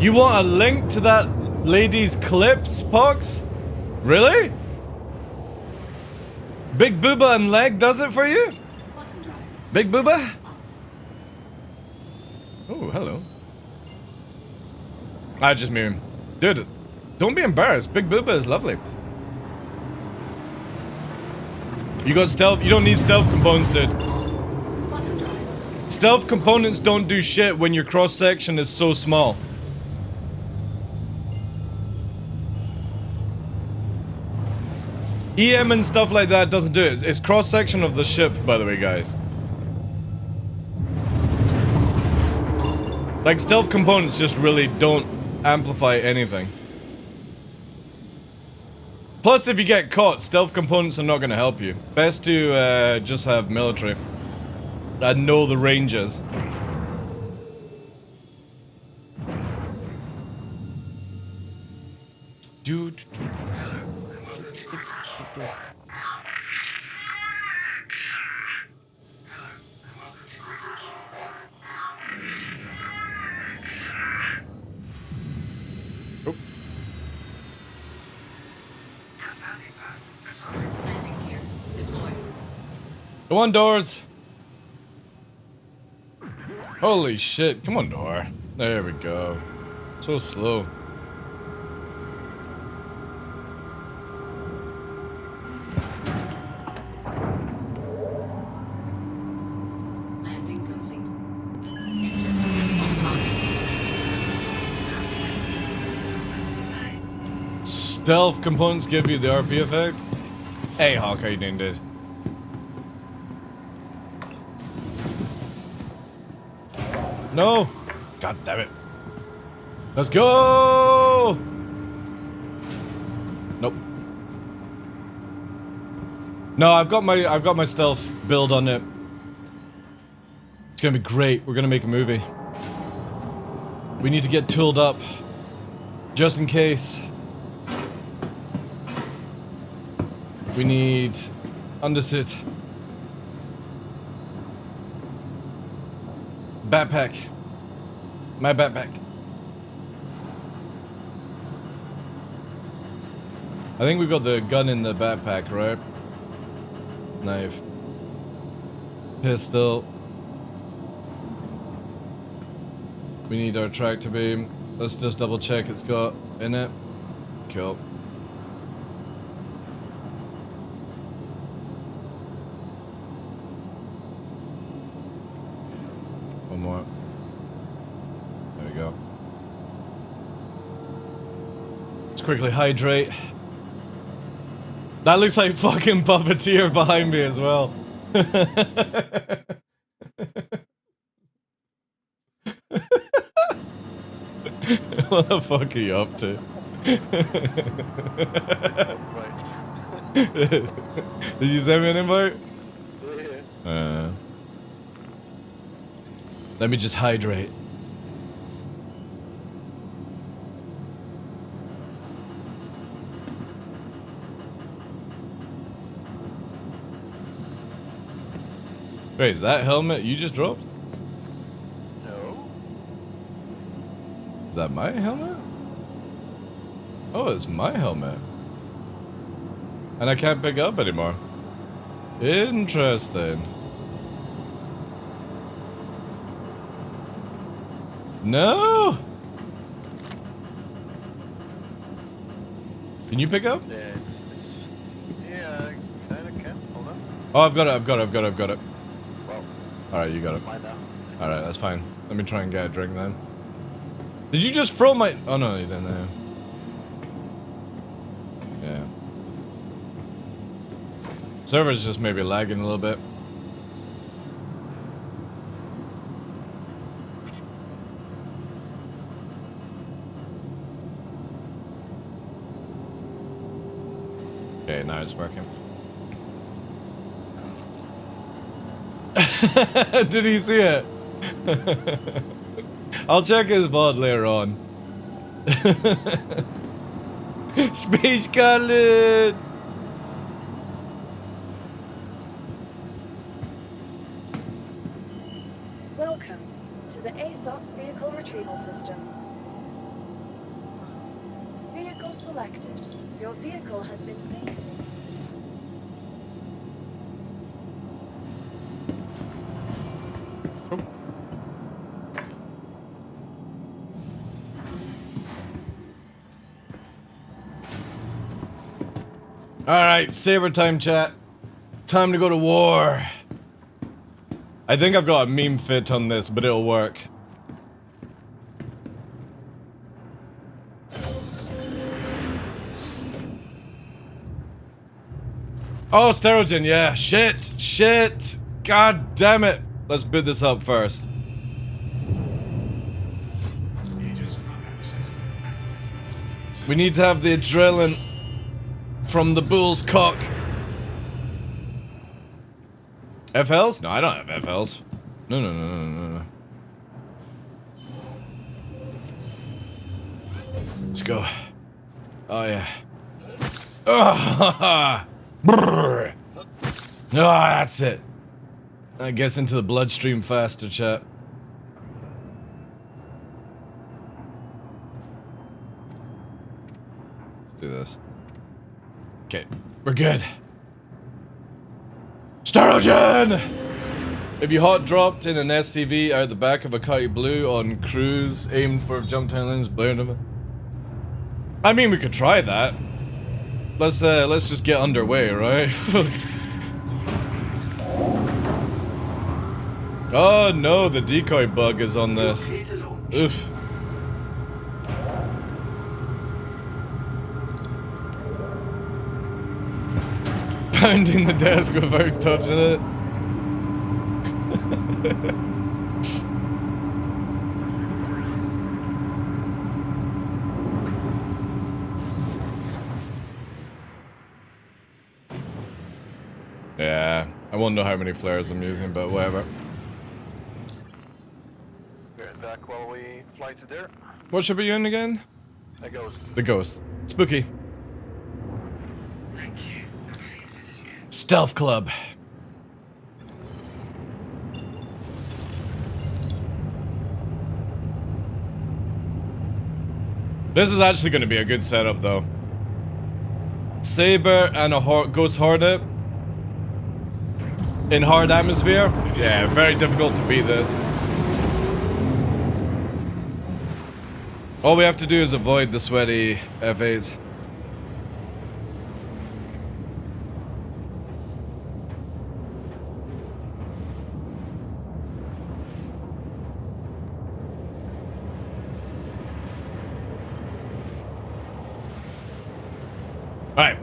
Speaker 1: You want a link to that lady's clips, Pox? Really? Big Booba and leg does it for you? Big Booba? Oh, hello. I just mean him. Dude, don't be embarrassed. Big Booba is lovely. You got stealth? You don't need stealth components, dude. Stealth components don't do shit when your cross section is so small. EM and stuff like that doesn't do it. It's cross section of the ship, by the way, guys. Like, stealth components just really don't amplify anything. Plus, if you get caught, stealth components are not going to help you. Best to just have military. And know the ranges. Come on, doors. Holy shit. Come on, door. There we go. So slow.
Speaker 7: Landing complete.
Speaker 1: Stealth components give you the RP effect. Hey, Hawk, how you doing, dude? No! God damn it. Let's go! Nope. No, I've got my stealth build on it. It's gonna be great. We're gonna make a movie. We need to get tooled up. Just in case. We need undersuit. Backpack. My backpack. I think we got the gun in the backpack, right? Knife. Pistol. We need our tractor beam. Let's just double check it's got in it. Cool. One more. There we go. Let's quickly hydrate. That looks like fucking Puppeteer behind me as well. What the fuck are you up to? Did you send me an invite? Yeah. Let me just hydrate. Wait, is that helmet you just dropped?
Speaker 3: No.
Speaker 1: Is that my helmet? Oh, it's my helmet. And I can't pick it up anymore. Interesting. No! Can you pick up?
Speaker 3: Yeah, yeah, I kinda can. Hold on.
Speaker 1: Oh, I've got it.
Speaker 3: Well,
Speaker 1: Alright, you got it.
Speaker 3: mine now.
Speaker 1: Alright, that's fine. Let me try and get a drink then. Did you just throw my... Oh no, you didn't. Yeah. Server's just maybe lagging a little bit. Okay, now it's working. Did he see it? I'll check his VOD later on. Space Scarlet!
Speaker 5: Welcome to the ASOP Vehicle Retrieval System. Vehicle selected. Your vehicle has been made.
Speaker 1: Alright, saber time, chat. Time to go to war. I think I've got a meme fit on this, but it'll work. Oh, Sterogen, yeah. Shit. God damn it. Let's boot this up first. We need to have the adrenaline from the bull's cock. FLs? No, I don't have FLs. No. Let's go. Oh, yeah. Oh, that's it. I guess into the bloodstream faster, chat. Let's do this. Okay, we're good. Sterogen! If you hot dropped in an STV out the back of a Cutty Blue on cruise, aimed for jump down lanes, blared them. I mean, we could try that. Let's just get underway, right? Oh no, the decoy bug is on this. Oof. Pounding the desk without touching it. Yeah, I won't know how many flares I'm using, but whatever.
Speaker 3: fly to there.
Speaker 1: What ship are you in again?
Speaker 3: A ghost.
Speaker 1: The Ghost. Spooky. Stealth Club. This is actually going to be a good setup, though. Saber and a Ghost Hornet in hard atmosphere. Yeah, very difficult to beat this. All we have to do is avoid the sweaty F8s. Alright.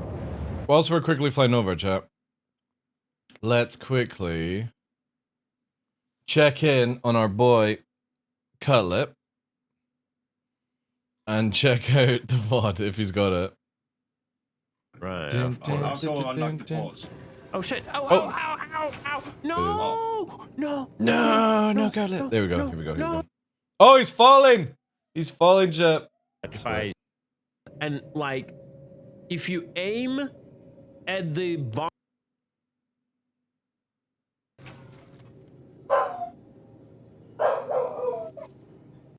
Speaker 1: Whilst we're quickly flying over, chat, let's quickly check in on our boy Cutlet and check out the VOD if he's got it.
Speaker 9: Right.
Speaker 10: I'll go unlock the ports.
Speaker 9: Oh shit!
Speaker 1: Oh.
Speaker 9: Ow! No!
Speaker 1: No, Cutlet. There we go. Here we go. Here we go. Oh, he's falling! He's falling, chat.
Speaker 9: And like, if you aim at the bomb.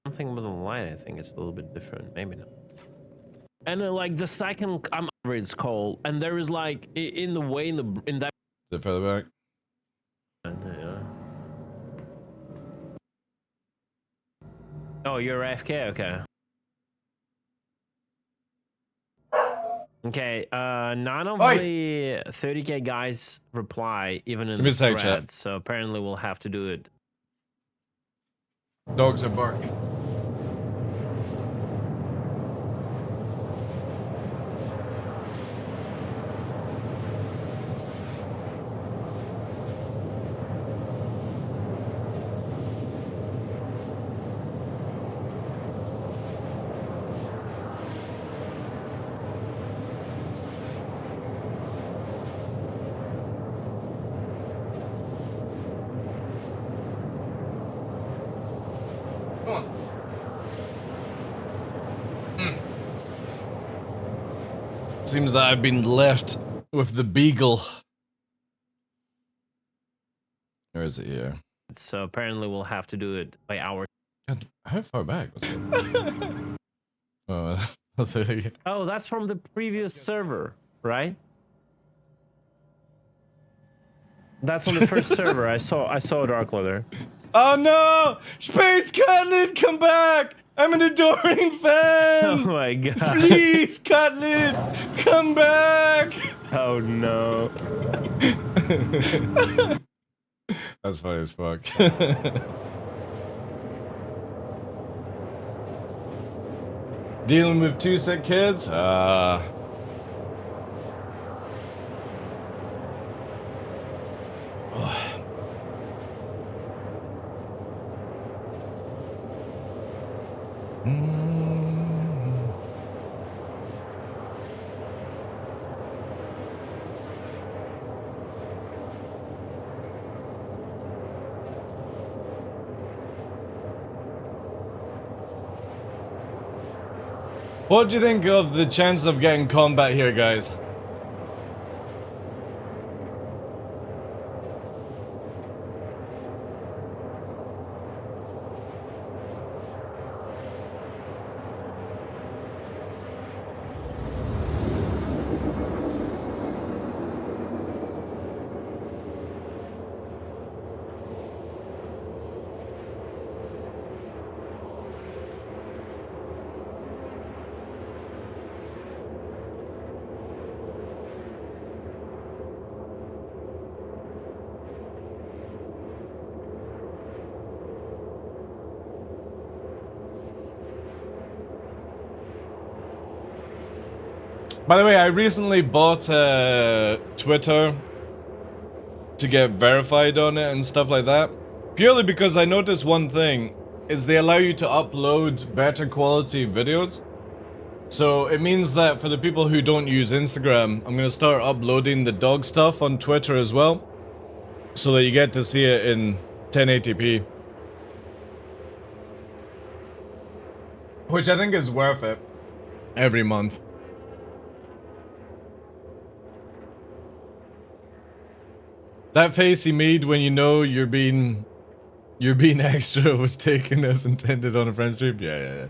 Speaker 9: Something with the light, I think it's a little bit different. Maybe not. And like the second, it's called, and there is like in the way in that.
Speaker 1: Is it further back?
Speaker 9: Yeah. Oh, you're AFK. Okay. Okay. None of the 30k guys reply even in the thread, so apparently we'll have to do it.
Speaker 1: Dogs are barking. Seems that I've been left with the beagle. Or is it here?
Speaker 9: So apparently we'll have to do it by hour.
Speaker 1: God, how far back was it? Oh, that's really...
Speaker 9: Oh, that's from the previous server, right? That's from the first server. I saw DarkLaw there.
Speaker 1: Oh no! Space Cutlet, come back! I'm an adoring fan!
Speaker 9: Oh my god.
Speaker 1: Please, Cutlet, come back!
Speaker 9: Oh no.
Speaker 1: That's funny as fuck. Dealing with two sick kids? What do you think of the chance of getting combat here, guys? By the way, I recently bought Twitter to get verified on it and stuff like that. Purely because I noticed one thing, is they allow you to upload better quality videos. So it means that for the people who don't use Instagram, I'm going to start uploading the dog stuff on Twitter as well. So that you get to see it in 1080p. Which I think is worth it every month. That face he made when you know you're being extra was taken as intended on a friend stream. Yeah.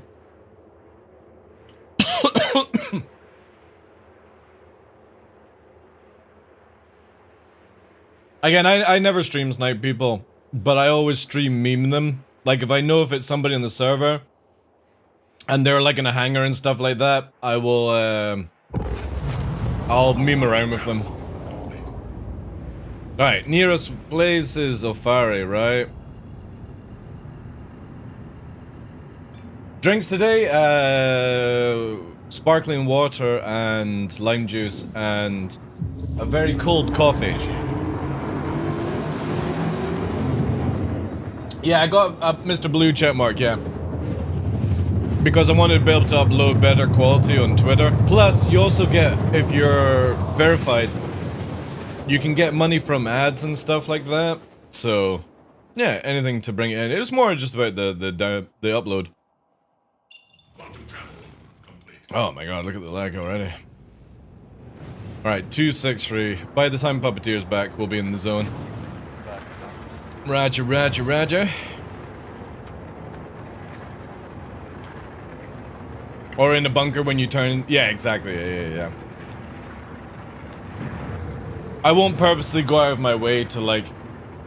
Speaker 1: Again, I never stream snipe people, but I always stream meme them. Like if I know if it's somebody on the server and they're like in a hangar and stuff like that, I will I'll meme around with them. Alright, nearest place is Ofari, right? Drinks today, sparkling water and lime juice and a very cold coffee. Yeah, I got Mr. Blue checkmark, yeah. Because I wanted to be able to upload better quality on Twitter. Plus, you also get, if you're verified, you can get money from ads and stuff like that. So, yeah, anything to bring it in. It was more just about the upload. Oh my god, look at the lag already. Alright, 263. By the time Puppeteer's back, we'll be in the zone. Roger. Or in the bunker when you turn... Yeah, exactly. Yeah. I won't purposely go out of my way to, like,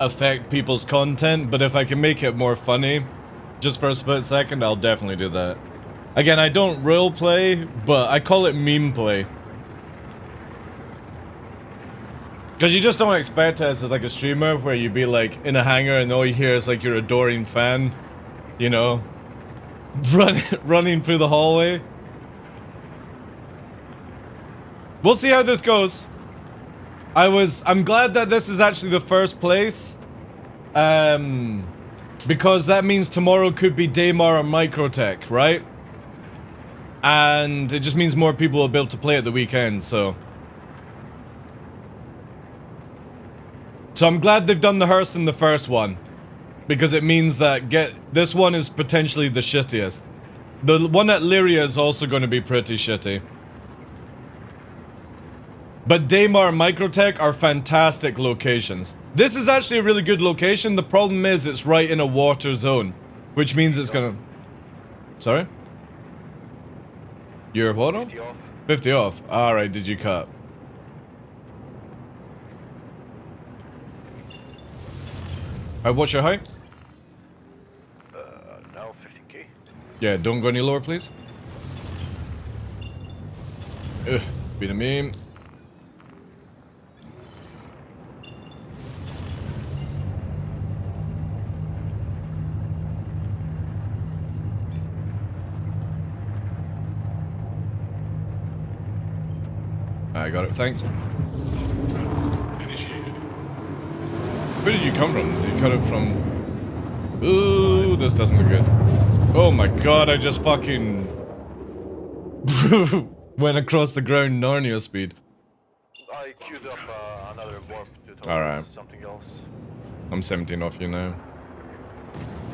Speaker 1: affect people's content, but if I can make it more funny, just for a split second, I'll definitely do that. Again, I don't roleplay, but I call it meme play. Because you just don't expect as like a streamer where you'd be like in a hangar and all you hear is like your adoring fan, you know, running through the hallway. We'll see how this goes. I'm glad that this is actually the first place. Because that means tomorrow could be Daymar or Microtech, right? And it just means more people will be able to play at the weekend, so... So I'm glad they've done the hearse in the first one. Because it means that this one is potentially the shittiest. The one at Lyria is also going to be pretty shitty. But Daymar and Microtech are fantastic locations. This is actually a really good location. The problem is it's right in a water zone. Which means it's gonna... Sorry? You're what on?
Speaker 3: 50 off.
Speaker 1: 50 off. Alright, did you cut? What's your height?
Speaker 3: Now 15k.
Speaker 1: Yeah, don't go any lower, please. Ugh, beat a meme. I got it, thanks. Where did you come from? Did you cut it from... Ooh, this doesn't look good. Oh my god, I just fucking... went across the ground Narnia speed.
Speaker 3: I queued up another warp to
Speaker 1: Alright.
Speaker 3: something else.
Speaker 1: I'm 17 off you now.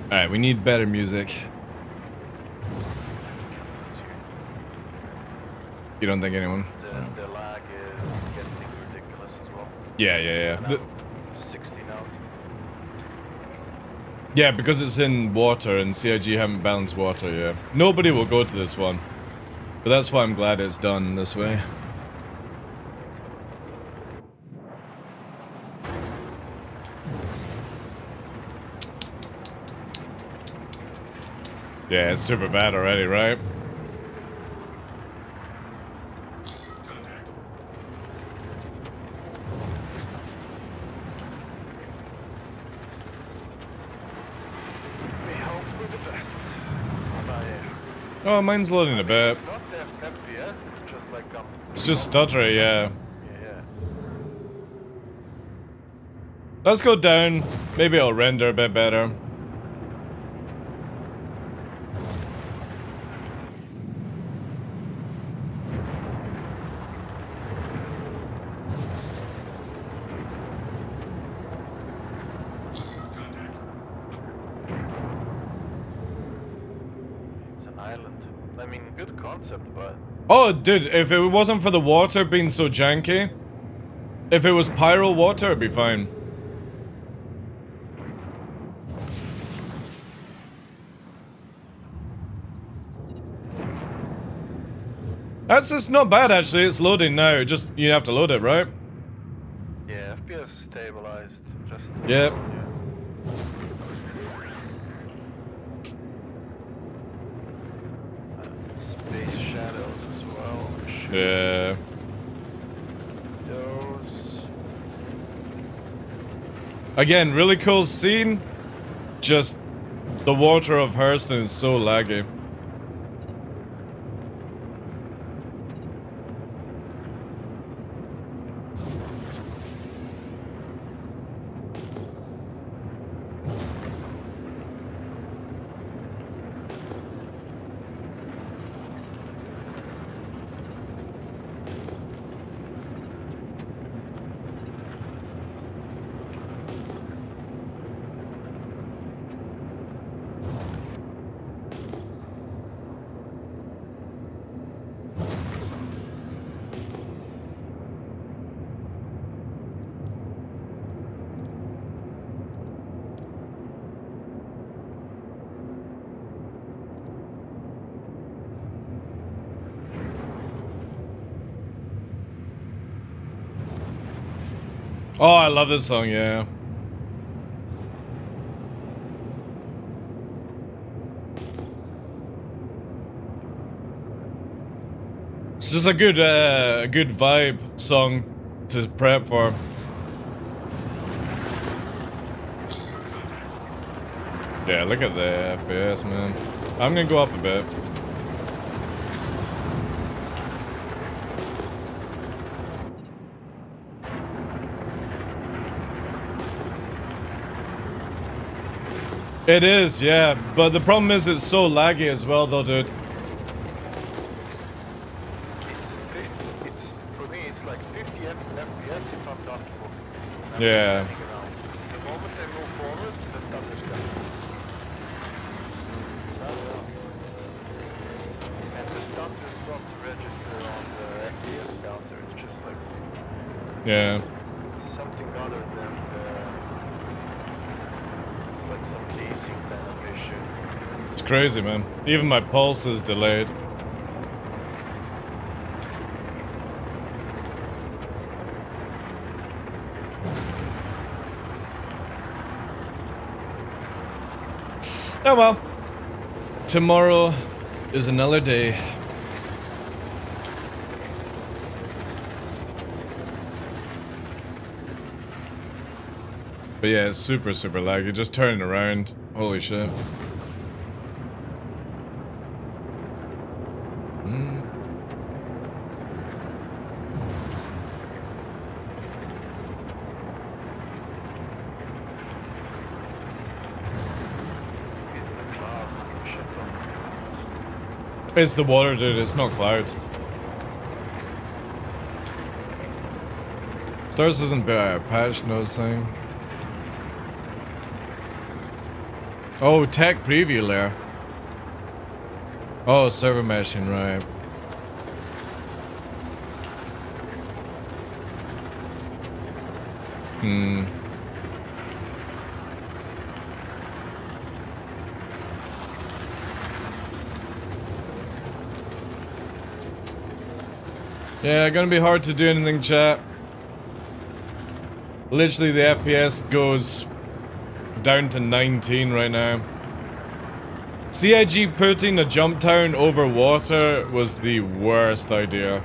Speaker 1: Alright, we need better music. You don't think anyone?
Speaker 3: The lag is getting ridiculous as well.
Speaker 1: Yeah.
Speaker 3: Now 60 now.
Speaker 1: Yeah, because it's in water and CIG haven't balanced water, yeah. Nobody will go to this one. But that's why I'm glad it's done this way. Yeah, it's super bad already, right? Oh, mine's loading a bit.
Speaker 3: It's not the FPS, it's just like
Speaker 1: it's just stuttery, yeah.
Speaker 3: Yeah.
Speaker 1: Let's go down. Maybe I'll render a bit better.
Speaker 3: It's an island. good concept, but
Speaker 1: Oh, dude, if it wasn't for the water being so janky, if it was pyro water, it'd be fine. That's just not bad, actually. It's loading now. Just, you have to load it, right?
Speaker 3: yeah, FPS stabilized. Just
Speaker 1: Yep.
Speaker 3: Space shadows as well.
Speaker 1: Yeah.
Speaker 3: Those.
Speaker 1: Again, really cool scene. Just the water of Hurston is so laggy. Oh, I love this song, yeah. It's just a good vibe song to prep for. Yeah, look at the FPS, man. I'm gonna go up a bit. It is, yeah, but the problem is it's so laggy as well, though, dude.
Speaker 3: It's for me. It's like 50 FPS if I'm not moving.
Speaker 1: Yeah.
Speaker 3: The moment I move forward, the stuff is coming. So, and the stutters don't register on the FPS counter. It's just like
Speaker 1: Yeah.
Speaker 3: something other than the. It's like some desync kind of issue.
Speaker 1: It's crazy, man. Even my pulse is delayed. Oh well. Tomorrow is another day. But yeah, it's super laggy. Just turning around. Holy shit. It's the water, dude. It's not clouds. Stars isn't patched, no thing. Oh, tech preview layer. Oh, server meshing, right. Yeah, gonna be hard to do anything, chat. Literally, the FPS goes down to 19 right now. CIG putting a jump town over water was the worst idea.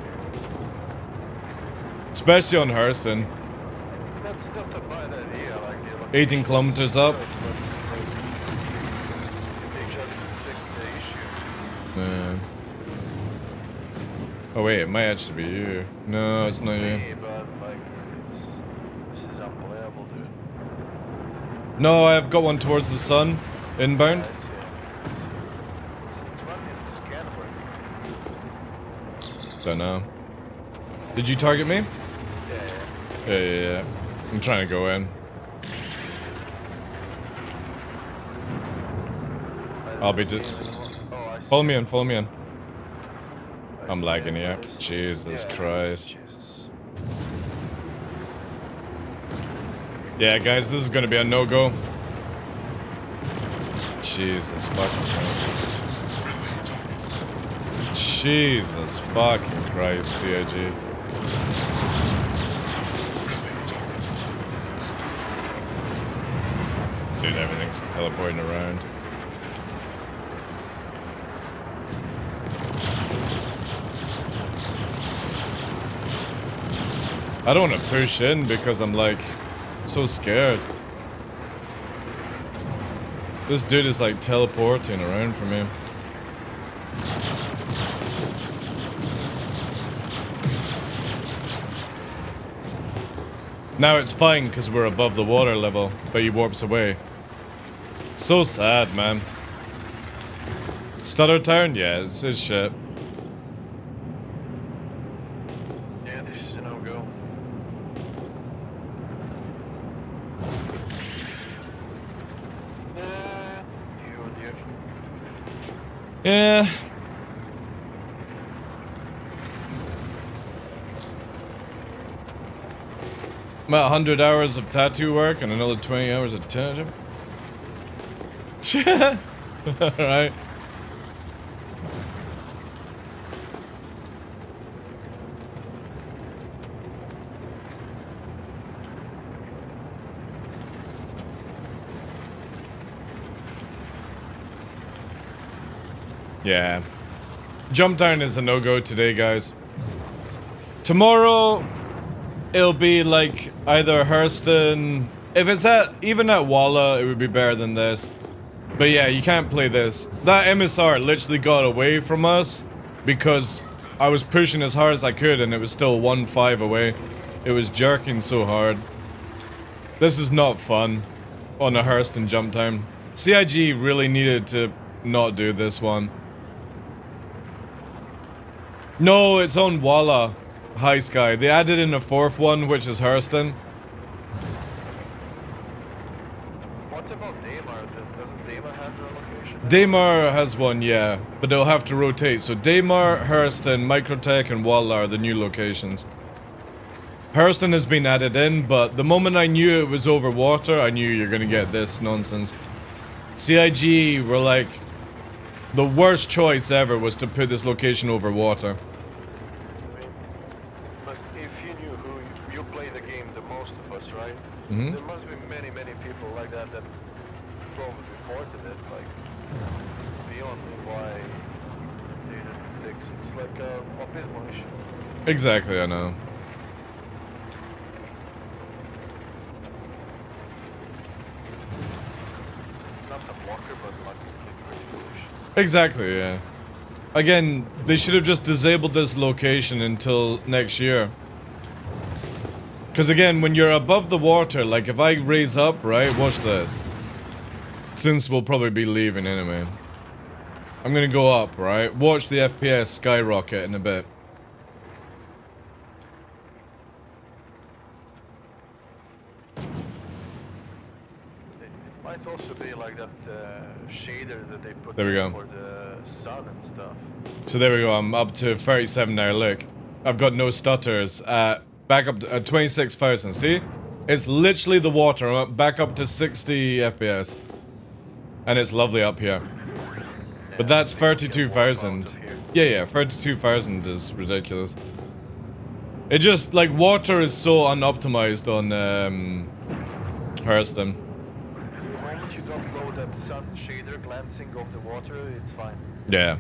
Speaker 1: Especially on Hurston.
Speaker 3: That's not a bad idea. Like
Speaker 1: 18 kilometers up.
Speaker 3: They just fixed the issue.
Speaker 1: Oh wait, it might actually be you. No, it's not you.
Speaker 3: Me, but like, this is unplayable, dude.
Speaker 1: No, I've got one towards the sun. Inbound.
Speaker 3: It's when is the scan working?
Speaker 1: Don't know. Did you target me? Yeah. I'm trying to go in. I'll be just. Follow me in, follow me in. I'm lagging here.
Speaker 3: Anyways.
Speaker 1: Jesus
Speaker 3: Yeah,
Speaker 1: Christ.
Speaker 3: Jesus.
Speaker 1: Yeah, guys, this is gonna be a no-go. Jesus fucking Christ. Jesus fucking Christ, CIG. Dude, everything's teleporting around. I don't want to push in because I'm like so scared. This dude is like teleporting around from me. Now it's fine because we're above the water level, but he warps away. So sad, man. Stutter Town? Yeah, it's his shit.
Speaker 3: Yeah, this is a no-go.
Speaker 1: Yeah. About 100 hours of tattoo work and another 20 hours of tattoo. Alright. Yeah. Jump down is a no-go today, guys. Tomorrow, it'll be like either Hurston. If it's even at Walla, it would be better than this. But yeah, you can't play this. That MSR literally got away from us because I was pushing as hard as I could and it was still 1-5 away. It was jerking so hard. This is not fun on a Hurston jump time. CIG really needed to not do this one. No, it's on Walla High Sky. They added in a fourth one, which is Hurston.
Speaker 3: What about Daymar? Doesn't Daymar have a location?
Speaker 1: Daymar has one, yeah, but they'll have to rotate. So Daymar, Hurston, Microtech, and Walla are the new locations. Hurston has been added in, but the moment I knew it was over water, I knew you're gonna get this nonsense. CIG were like, the worst choice ever was to put this location over water.
Speaker 3: But if you knew who you play the game the most of us, right?
Speaker 1: Mm-hmm.
Speaker 3: There must be many people like that probably reported it. Like, it's beyond me why they didn't fix it. It's like a abysmal issue.
Speaker 1: Exactly, I know.
Speaker 3: Not a blocker, but like pretty foolish.
Speaker 1: Exactly, yeah. Again, they should have just disabled this location until next year. Because again, when you're above the water, like if I raise up, right, watch this. Since we'll probably be leaving anyway. I'm gonna go up, right? Watch the FPS skyrocket in a bit.
Speaker 3: It might also be like that shader that they put
Speaker 1: There we go.
Speaker 3: for the sun and stuff.
Speaker 1: So there we go, I'm up to 37 now, look. I've got no stutters at back up to 26,000, see? It's literally the water, I'm up, back up to 60 FPS. And it's lovely up here. But that's 32,000. Yeah, 32,000 is ridiculous. It just, like, water is so unoptimized on, Hurston.
Speaker 3: Because the moment you don't load that sun shader glancing off the water, it's fine.
Speaker 1: Yeah.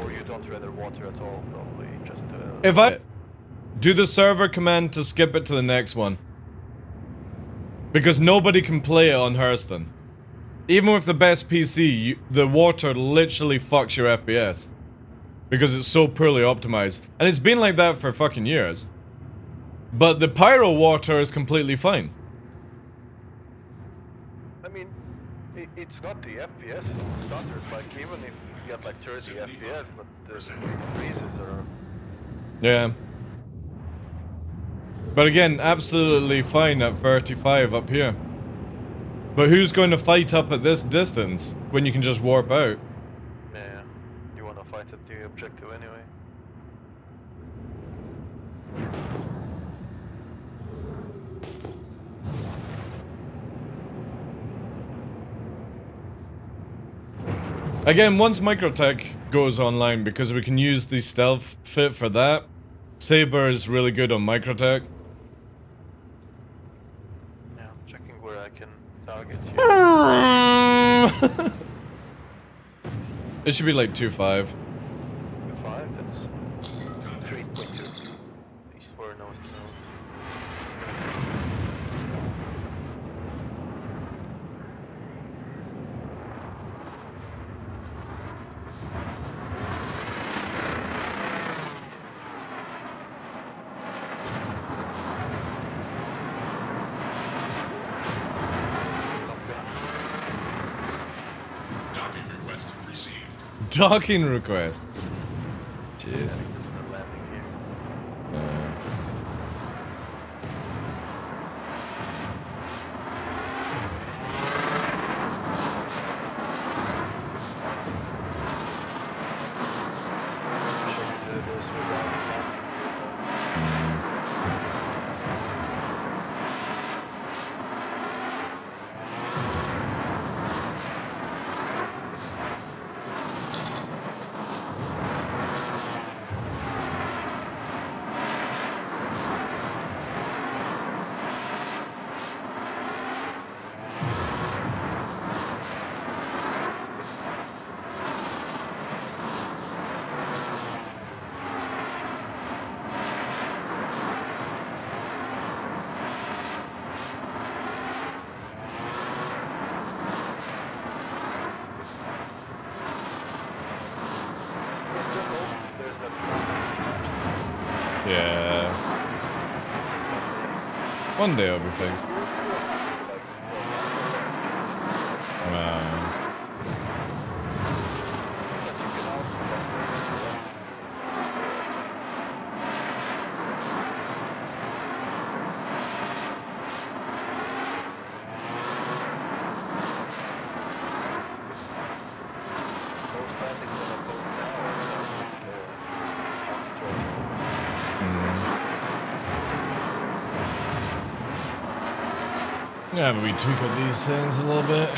Speaker 3: Or you don't render water at all, probably just
Speaker 1: If I do the server command to skip it to the next one. Because nobody can play it on Hurston. Even with the best PC, the water literally fucks your FPS. Because it's so poorly optimized. And it's been like that for fucking years. But the pyro water is completely fine.
Speaker 3: I mean, it's not the FPS, it stutters. Like, even if you get like 30 FPS, but the freezes are...
Speaker 1: Yeah. But again, absolutely fine at 35 up here. But who's going to fight up at this distance when you can just warp out?
Speaker 3: Yeah, you wanna fight at the objective anyway.
Speaker 1: Again, once Microtech goes online, because we can use the stealth fit for that, Saber is really good on Microtech.
Speaker 3: Yeah, checking where I can target you.
Speaker 1: It should be like 2.5.
Speaker 3: 5, that's 3.2. East for nose to nose.
Speaker 4: Docking request received.
Speaker 1: Docking request. Jeez.
Speaker 3: There's a landing here. I'm sure you do this without landing here, there's that
Speaker 1: Yeah. One day it'll be fixed.
Speaker 3: you would still have like but you can also most traffic on a boat now
Speaker 1: Yeah, but we tweak up these things a little bit.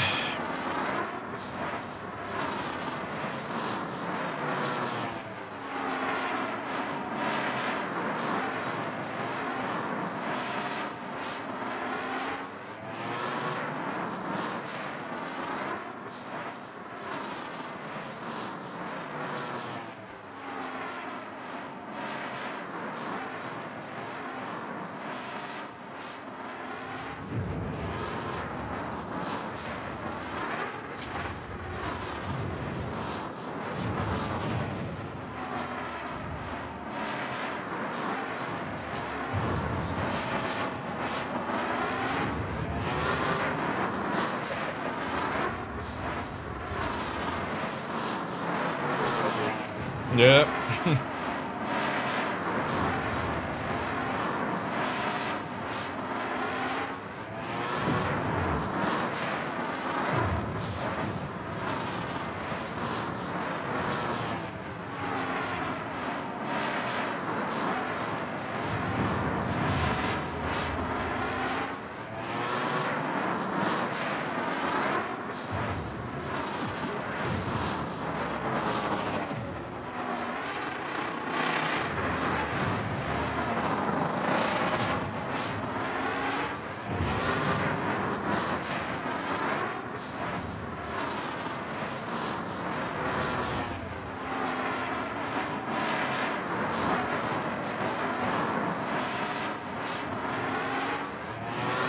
Speaker 1: Yep.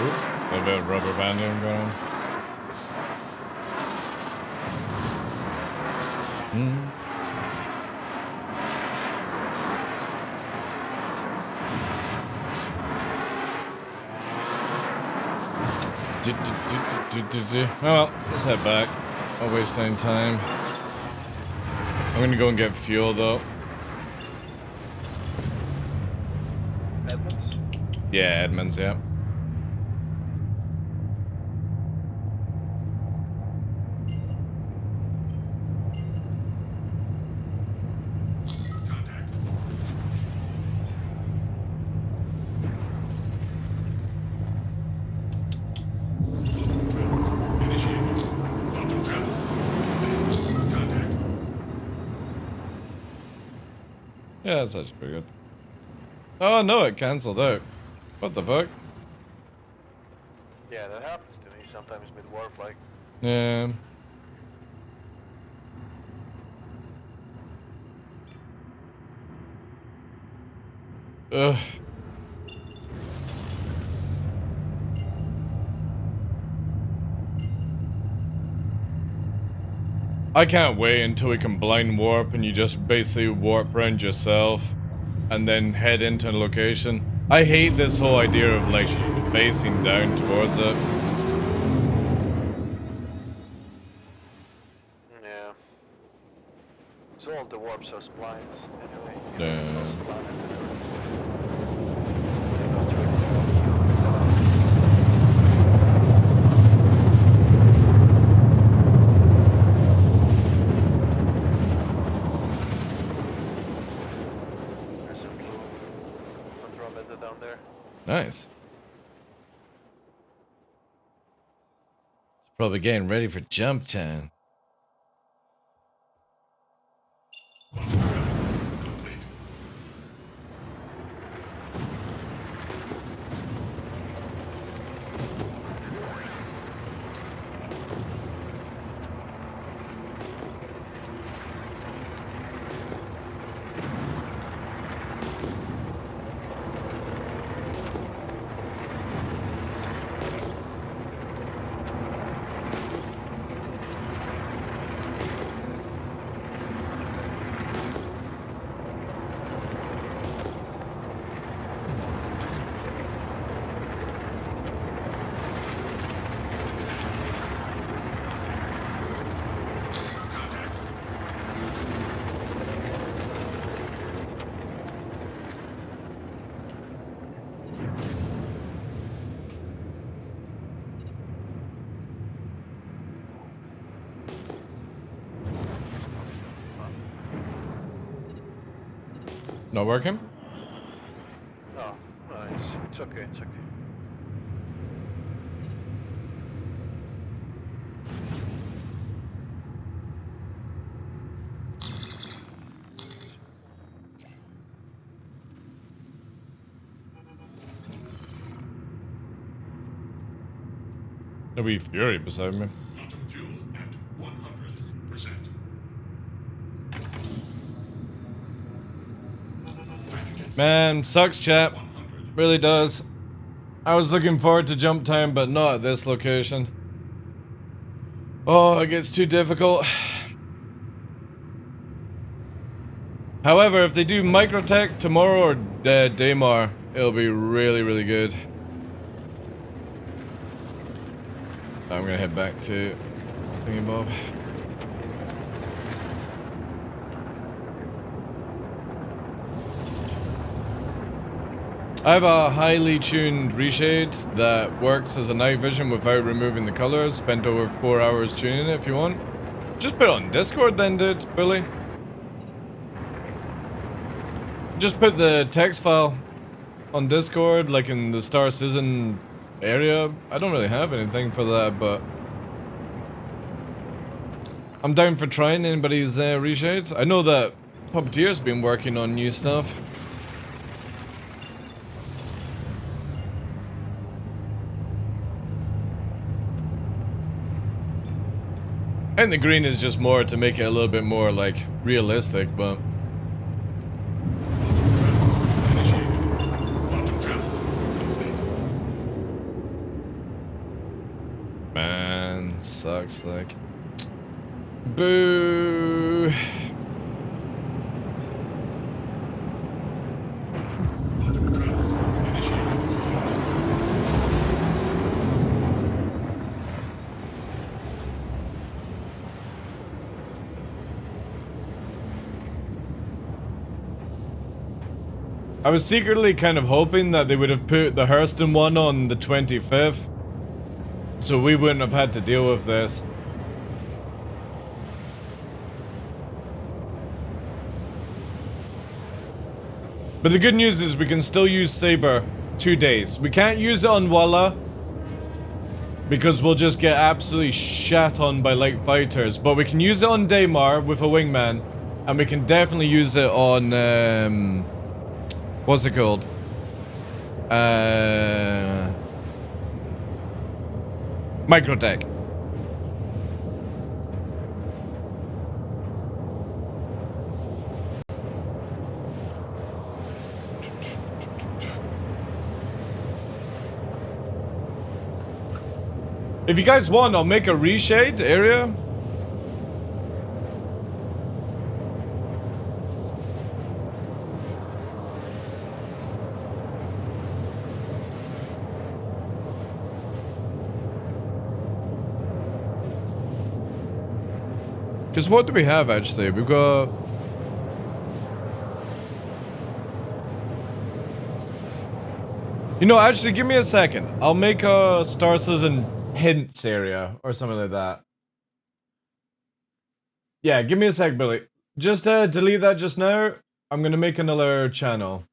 Speaker 1: A little bit of rubber banding going on. Oh well, let's head back. I'll waste any time. I'm gonna go and get fuel though.
Speaker 3: Edmonds?
Speaker 1: Yeah, Edmonds, yeah. Yeah, that's actually pretty good. Oh no, it cancelled out. What the fuck?
Speaker 3: Yeah, that happens to me sometimes mid-warp, like.
Speaker 1: Yeah. Ugh. I can't wait until we can blind warp and you just basically warp around yourself and then head into a location. I hate this whole idea of like facing down towards it.
Speaker 3: Yeah. So all the warps are splines, anyway.
Speaker 1: Yeah.
Speaker 3: There's a blue Andromeda down there.
Speaker 1: Nice. Probably getting ready for jump time.
Speaker 4: Complete.
Speaker 1: Not working?
Speaker 3: Oh, nice. It's okay, it's okay.
Speaker 1: There'll be Fury beside me.
Speaker 4: Quantum fuel at 100%.
Speaker 1: Man, sucks, chat. Really does. I was looking forward to jump time, but not at this location. Oh, it gets too difficult. However, if they do Microtech tomorrow or Daymar, it'll be really, really good. I'm gonna head back to Thingy-Bob. I have a highly tuned reshade that works as a night vision without removing the colors. Spent over 4 hours tuning it if you want. Just put it on Discord then, dude, Billy. Just put the text file on Discord, like in the Star Citizen area. I don't really have anything for that, but I'm down for trying anybody's reshade. I know that Puppeteer's been working on new stuff. And the green is just more to make it a little bit more, like, realistic, but... Man, sucks, like... Boo! I was secretly kind of hoping that they would have put the Hurston one on the 25th, so we wouldn't have had to deal with this. But the good news is we can still use Saber 2 days. We can't use it on Walla because we'll just get absolutely shat on by light fighters, but we can use it on Daymar with a wingman And we can definitely use it on, what's it called? Microtech. If you guys want, I'll make a reshade area. Because what do we have actually? We've got... You know, actually, give me a second. I'll make a Star Citizen hints area or something like that. Yeah, give me a sec, Billy. Just delete that just now. I'm gonna make another channel.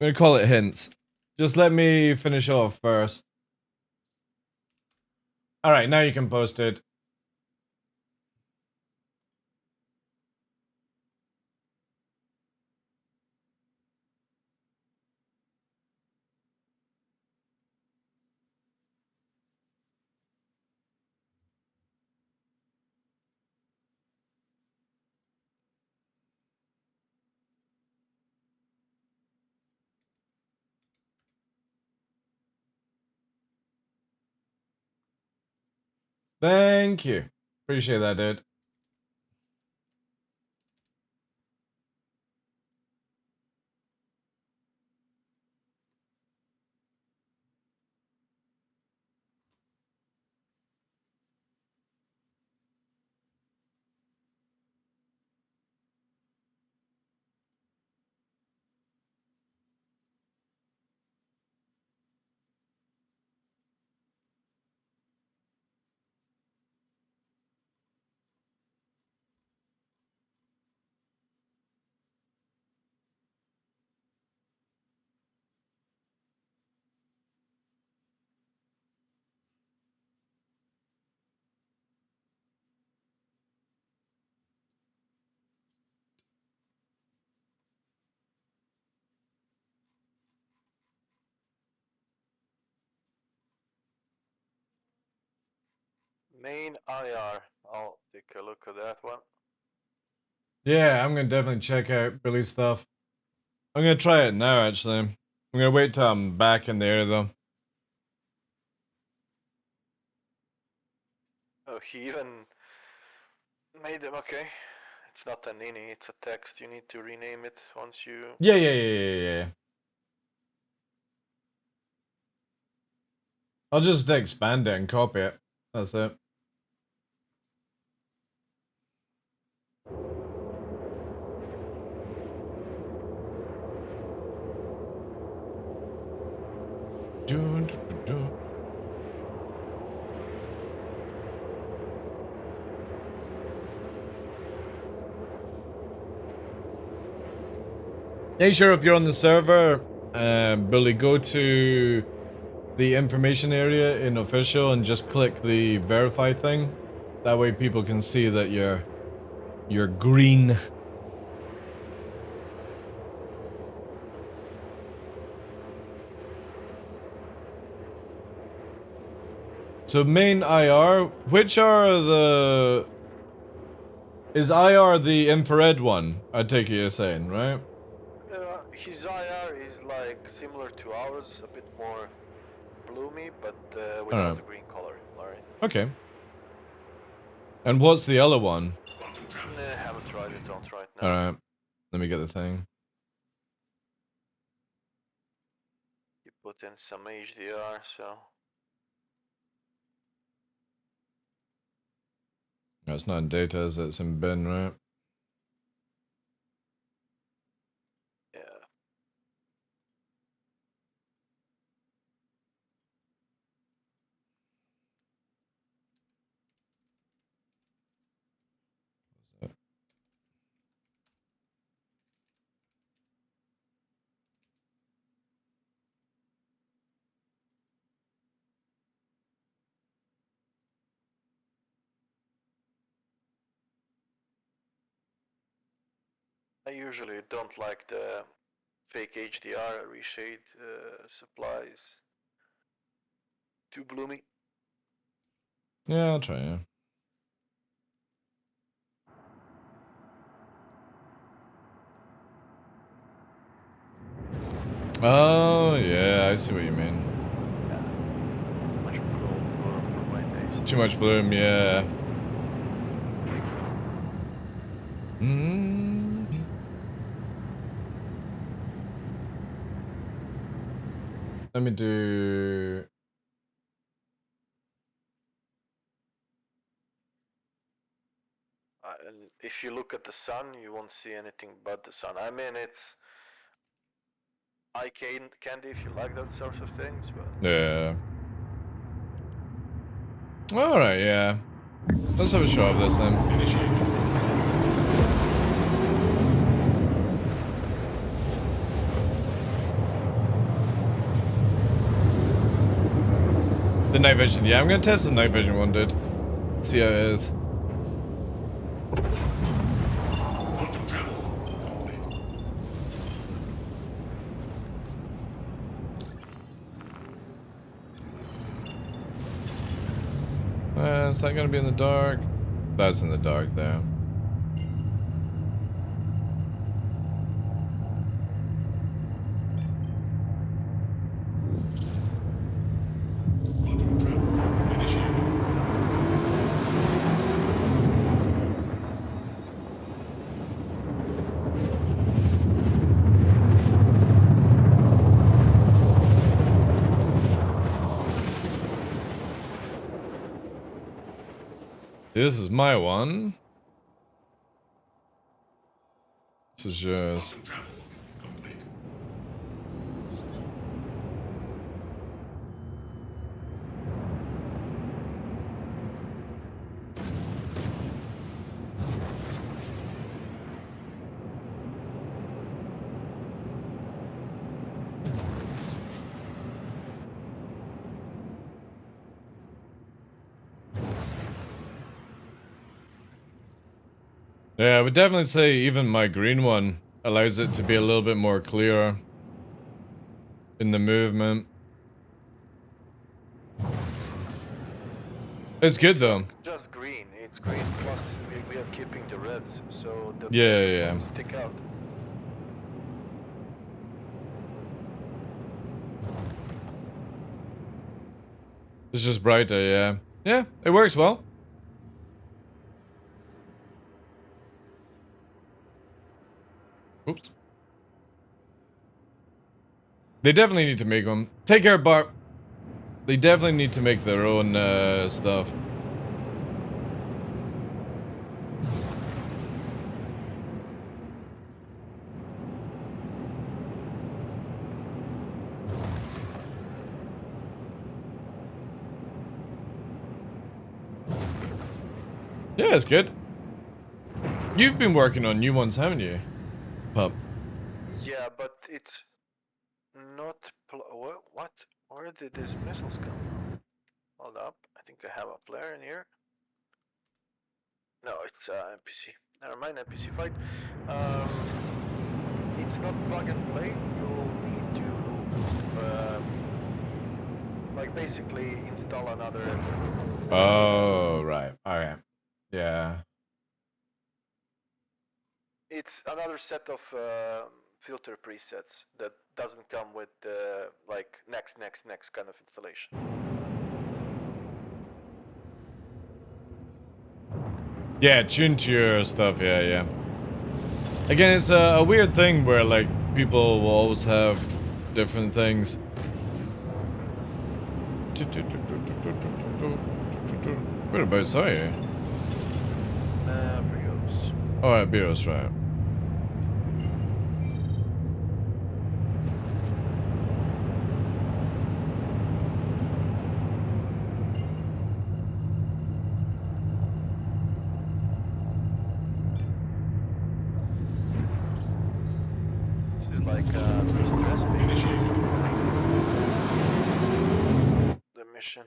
Speaker 1: I'm gonna call it hints. Just let me finish off first. Alright, now you can post it. Thank you. Appreciate that, dude.
Speaker 3: Main IR. I'll take a look at that one.
Speaker 1: Yeah, I'm gonna definitely check out Billy's stuff. I'm gonna try it now, actually. I'm gonna wait till I'm back in the area, though.
Speaker 3: Oh, he even made them. Okay. It's not an ini, it's a text. You need to rename it once you...
Speaker 1: Yeah. I'll just expand it and copy it. That's it. Dun, dun, dun, dun. Hey, sure, if you're on the server, Billy, go to the information area in official and just click the verify thing. That way people can see that you're green. So main IR, which are the... Is IR the infrared one? I take it you're saying, right?
Speaker 3: His IR is like similar to ours, a bit more bloomy, but without the green color. Alright.
Speaker 1: Okay. And what's the other one?
Speaker 3: Nah, haven't tried it, don't try it now.
Speaker 1: Alright. Let me get the thing.
Speaker 3: You put in some HDR, so...
Speaker 1: No, it's not in data, is it? It's in bin, right?
Speaker 3: Yeah. I usually don't like the fake HDR reshade supplies. Too bloomy.
Speaker 1: Yeah, I'll try, yeah. Oh, yeah, I see what you mean.
Speaker 3: Yeah. Much gold for my taste.
Speaker 1: Too much bloom, yeah. Mm. Let me do...
Speaker 3: And if you look at the sun, you won't see anything but the sun. I mean, it's eye candy if you like that sort of things, but...
Speaker 1: Yeah. Alright, yeah. Let's have a show of this then. The night vision, yeah, I'm gonna test the night vision one, dude. See how it is.
Speaker 4: Quantum travel complete.
Speaker 1: Is that gonna be in the dark? That's in the dark there.
Speaker 4: Quantum travel initiated.
Speaker 1: This is my one. This is yours.
Speaker 4: Quantum travel complete.
Speaker 1: Yeah, I would definitely say even my green one allows it to be a little bit more clearer in the movement. It's good though.
Speaker 3: Not just green, it's green plus we are keeping the reds, so the
Speaker 1: Yeah.
Speaker 3: stick out.
Speaker 1: It's just brighter, yeah. Yeah, it works well. Oops. They definitely need to make them. Take care, Bart. They definitely need to make their own stuff. Yeah, it's good. You've been working on new ones, haven't you, Pup?
Speaker 3: Yeah, but it's not. What? Where did these missiles come from? Hold up, I think I have a player in here. No, it's NPC. Never mind, NPC fight. It's not plug and play. You'll need to, like, basically install another.
Speaker 1: Oh, right. Okay. Yeah.
Speaker 3: It's another set of filter presets that doesn't come with like next kind of installation.
Speaker 1: Yeah, tune to your stuff, yeah. Again, it's a weird thing where, like, people will always have different things. Whereabouts are you?
Speaker 3: Brios.
Speaker 1: Alright, Bios, right.
Speaker 3: This is like stress the mission.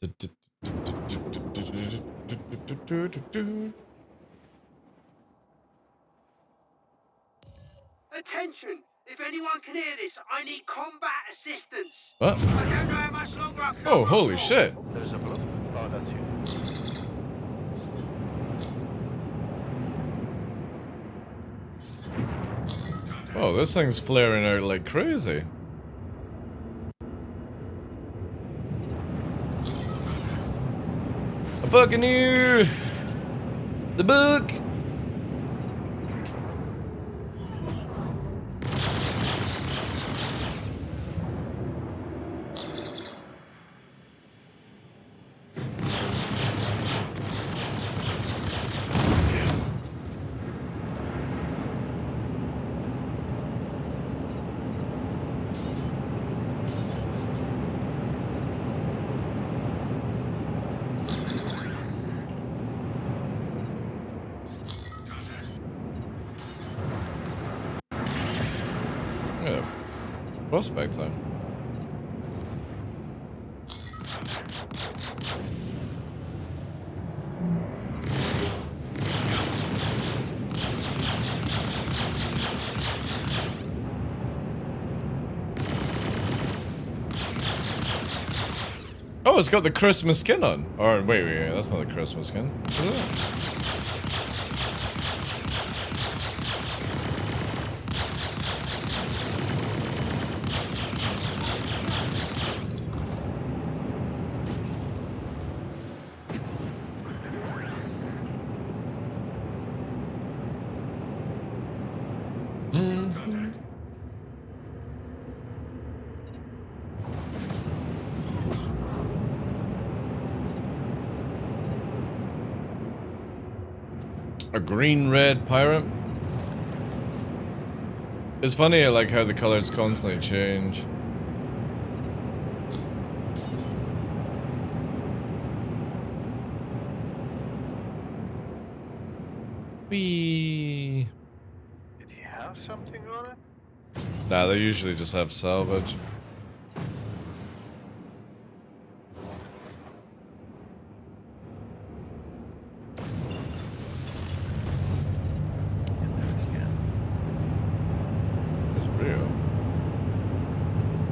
Speaker 11: Attention! If anyone can hear this, I need combat assistance.
Speaker 1: What?
Speaker 11: I don't know how much longer I can.
Speaker 1: Oh, holy shit!
Speaker 3: Oh, there's a blue. Oh, that's you.
Speaker 1: Oh, this thing's flaring out like crazy. A buccaneer! The book! Yeah, prospect time. Oh, it's got the Christmas skin on. Or wait, that's not the Christmas skin. Is it? A green-red pirate? It's funny, I like how the colors constantly change. Whee!
Speaker 3: Did he have something on it?
Speaker 1: Nah, they usually just have salvage.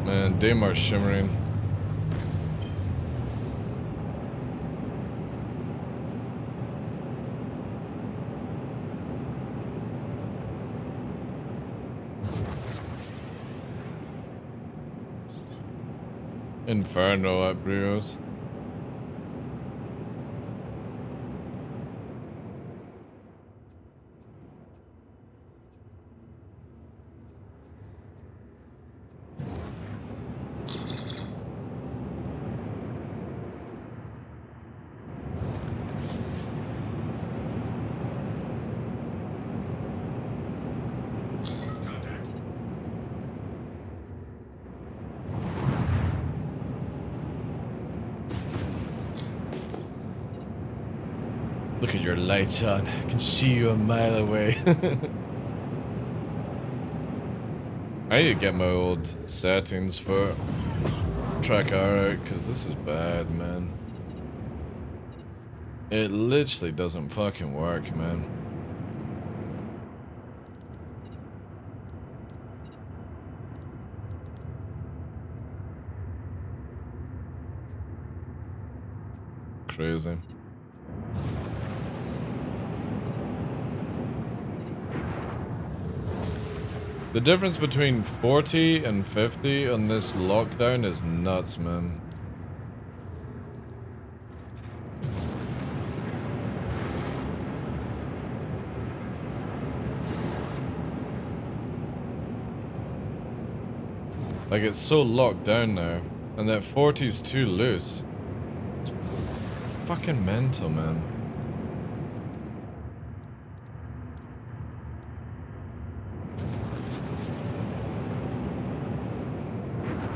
Speaker 1: Man, Damar's shimmering. Inferno at Brios. Look at your lights on. I can see you a mile away. I need to get my old settings for track R out, because this is bad, man. It literally doesn't fucking work, man. Crazy. The difference between 40 and 50 on this lockdown is nuts, man. Like, it's so locked down now, and that 40's too loose. It's fucking mental, man.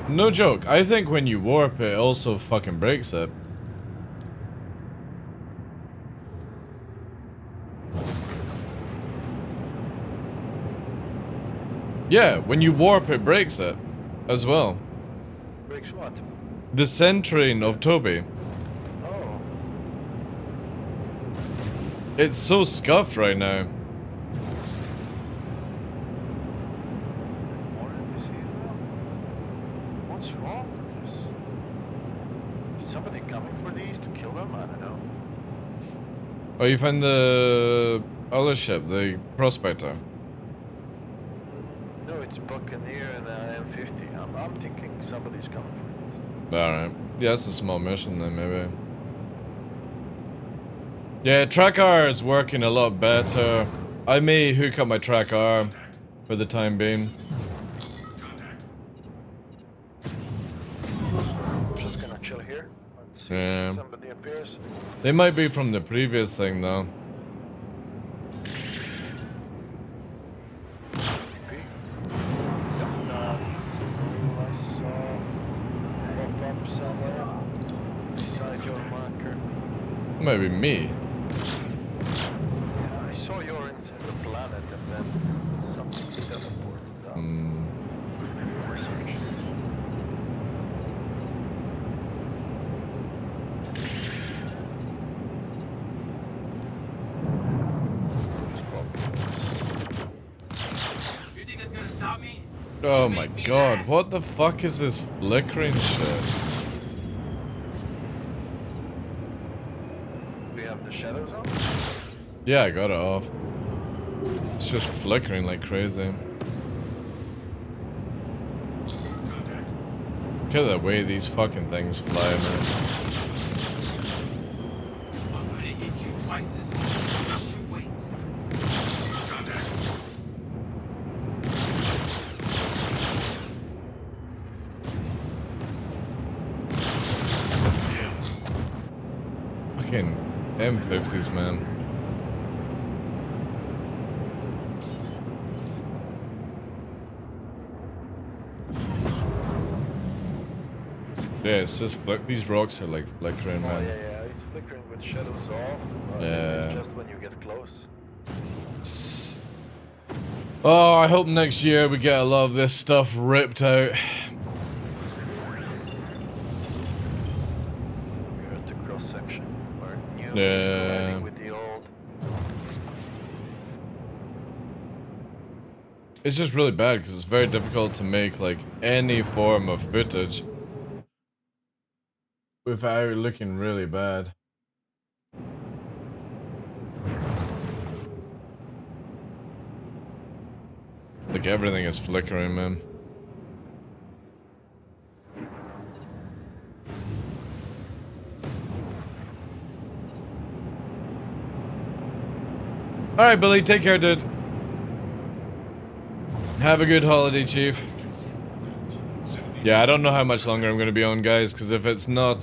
Speaker 1: No joke, I think when you warp it also fucking breaks it. Yeah, when you warp it breaks it as well.
Speaker 3: Breaks what?
Speaker 1: The centering of Toby. It's so scuffed right now.
Speaker 3: More NPCs now? What's wrong with this? Is somebody coming for these to kill them? I don't know.
Speaker 1: Oh, you found the other ship, the Prospector.
Speaker 3: No, it's Buccaneer and M50. I'm thinking somebody's coming for these.
Speaker 1: Alright. Yeah, it's a small mission then, maybe. Yeah, track R is working a lot better. I may hook up my track R for the time being.
Speaker 3: I'm just gonna chill here and see if somebody appears.
Speaker 1: They might be from the previous thing though.
Speaker 3: I saw pop up somewhere beside your marker.
Speaker 1: Maybe me.
Speaker 3: Yeah, I saw your inside the planet and then something teleported down. Research.
Speaker 11: You think it's gonna stop me?
Speaker 1: Oh my god, what the fuck is this flickering shit?
Speaker 3: Do you have the shadows on?
Speaker 1: Yeah, I got it off. It's just flickering like crazy. Look at the way these fucking things fly, man.
Speaker 11: I'm gonna hit you twice as hard. Just you wait.
Speaker 1: Fucking M50s, man. Yeah, it's just these rocks are like flickering,
Speaker 3: Oh
Speaker 1: man.
Speaker 3: yeah, it's flickering with shadows off.
Speaker 1: Yeah.
Speaker 3: It's just when you get close.
Speaker 1: Oh, I hope next year we get a lot of this stuff ripped out.
Speaker 3: We're at the cross section where new is
Speaker 1: Yeah.
Speaker 3: colliding with the old.
Speaker 1: It's just really bad because it's very difficult to make like any form of footage without looking really bad. Like everything is flickering, man. Alright, Billy, take care, dude. Have a good holiday, Chief. Yeah, I don't know how much longer I'm gonna be on, guys, because if it's not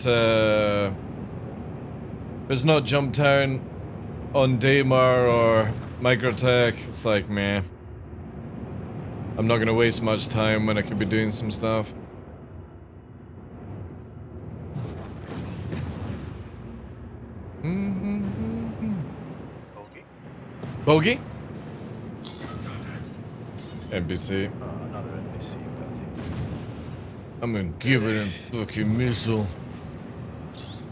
Speaker 1: Jump Town on Daymar or Microtech, it's like, meh. I'm not gonna waste much time when I could be doing some stuff. Bogey? NPC.
Speaker 3: Another NPC, got it.
Speaker 1: I'm gonna give it a fucking missile.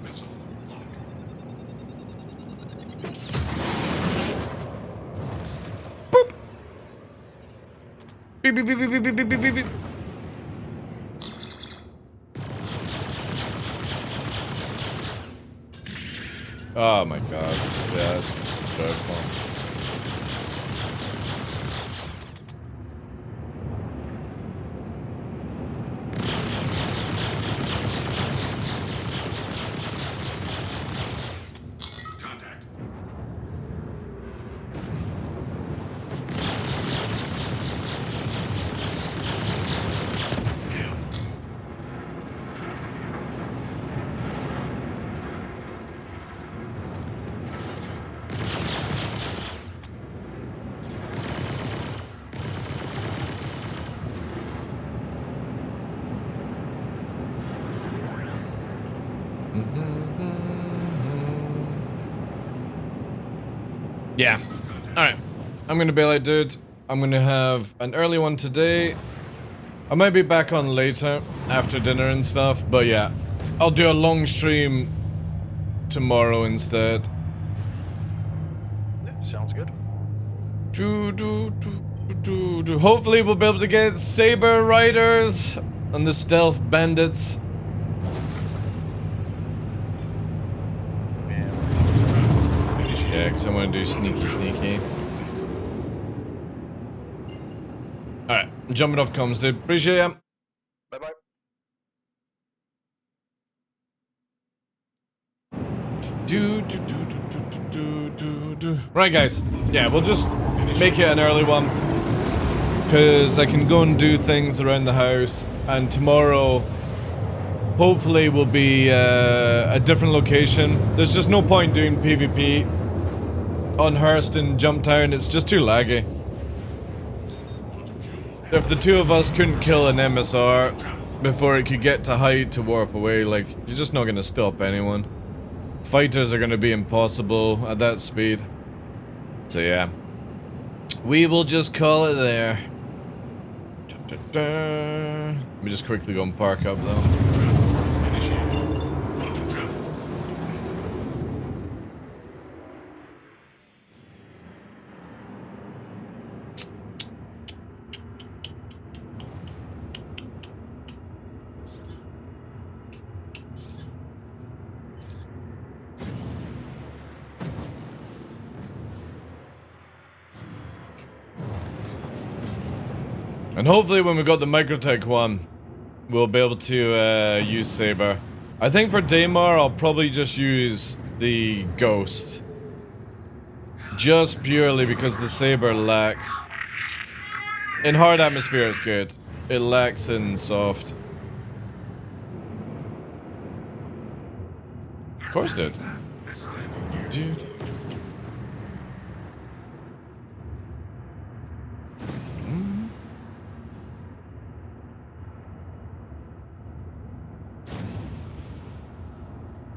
Speaker 4: Missile lock.
Speaker 1: Beep beep beep beep beep beep beep beep beep. Oh my god. Yeah, that's dreadful.
Speaker 4: Contact.
Speaker 1: Yeah. Alright. I'm gonna be like, dude, I'm gonna have an early one today. I might be back on later, after dinner and stuff, but yeah. I'll do a long stream tomorrow instead. Hopefully we'll be able to get Saber Riders and the Stealth Bandits. Yeah, because I want to do sneaky. Alright, jumping off comms, dude. Appreciate ya.
Speaker 3: Bye-bye.
Speaker 1: Right, guys. Yeah, we'll just make it an early one. Because I can go and do things around the house. And tomorrow, hopefully, will be a different location. There's just no point doing PvP on Hearst and Jumptown. It's just too laggy. If the two of us couldn't kill an MSR before it could get to height to warp away, like, you're just not going to stop anyone. Fighters are going to be impossible at that speed. So yeah. We will just call it there. Let me just quickly go and park up though. And hopefully when we got the Microtech one, we'll be able to use Saber. I think for Daymar, I'll probably just use the Ghost. Just purely because the Saber lacks. In hard atmosphere it's good. It lacks in soft. Of course it did. Dude.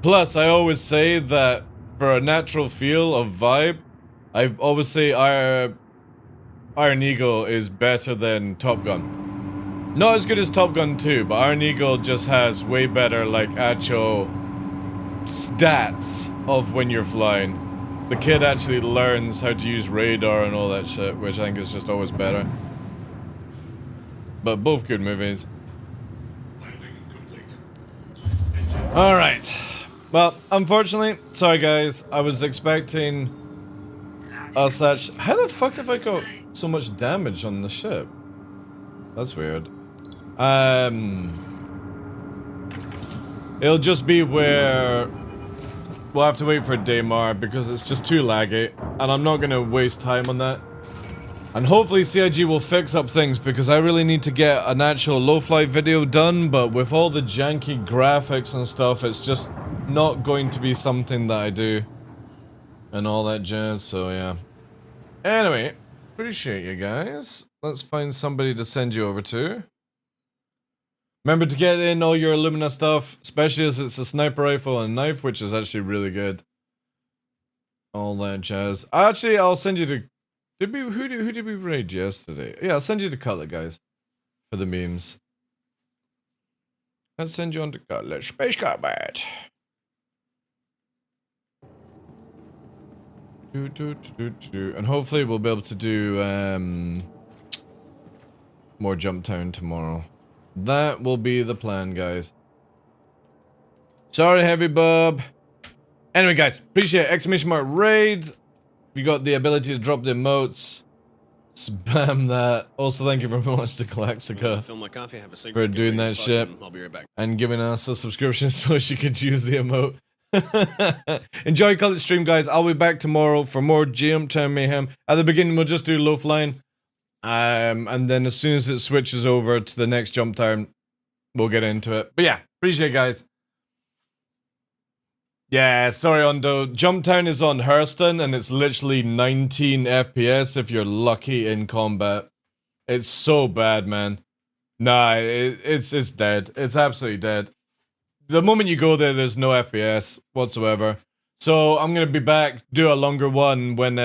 Speaker 1: Plus, I always say that for a natural feel of vibe, I always say Iron Eagle is better than Top Gun. Not as good as Top Gun 2, but Iron Eagle just has way better, like, actual stats of when you're flying. The kid actually learns how to use radar and all that shit, which I think is just always better. But both good movies. Alright. Well, unfortunately, sorry guys, I was expecting us actually... How the fuck have I got so much damage on the ship? That's weird. It'll just be where we'll have to wait for Daymar because it's just too laggy, and I'm not gonna waste time on that. And hopefully CIG will fix up things because I really need to get an actual low-flight video done, but with all the janky graphics and stuff, it's just not going to be something that I do. And all that jazz, so yeah. Anyway, appreciate you guys. Let's find somebody to send you over to. Remember to get in all your Illumina stuff, especially as it's a sniper rifle and a knife, which is actually really good. All that jazz. Actually, I'll send you to... Who did we raid yesterday? Yeah, I'll send you to Cutlet, guys. For the memes. Let's send you on to Cutlet. Space Combat. And hopefully we'll be able to do more Jumptown tomorrow. That will be the plan, guys. Sorry, Heavy Bob. Anyway, guys, appreciate it. ! Raid. If you got the ability to drop the emotes, spam that. Also, thank you very much to Calaxica for doing that shit and giving us a subscription so she could use the emote. Enjoy Call It stream, guys. I'll be back tomorrow for more Jumptown mayhem. At the beginning, we'll just do low flying. And then as soon as it switches over to the next Jumptown, we'll get into it. But yeah, appreciate it, guys. Yeah, sorry, Ondo. Jumptown is on Hurston, and it's literally 19 FPS if you're lucky in combat. It's so bad, man. Nah, it's dead. It's absolutely dead. The moment you go there, there's no FPS whatsoever. So I'm gonna be back, do a longer one when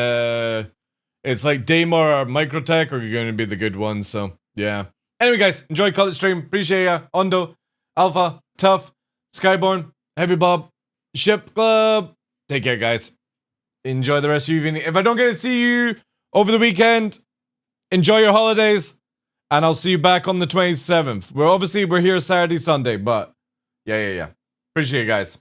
Speaker 1: it's like Daymar or Microtech, or you're gonna be the good ones. So yeah. Anyway, guys, enjoy Call It stream. Appreciate ya. Ondo, Alpha, Tough, Skyborn, Heavy Bob. Ship Club. Take care, guys. Enjoy the rest of your evening. If I don't get to see you over the weekend. Enjoy your holidays. And I'll see you back on the 27th. We're here Saturday, Sunday, but yeah. Appreciate it, guys.